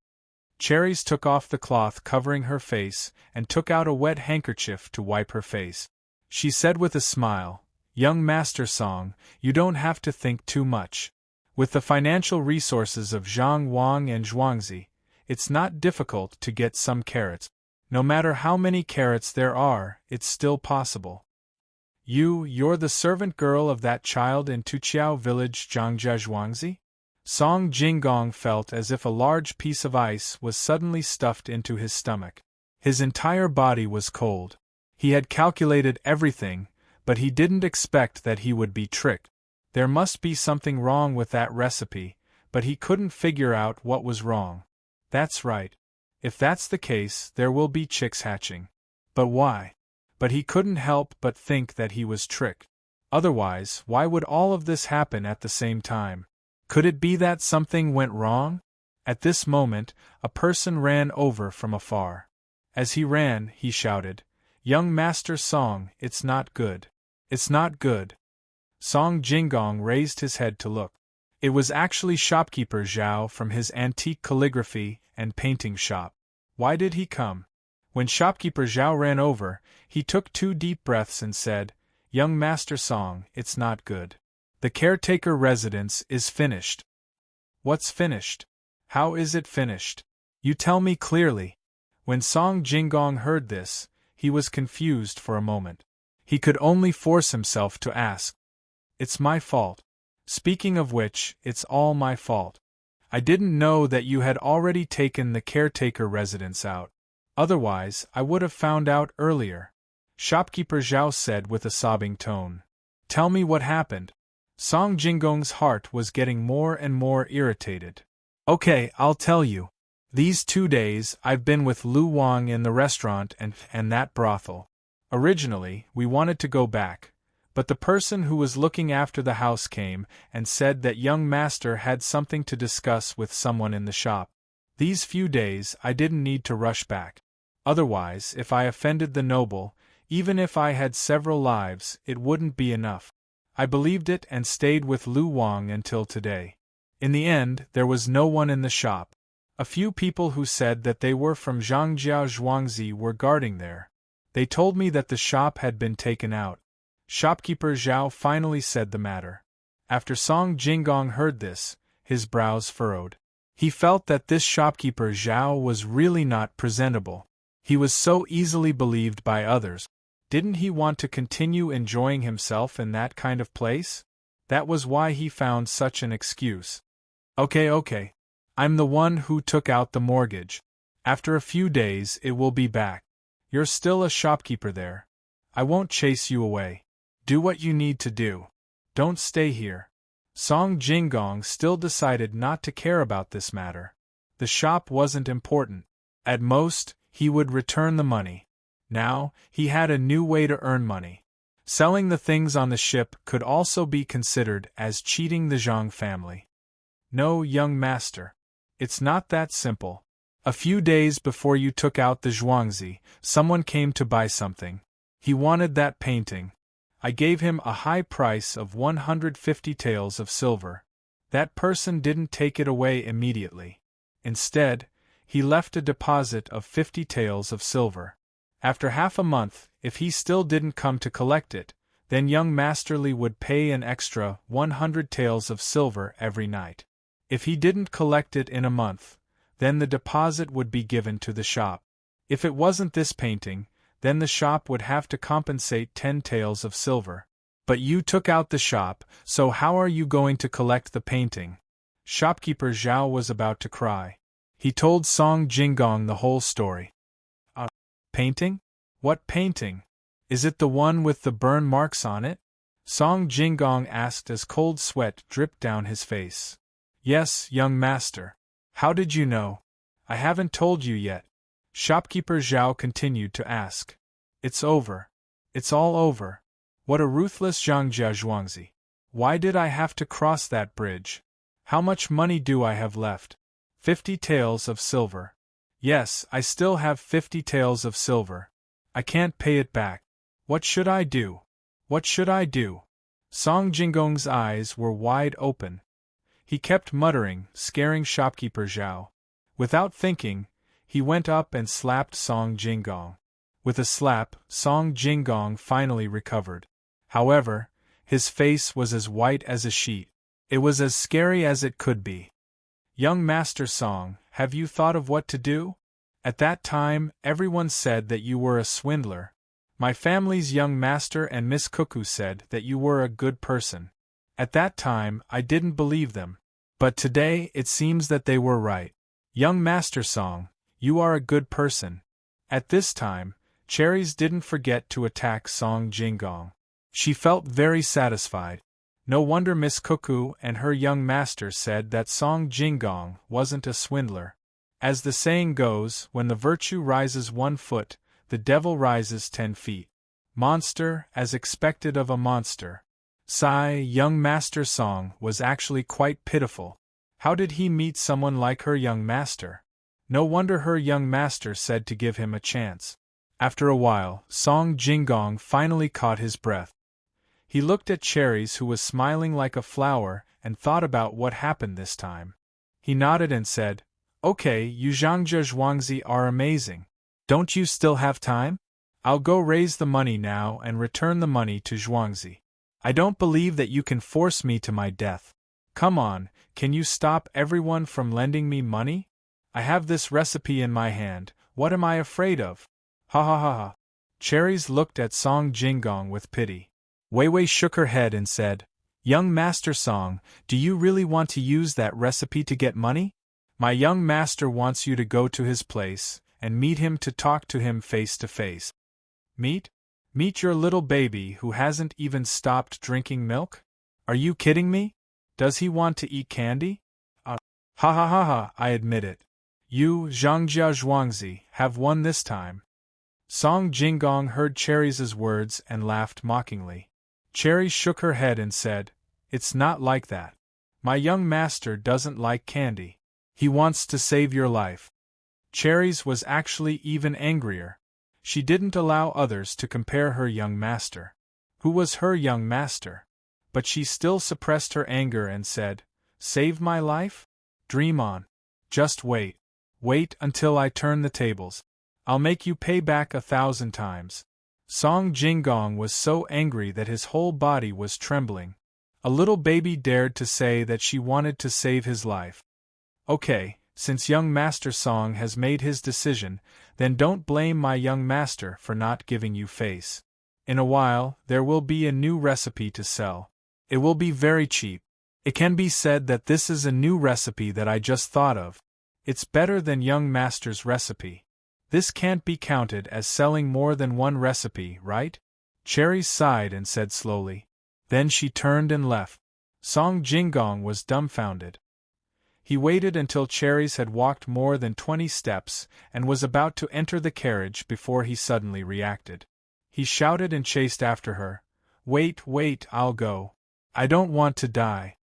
Cherries took off the cloth covering her face and took out a wet handkerchief to wipe her face. She said with a smile, Young Master Song, you don't have to think too much. With the financial resources of Zhang Wang and Zhuangzi, it's not difficult to get some carrots. No matter how many carrots there are, it's still possible. You're the servant girl of that child in Tuqiao village Zhangjia Zhuangzi? Song Jingong felt as if a large piece of ice was suddenly stuffed into his stomach. His entire body was cold. He had calculated everything, but he didn't expect that he would be tricked. There must be something wrong with that recipe, but he couldn't figure out what was wrong. That's right. If that's the case, there will be chicks hatching. But why? But he couldn't help but think that he was tricked. Otherwise, why would all of this happen at the same time? Could it be that something went wrong? At this moment, a person ran over from afar. As he ran, he shouted, Young Master Song, it's not good. It's not good. Song Jingong raised his head to look. It was actually shopkeeper Zhao from his antique calligraphy and painting shop. Why did he come? When shopkeeper Zhao ran over, he took 2 deep breaths and said, Young Master Song, it's not good. The caretaker residence is finished. What's finished? How is it finished? You tell me clearly. When Song Jingong heard this, he was confused for a moment. He could only force himself to ask. It's my fault. Speaking of which, it's all my fault. I didn't know that you had already taken the caretaker residence out. Otherwise, I would have found out earlier. Shopkeeper Zhao said with a sobbing tone. Tell me what happened. Song Jingong's heart was getting more and more irritated. Okay, I'll tell you. These 2 days, I've been with Lu Wang in the restaurant and that brothel. Originally, we wanted to go back, but the person who was looking after the house came and said that young master had something to discuss with someone in the shop. These few days, I didn't need to rush back. Otherwise, if I offended the noble, even if I had several lives, it wouldn't be enough. I believed it and stayed with Lu Wang until today. In the end, there was no one in the shop. A few people who said that they were from Zhangjia Zhuangzi were guarding there. They told me that the shop had been taken out. Shopkeeper Zhao finally said the matter. After Song Jingong heard this, his brows furrowed. He felt that this shopkeeper Zhao was really not presentable. He was so easily believed by others. Didn't he want to continue enjoying himself in that kind of place? That was why he found such an excuse. Okay. I'm the one who took out the mortgage. After a few days it will be back. You're still a shopkeeper there. I won't chase you away. Do what you need to do. Don't stay here. Song Jingong still decided not to care about this matter. The shop wasn't important. At most, he would return the money. Now, he had a new way to earn money. Selling the things on the ship could also be considered as cheating the Zhang family. No, young master. It's not that simple. A few days before you took out the Zhuangzi, someone came to buy something. He wanted that painting. I gave him a high price of 150 taels of silver. That person didn't take it away immediately. Instead, he left a deposit of 50 taels of silver. After half a month, if he still didn't come to collect it, then young Masterly would pay an extra 100 taels of silver every night. If he didn't collect it in a month, then the deposit would be given to the shop. If it wasn't this painting, then the shop would have to compensate 10 taels of silver. But you took out the shop, so how are you going to collect the painting? Shopkeeper Zhao was about to cry. He told Song Jingong the whole story. A painting? What painting? Is it the one with the burn marks on it? Song Jingong asked as cold sweat dripped down his face. Yes, young master. How did you know? I haven't told you yet. Shopkeeper Zhao continued to ask. It's over. It's all over. What a ruthless Zhangjia Zhuangzi. Why did I have to cross that bridge? How much money do I have left? 50 taels of silver. Yes, I still have 50 taels of silver. I can't pay it back. What should I do? What should I do? Song Jingong's eyes were wide open. He kept muttering, scaring shopkeeper Zhao. Without thinking, he went up and slapped Song Jingong. With a slap, Song Jingong finally recovered. However, his face was as white as a sheet. It was as scary as it could be. Young Master Song, have you thought of what to do? At that time, everyone said that you were a swindler. My family's young master and Miss Cuckoo said that you were a good person. At that time, I didn't believe them. But today, it seems that they were right. Young Master Song, you are a good person. At this time, Cherries didn't forget to attack Song Jingong. She felt very satisfied. No wonder Miss Cuckoo and her young master said that Song Jingong wasn't a swindler. As the saying goes, when the virtue rises 1 foot, the devil rises 10 feet. Monster, as expected of a monster. Sigh, young Master Song was actually quite pitiful. How did he meet someone like her young master? No wonder her young master said to give him a chance. After a while, Song Jingong finally caught his breath. He looked at Cherries, who was smiling like a flower, and thought about what happened this time. He nodded and said, Okay, you Zhangjia Zhuangzi are amazing. Don't you still have time? I'll go raise the money now and return the money to Zhuangzi. I don't believe that you can force me to my death. Come on, can you stop everyone from lending me money? I have this recipe in my hand, what am I afraid of? Ha ha ha ha. Cherries looked at Song Jingong with pity. Wei Wei shook her head and said, Young Master Song, do you really want to use that recipe to get money? My young master wants you to go to his place and meet him to talk to him face to face. Meet? Meet your little baby who hasn't even stopped drinking milk? Are you kidding me? Does he want to eat candy? Ha ha ha ha, I admit it. You, Zhangjia Zhuangzi, have won this time. Song Jingong heard Cherries' words and laughed mockingly. Cherry shook her head and said, It's not like that. My young master doesn't like candy. He wants to save your life. Cherries was actually even angrier. She didn't allow others to compare her young master. Who was her young master? But she still suppressed her anger and said, Save my life? Dream on. Just wait. Wait until I turn the tables. I'll make you pay back 1,000 times. Song Jingong was so angry that his whole body was trembling. A little baby dared to say that she wanted to save his life. Okay, since young Master Song has made his decision, then don't blame my young master for not giving you face. In a while, there will be a new recipe to sell. It will be very cheap. It can be said that this is a new recipe that I just thought of. It's better than young master's recipe. This can't be counted as selling more than one recipe, right? Cherries sighed and said slowly. Then she turned and left. Song Jingong was dumbfounded. He waited until Cherries had walked more than 20 steps and was about to enter the carriage before he suddenly reacted. He shouted and chased after her. Wait, wait, I'll go. I don't want to die.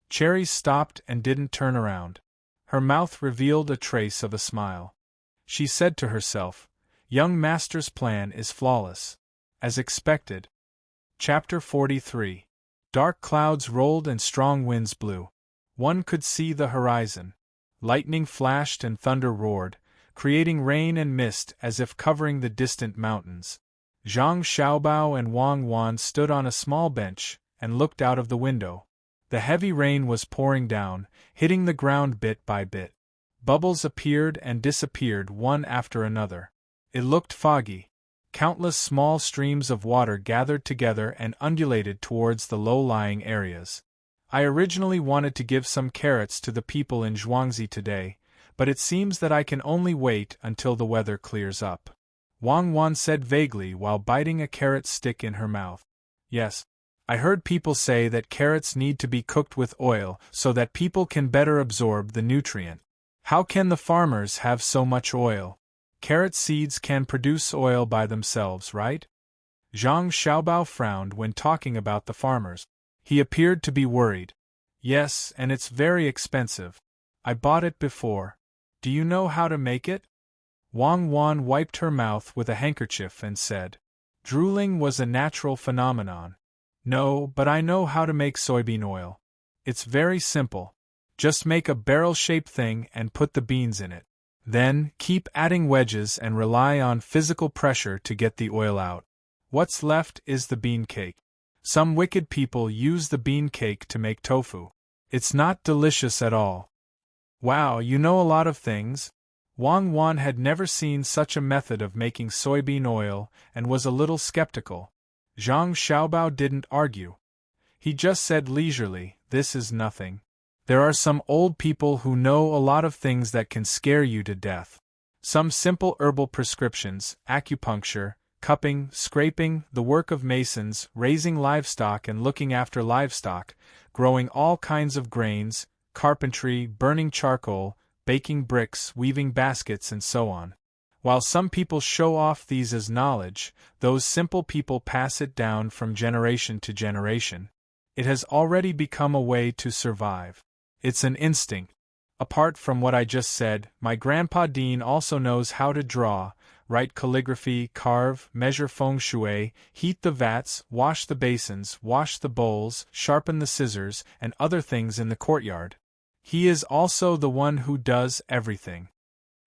Cherries stopped and didn't turn around. Her mouth revealed a trace of a smile. She said to herself, Young Master's plan is flawless. As expected. Chapter 43. Dark clouds rolled and strong winds blew. One could see the horizon. Lightning flashed and thunder roared, creating rain and mist as if covering the distant mountains. Zhang Xiaobao and Wang Wan stood on a small bench and looked out of the window. The heavy rain was pouring down, hitting the ground bit by bit. Bubbles appeared and disappeared one after another. It looked foggy. Countless small streams of water gathered together and undulated towards the low-lying areas. I originally wanted to give some carrots to the people in Zhuangzi today, but it seems that I can only wait until the weather clears up. Wang Wan said vaguely while biting a carrot stick in her mouth. Yes, I heard people say that carrots need to be cooked with oil so that people can better absorb the nutrient. How can the farmers have so much oil? Carrot seeds can produce oil by themselves, right? Zhang Xiaobao frowned when talking about the farmers. He appeared to be worried. Yes, and it's very expensive. I bought it before. Do you know how to make it? Wang Wan wiped her mouth with a handkerchief and said, Drooling was a natural phenomenon. No, but I know how to make soybean oil. It's very simple. Just make a barrel-shaped thing and put the beans in it. Then, keep adding wedges and rely on physical pressure to get the oil out. What's left is the bean cake. Some wicked people use the bean cake to make tofu. It's not delicious at all. Wow, you know a lot of things. Wang Wan had never seen such a method of making soybean oil and was a little skeptical. Zhang Xiaobao didn't argue. He just said leisurely, This is nothing. There are some old people who know a lot of things that can scare you to death. Some simple herbal prescriptions, acupuncture, cupping, scraping, the work of masons, raising livestock and looking after livestock, growing all kinds of grains, carpentry, burning charcoal, baking bricks, weaving baskets and so on. While some people show off these as knowledge, those simple people pass it down from generation to generation. It has already become a way to survive. It's an instinct. Apart from what I just said, my grandpa Dean also knows how to draw, write calligraphy, carve, measure feng shui, heat the vats, wash the basins, wash the bowls, sharpen the scissors, and other things in the courtyard. He is also the one who does everything.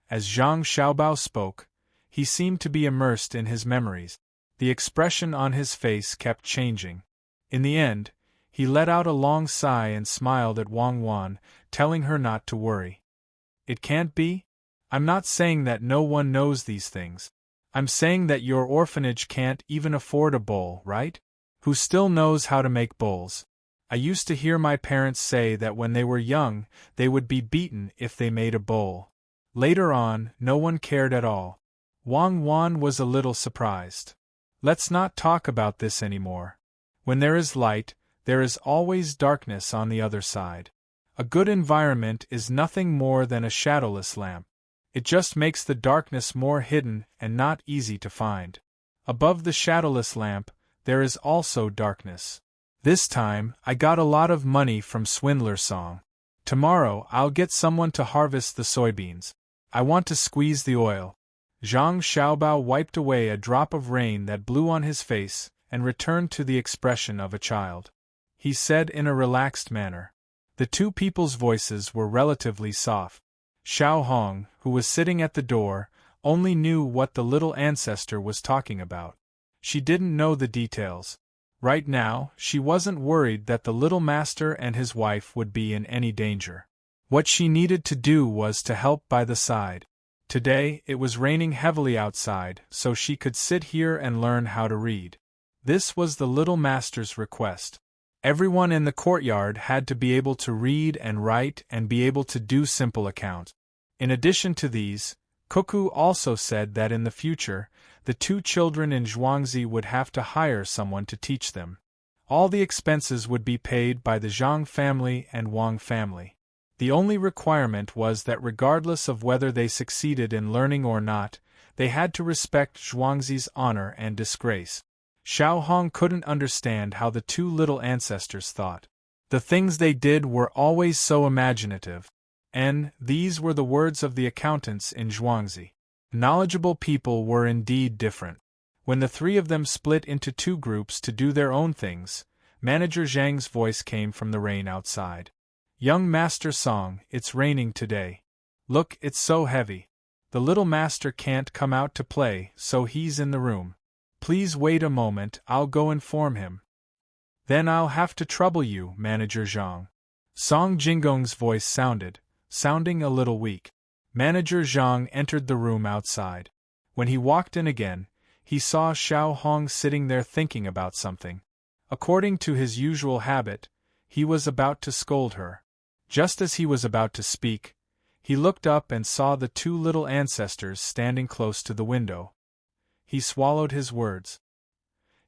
As Zhang Xiaobao spoke, he seemed to be immersed in his memories. The expression on his face kept changing. In the end, he let out a long sigh and smiled at Wang Wan, telling her not to worry. It can't be? I'm not saying that no one knows these things. I'm saying that your orphanage can't even afford a bowl, right? Who still knows how to make bowls? I used to hear my parents say that when they were young, they would be beaten if they made a bowl. Later on, no one cared at all. Wang Wan was a little surprised. Let's not talk about this anymore. When there is light, there is always darkness on the other side. A good environment is nothing more than a shadowless lamp. It just makes the darkness more hidden and not easy to find. Above the shadowless lamp, there is also darkness. This time, I got a lot of money from Swindler Song. Tomorrow, I'll get someone to harvest the soybeans. I want to squeeze the oil. Zhang Xiaobao wiped away a drop of rain that blew on his face and returned to the expression of a child. He said in a relaxed manner. The two people's voices were relatively soft. Xiao Hong, who was sitting at the door, only knew what the little ancestor was talking about. She didn't know the details. Right now, she wasn't worried that the little master and his wife would be in any danger. What she needed to do was to help by the side. Today, it was raining heavily outside, so she could sit here and learn how to read. This was the little master's request. Everyone in the courtyard had to be able to read and write and be able to do simple accounts. In addition to these, Cuckoo also said that in the future, the two children in Zhuangzi would have to hire someone to teach them. All the expenses would be paid by the Zhang family and Wang family. The only requirement was that regardless of whether they succeeded in learning or not, they had to respect Zhuangzi's honor and disgrace. Xiao Hong couldn't understand how the two little ancestors thought. The things they did were always so imaginative. And these were the words of the accountants in Zhuangzi. Knowledgeable people were indeed different. When the three of them split into two groups to do their own things, Manager Zhang's voice came from the rain outside. Young Master Song, it's raining today. Look, it's so heavy. The little master can't come out to play, so he's in the room. Please wait a moment, I'll go inform him. Then I'll have to trouble you, Manager Zhang. Song Jinggong's voice sounding a little weak. Manager Zhang entered the room outside. When he walked in again, he saw Xiao Hong sitting there thinking about something. According to his usual habit, he was about to scold her. Just as he was about to speak, he looked up and saw the two little ancestors standing close to the window. He swallowed his words.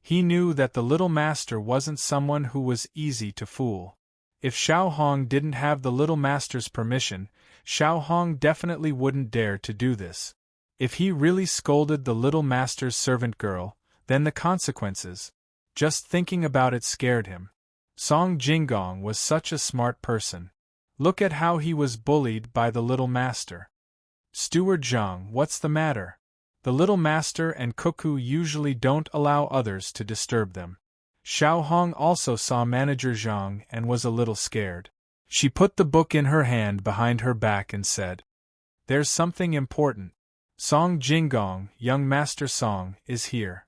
He knew that the little master wasn't someone who was easy to fool. If Xiao Hong didn't have the little master's permission, Xiao Hong definitely wouldn't dare to do this. If he really scolded the little master's servant girl, then the consequences. Just thinking about it scared him. Song Jinggong was such a smart person. Look at how he was bullied by the little master. Steward Zhang, what's the matter? The little master and Cuckoo usually don't allow others to disturb them. Xiao Hong also saw Manager Zhang and was a little scared. She put the book in her hand behind her back and said, "There's something important. Song Jinggong, young Master Song, is here.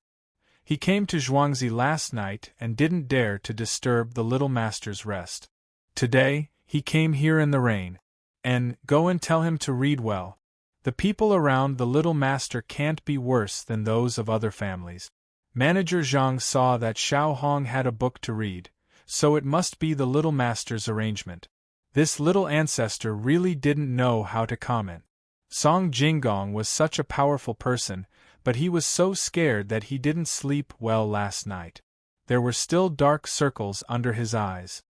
He came to Zhuangzi last night and didn't dare to disturb the little master's rest. Today, he came here in the rain. And go and tell him to read well. The people around the little master can't be worse than those of other families." Manager Zhang saw that Xiao Hong had a book to read, so it must be the little master's arrangement. This little ancestor really didn't know how to comment. Song Jinggong was such a powerful person, but he was so scared that he didn't sleep well last night. There were still dark circles under his eyes.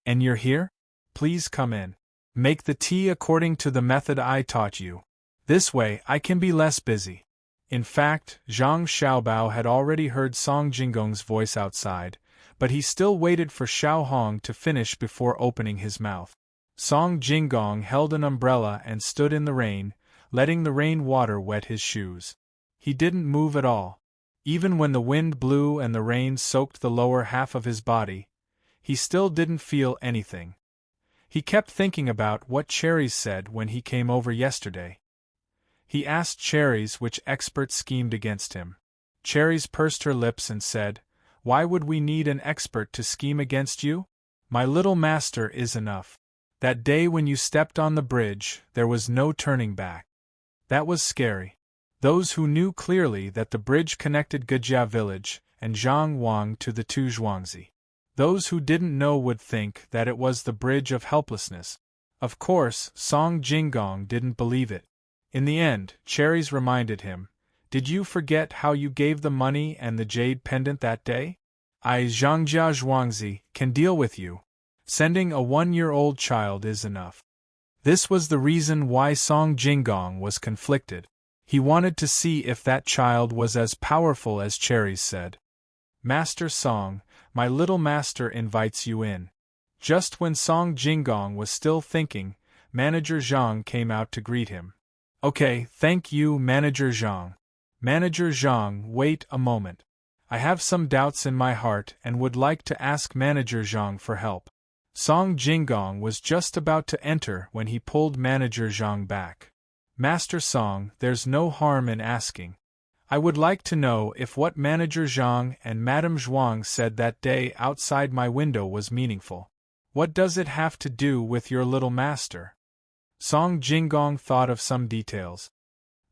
"And you're here? Please come in. Make the tea according to the method I taught you. This way I can be less busy." In fact, Zhang Xiaobao had already heard Song Jinggong's voice outside, but he still waited for Xiao Hong to finish before opening his mouth. Song Jinggong held an umbrella and stood in the rain, letting the rain water wet his shoes. He didn't move at all. Even when the wind blew and the rain soaked the lower half of his body, he still didn't feel anything. He kept thinking about what Cherries said when he came over yesterday. He asked Cherries which expert schemed against him. Cherries pursed her lips and said, "Why would we need an expert to scheme against you? My little master is enough. That day when you stepped on the bridge, there was no turning back. That was scary." Those who knew clearly that the bridge connected Gejia village and Zhang Wang to the two Zhuangzi. Those who didn't know would think that it was the bridge of helplessness. Of course, Song Jinggong didn't believe it. In the end, Cherries reminded him, "Did you forget how you gave the money and the jade pendant that day? I, Zhangjia Zhuangzi, can deal with you. Sending a 1-year-old child is enough." This was the reason why Song Jinggong was conflicted. He wanted to see if that child was as powerful as Cherries said. "Master Song, my little master invites you in." Just when Song Jinggong was still thinking, Manager Zhang came out to greet him. "Okay, thank you, Manager Zhang." "Manager Zhang, wait a moment. I have some doubts in my heart and would like to ask Manager Zhang for help." Song Jinggong was just about to enter when he pulled Manager Zhang back. "Master Song, there's no harm in asking. I would like to know if what Manager Zhang and Madame Zhuang said that day outside my window was meaningful. What does it have to do with your little master?" Song Jinggong thought of some details.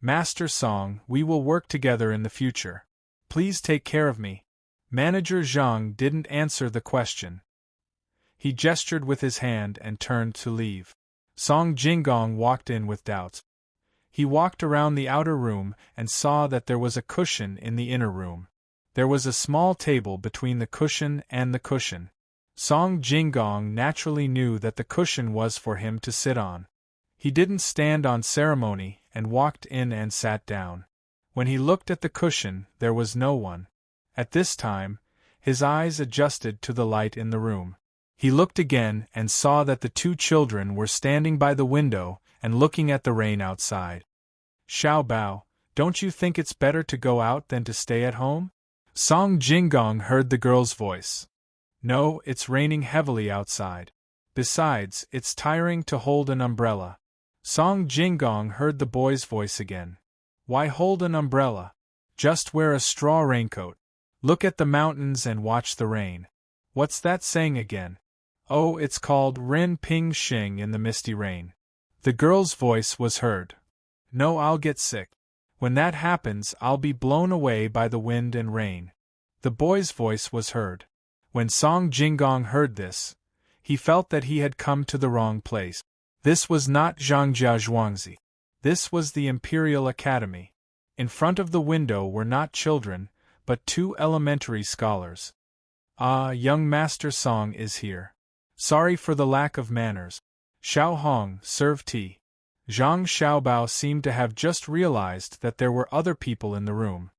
"Master Song, we will work together in the future. Please take care of me." Manager Zhang didn't answer the question. He gestured with his hand and turned to leave. Song Jingong walked in with doubts. He walked around the outer room and saw that there was a cushion in the inner room. There was a small table between the cushion and the cushion. Song Jingong naturally knew that the cushion was for him to sit on. He didn't stand on ceremony and walked in and sat down. When he looked at the cushion, there was no one. At this time, his eyes adjusted to the light in the room. He looked again and saw that the two children were standing by the window and looking at the rain outside. Xiao Bao, don't you think it's better to go out than to stay at home? Song Jingong heard the girl's voice. No, it's raining heavily outside. Besides, it's tiring to hold an umbrella. Song Jingong heard the boy's voice again. Why hold an umbrella? Just wear a straw raincoat. Look at the mountains and watch the rain. What's that saying again? Oh, it's called Rin Ping Xing in the misty rain. The girl's voice was heard. No, I'll get sick. When that happens, I'll be blown away by the wind and rain. The boy's voice was heard. When Song Jingong heard this, he felt that he had come to the wrong place. This was not Zhangjia Zhuangzi. This was the Imperial Academy. In front of the window were not children, but two elementary scholars. Ah, young Master Song is here. Sorry for the lack of manners. Xiao Hong, serve tea. Zhang Xiaobao seemed to have just realized that there were other people in the room.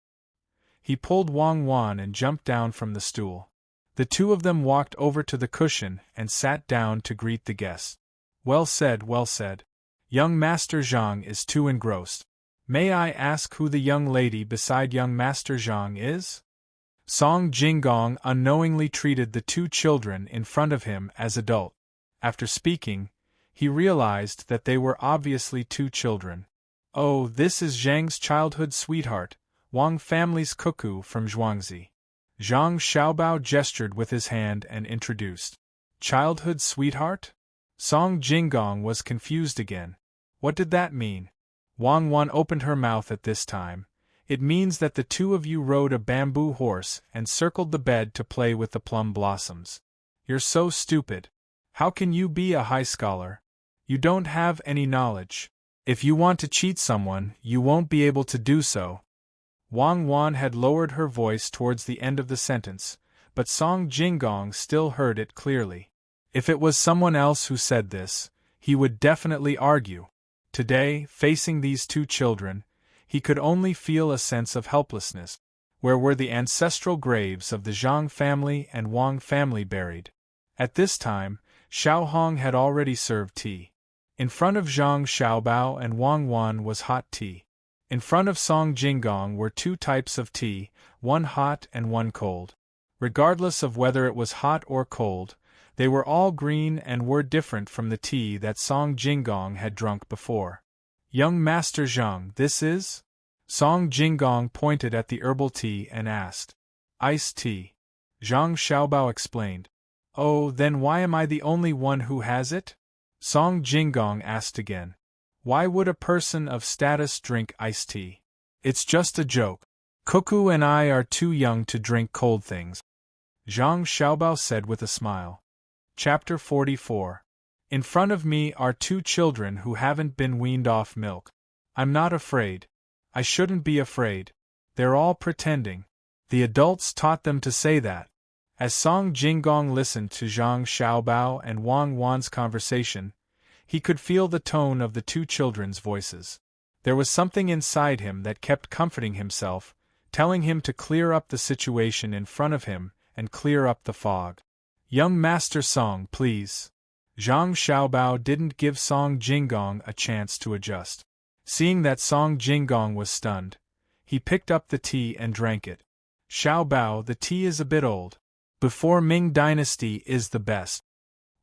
He pulled Wang Wan and jumped down from the stool. The two of them walked over to the cushion and sat down to greet the guests. Well said, well said. Young Master Zhang is too engrossed. May I ask who the young lady beside young Master Zhang is? Song Jingong unknowingly treated the two children in front of him as adult. After speaking, he realized that they were obviously two children. Oh, this is Zhang's childhood sweetheart, Wang family's cuckoo from Zhuangzi. Zhang Xiaobao gestured with his hand and introduced. Childhood sweetheart? Song Jingong was confused again. What did that mean? Wang Wan opened her mouth at this time. It means that the two of you rode a bamboo horse and circled the bed to play with the plum blossoms. You're so stupid. How can you be a high scholar? You don't have any knowledge. If you want to cheat someone, you won't be able to do so. Wang Wan had lowered her voice towards the end of the sentence, but Song Jingong still heard it clearly. If it was someone else who said this, he would definitely argue. Today, facing these two children, he could only feel a sense of helplessness. Where were the ancestral graves of the Zhang family and Wang family buried? At this time, Xiao Hong had already served tea. In front of Zhang Xiaobao and Wang Wan was hot tea. In front of Song Jingong were two types of tea, one hot and one cold. Regardless of whether it was hot or cold, they were all green and were different from the tea that Song Jingong had drunk before. Young Master Zhang, this is? Song Jingong pointed at the herbal tea and asked. Iced tea. Zhang Xiaobao explained. Oh, then why am I the only one who has it? Song Jingong asked again. Why would a person of status drink iced tea? It's just a joke. Cuckoo and I are too young to drink cold things. Zhang Xiaobao said with a smile. Chapter 44. In front of me are two children who haven't been weaned off milk. I'm not afraid. I shouldn't be afraid. They're all pretending. The adults taught them to say that. As Song Jingong listened to Zhang Xiaobao and Wang Wan's conversation, he could feel the tone of the two children's voices. There was something inside him that kept comforting himself, telling him to clear up the situation in front of him and clear up the fog. Young Master Song, please. Zhang Xiaobao didn't give Song Jingong a chance to adjust. Seeing that Song Jingong was stunned, he picked up the tea and drank it. Xiaobao, the tea is a bit old. Before Ming Dynasty is the best.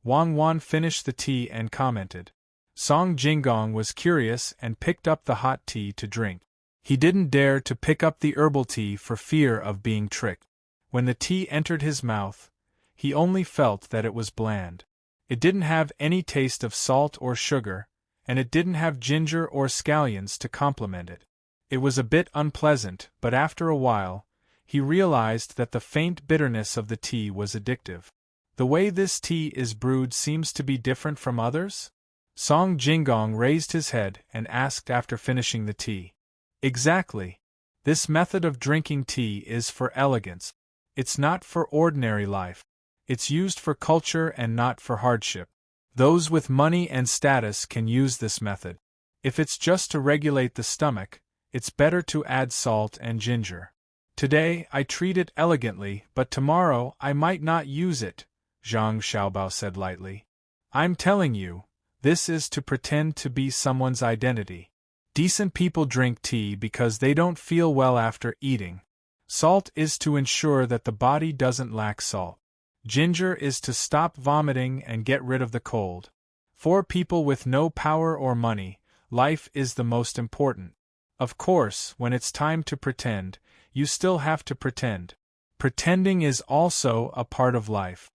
Wang Wan finished the tea and commented. Song Jingong was curious and picked up the hot tea to drink. He didn't dare to pick up the herbal tea for fear of being tricked. When the tea entered his mouth, he only felt that it was bland. It didn't have any taste of salt or sugar, and it didn't have ginger or scallions to complement it. It was a bit unpleasant, but after a while, he realized that the faint bitterness of the tea was addictive. The way this tea is brewed seems to be different from others? Song Jingong raised his head and asked after finishing the tea. Exactly. This method of drinking tea is for elegance. It's not for ordinary life. It's used for culture and not for hardship. Those with money and status can use this method. If it's just to regulate the stomach, it's better to add salt and ginger. Today I treat it elegantly, but tomorrow I might not use it, Zhang Xiaobao said lightly. I'm telling you, this is to pretend to be someone's identity. Decent people drink tea because they don't feel well after eating. Salt is to ensure that the body doesn't lack salt. Ginger is to stop vomiting and get rid of the cold. For people with no power or money, life is the most important. Of course, when it's time to pretend, you still have to pretend. Pretending is also a part of life.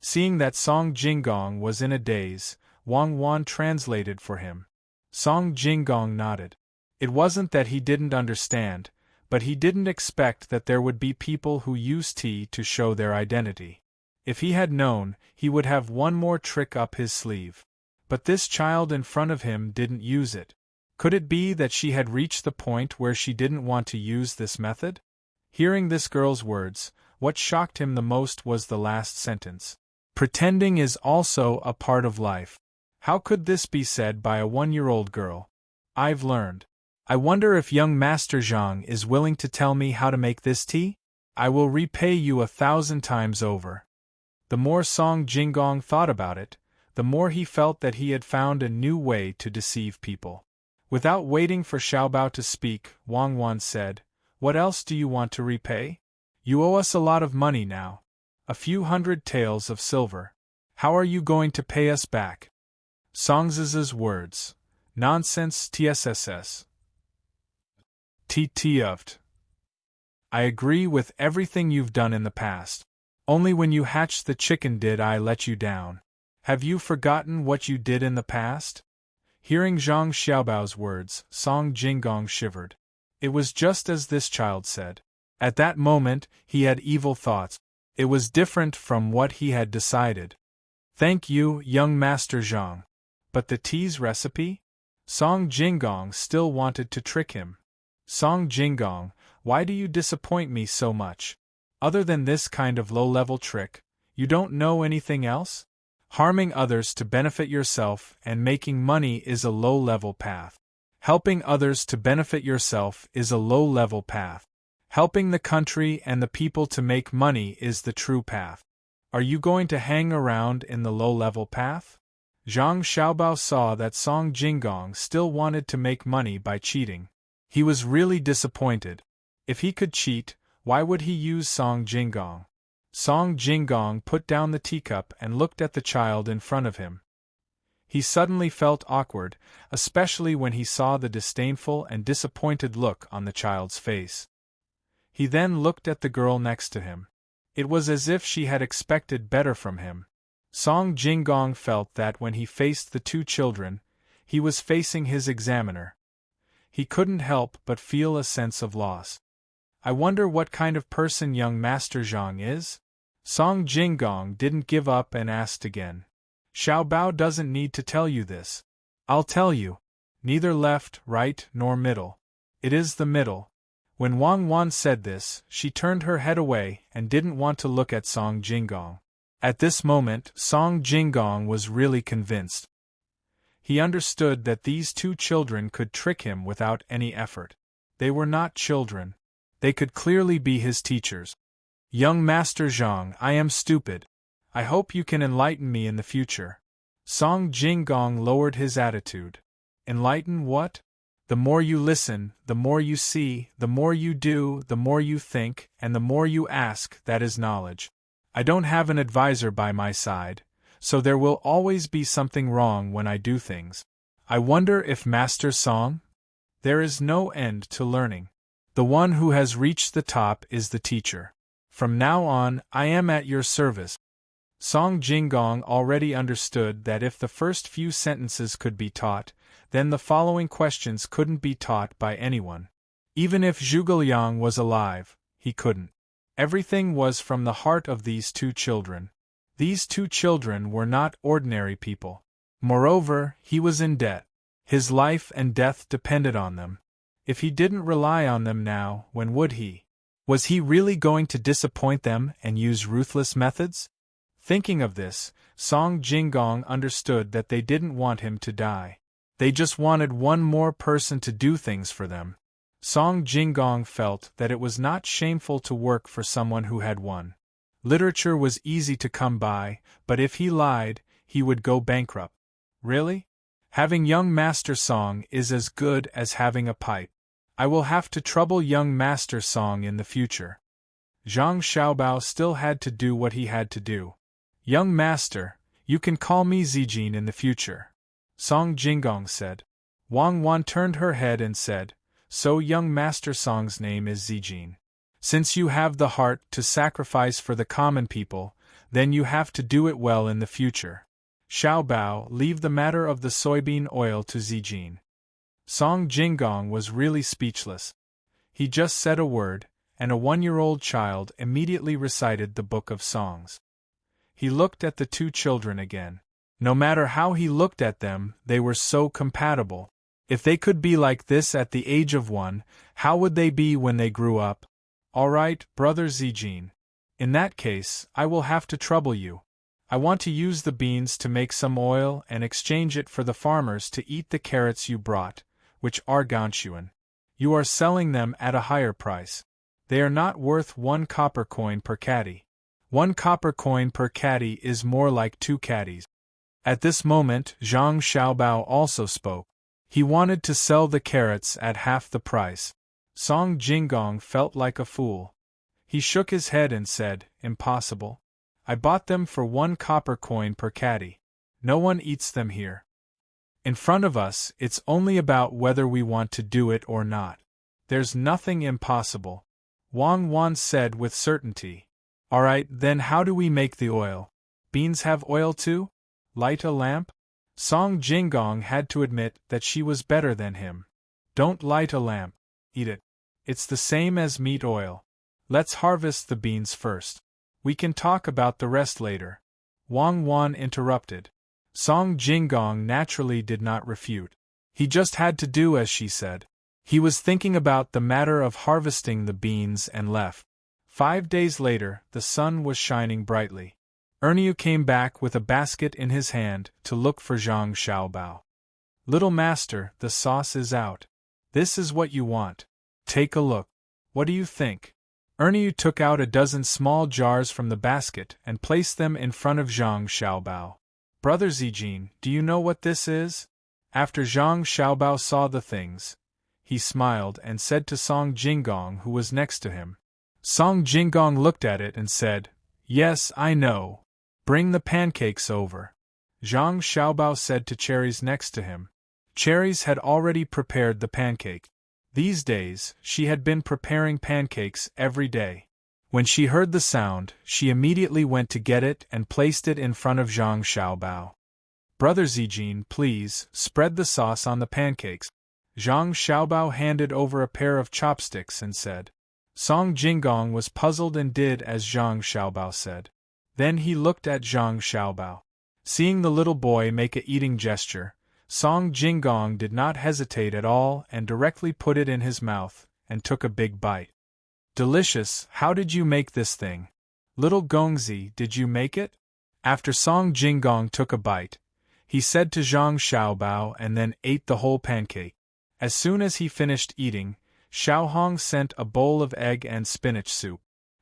Seeing that Song Jingong was in a daze, Wang Wan translated for him. Song Jingong nodded. It wasn't that he didn't understand, but he didn't expect that there would be people who use tea to show their identity. If he had known, he would have one more trick up his sleeve. But this child in front of him didn't use it. Could it be that she had reached the point where she didn't want to use this method? Hearing this girl's words, what shocked him the most was the last sentence. Pretending is also a part of life. How could this be said by a 1-year-old girl? I've learned. I wonder if young Master Zhang is willing to tell me how to make this tea? I will repay you 1,000 times over. The more Song Jingong thought about it, the more he felt that he had found a new way to deceive people. Without waiting for Xiaobao to speak, Wang Wan said, "What else do you want to repay? You owe us a lot of money now. A few 100 taels of silver. How are you going to pay us back?" Songz's words. Nonsense tSSS. TT. I agree with everything you've done in the past. Only when you hatched the chicken did I let you down. Have you forgotten what you did in the past? Hearing Zhang Xiaobao's words, Song Jingong shivered. It was just as this child said. At that moment, he had evil thoughts. It was different from what he had decided. Thank you, young Master Zhang. But the tea's recipe? Song Jingong still wanted to trick him. Song Jingong, why do you disappoint me so much? Other than this kind of low-level trick, you don't know anything else? Harming others to benefit yourself and making money is a low-level path. Helping others to benefit yourself is a low-level path. Helping the country and the people to make money is the true path. Are you going to hang around in the low-level path? Zhang Xiaobao saw that Song Jingong still wanted to make money by cheating. He was really disappointed. If he could cheat, why would he use Song Jingong? Song Jingong put down the teacup and looked at the child in front of him. He suddenly felt awkward, especially when he saw the disdainful and disappointed look on the child's face. He then looked at the girl next to him. It was as if she had expected better from him. Song Jingong felt that when he faced the two children, he was facing his examiner. He couldn't help but feel a sense of loss. I wonder what kind of person young Master Zhang is? Song Jingong didn't give up and asked again. Xiaobao doesn't need to tell you this. I'll tell you. Neither left, right, nor middle. It is the middle. When Wang Wan said this, she turned her head away and didn't want to look at Song Jingong. At this moment, Song Jingong was really convinced. He understood that these two children could trick him without any effort. They were not children. They could clearly be his teachers. Young Master Zhang, I am stupid. I hope you can enlighten me in the future. Song Jingong lowered his attitude. Enlighten what? The more you listen, the more you see, the more you do, the more you think, and the more you ask, that is knowledge. I don't have an advisor by my side, so there will always be something wrong when I do things. I wonder if Master Song? There is no end to learning. The one who has reached the top is the teacher. From now on, I am at your service. Song Jingong already understood that if the first few sentences could be taught, then the following questions couldn't be taught by anyone. Even if Zhuge Liang was alive, he couldn't. Everything was from the heart of these two children. These two children were not ordinary people. Moreover, he was in debt. His life and death depended on them. If he didn't rely on them now, when would he? Was he really going to disappoint them and use ruthless methods? Thinking of this, Song Jinggong understood that they didn't want him to die. They just wanted one more person to do things for them. Song Jinggong felt that it was not shameful to work for someone who had won. Literature was easy to come by, but if he lied, he would go bankrupt. Really? Having young Master Song is as good as having a pipe. I will have to trouble young Master Song in the future. Zhang Xiaobao still had to do what he had to do. Young Master, you can call me Zijin in the future, Song Jinggong said. Wang Wan turned her head and said, so young Master Song's name is Zijin. Since you have the heart to sacrifice for the common people, then you have to do it well in the future. Xiaobao, leave the matter of the soybean oil to Zijin. Song Jinggong was really speechless. He just said a word, and a 1-year-old child immediately recited the book of songs. He looked at the two children again. No matter how he looked at them, they were so compatible. If they could be like this at the age of 1, how would they be when they grew up? All right, brother Zijin. In that case, I will have to trouble you. I want to use the beans to make some oil and exchange it for the farmers to eat the carrots you brought, which are Ganchuan. You are selling them at a higher price. They are not worth 1 copper coin per caddy. 1 copper coin per caddy is more like 2 caddies. At this moment, Zhang Xiaobao also spoke. He wanted to sell the carrots at half the price. Song Jinggong felt like a fool. He shook his head and said, impossible. I bought them for 1 copper coin per caddy. No one eats them here. In front of us, it's only about whether we want to do it or not. There's nothing impossible, Wang Wan said with certainty. Alright, then how do we make the oil? Beans have oil too? Light a lamp? Song Jinggong had to admit that she was better than him. Don't light a lamp. Eat it. It's the same as meat oil. Let's harvest the beans first. We can talk about the rest later. Wang Wan interrupted. Song Jinggong naturally did not refute. He just had to do as she said. He was thinking about the matter of harvesting the beans and left. 5 days later, the sun was shining brightly. Erniu came back with a basket in his hand to look for Zhang Xiaobao. Little master, the sauce is out. This is what you want. Take a look. What do you think? Erniu took out a dozen small jars from the basket and placed them in front of Zhang Xiaobao. Brother Zijin, do you know what this is? After Zhang Xiaobao saw the things, he smiled and said to Song Jinggong, who was next to him. Song Jinggong looked at it and said, yes, I know. Bring the pancakes over. Zhang Xiaobao said to Cherries next to him. Cherries had already prepared the pancake. These days, she had been preparing pancakes every day. When she heard the sound, she immediately went to get it and placed it in front of Zhang Xiaobao. Brother Zijin, please, spread the sauce on the pancakes. Zhang Xiaobao handed over a pair of chopsticks and said. Song Jinggong was puzzled and did as Zhang Xiaobao said. Then he looked at Zhang Xiaobao. Seeing the little boy make a eating gesture, Song Jinggong did not hesitate at all and directly put it in his mouth, and took a big bite. Delicious, how did you make this thing? Little Gongzi, did you make it? After Song Jinggong took a bite, he said to Zhang Xiaobao and then ate the whole pancake. As soon as he finished eating, Xiaohong sent a bowl of egg and spinach soup.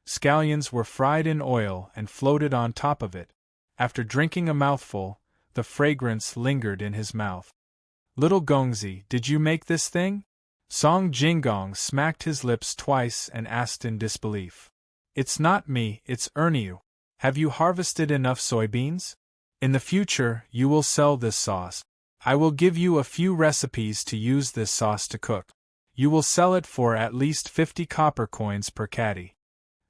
Scallions were fried in oil and floated on top of it. After drinking a mouthful, the fragrance lingered in his mouth. Little Gongzi, did you make this thing? Song Jinggong smacked his lips twice and asked in disbelief. It's not me, it's Erniu. Have you harvested enough soybeans? In the future, you will sell this sauce. I will give you a few recipes to use this sauce to cook. You will sell it for at least 50 copper coins per caddy.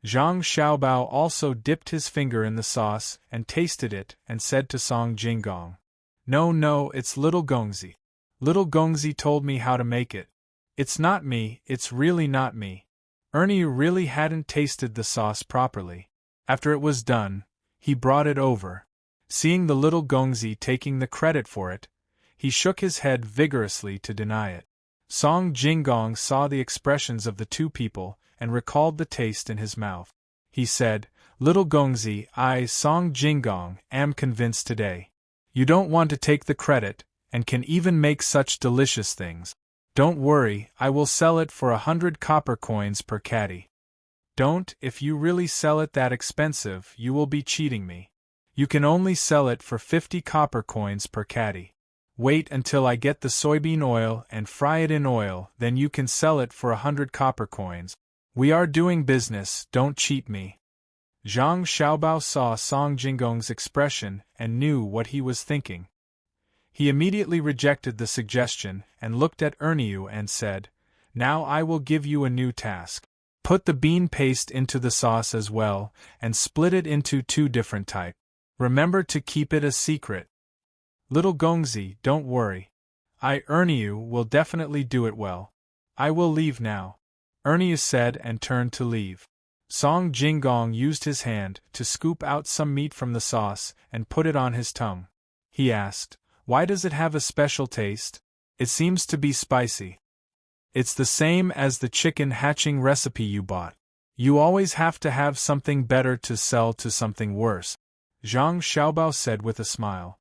Zhang Xiaobao also dipped his finger in the sauce and tasted it and said to Song Jinggong. No, it's Little Gongzi. Little Gongzi told me how to make it. It's not me, it's really not me. Ernie really hadn't tasted the sauce properly. After it was done, He brought it over. Seeing the little Gongzi taking the credit for it, he shook his head vigorously to deny it. Song Jinggong saw the expressions of the two people and recalled the taste in his mouth. He said, "Little Gongzi, I, Song Jinggong, am convinced today. You don't want to take the credit, and can even make such delicious things. Don't worry, I will sell it for 100 copper coins per caddy." "Don't, if you really sell it that expensive, you will be cheating me. You can only sell it for 50 copper coins per caddy. Wait until I get the soybean oil and fry it in oil, then you can sell it for 100 copper coins. We are doing business, don't cheat me." Zhang Xiaobao saw Song Jinggong's expression and knew what he was thinking. He immediately rejected the suggestion and looked at Erniu and said, "Now I will give you a new task. Put the bean paste into the sauce as well, and split it into 2 different types. Remember to keep it a secret. Little Gongzi, don't worry. I, Erniu, will definitely do it well. I will leave now." Erniu said and turned to leave. Song Jinggong used his hand to scoop out some meat from the sauce and put it on his tongue. He asked, "Why does it have a special taste? It seems to be spicy." "It's the same as the chicken hatching recipe you bought. You always have to have something better to sell to something worse," Zhang Xiaobao said with a smile.